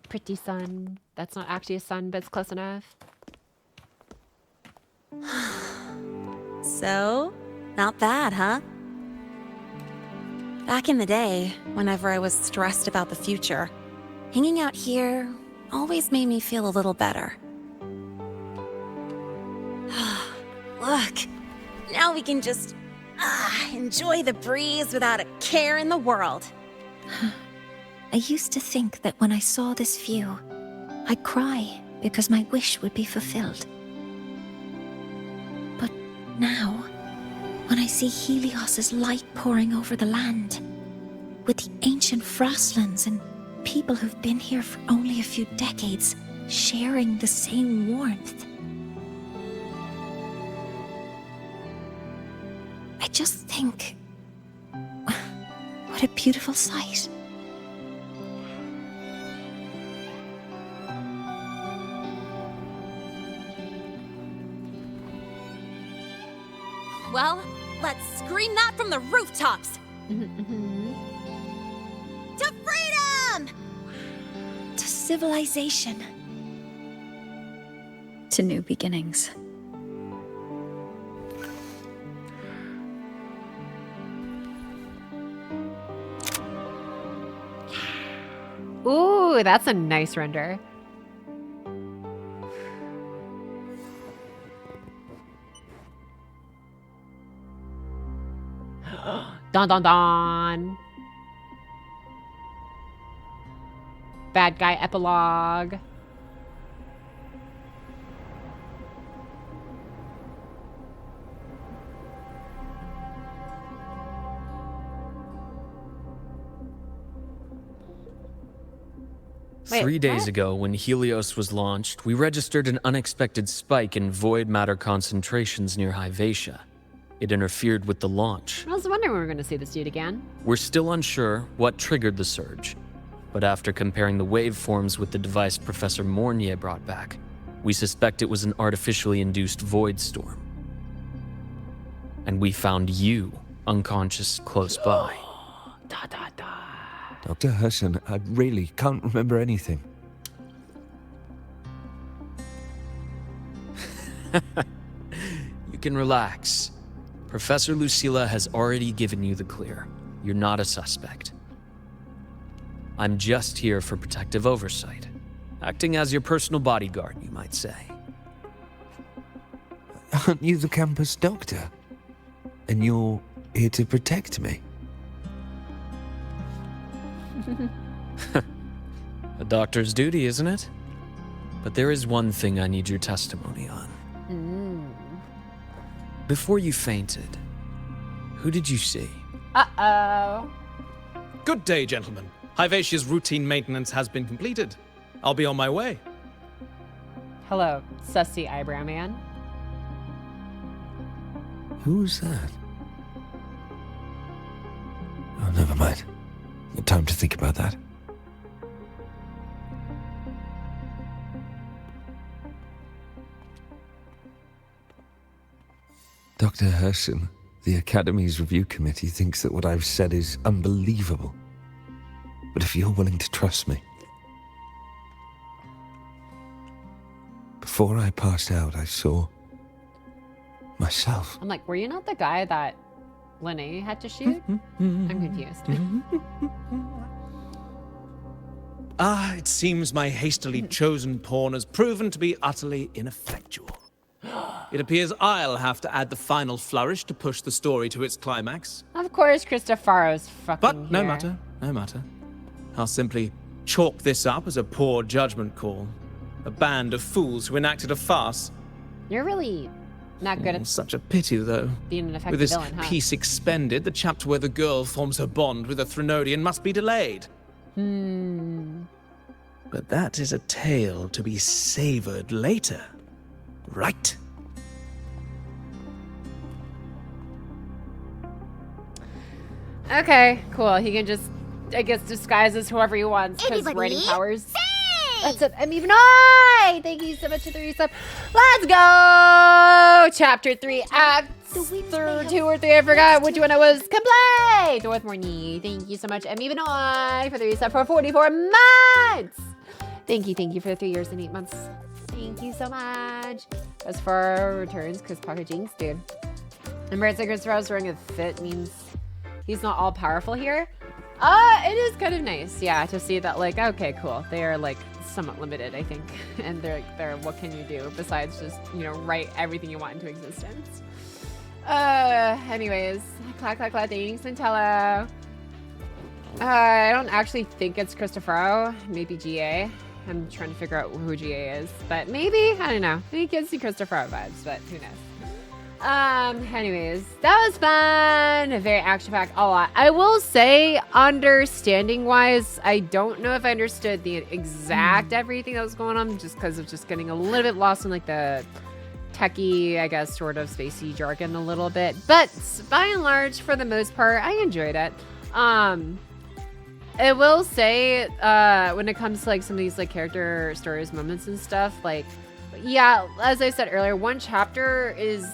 Speaker 3: Pretty sun. That's not actually a sun, but it's close enough.
Speaker 6: So, not bad, huh? Back in the day, whenever I was stressed about the future, hanging out here always made me feel a little better. Look, now we can just enjoy the breeze without a care in the world.
Speaker 8: I used to think that when I saw this view, I'd cry because my wish would be fulfilled. But now, when I see Helios's light pouring over the land, with the ancient frostlands and people who've been here for only a few decades sharing the same warmth, I just think, what a beautiful sight.
Speaker 6: Well, let's scream that from the rooftops! To freedom!
Speaker 8: To civilization.
Speaker 10: To new beginnings.
Speaker 3: Ooh, that's a nice render. Dun dun dun. Bad guy epilogue.
Speaker 2: Wait, 3 days ago, when Helios was launched, we registered an unexpected spike in void matter concentrations near Hyvatia. It interfered with the launch.
Speaker 3: I was wondering when we were going to see this dude again.
Speaker 2: We're still unsure what triggered the surge, but after comparing the waveforms with the device Professor Mornye brought back, we suspect it was an artificially induced void storm. And we found you unconscious close by.
Speaker 11: Dr. Herson, I really can't remember anything.
Speaker 2: You can relax. Professor Lucilla has already given you the clear. You're not a suspect. I'm just here for protective oversight. Acting as your personal bodyguard, you might say.
Speaker 11: Aren't you the campus doctor? And you're here to protect me?
Speaker 2: A doctor's duty, isn't it? But there is one thing I need your testimony on. Before you fainted, who did you see?
Speaker 3: Uh-oh.
Speaker 22: Good day, gentlemen. Hyvatia's routine maintenance has been completed. I'll be on my way.
Speaker 3: Hello, sussy eyebrow man.
Speaker 11: Who's that? Oh, never mind. No time to think about that. Dr. Herson, the Academy's review committee thinks that what I've said is unbelievable. But if you're willing to trust me... Before I passed out, I saw... myself.
Speaker 3: I'm like, were you not the guy that Linnae had to shoot? I'm confused.
Speaker 22: It seems my hastily chosen pawn has proven to be utterly ineffectual. It appears I'll have to add the final flourish to push the story to its climax.
Speaker 3: Of course, Cristofaro's fucking
Speaker 22: But no
Speaker 3: here.
Speaker 22: matter, no matter. I'll simply chalk this up as a poor judgment call. A band of fools who enacted a farce.
Speaker 3: You're really not good at
Speaker 22: Such a pity, though.
Speaker 3: being an effective
Speaker 22: With this
Speaker 3: villain, huh?
Speaker 22: piece expended, the chapter where the girl forms her bond with a Threnodian must be delayed. But that is a tale to be savored later. Right?
Speaker 3: Okay, cool. He can just, I guess, disguise as whoever he wants because
Speaker 1: Anybody?
Speaker 3: writing powers. That's it. I'm even high. Thank you so much for the resub. Let's go. Chapter 3, Act 2 or 3. I forgot which one it was. Complete with Mornye. Thank you so much. And even on for the reset for 44 months. Thank you for 3 years and 8 months. Thank you so much. As for our returns, because Pocky Jinx, dude. And Brad Sickers Rose wearing a fit means he's not all powerful here. It is kind of nice, yeah, to see that, like, okay, cool. They are, like, somewhat limited, I think. And they're what can you do besides just, you know, write everything you want into existence. Anyways. Clack, clack, clack. Thanks, Nintella. I don't actually think it's Christopher. Maybe GA. I'm trying to figure out who GA is. But maybe, I don't know. Maybe kids see Christopher vibes, but who knows. Anyways, that was fun. Very action-packed, a lot. I will say, understanding-wise, I don't know if I understood the exact everything that was going on, just because of just getting a little bit lost in, like, the techie, I guess, sort of spacey jargon a little bit. But by and large, for the most part, I enjoyed it. I will say, when it comes to, like, some of these, like, character stories, moments and stuff, like, yeah, as I said earlier, one chapter is...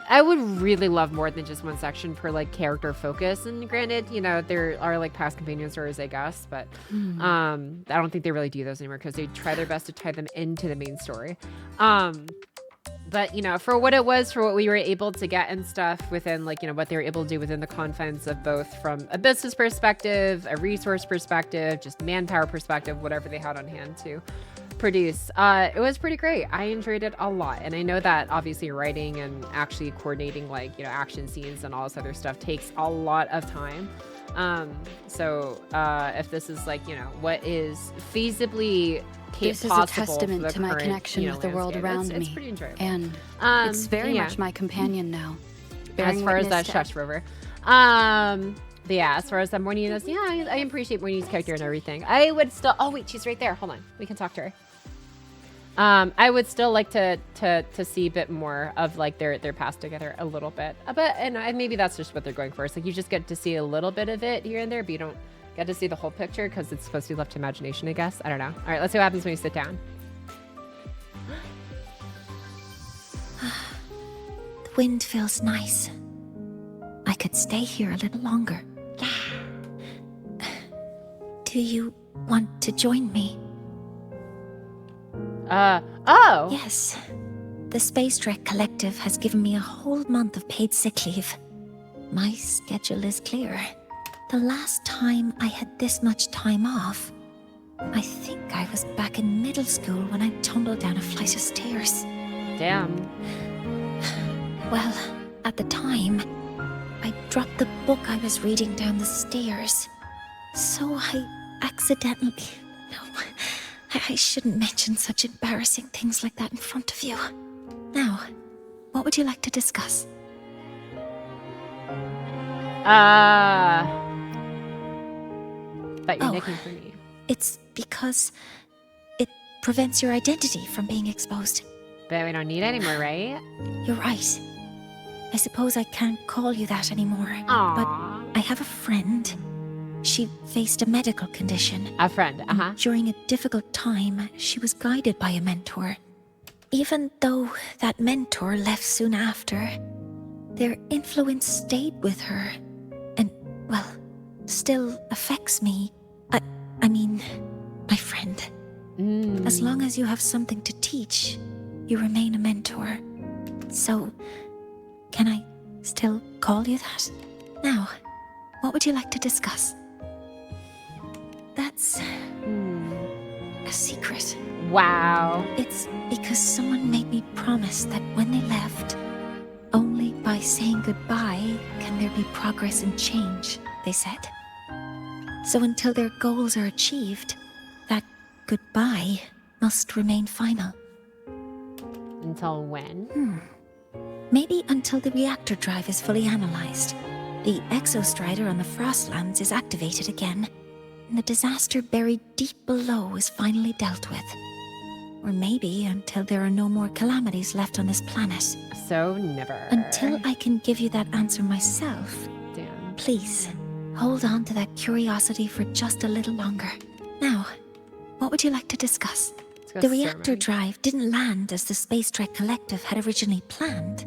Speaker 3: I would really love more than just one section per, like, character focus. And granted, you know, there are, like, past companion stories, I guess. But I don't think they really do those anymore because they try their best to tie them into the main story. But, you know, for what it was, for what we were able to get and stuff within, like, you know, what they were able to do within the confines of both from a business perspective, a resource perspective, just manpower perspective, whatever they had on hand to produce, it was pretty great. I enjoyed it a lot. And I know that obviously writing and actually coordinating, like, you know, action scenes and all this other stuff takes a lot of time. So if this is, like, you know, what is feasibly
Speaker 10: this is a testament to my connection with the world around me.
Speaker 3: It's pretty enjoyable.
Speaker 10: And it's very much my companion now.
Speaker 3: As far as that Shush Rover. But yeah, as far as that Mornye knows, yeah, I appreciate Mornye's character and everything. I would still... Oh, wait, she's right there. Hold on. We can talk to her. I would still like to see a bit more of, like, their past together a little bit. But and maybe that's just what they're going for. It's like you just get to see a little bit of it here and there, but you don't get to see the whole picture because it's supposed to be left to imagination, I guess. I don't know. All right, let's see what happens when you sit down.
Speaker 8: The wind feels nice. I could stay here a little longer. Do you want to join me?
Speaker 3: Oh!
Speaker 8: Yes. The Space Trek Collective has given me a whole month of paid sick leave. My schedule is clear. The last time I had this much time off, I think I was back in middle school when I tumbled down a flight of stairs.
Speaker 3: Damn.
Speaker 8: Well, at the time, I dropped the book I was reading down the stairs. So I accidentally... No, I shouldn't mention such embarrassing things like that in front of you. Now, what would you like to discuss?
Speaker 3: But you're nicking for me.
Speaker 8: It's because it prevents your identity from being exposed.
Speaker 3: But we don't need it anymore, right?
Speaker 8: You're right. I suppose I can't call you that anymore.
Speaker 3: Aww.
Speaker 8: But I have a friend. She faced a medical condition.
Speaker 3: A friend, uh-huh.
Speaker 8: During a difficult time, she was guided by a mentor. Even though that mentor left soon after, their influence stayed with her. And, well, still affects me. I mean, my friend. As long as you have something to teach, you remain a mentor. So, can I still call you that? Now, what would you like to discuss? That's a secret.
Speaker 3: Wow.
Speaker 8: It's because someone made me promise that when they left, only by saying goodbye can there be progress and change, they said. So until their goals are achieved, that goodbye must remain final.
Speaker 3: Until when?
Speaker 8: Maybe until the reactor drive is fully analyzed. The exostrider on the Frostlands is activated again, and the disaster buried deep below is finally dealt with. Or maybe until there are no more calamities left on this planet.
Speaker 3: So never.
Speaker 8: Until I can give you that answer myself.
Speaker 3: Damn.
Speaker 8: Please, hold on to that curiosity for just a little longer. Now, what would you like to discuss? The reactor drive didn't land as the Space Trek Collective had originally planned.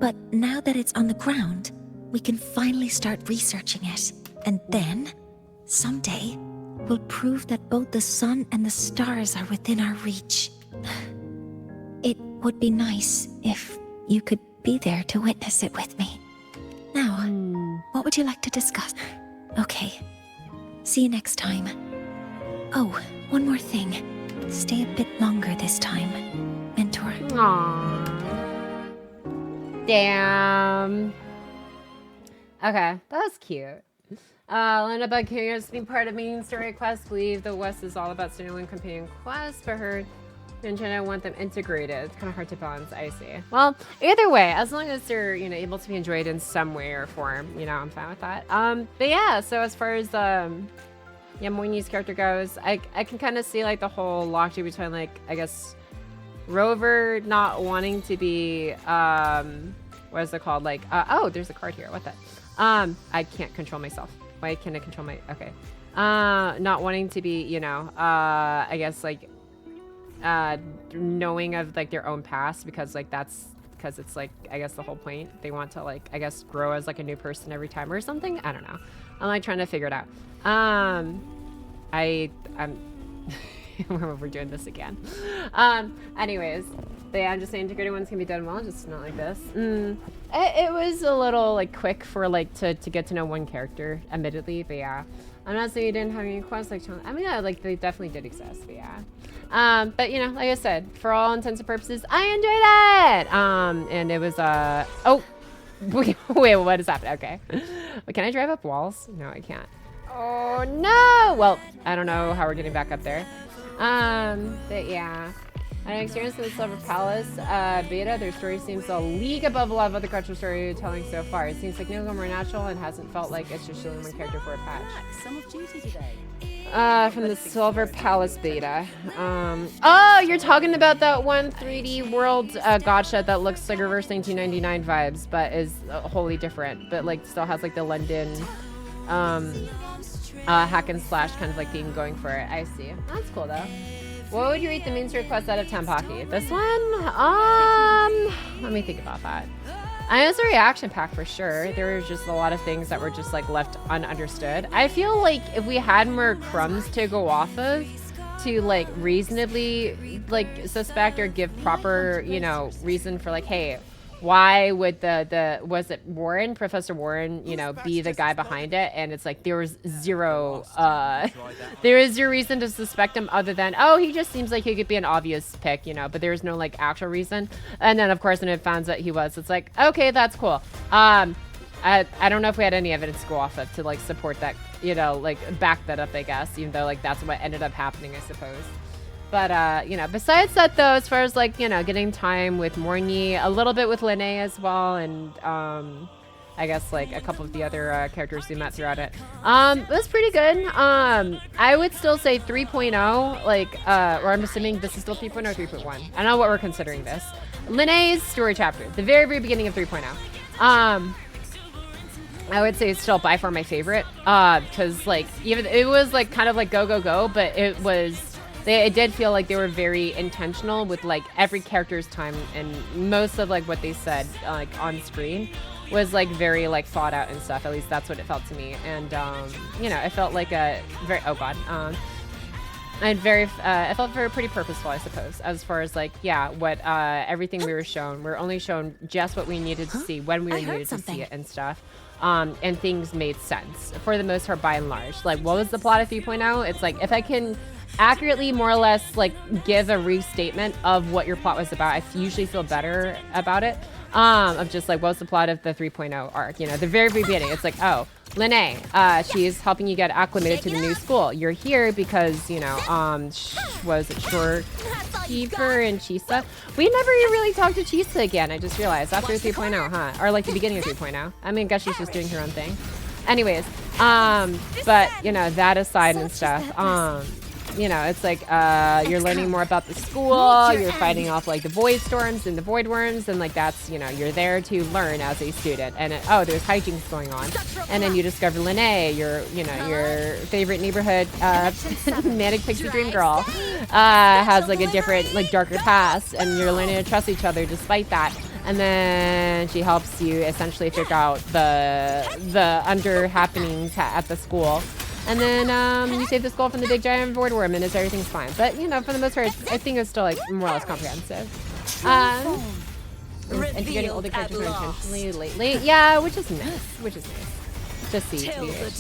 Speaker 8: But now that it's on the ground, we can finally start researching it. And then, someday, we'll prove that both the sun and the stars are within our reach. It would be nice if you could be there to witness it with me. Now, what would you like to discuss? Okay. See you next time. Oh, one more thing. Stay a bit longer this time, Mentor.
Speaker 3: Aww. Damn. Okay, that was cute. Lena Bug curious to be part of main story quest. Believe the West is all about starting one companion quest, but her and China want them integrated. It's kind of hard to balance. I see. Well, either way, as long as they're able to be enjoyed in some way or form, I'm fine with that. But yeah, so as far as Mornye's character goes, I can kind of see like the whole lockdown between like I guess Rover not wanting to be what is it called? Like oh, there's a card here. What the? I can't control myself. Why can't I control my? Okay. Not wanting to be, I guess like knowing of like their own past because like that's because it's like I guess the whole point. They want to like I guess grow as like a new person every time or something. I don't know. I'm like trying to figure it out. I'm we're doing this again. Anyways, but yeah, I'm just saying integrated ones can be done well, just not like this. It was a little like quick for like to get to know one character, admittedly, but yeah. I'm not saying you didn't have any quests like I mean, yeah, like they definitely did exist, but yeah. But like I said, for all intents and purposes, I enjoyed it. And it was oh wait, what is happening? Okay. Wait, can I drive up walls? No, I can't. Oh no! Well, I don't know how we're getting back up there. But yeah. I had experience with the Silver Palace beta. Their story seems a league above a lot of other cultural storytelling so far. It seems like new and more natural and hasn't felt like it's just showing one character for a patch.
Speaker 7: Some of duty today.
Speaker 3: From the Silver Palace beta. Oh, you're talking about that one 3D world gotcha that looks like reverse 1999 vibes, but is wholly different, but like still has like the London hack and slash kind of like theme going for it. I see. That's cool though. What would you rate the main story quest out of 10, Pocky? This one? Let me think about that. I mean, it's a reaction pack for sure. There were just a lot of things that were just like left ununderstood. I feel like if we had more crumbs to go off of to like reasonably like suspect or give proper, reason for like, hey, why would was it Warren, Professor Warren, be the guy behind it? And it's like there was zero reason to suspect him other than, oh, he just seems like he could be an obvious pick, but there's no like actual reason. And then of course when it found out he was, it's like, okay, that's cool. I don't know if we had any evidence to go off of to like support that, like back that up, I guess, even though like that's what ended up happening, I suppose. But, besides that, though, as far as, like, getting time with Mornye, a little bit with Lene as well, and, I guess, like, a couple of the other characters we met throughout it. It was pretty good. I would still say 3.0, like, or I'm assuming this is still 3.0 or 3.1. I don't know what we're considering this. Lene's story chapter, the very, very beginning of 3.0. I would say it's still by far my favorite, because, like, even it was, like, kind of like go, go, go, but it did feel like they were very intentional with like every character's time, and most of like what they said like on screen was like very like thought out and stuff. At least that's what it felt to me. And it felt like a very it felt very pretty purposeful, I suppose, as far as like what everything we were shown. We're only shown just what we needed to see when we needed to see it and stuff. And things made sense for the most part by and large. Like, what was the plot of 3.0? It's like if I can accurately more or less like give a restatement of what your plot was about, I usually feel better about it. Of just like, what's the plot of the 3.0 arc? The very, very beginning. It's like, oh, Lene, she's helping you get acclimated to the new school. You're here because, was it Shorekeeper and Chisa? We never really talked to Chisa again, I just realized, after 3.0, huh? Or like the beginning of 3.0. I mean, I guess she's just doing her own thing. Anyways, but, that aside and stuff, it's like you're learning more about the school, you're fighting off like the void storms and the void worms, and like that's you're there to learn as a student. And there's hijinks going on, and then you discover Lene, your favorite neighborhood manic pixie dream girl, has like a different like darker past, and you're learning to trust each other despite that. And And then she helps you essentially figure out the under happenings at the school. And then you save the skull from the big giant void worm, and everything's fine. But you know, for the most part, I think it's still like more or less comprehensive. And getting older characters intentionally lately, yeah, which is nice. Just see weird.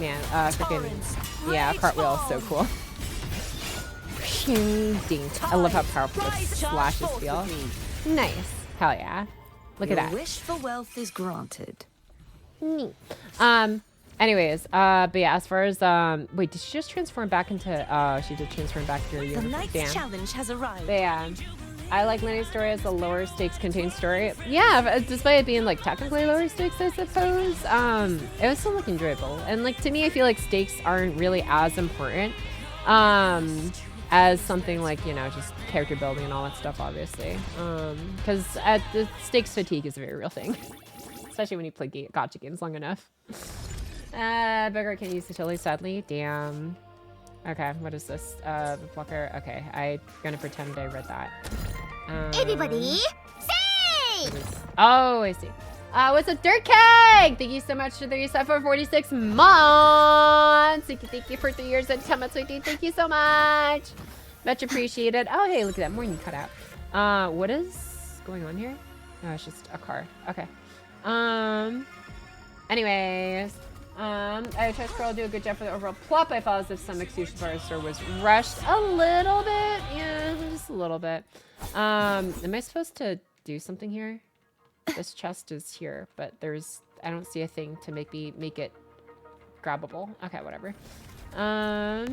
Speaker 3: Man, freaking yeah, cartwheel is so cool. Dink. I love how powerful the slashes feel. Nice. Hell yeah. Look at that.
Speaker 7: Wish for wealth is granted.
Speaker 3: Neat. Anyways, but yeah, as far as wait, did she just transform back into she did transform back to your
Speaker 7: The night's challenge has arrived.
Speaker 3: But yeah. I like Lenny's story as a lower stakes contained story. Yeah, despite it being like technically lower stakes, I suppose, it was still like enjoyable. And like to me, I feel like stakes aren't really as important as something like, you know, just character building and all that stuff, obviously. Because the stakes fatigue is a very real thing, especially when you play gacha games long enough. Beggar can't use utility, sadly. Damn. Okay, what is this? Blocker. Okay, I'm gonna pretend I read that.
Speaker 9: Everybody, say!
Speaker 3: Oh, I see. What's up, Dirt Keg? Thank you so much for the reset for 46 months. Thank you for 3 years and 10 months, sweetie. Thank you so much. Much appreciated. Oh, hey, look at that. Mornye cut out. What is going on here? No, it's just a car. Okay. Anyways. I trust Pearl do a good job for the overall plot, but I felt as if some execution barrister was rushed a little bit. Yeah, just a little bit. Am I supposed to do something here? This chest is here, but I don't see a thing to make it grabbable. Okay, whatever. The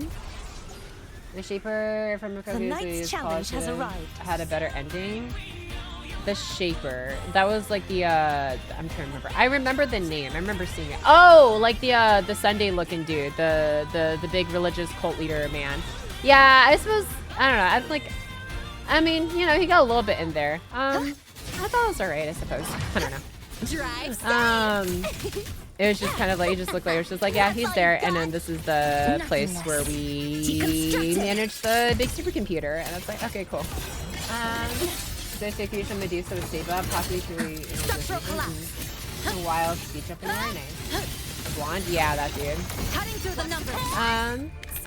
Speaker 3: Shaper from
Speaker 7: the night's challenge has arrived.
Speaker 3: Had a better ending. The Shaper. That was like the I'm trying to remember. I remember the name. I remember seeing it. Oh, like the Sunday looking dude, the big religious cult leader man. Yeah, I suppose I don't know. I mean, you know, he got a little bit in there. I thought it was alright, I suppose. I don't know. It was just kind of like, it just looked like, it was just like, yeah, he's there. And then this is the place where we manage the big supercomputer. And it's like, okay, cool. The execution Medusa with save up, Pocky a wild speech up in there, nice. A blonde, yeah, that dude.
Speaker 6: Cutting through the numbers.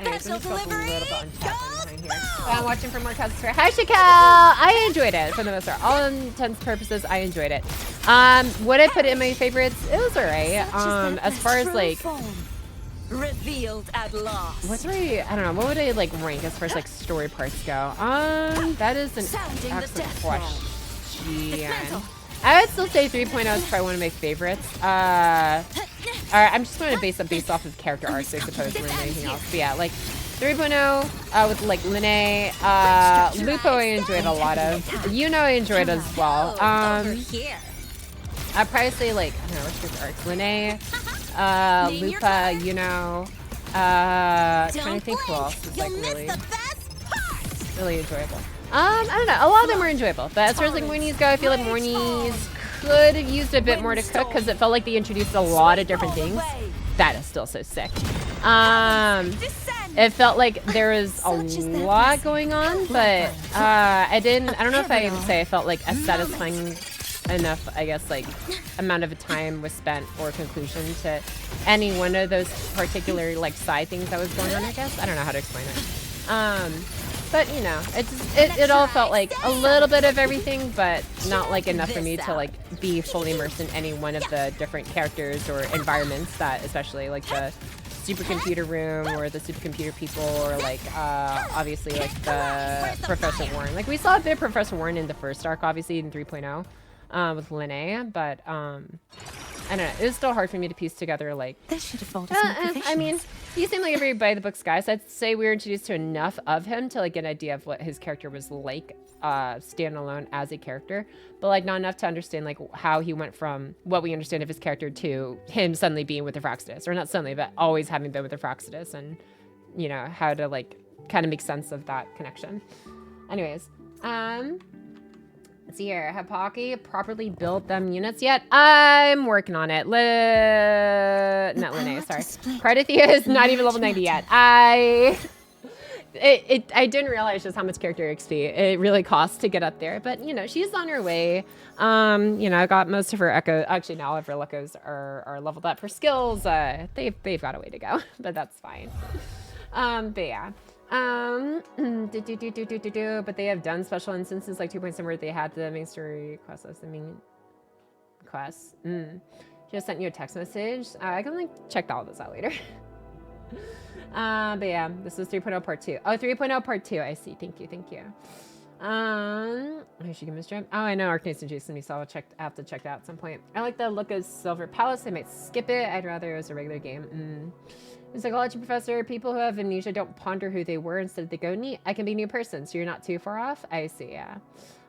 Speaker 3: Anyways, let me scroll a little bit on chat behind here. I'm watching for more cousins. Hi, Shakel! I enjoyed it for the most part. All intents and purposes, I enjoyed it. Would I put it in my favorites? It was alright. As far as like
Speaker 7: revealed at last.
Speaker 3: What's I don't know, what would I like rank as far as like story parts go? That is an excellent question. I would still say 3.0 is probably one of my favorites. Alright, I'm just going to base it based off of character arcs, I suppose, more than anything else. But yeah, like 3.0 with like Linnae, Lupo I enjoyed a lot of. Yuno I enjoyed as well. I'd probably say like, I don't know, which character arcs? Linnae, Lupa, Yuno, trying to think who else is like really enjoyable. I don't know, a lot of them were enjoyable, but as far as like Mornye's go, I feel like Mornye's could have used a bit more to cook because it felt like they introduced a lot of different things. That is still so sick. It felt like there was a lot going on, but I don't know if I even say I felt like a satisfying enough, I guess, like amount of time was spent or conclusion to any one of those particular like side things that was going on, I guess. I don't know how to explain it. But you know, it all felt like a little bit of everything, but not like enough for me to like be fully immersed in any one of the different characters or environments that, especially like the supercomputer room or the supercomputer people or like obviously like the Professor Warren. Like we saw a bit of Professor Warren in the first arc, obviously in 3.0 with Linnae, but I don't know. It was still hard for me to piece together, like...
Speaker 8: This should have folded
Speaker 3: I mean, he seemed like every by the books guy, so I'd say we were introduced to enough of him to, like, get an idea of what his character was like, standalone as a character, but, like, not enough to understand, like, how he went from what we understand of his character to him suddenly being with the Froxidus, or not suddenly, but always having been with the Froxidus, and, you know, how to, like, kind of make sense of that connection. Anyways, let's see here. Have Pocky properly built them units yet? I'm working on it. Not Linnae, sorry. Cardithia is not even level 90 yet. I didn't realize just how much character XP it really costs to get up there. But, you know, she's on her way. You know, I got most of her echoes. Actually, now all of her echoes are leveled up for skills. They've got a way to go, but that's fine. But yeah. But they have done special instances like 2.7 where they had the main story quest as the main quest. Just sent you a text message. I can like check all this out later. But yeah, this is 3.0 part 2. Oh, 3.0 part 2. I see. Thank you. I should give Miss Jam. Oh, I know Arcanace and Jason me, so I have to check that out at some point. I like the look of Silver Palace. I might skip it. I'd rather it was a regular game. The psychology professor, people who have amnesia don't ponder who they were. Instead, they go, neat, I can be a new person, so you're not too far off. I see, yeah.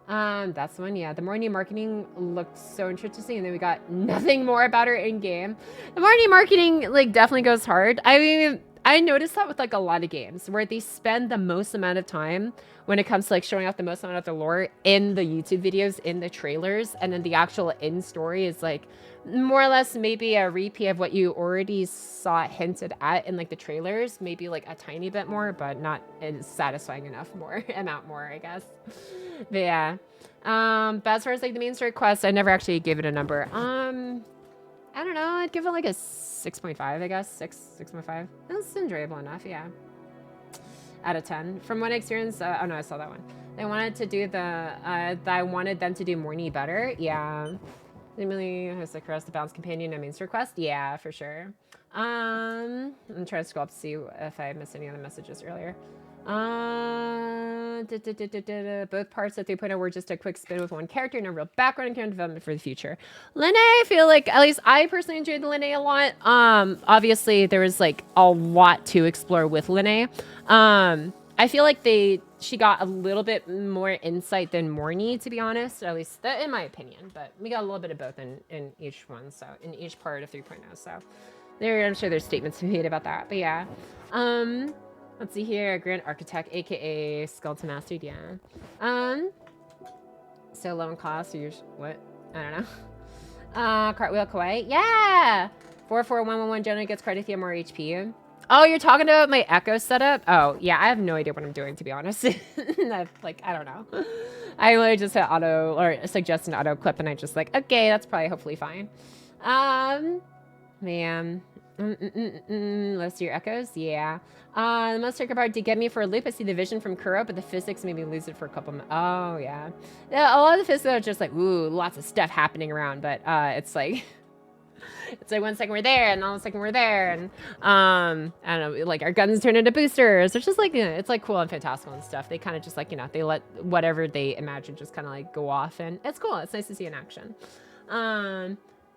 Speaker 3: That's the one, yeah. The Mornye marketing looked so interesting, and then we got nothing more about her in-game. The Mornye marketing, like, definitely goes hard. I mean, I noticed that with, like, a lot of games, where they spend the most amount of time when it comes to, like, showing off the most amount of the lore in the YouTube videos, in the trailers, and then the actual in-story is, like, more or less maybe a repeat of what you already saw hinted at in like the trailers, maybe like a tiny bit more, but not as satisfying enough more amount more, I guess. But yeah. But as far as like the main story quest, I never actually gave it a number. I don't know, I'd give it like a 6.5, I guess. 6.5. That's enjoyable enough, yeah. Out of 10. From what I experienced, oh no, I saw that one. They wanted to do I wanted them to do Mornye better, yeah. Emily has like the Bounce Companion and Main Request. Yeah, for sure. I'm trying to scroll up to see if I missed any other messages earlier. Both parts of 3.0 were just a quick spin with one character, no real background and character development for the future. Linnae, I feel like, at least I personally enjoyed the Linnae a lot. Obviously there was like a lot to explore with Linnae. I feel like she got a little bit more insight than Mornye, to be honest, at least that, in my opinion. But we got a little bit of both in each one, so in each part of 3.0. So I'm sure there's statements to be made about that. But yeah, let's see here, Grand Architect, aka Skeleton Mastered. Yeah. So low in cost, or you're what? I don't know. Cartwheel Kawaii. Yeah. 44111 generally gets credit if you have more HP. Oh, you're talking about my Echo setup? Oh, yeah, I have no idea what I'm doing, to be honest. Like, I don't know. I literally just hit auto, or suggest an auto clip, and I just like, okay, that's probably hopefully fine. Man. Let's see your echoes. Yeah. The most tricky part to get me for a loop. I see the vision from Kuro, but the physics made me lose it for a couple minutes. Oh, yeah. A lot of the physics are just like, ooh, lots of stuff happening around, but it's like... It's like 1 second we're there, and all of a second we're there, and I don't know, like our guns turn into boosters. It's just like, you know, it's like cool and fantastical and stuff. They kind of just like, you know, they let whatever they imagine just kind of like go off, and it's cool. It's nice to see in action.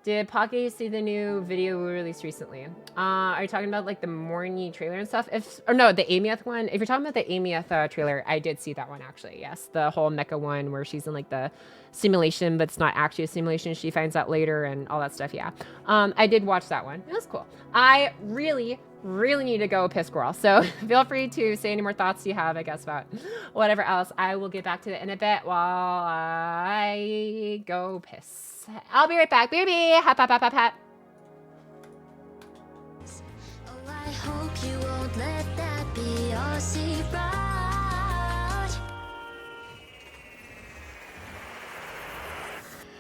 Speaker 3: Did Pocky see the new video we released recently? Are you talking about like the Mornye trailer and stuff? Or no, the Amieth one. If you're talking about the Amieth trailer, I did see that one actually. Yes, the whole mecha one where she's in like the simulation, but it's not actually a simulation. She finds out later and all that stuff. Yeah, I did watch that one. It was cool. I really need to go piss squirrel. So feel free to say any more thoughts you have, I guess, about whatever else. I will get back to it in a bit while I go piss. I'll be right back, baby. Hop, hop, hop, hop, hop.
Speaker 1: Oh, I hope you won't let that be your secret.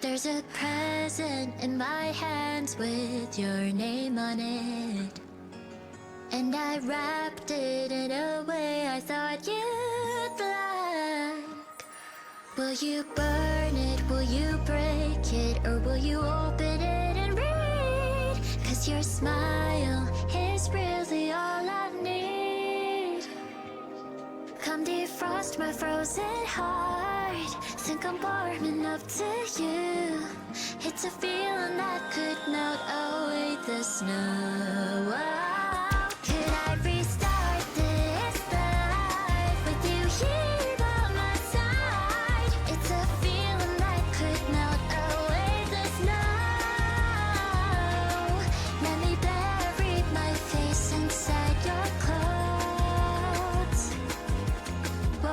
Speaker 1: There's a present in my hands with your name on it, and I wrapped it in a way I thought you'd like. Will you burn it? Will you break it? Or will you open it and read? 'Cause your smile is really all I need. Come defrost my frozen heart. Think I'm warm enough to you. It's a feeling that could melt away the snow. Could I restart this life with you here by my side? It's a feeling that could melt away the snow. Let me bury my face inside your clothes. Whoa.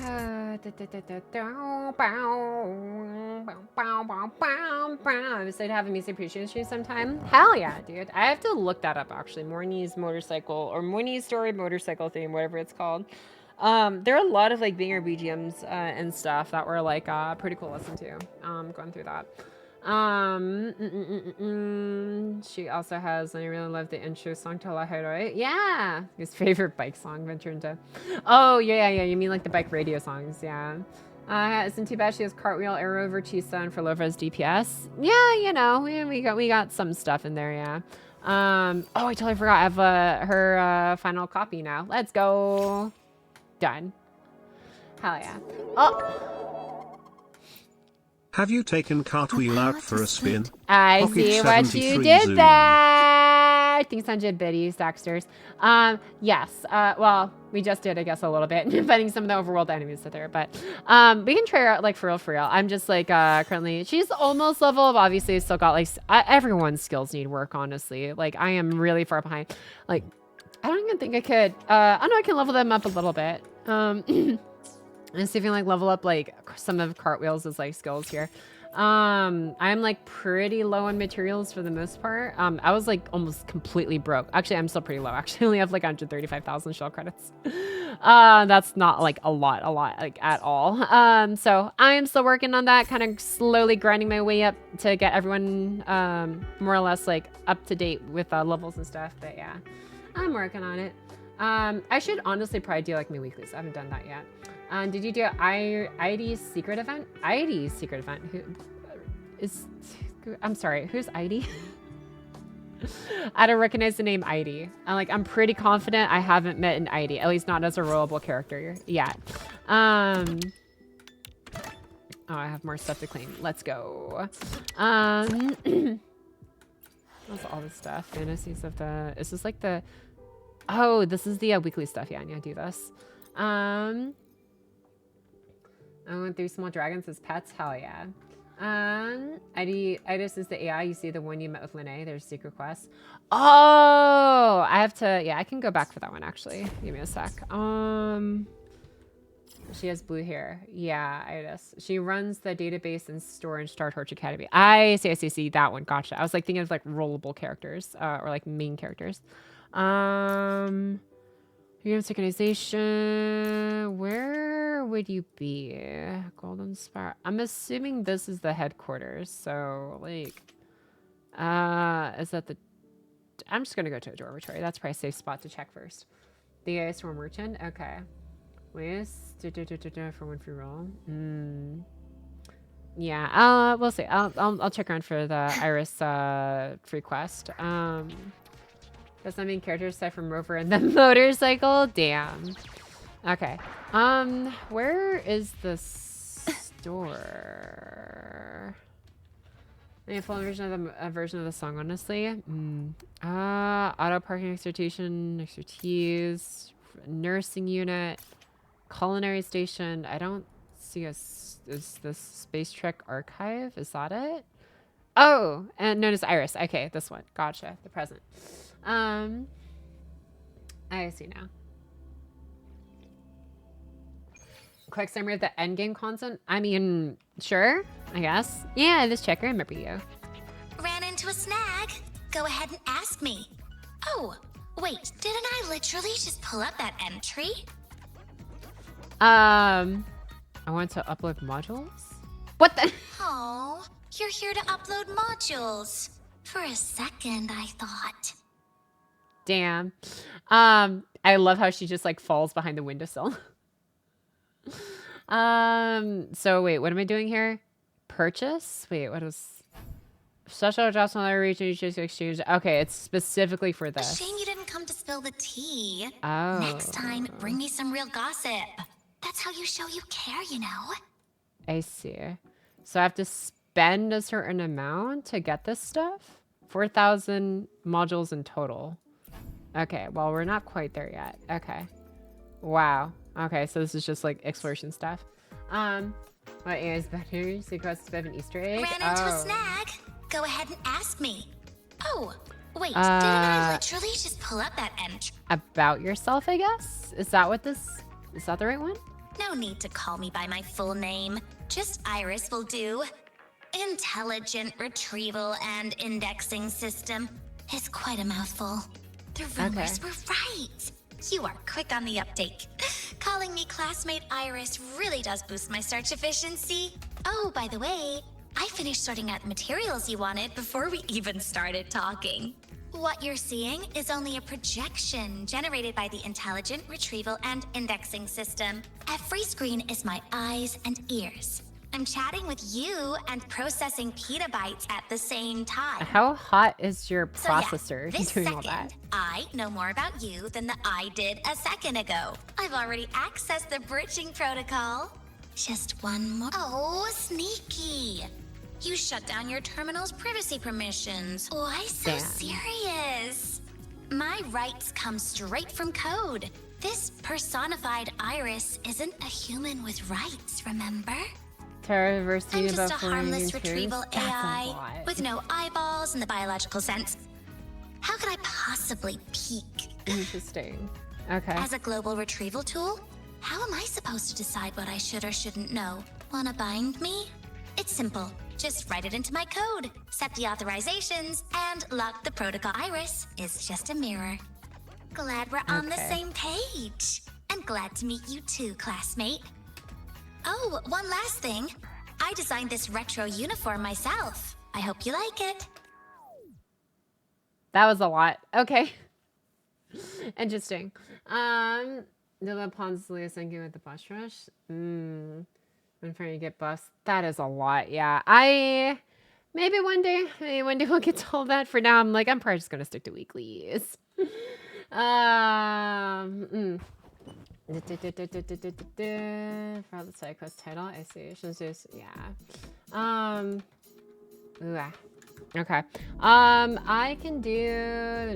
Speaker 3: I'm excited to have a music appreciation sometime. Hell yeah, dude. I have to look that up actually. Mornye's motorcycle or Mornye's story motorcycle theme, whatever it's called. There are a lot of like banger BGMs and stuff that were like pretty cool to listen to. Going through that. She also has, I really love the intro song to La Heroi. Yeah, his favorite bike song venture into. Oh yeah. You mean like the bike radio songs? Yeah. Isn't too bad she has cartwheel, arrow over Chisa, and for Lova's DPS. Yeah, you know, we got some stuff in there. Yeah. Oh, I totally forgot. I have her final copy now. Let's go. Done. Hell yeah. Oh.
Speaker 15: Have you taken Cartwheel out for a spin?
Speaker 3: I
Speaker 15: Pocket
Speaker 3: see what you
Speaker 15: 73
Speaker 3: did
Speaker 15: Zoom.
Speaker 3: there. Thanks, 100 biddies, Daxters. Yes. Well, we just did, I guess, a little bit, fighting some of the overworld enemies out there. But we can try her out, like, for real. I'm just, like, currently... She's almost level up. Obviously, still got, like... everyone's skills need work, honestly. Like, I am really far behind. Like, I don't even think I could... I know I can level them up a little bit. And see if I can like level up like some of Cartwheels as like skills here. I'm like pretty low on materials for the most part. I was like almost completely broke. Actually, I'm still pretty low. Actually, I only have like 135,000 shell credits. That's not like a lot like at all. So I am still working on that, kind of slowly grinding my way up to get everyone more or less like up to date with levels and stuff. But yeah, I'm working on it. I should honestly probably do like my weeklies. I haven't done that yet. Did you do ID's secret event? ID's secret event? Who is... I'm sorry, who's ID? I don't recognize the name ID. I'm pretty confident I haven't met an ID, at least not as a rollable character yet. Oh, I have more stuff to claim. Let's go. That's all this stuff. Fantasies of the... Is this like the... Oh, this is the weekly stuff. Yeah, I need to do this. I went through small dragons as pets. Hell yeah. Idis is the AI. You see the one you met with Lene. There's secret quests. Oh, I have to. Yeah, I can go back for that one actually. Give me a sec. She has blue hair. Yeah, Idis. She runs the database and store in Star Torch Academy. I see. That one. Gotcha. I was like thinking of like rollable characters or like main characters. Human synchronization. Where would you be? Golden Spire. I'm assuming this is the headquarters. So, like, is that the... I'm just going to go to a dormitory. That's probably a safe spot to check first. The AI Storm Merchant. Okay. Waste. For one free roll. Yeah. We'll see. I'll check around for the Iris free quest. That's not main character aside from Rover and the motorcycle. Damn. Okay. Where is the store? A full version of the song, honestly. Auto parking expertise, nursing unit, culinary station. I don't see is this Space Trek archive? Is that it? Oh, and known as Iris. Okay, this one. Gotcha. The present. I see now. Quick summary of the endgame content. I mean, sure, I guess. Yeah, this checker, I remember you.
Speaker 8: Ran into a snag. Go ahead and ask me. Oh, wait, didn't I literally just pull up that entry?
Speaker 3: I want to upload modules? What the?
Speaker 8: Oh, you're here to upload modules. For a second, I thought.
Speaker 3: Damn. I love how she just like falls behind the windowsill. So wait, what am I doing here? Purchase? Wait, what is special adjustment on the region you choose to exchange? Okay, it's specifically for this.
Speaker 8: Shame you didn't come to spill the tea.
Speaker 3: Oh.
Speaker 8: Next time, bring me some real gossip. That's how you show you care, you know.
Speaker 3: I see. So I have to spend a certain amount to get this stuff? 4,000 modules in total. Okay, well, we're not quite there yet. Okay. Wow. Okay, so this is just like exploration stuff. What is better? Sequence of an Easter egg?
Speaker 8: Ran into a snag. Go ahead and ask me. Oh, wait, didn't I literally just pull up that entry?
Speaker 3: About yourself, I guess? Is that what this... Is that the right one?
Speaker 4: No need to call me by my full name. Just Iris will do. Intelligent Retrieval and Indexing System is quite a mouthful. The rumors were right. You are quick on the uptake. Calling me classmate Iris really does boost my search efficiency. Oh, by the way, I finished sorting out the materials you wanted before we even started talking. What you're seeing is only a projection generated by the Intelligent Retrieval and Indexing System. Every screen is my eyes and ears. I'm chatting with you and processing petabytes at the same time.
Speaker 3: How hot is your
Speaker 4: So yeah,
Speaker 3: processor
Speaker 4: this
Speaker 3: doing all
Speaker 4: second,
Speaker 3: that?
Speaker 4: I know more about you than the I did a second ago. I've already accessed the bridging protocol. Just one more. Oh, sneaky. You shut down your terminal's privacy permissions. Why so
Speaker 3: Damn.
Speaker 4: serious? My rights come straight from code. This personified Iris isn't a human with rights, remember?
Speaker 3: Terraversity
Speaker 4: I'm just a
Speaker 3: about 4
Speaker 4: harmless
Speaker 3: years.
Speaker 4: retrieval
Speaker 3: That's a
Speaker 4: AI
Speaker 3: lot.
Speaker 4: with no eyeballs in the biological sense. How could I possibly peek?
Speaker 3: Interesting. Okay.
Speaker 4: As a global retrieval tool, how am I supposed to decide what I should or shouldn't know? Wanna bind me? It's simple. Just write it into my code, set the authorizations, and lock the protocol. Iris is just a mirror. Glad we're on the
Speaker 3: Okay.
Speaker 4: same page. And glad to meet you too, classmate. Oh, one last thing. I designed this retro uniform myself. I hope you like it.
Speaker 3: That was a lot. Okay. Interesting. The Pons Leo thinking with the bus rush. When trying to get bus. That is a lot. Yeah. Maybe one day we'll get to all that. For now, I'm probably just gonna stick to weeklies. For the side quest title, I see. Yeah. Okay. I can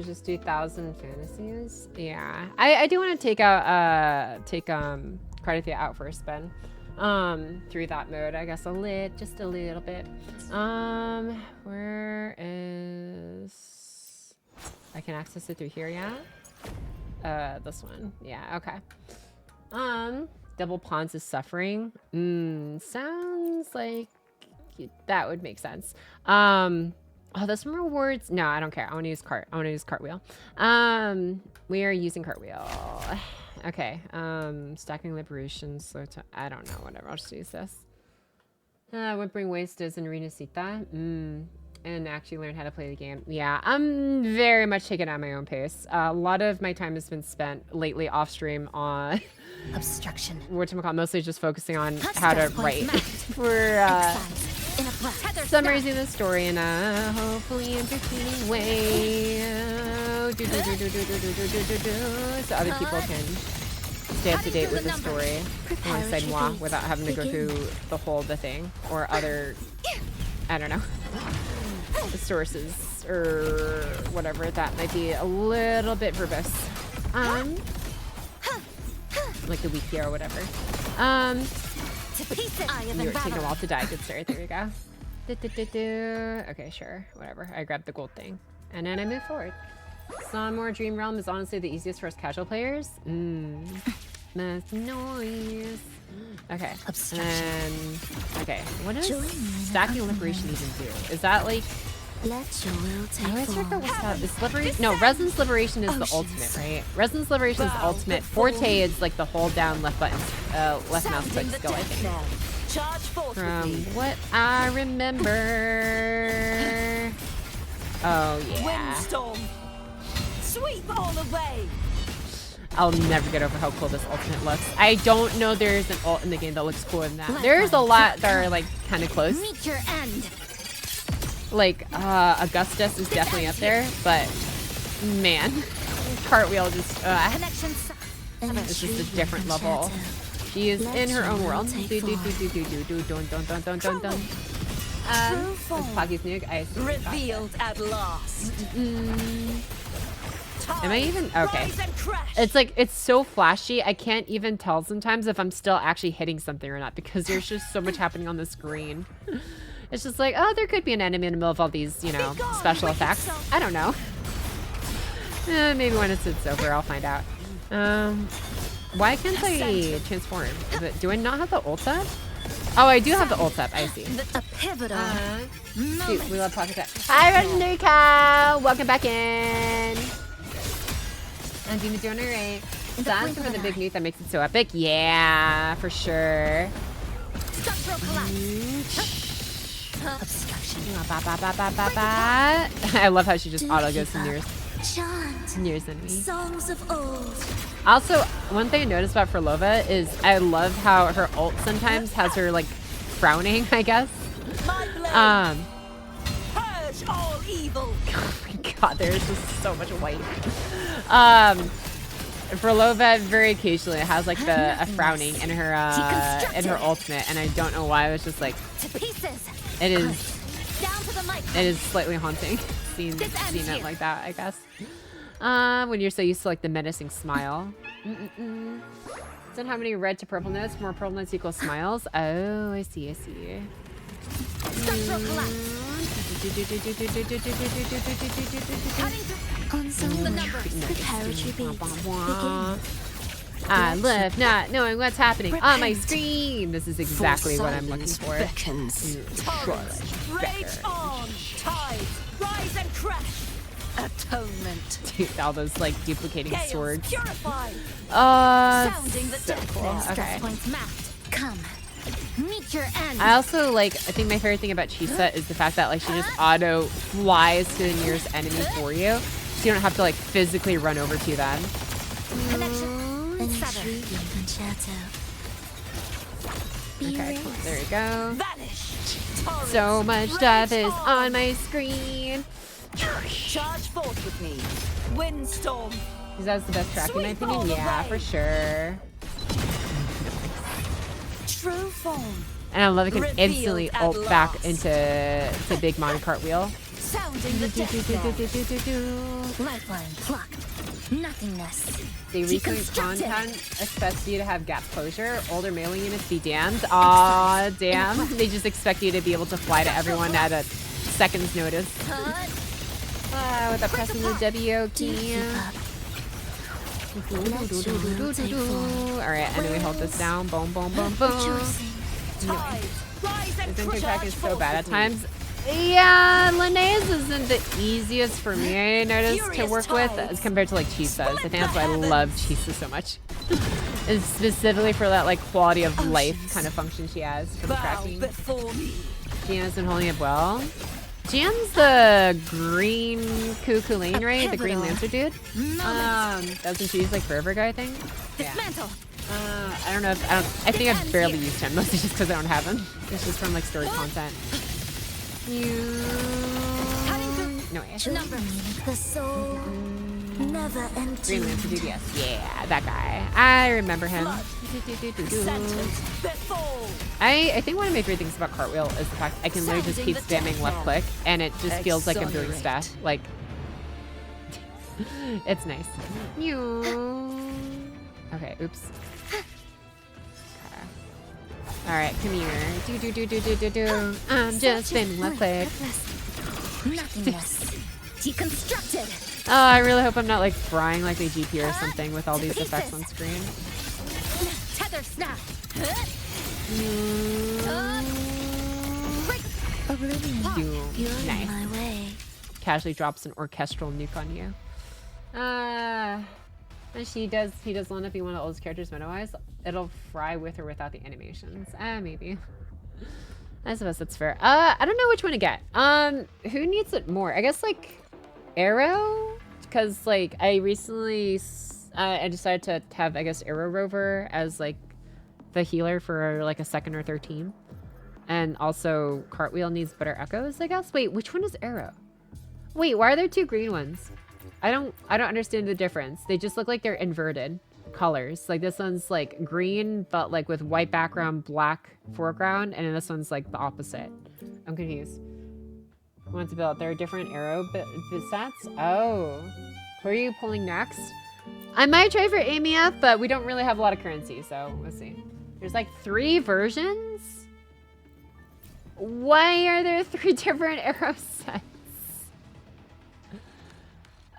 Speaker 3: just do 1,000 fantasies. Yeah. I do want to take Cardathia out for a spin. Through that mode, I guess just a little bit. Where is I can access it through here, yeah? This one. Yeah, okay. Double Pawns is suffering. Sounds like that would make sense. Oh, there's some rewards. No, I don't care. I want to use cartwheel. We are using cartwheel. Okay. Stacking liberation. Slow time. I don't know. Whatever. I'll just use this. Whimpering Wastes and Renacita. And actually learn how to play the game. Yeah, I'm very much taking it at my own pace. A lot of my time has been spent lately off stream on
Speaker 21: obstruction.
Speaker 3: Whatchamacallit, mostly just focusing on how to write for summarizing the story in a hopefully entertaining way. So other people can stay up to date with the story alongside moi without having to go through the thing or other, I don't know, the sources or whatever that might be a little bit verbose. Like the wiki or whatever. You were taking a while to die. Good start. There we go. Okay, sure. Whatever. I grabbed the gold thing. And then I move forward. Some more Dream Realm is honestly the easiest for us casual players. That's noise. Okay. And okay. What does stacking liberation even do? Is that like
Speaker 21: Let your will take
Speaker 3: I always forget what's that. Is liberation? No,
Speaker 21: Descend.
Speaker 3: Resonance Liberation is the ultimate, right? Resonance Liberation is the ultimate. Forte is like the hold down left button, left mouse click skill, I think.
Speaker 7: Charge forth
Speaker 3: From
Speaker 7: with me.
Speaker 3: what I remember. Oh yeah.
Speaker 7: Windstorm. Sweep all away.
Speaker 3: I'll never get over how cool this ultimate looks. I don't know there's an ult in the game that looks cooler than that. There's a lot that are like kind of close.
Speaker 21: Meet your end.
Speaker 3: Like Augustus is definitely up there, but man, Cartwheel just this is a different level. She is in her own world. Pocky's nuke.
Speaker 7: Revealed at last.
Speaker 3: Am I even okay? It's like it's so flashy. I can't even tell sometimes if I'm still actually hitting something or not because there's just so much happening on the screen. It's just like, oh, there could be an enemy in the middle of all these, you know, special effects. I don't know. Maybe when it's over, I'll find out. Why can't I transform? Do I not have the ult up? Oh, I do have the ult up. I see.
Speaker 1: A pivotal.
Speaker 3: Dude, we love pocket tech. Hi, Renuka! Welcome back in. And Dina's doing it right. That's for the big nuke that makes it so epic. Yeah, for sure.
Speaker 1: Structural collapse. Obstruction.
Speaker 3: I love how she just auto goes to nearest enemy.
Speaker 1: Songs of old.
Speaker 3: Also, one thing I noticed about Frolova is I love how her ult sometimes has her like frowning, I guess.
Speaker 7: Purge all evil.
Speaker 3: Oh my god, there's just so much white. Frolova very occasionally has like a frowning in her ultimate, and I don't know why. I was just like, it is slightly haunting seeing it like that, I guess. When you're so used to like the menacing smile. Don't have any red to purple notes. More purple notes equals smiles. Oh, I see. I love not knowing what's happening on my screen. This is exactly what I'm looking for.
Speaker 7: Rage on. Tides. Rise and crash. Atonement.
Speaker 3: Dude, all those like duplicating
Speaker 7: Chaos
Speaker 3: swords.
Speaker 7: purified.
Speaker 1: Sounding the
Speaker 3: so cool. Okay.
Speaker 1: points mapped. Come. Meet your end.
Speaker 3: I also I think my favorite thing about Chisa is the fact that like she just auto flies to the nearest enemy for you. So you don't have to like physically run over to them. Okay, cool. There you go. So much stuff is on my screen.
Speaker 7: Charge forth with me. Windstorm.
Speaker 3: Is that the best track in my opinion? Yeah, for sure.
Speaker 7: True form.
Speaker 3: And I love it can instantly ult back into big Monty cartwheel.
Speaker 1: Sounding the lifeline plucked. Nothingness.
Speaker 3: They recently content expects you to have gap closure. Older melee units be damned. Aw, damn. They just expect you to be able to fly to everyone at a second's notice. Without pressing the W key. Alright, and then we hold this down. Boom, boom, boom, boom. This intro track is so bad at times. Yeah, Linnaeus isn't the easiest for me, I noticed, to work with as compared to like Chisa's. I think that's why I love Chisa so much. It's specifically for that like quality of life kind of function she has for the tracking. Gianna's been holding up well. Gian's the green Cuckoo Lane, right? The green Lancer dude. That's when she used like forever ago, I think. Yeah. I don't know if I think I've barely used him, mostly just because I don't have him. It's just from like story content. No way.
Speaker 1: The soul never ends.
Speaker 3: Green Lancer dude, yes. Yeah, that guy. I remember him. I think one of my favorite things about Cartwheel is the fact I can literally just keep spamming left click and it just feels like I'm doing stuff. Like, it's nice. Okay, oops. Alright, come here. I'm just spamming left click.
Speaker 1: Nothingness. Deconstructed.
Speaker 3: Oh, I really hope I'm not like frying like a GP or something with all these effects on screen.
Speaker 1: Tether snap.
Speaker 3: Nice.
Speaker 1: My way.
Speaker 3: Casually drops an orchestral nuke on you. And he does line up be one of the oldest characters meta-wise. It'll fry with or without the animations. Maybe. I suppose that's fair. I don't know which one to get. Who needs it more? I guess like Arrow, because like I recently I decided to have, I guess, Arrow Rover as like the healer for like a second or third team, and also Cartwheel needs better echoes, I guess. Wait, which one is Arrow? Wait, why are there two green ones? I don't understand the difference. They just look like they're inverted colors. Like this one's like green, but like with white background, black foreground, and then this one's like the opposite. I'm confused. Want to build? There are different arrow sets. Oh, who are you pulling next? I might try for AMF, but we don't really have a lot of currency, so let's see. There's like 3 versions. Why are there 3 different arrow sets?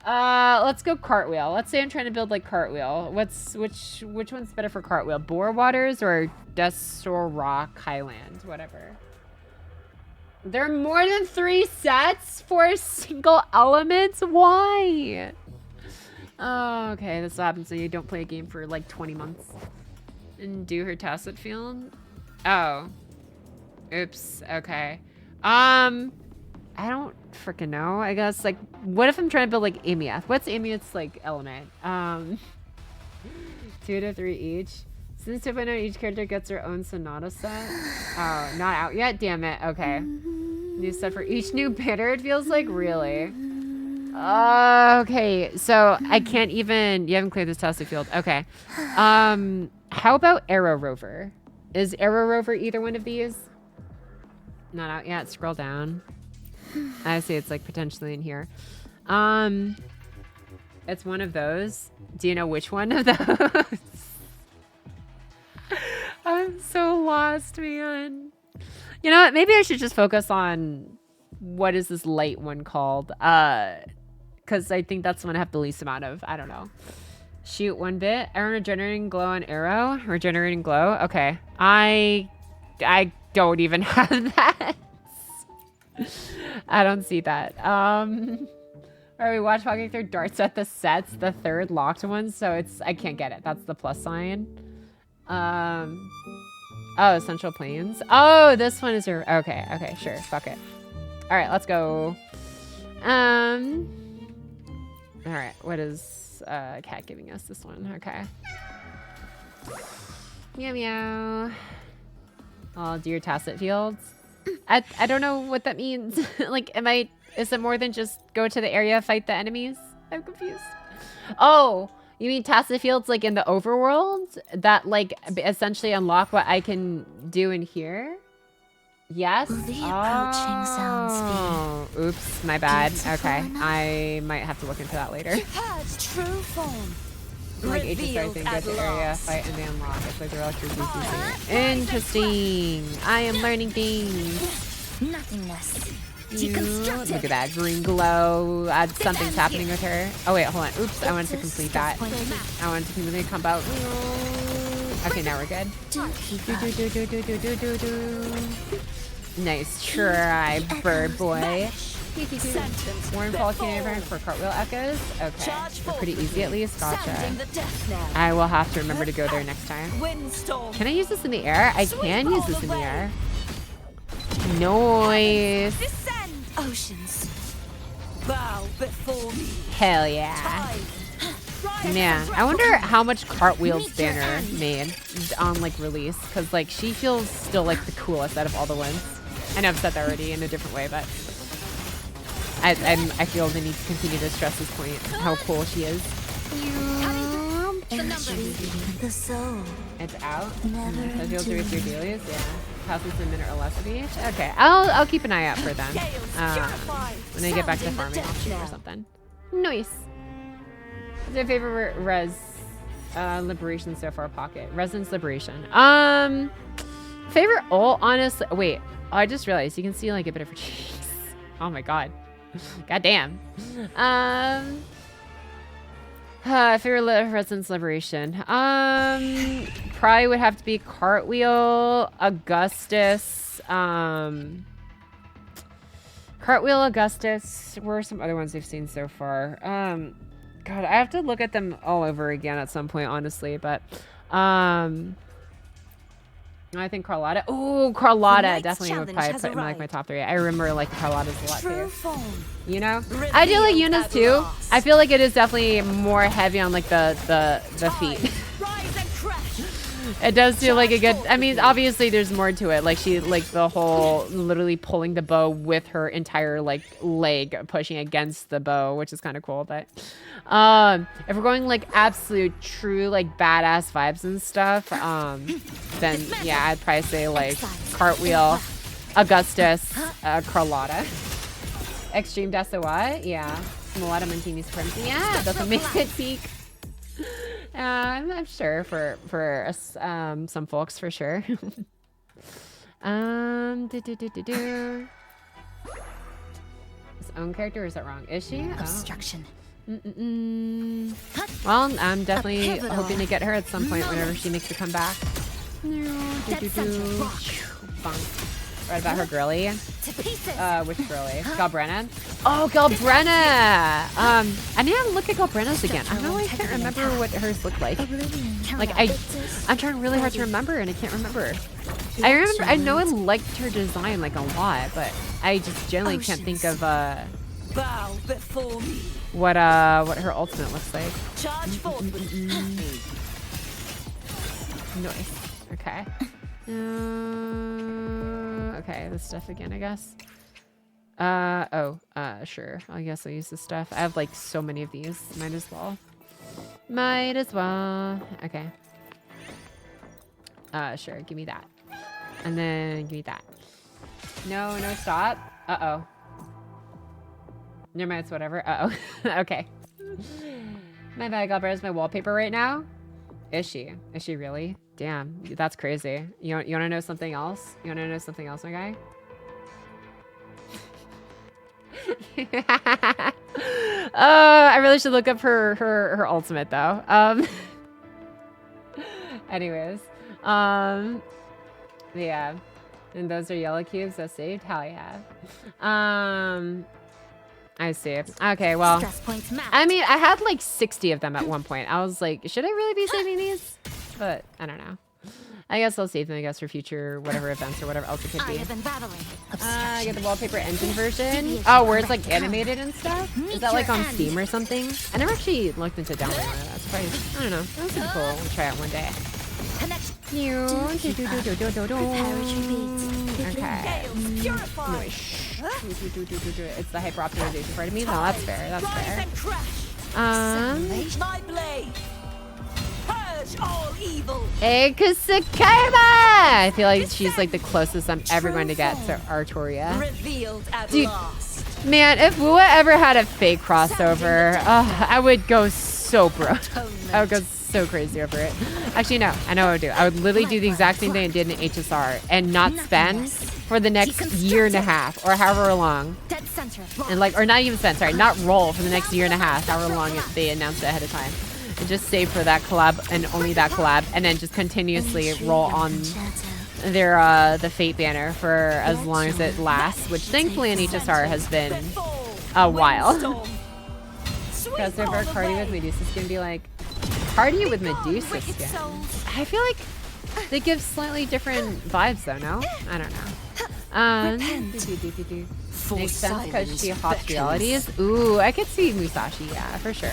Speaker 3: Let's go cartwheel. Let's say I'm trying to build like cartwheel. Which one's better for cartwheel? Boar Waters or Destor Rock Highland? Whatever. There are more than 3 sets for a single element? Why? Oh, okay. This happens when you don't play a game for like 20 months. And do her tacit field? Oh. Oops. Okay. I don't freaking know. I guess like, what if I'm trying to build like Amiath? What's Amiath's like element? 2 to 3 each. Since 2.0, each character gets their own Sonata set. Oh, not out yet. Damn it. Okay. New set for each new banner. It feels like really. Okay. So I can't even. You haven't cleared this tacit field. Okay. How about Arrow Rover? Is Arrow Rover either one of these? Not out yet. Scroll down. I see it's like potentially in here. It's one of those. Do you know which one of those? I'm so lost, man. You know what? Maybe I should just focus on what is this light one called? Because I think that's the one I have the least amount of. I don't know. Shoot 1 bit. Iron regenerating glow on arrow. Regenerating glow. Okay. I don't even have that. I don't see that. All right, we watch Pocky throw darts at the sets, the 3rd locked one, so it's I can't get it. That's the plus sign. Oh, Central Plains. Oh, this one is your okay, sure. Fuck it. All right, let's go. All right, what is Cat giving us this one? Okay. Meow meow. I'll do your tacit fields. I don't know what that means. Like, is it more than just go to the area, fight the enemies? I'm confused. Oh, you mean tacit fields like in the overworld that like essentially unlock what I can do in here? Yes. Oh, oops, my bad. Okay, I might have to look into that later.
Speaker 7: True form.
Speaker 3: Like HSI thing, go to area, fight, and they unlock. It's like they're all true pieces. Interesting. I am learning things.
Speaker 8: Nothingness.
Speaker 3: Look at that green glow. Something's happening with her. Oh wait, hold on. Oops, I wanted to complete that. I wanted to completely come out. Okay, now we're good. Nice try, bird boy. Warren Fall Canadian for cartwheel echoes. Okay, they're pretty easy at least. Gotcha. I will have to remember to go there next time. Can I use this in the air? I can use this in the air. Nice.
Speaker 7: Oceans. Bow before me.
Speaker 3: Hell yeah. Man, I wonder how much Cartwheel's banner made on like release, because like she feels still like the coolest out of all the ones. I know I've said that already in a different way, but I feel the need to continue to stress this point, how cool she is.
Speaker 8: The soul.
Speaker 3: It's out. I feel through your dailies, yeah. Passes a minute or less of each. Okay, I'll keep an eye out for them. When I get back to farming, I'll shoot or something. Nice. What's your favorite liberation so far, Pocket? Resonance Liberation. Favorite ult, honestly. Wait, I just realized you can see like a bit of her cheeks. Oh my god. God damn. Favorite Resonance Liberation. Probably would have to be Cartwheel, Augustus. Cartwheel, Augustus. Where are some other ones we've seen so far? God, I have to look at them all over again at some point, honestly. But I think Carlotta. Oh, Carlotta definitely would probably put in like my top 3. I remember like Carlotta's a lot too. You know, I do like Eunice too. I feel like it is definitely more heavy on like the feet. It does feel like a good. I mean, obviously there's more to it. Like she like the whole literally pulling the bow with her entire like leg pushing against the bow, which is kind of cool. But if we're going like absolute true like badass vibes and stuff, then yeah, I'd probably say like Cartwheel, Augustus, Carlotta, Extreme Desawa, yeah, Mulata Montini Supremacy, yeah, that's what makes it peak. I'm sure for some folks for sure. His own character, or is that wrong? Is she?
Speaker 8: Obstruction.
Speaker 3: Well, I'm definitely hoping to get her at some point whenever she makes a comeback. Bonk. Right about her girly. Which girly? Galbrenna? Oh, Galbrenna! I need to look at Galbrenna's again. I know I can't remember what hers looked like. Like, I'm trying really hard to remember and I can't rember. I know I liked her design like a lot, but I just generally can't think of
Speaker 7: Bow before me.
Speaker 3: what her ultimate looks like.
Speaker 7: Charge forward.
Speaker 3: Nice. Okay. Okay, this stuff again, I guess. Sure. I guess I'll use this stuff. I have like so many of these. Might as well. Might as well. Okay. Sure. Give me that. And then give me that. No, stop. Uh-oh. Never mind, it's whatever. Uh-oh. Okay. My bad, Galbretta's my wallpaper right now. Is she? Is she really? Damn, that's crazy. You want to know something else? You want to know something else, my guy? I really should look up her ultimate though. Anyways, yeah, and those are yellow cubes that saved. Hell yeah. I see. Okay, well, I mean, I had like 60 of them at one point. I was like, should I really be saving these? But I don't know. I guess I'll save them, I guess, for future whatever events or whatever else it could be. I get the wallpaper engine version. Oh, where it's like animated and stuff? Is that like on Steam or something? I never actually looked into downloading it. That's probably, I don't know. That would be cool. We'll try it one day. Okay. It's the hyper optimization part of me. No, that's fair. That's fair.
Speaker 7: My blade. Purge all evil.
Speaker 3: I feel like she's like the closest I'm ever going to get to Artoria.
Speaker 7: Revealed at
Speaker 3: Dude,
Speaker 7: last.
Speaker 3: man, if WUWA ever had a fake crossover, I would go so broke. I would go so crazy over it. Actually, no. I know what I would do. I would literally do the exact same thing I did in HSR and not spend for the next year and a half or however long. And like, or not even spend, sorry, not roll for the next year and a half, however long they announced it ahead of time. And just save for that collab and only that collab, and then just continuously roll on their the Fate banner for as long as it lasts, which thankfully in HSR has been a while. Crossover Cardi with Medusa skin be like Cardi with Medusa skin. I feel like they give slightly different vibes though, no? I don't know. Makes sense because she hops realities. Ooh, I could see Musashi, yeah, for sure.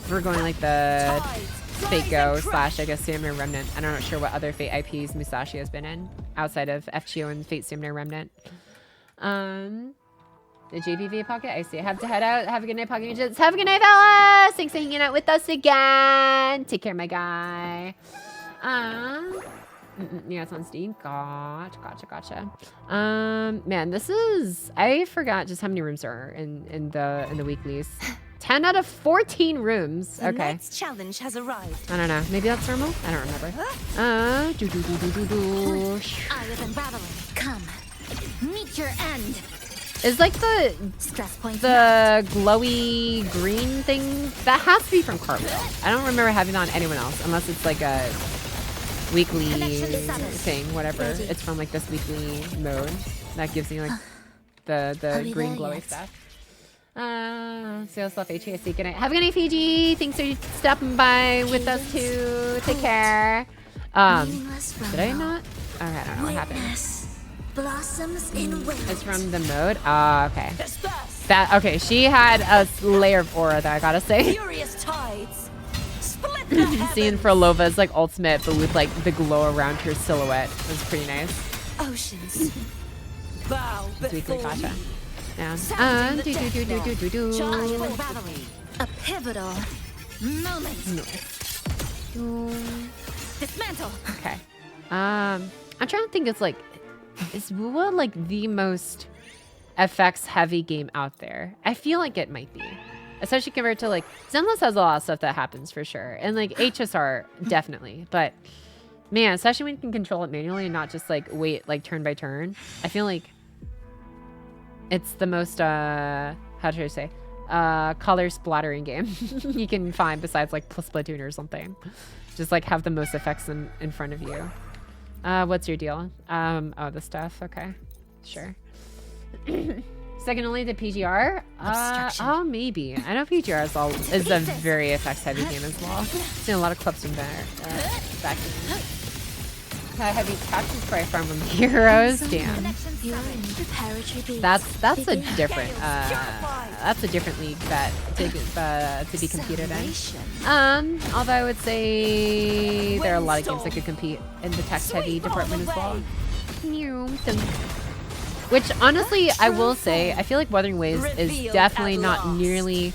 Speaker 3: We're going like the Fate Go / I guess Samurai Remnant. I'm not sure what other Fate IPs Musashi has been in outside of FGO and Fate Samurai Remnant. The JPV Pocket, I see. I have to head out. Have a good night, Pocket Midgets. Have a good night, fellas. Thanks for hanging out with us again. Take care, my guy. Yeah, it's on Steam. Gotcha. Man, this is. I forgot just how many rooms there are in the weeklies. 10 out of 14 rooms. Okay.
Speaker 7: The next challenge has arrived.
Speaker 3: I don't know. Maybe that's normal. I don't remember.
Speaker 4: I have been battling. Come, meet your end.
Speaker 3: Is like the glowy green thing that has to be from Cartwheel. I don't remember having that on anyone else unless it's like a weekly thing, whatever. It's from like this weekly mode that gives you like the green glowy stuff. Sales left HAC. Good night. Have a good night, Fiji. Thanks for stopping by with us too. Take care. Did I not? Okay, I don't know what happened.
Speaker 4: Blossoms in wind.
Speaker 3: It's from the mode. Okay. Okay. She had a layer of aura that I gotta say.
Speaker 7: Furious tides.
Speaker 3: Seeing for Lova's like ultimate, but with like the glow around her silhouette, it was pretty nice.
Speaker 7: Oceans. Bow
Speaker 3: before gotcha. Yeah.
Speaker 4: A pivotal moment.
Speaker 7: Dismantle.
Speaker 3: Okay. I'm trying to think. It's like, is WUWA like the most FX heavy game out there? I feel like it might be, especially compared to like Zenless has a lot of stuff that happens for sure, and like HSR definitely. But man, especially when you can control it manually and not just like wait like turn by turn. I feel like it's the most how should I say, color splattering game you can find besides like Splatoon or something. Just like have the most effects in front of you. What's your deal? Oh, the stuff. Okay, sure. Second only to PGR? Oh, maybe. I know PGR is a very effects-heavy game as well. Seen a lot of clips from there. Back in. Heavy capture spray from heroes. Damn. That's a different league that to be competed in. Although I would say there are a lot of games that could compete in the text-heavy department as well. Which honestly, I will say, I feel like Wuthering Waves is definitely not nearly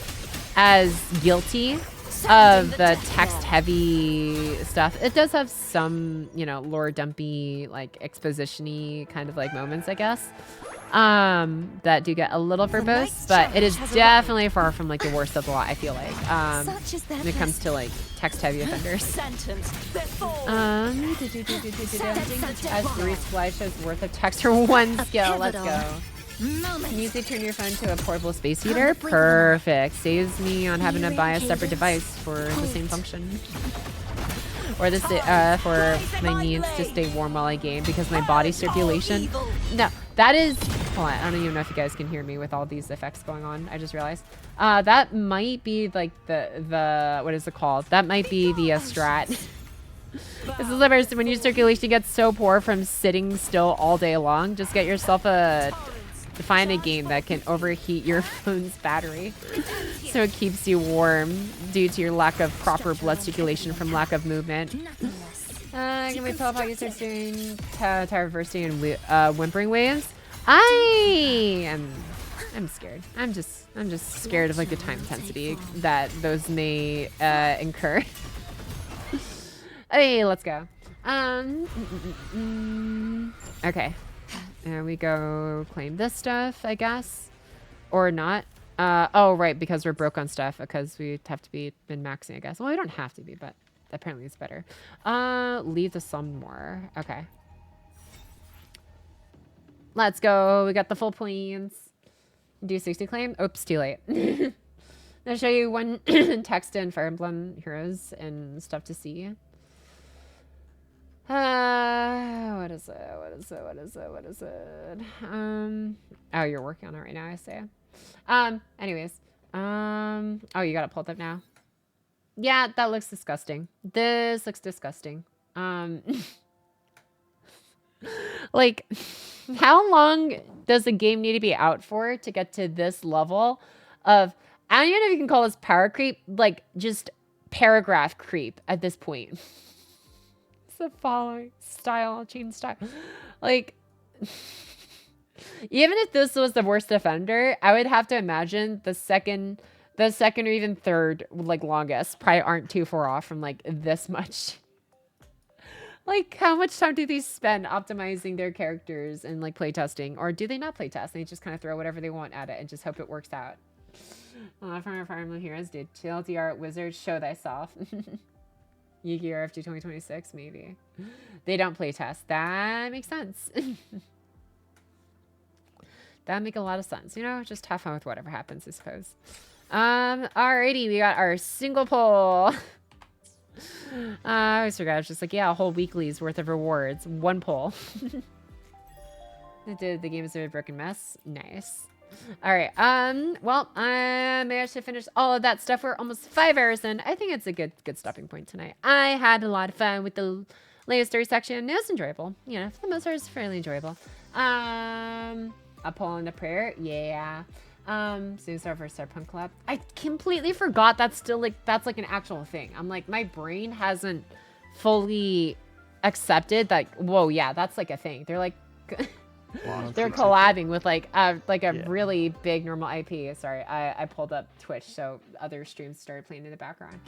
Speaker 3: as guilty of the text-heavy stuff. It does have some, you know, lore dumpy, like exposition-y kind of like moments, I guess, that do get a little verbose, but it is definitely far from like the worst of the lot, I feel like, when it comes to like text-heavy offenders. As 3 splashes worth of text for 1 skill. Let's go. Can you easily turn your phone to a portable space heater? Perfect. Saves me on having to buy a separate device for the same function. Or this for my needs to stay warm while I game because my body circulation. No, that is. Hold on, I don't even know if you guys can hear me with all these effects going on. I just realized that might be like the what is it called? That might be the strat. This is the worst when your circulation gets so poor from sitting still all day long. Just get yourself find a game that can overheat your phone's battery so it keeps you warm due to your lack of proper blood circulation from lack of movement. Can we tell about you start doing tower bursting and whimpering waves? I'm scared. I'm just scared of like the time intensity that those may incur. Hey, let's go. Okay. There we go. Claim this stuff, I guess. Or not. Oh, right, because we're broke on stuff. Because we have to be min-maxing, I guess. Well, we don't have to be, but apparently it's better. Leave the some more. Okay. Let's go. We got the full points. Do 60 claim? Oops, too late. I'll show you one text in Fire Emblem Heroes and stuff to see. What is it? Oh, you're working on it right now, I say. Anyways. Oh, you got it pulled up now. Yeah, that looks disgusting. This looks disgusting. Like, how long does a game need to be out for to get to this level of, I don't even know if you can call this power creep, like, just paragraph creep at this point. The following style, change style. Like, even if this was the worst offender, I would have to imagine the second or even third, like, longest probably aren't too far off from like this much. Like, how much time do these spend optimizing their characters and like playtesting, or do they not playtest? They just kind of throw whatever they want at it and just hope it works out. From our Fire Emblem Heroes, did TLDR Wizard show thyself? Yu-Gi-Oh! RFG 2026, maybe. They don't play test. That makes sense. That make a lot of sense. You know, just have fun with whatever happens, I suppose. Alrighty, we got our single poll. I always forgot. I was just like, yeah, a whole weekly's worth of rewards. 1 poll. The game is a broken mess. Nice. All right. Well, I managed to finish all of that stuff. We're almost 5 hours in. I think it's a good stopping point tonight. I had a lot of fun with the latest story section. It was enjoyable. You know, for the most part, it's fairly enjoyable. A poll and a prayer. Yeah. Soon's our first Cyberpunk collab. I completely forgot that's like an actual thing. I'm like, my brain hasn't fully accepted that. Whoa, yeah, that's like a thing. They're like. They're collabing with like a really big normal IP. Sorry, I pulled up Twitch, so other streams started playing in the background.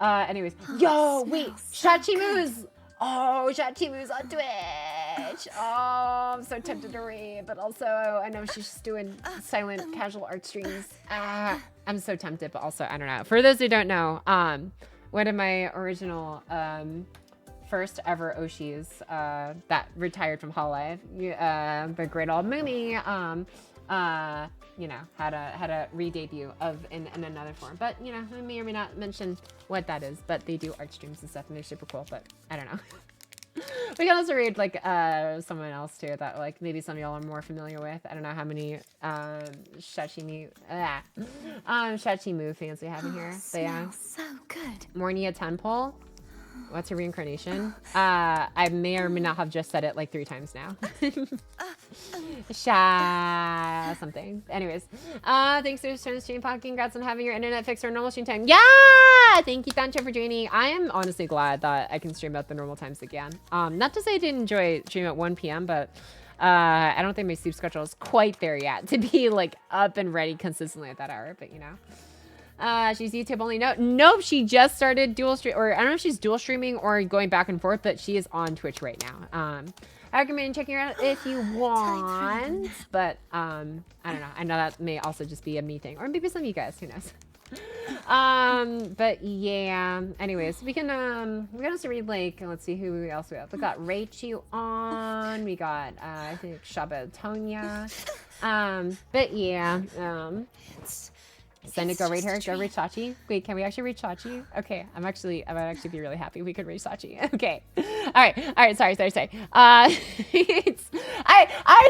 Speaker 3: Anyways, yo, wait, Shachimu's. Oh, Shachimu's on Twitch. Oh, I'm so tempted to read, but also I know she's just doing silent casual art streams. I'm so tempted, but also I don't know. For those who don't know, one of my original first ever Oshis that retired from Hololive, the great old Moomy, you know, had a re-debut of in another form. But you know, I may or may not mention what that is. But they do art streams and stuff, and they're super cool. But I don't know. We can also read like someone else too that like maybe some of y'all are more familiar with. I don't know how many Shachimu fans we have in here. But yeah,
Speaker 21: so good.
Speaker 3: Mornye Tenpole. What's her reincarnation? I may or may not have just said it like 3 times now. Sha something. Anyways, thanks for the stream, Pocky. Congrats on having your internet fixed for normal stream time. Yeah! Thank you, Tancho, for joining. I am honestly glad that I can stream at the normal times again. Not to say I didn't enjoy streaming at 1 p.m., but I don't think my sleep schedule is quite there yet to be like up and ready consistently at that hour, but you know. She's YouTube only. Nope, she just started dual stream, or I don't know if she's dual streaming or going back and forth, but she is on Twitch right now. I recommend checking her out if you want, but I don't know. I know that may also just be a me thing, or maybe some of you guys, who knows. But yeah, anyways, we can also read, like, let's see who else we have. We got Raichu on, we got I think Shaba Tonya, but yeah, send it, go read her, go read Chachi. Wait, can we actually read Chachi? Okay, I might actually be really happy if we could read Chachi. Okay, all right, sorry. I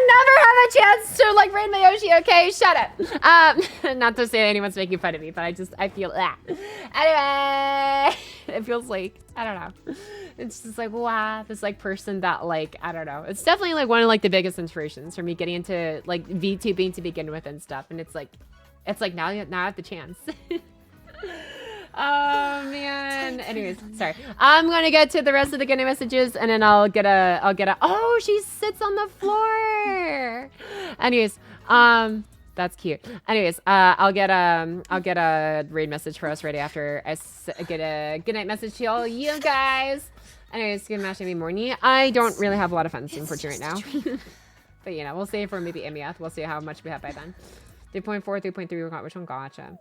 Speaker 3: never have a chance to like read Mayoshi. Okay, shut up. Not to say that anyone's making fun of me, but I feel that. Anyway, it feels like, I don't know. It's just like, wow, this like person that like, I don't know. It's definitely like one of like the biggest inspirations for me getting into like VTubing to begin with and stuff. And it's like now I have the chance. Oh man. Anyways, sorry. I'm gonna get to the rest of the good messages and then I'll get a oh, she sits on the floor. Anyways, that's cute. Anyways, I'll get a raid message for us ready after I get a good night message to all you guys. Anyways, good match maybe Mornye. I don't really have a lot of fun unfortunately right now. But you know, we'll save for maybe Amiath. We'll see how much we have by then. 3.4, 3.3, which one? Gotcha.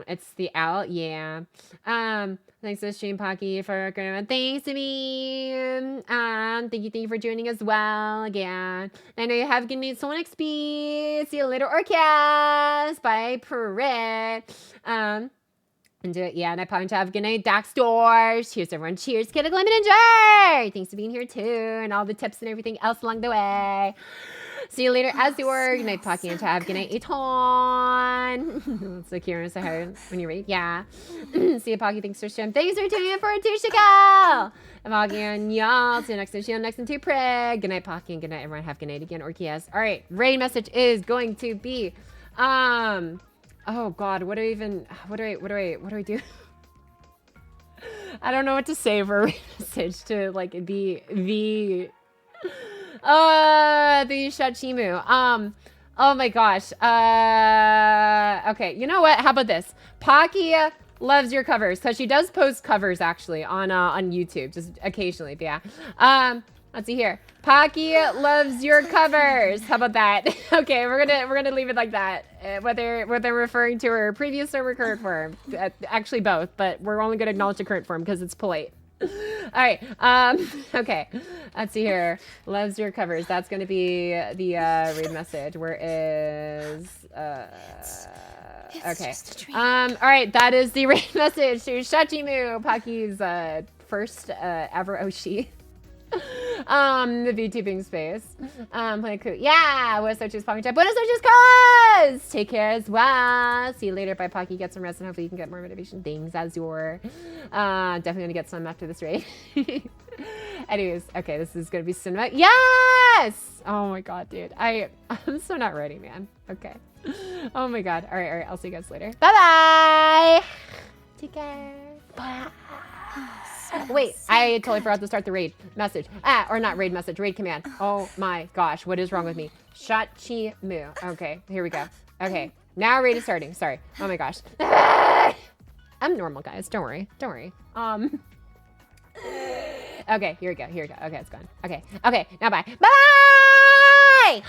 Speaker 3: It's the owl, yeah. Thanks to stream Pocky for thanks to me. Thank you for joining as well again. I know you have good news, Sonic Speed. See you later, Orcast. Bye, Prit. And do it, yeah. And I probably have good night, Dax Doors. Cheers, everyone. Cheers, Kid Lemon and Jar. Thanks for being here too, and all the tips and everything else along the way. See you later, Azure. Good night, Pocky and Tab. Good night, Eton. So curious, I heard when you read. Yeah. See you, Pocky. Thanks for stream. Thanks for tuning in for a Tushiko. I'm Pocky and y'all. See you next time. Next into Prig. Good night, Pocky, and good night, everyone. Have good night again, Orkias. All right. Raid message is going to be, oh God, what do I do? I don't know what to say for a raid message to like be the Shachimu. Oh my gosh. Okay, you know what? How about this? Pocky loves your covers, because she does post covers actually on YouTube, just occasionally. But yeah. Let's see here. Pocky loves your covers. How about that? Okay, we're gonna leave it like that. Whether referring to her previous or her current form, actually both, but we're only gonna acknowledge the current form because it's polite. All right. Okay. Let's see here. Loves your covers. That's gonna be the raid message. Where is okay. All right. That is the raid message to Shachimu, Pocky's first ever Oshi. The VTubing space. Playing cool. Yeah, buenas noches, Pocky. Buenas noches, cuz! Take care as well. See you later. Bye, Pocky. Get some rest and hopefully you can get more motivation things as your definitely gonna get some after this raid. Anyways, okay, this is gonna be cinema. Yes! Oh my god, dude. I'm so not ready, man. Okay. Oh my god. Alright, I'll see you guys later. Bye-bye! Take care. Bye. Wait, I totally forgot to start the raid message. Or not raid message, raid command. Oh my gosh, what is wrong with me? Shachimu. Okay, here we go. Okay, now raid is starting. Sorry. Oh my gosh. I'm normal, guys. Don't worry. Okay, here we go. Okay, it's gone. Okay, now bye. Bye!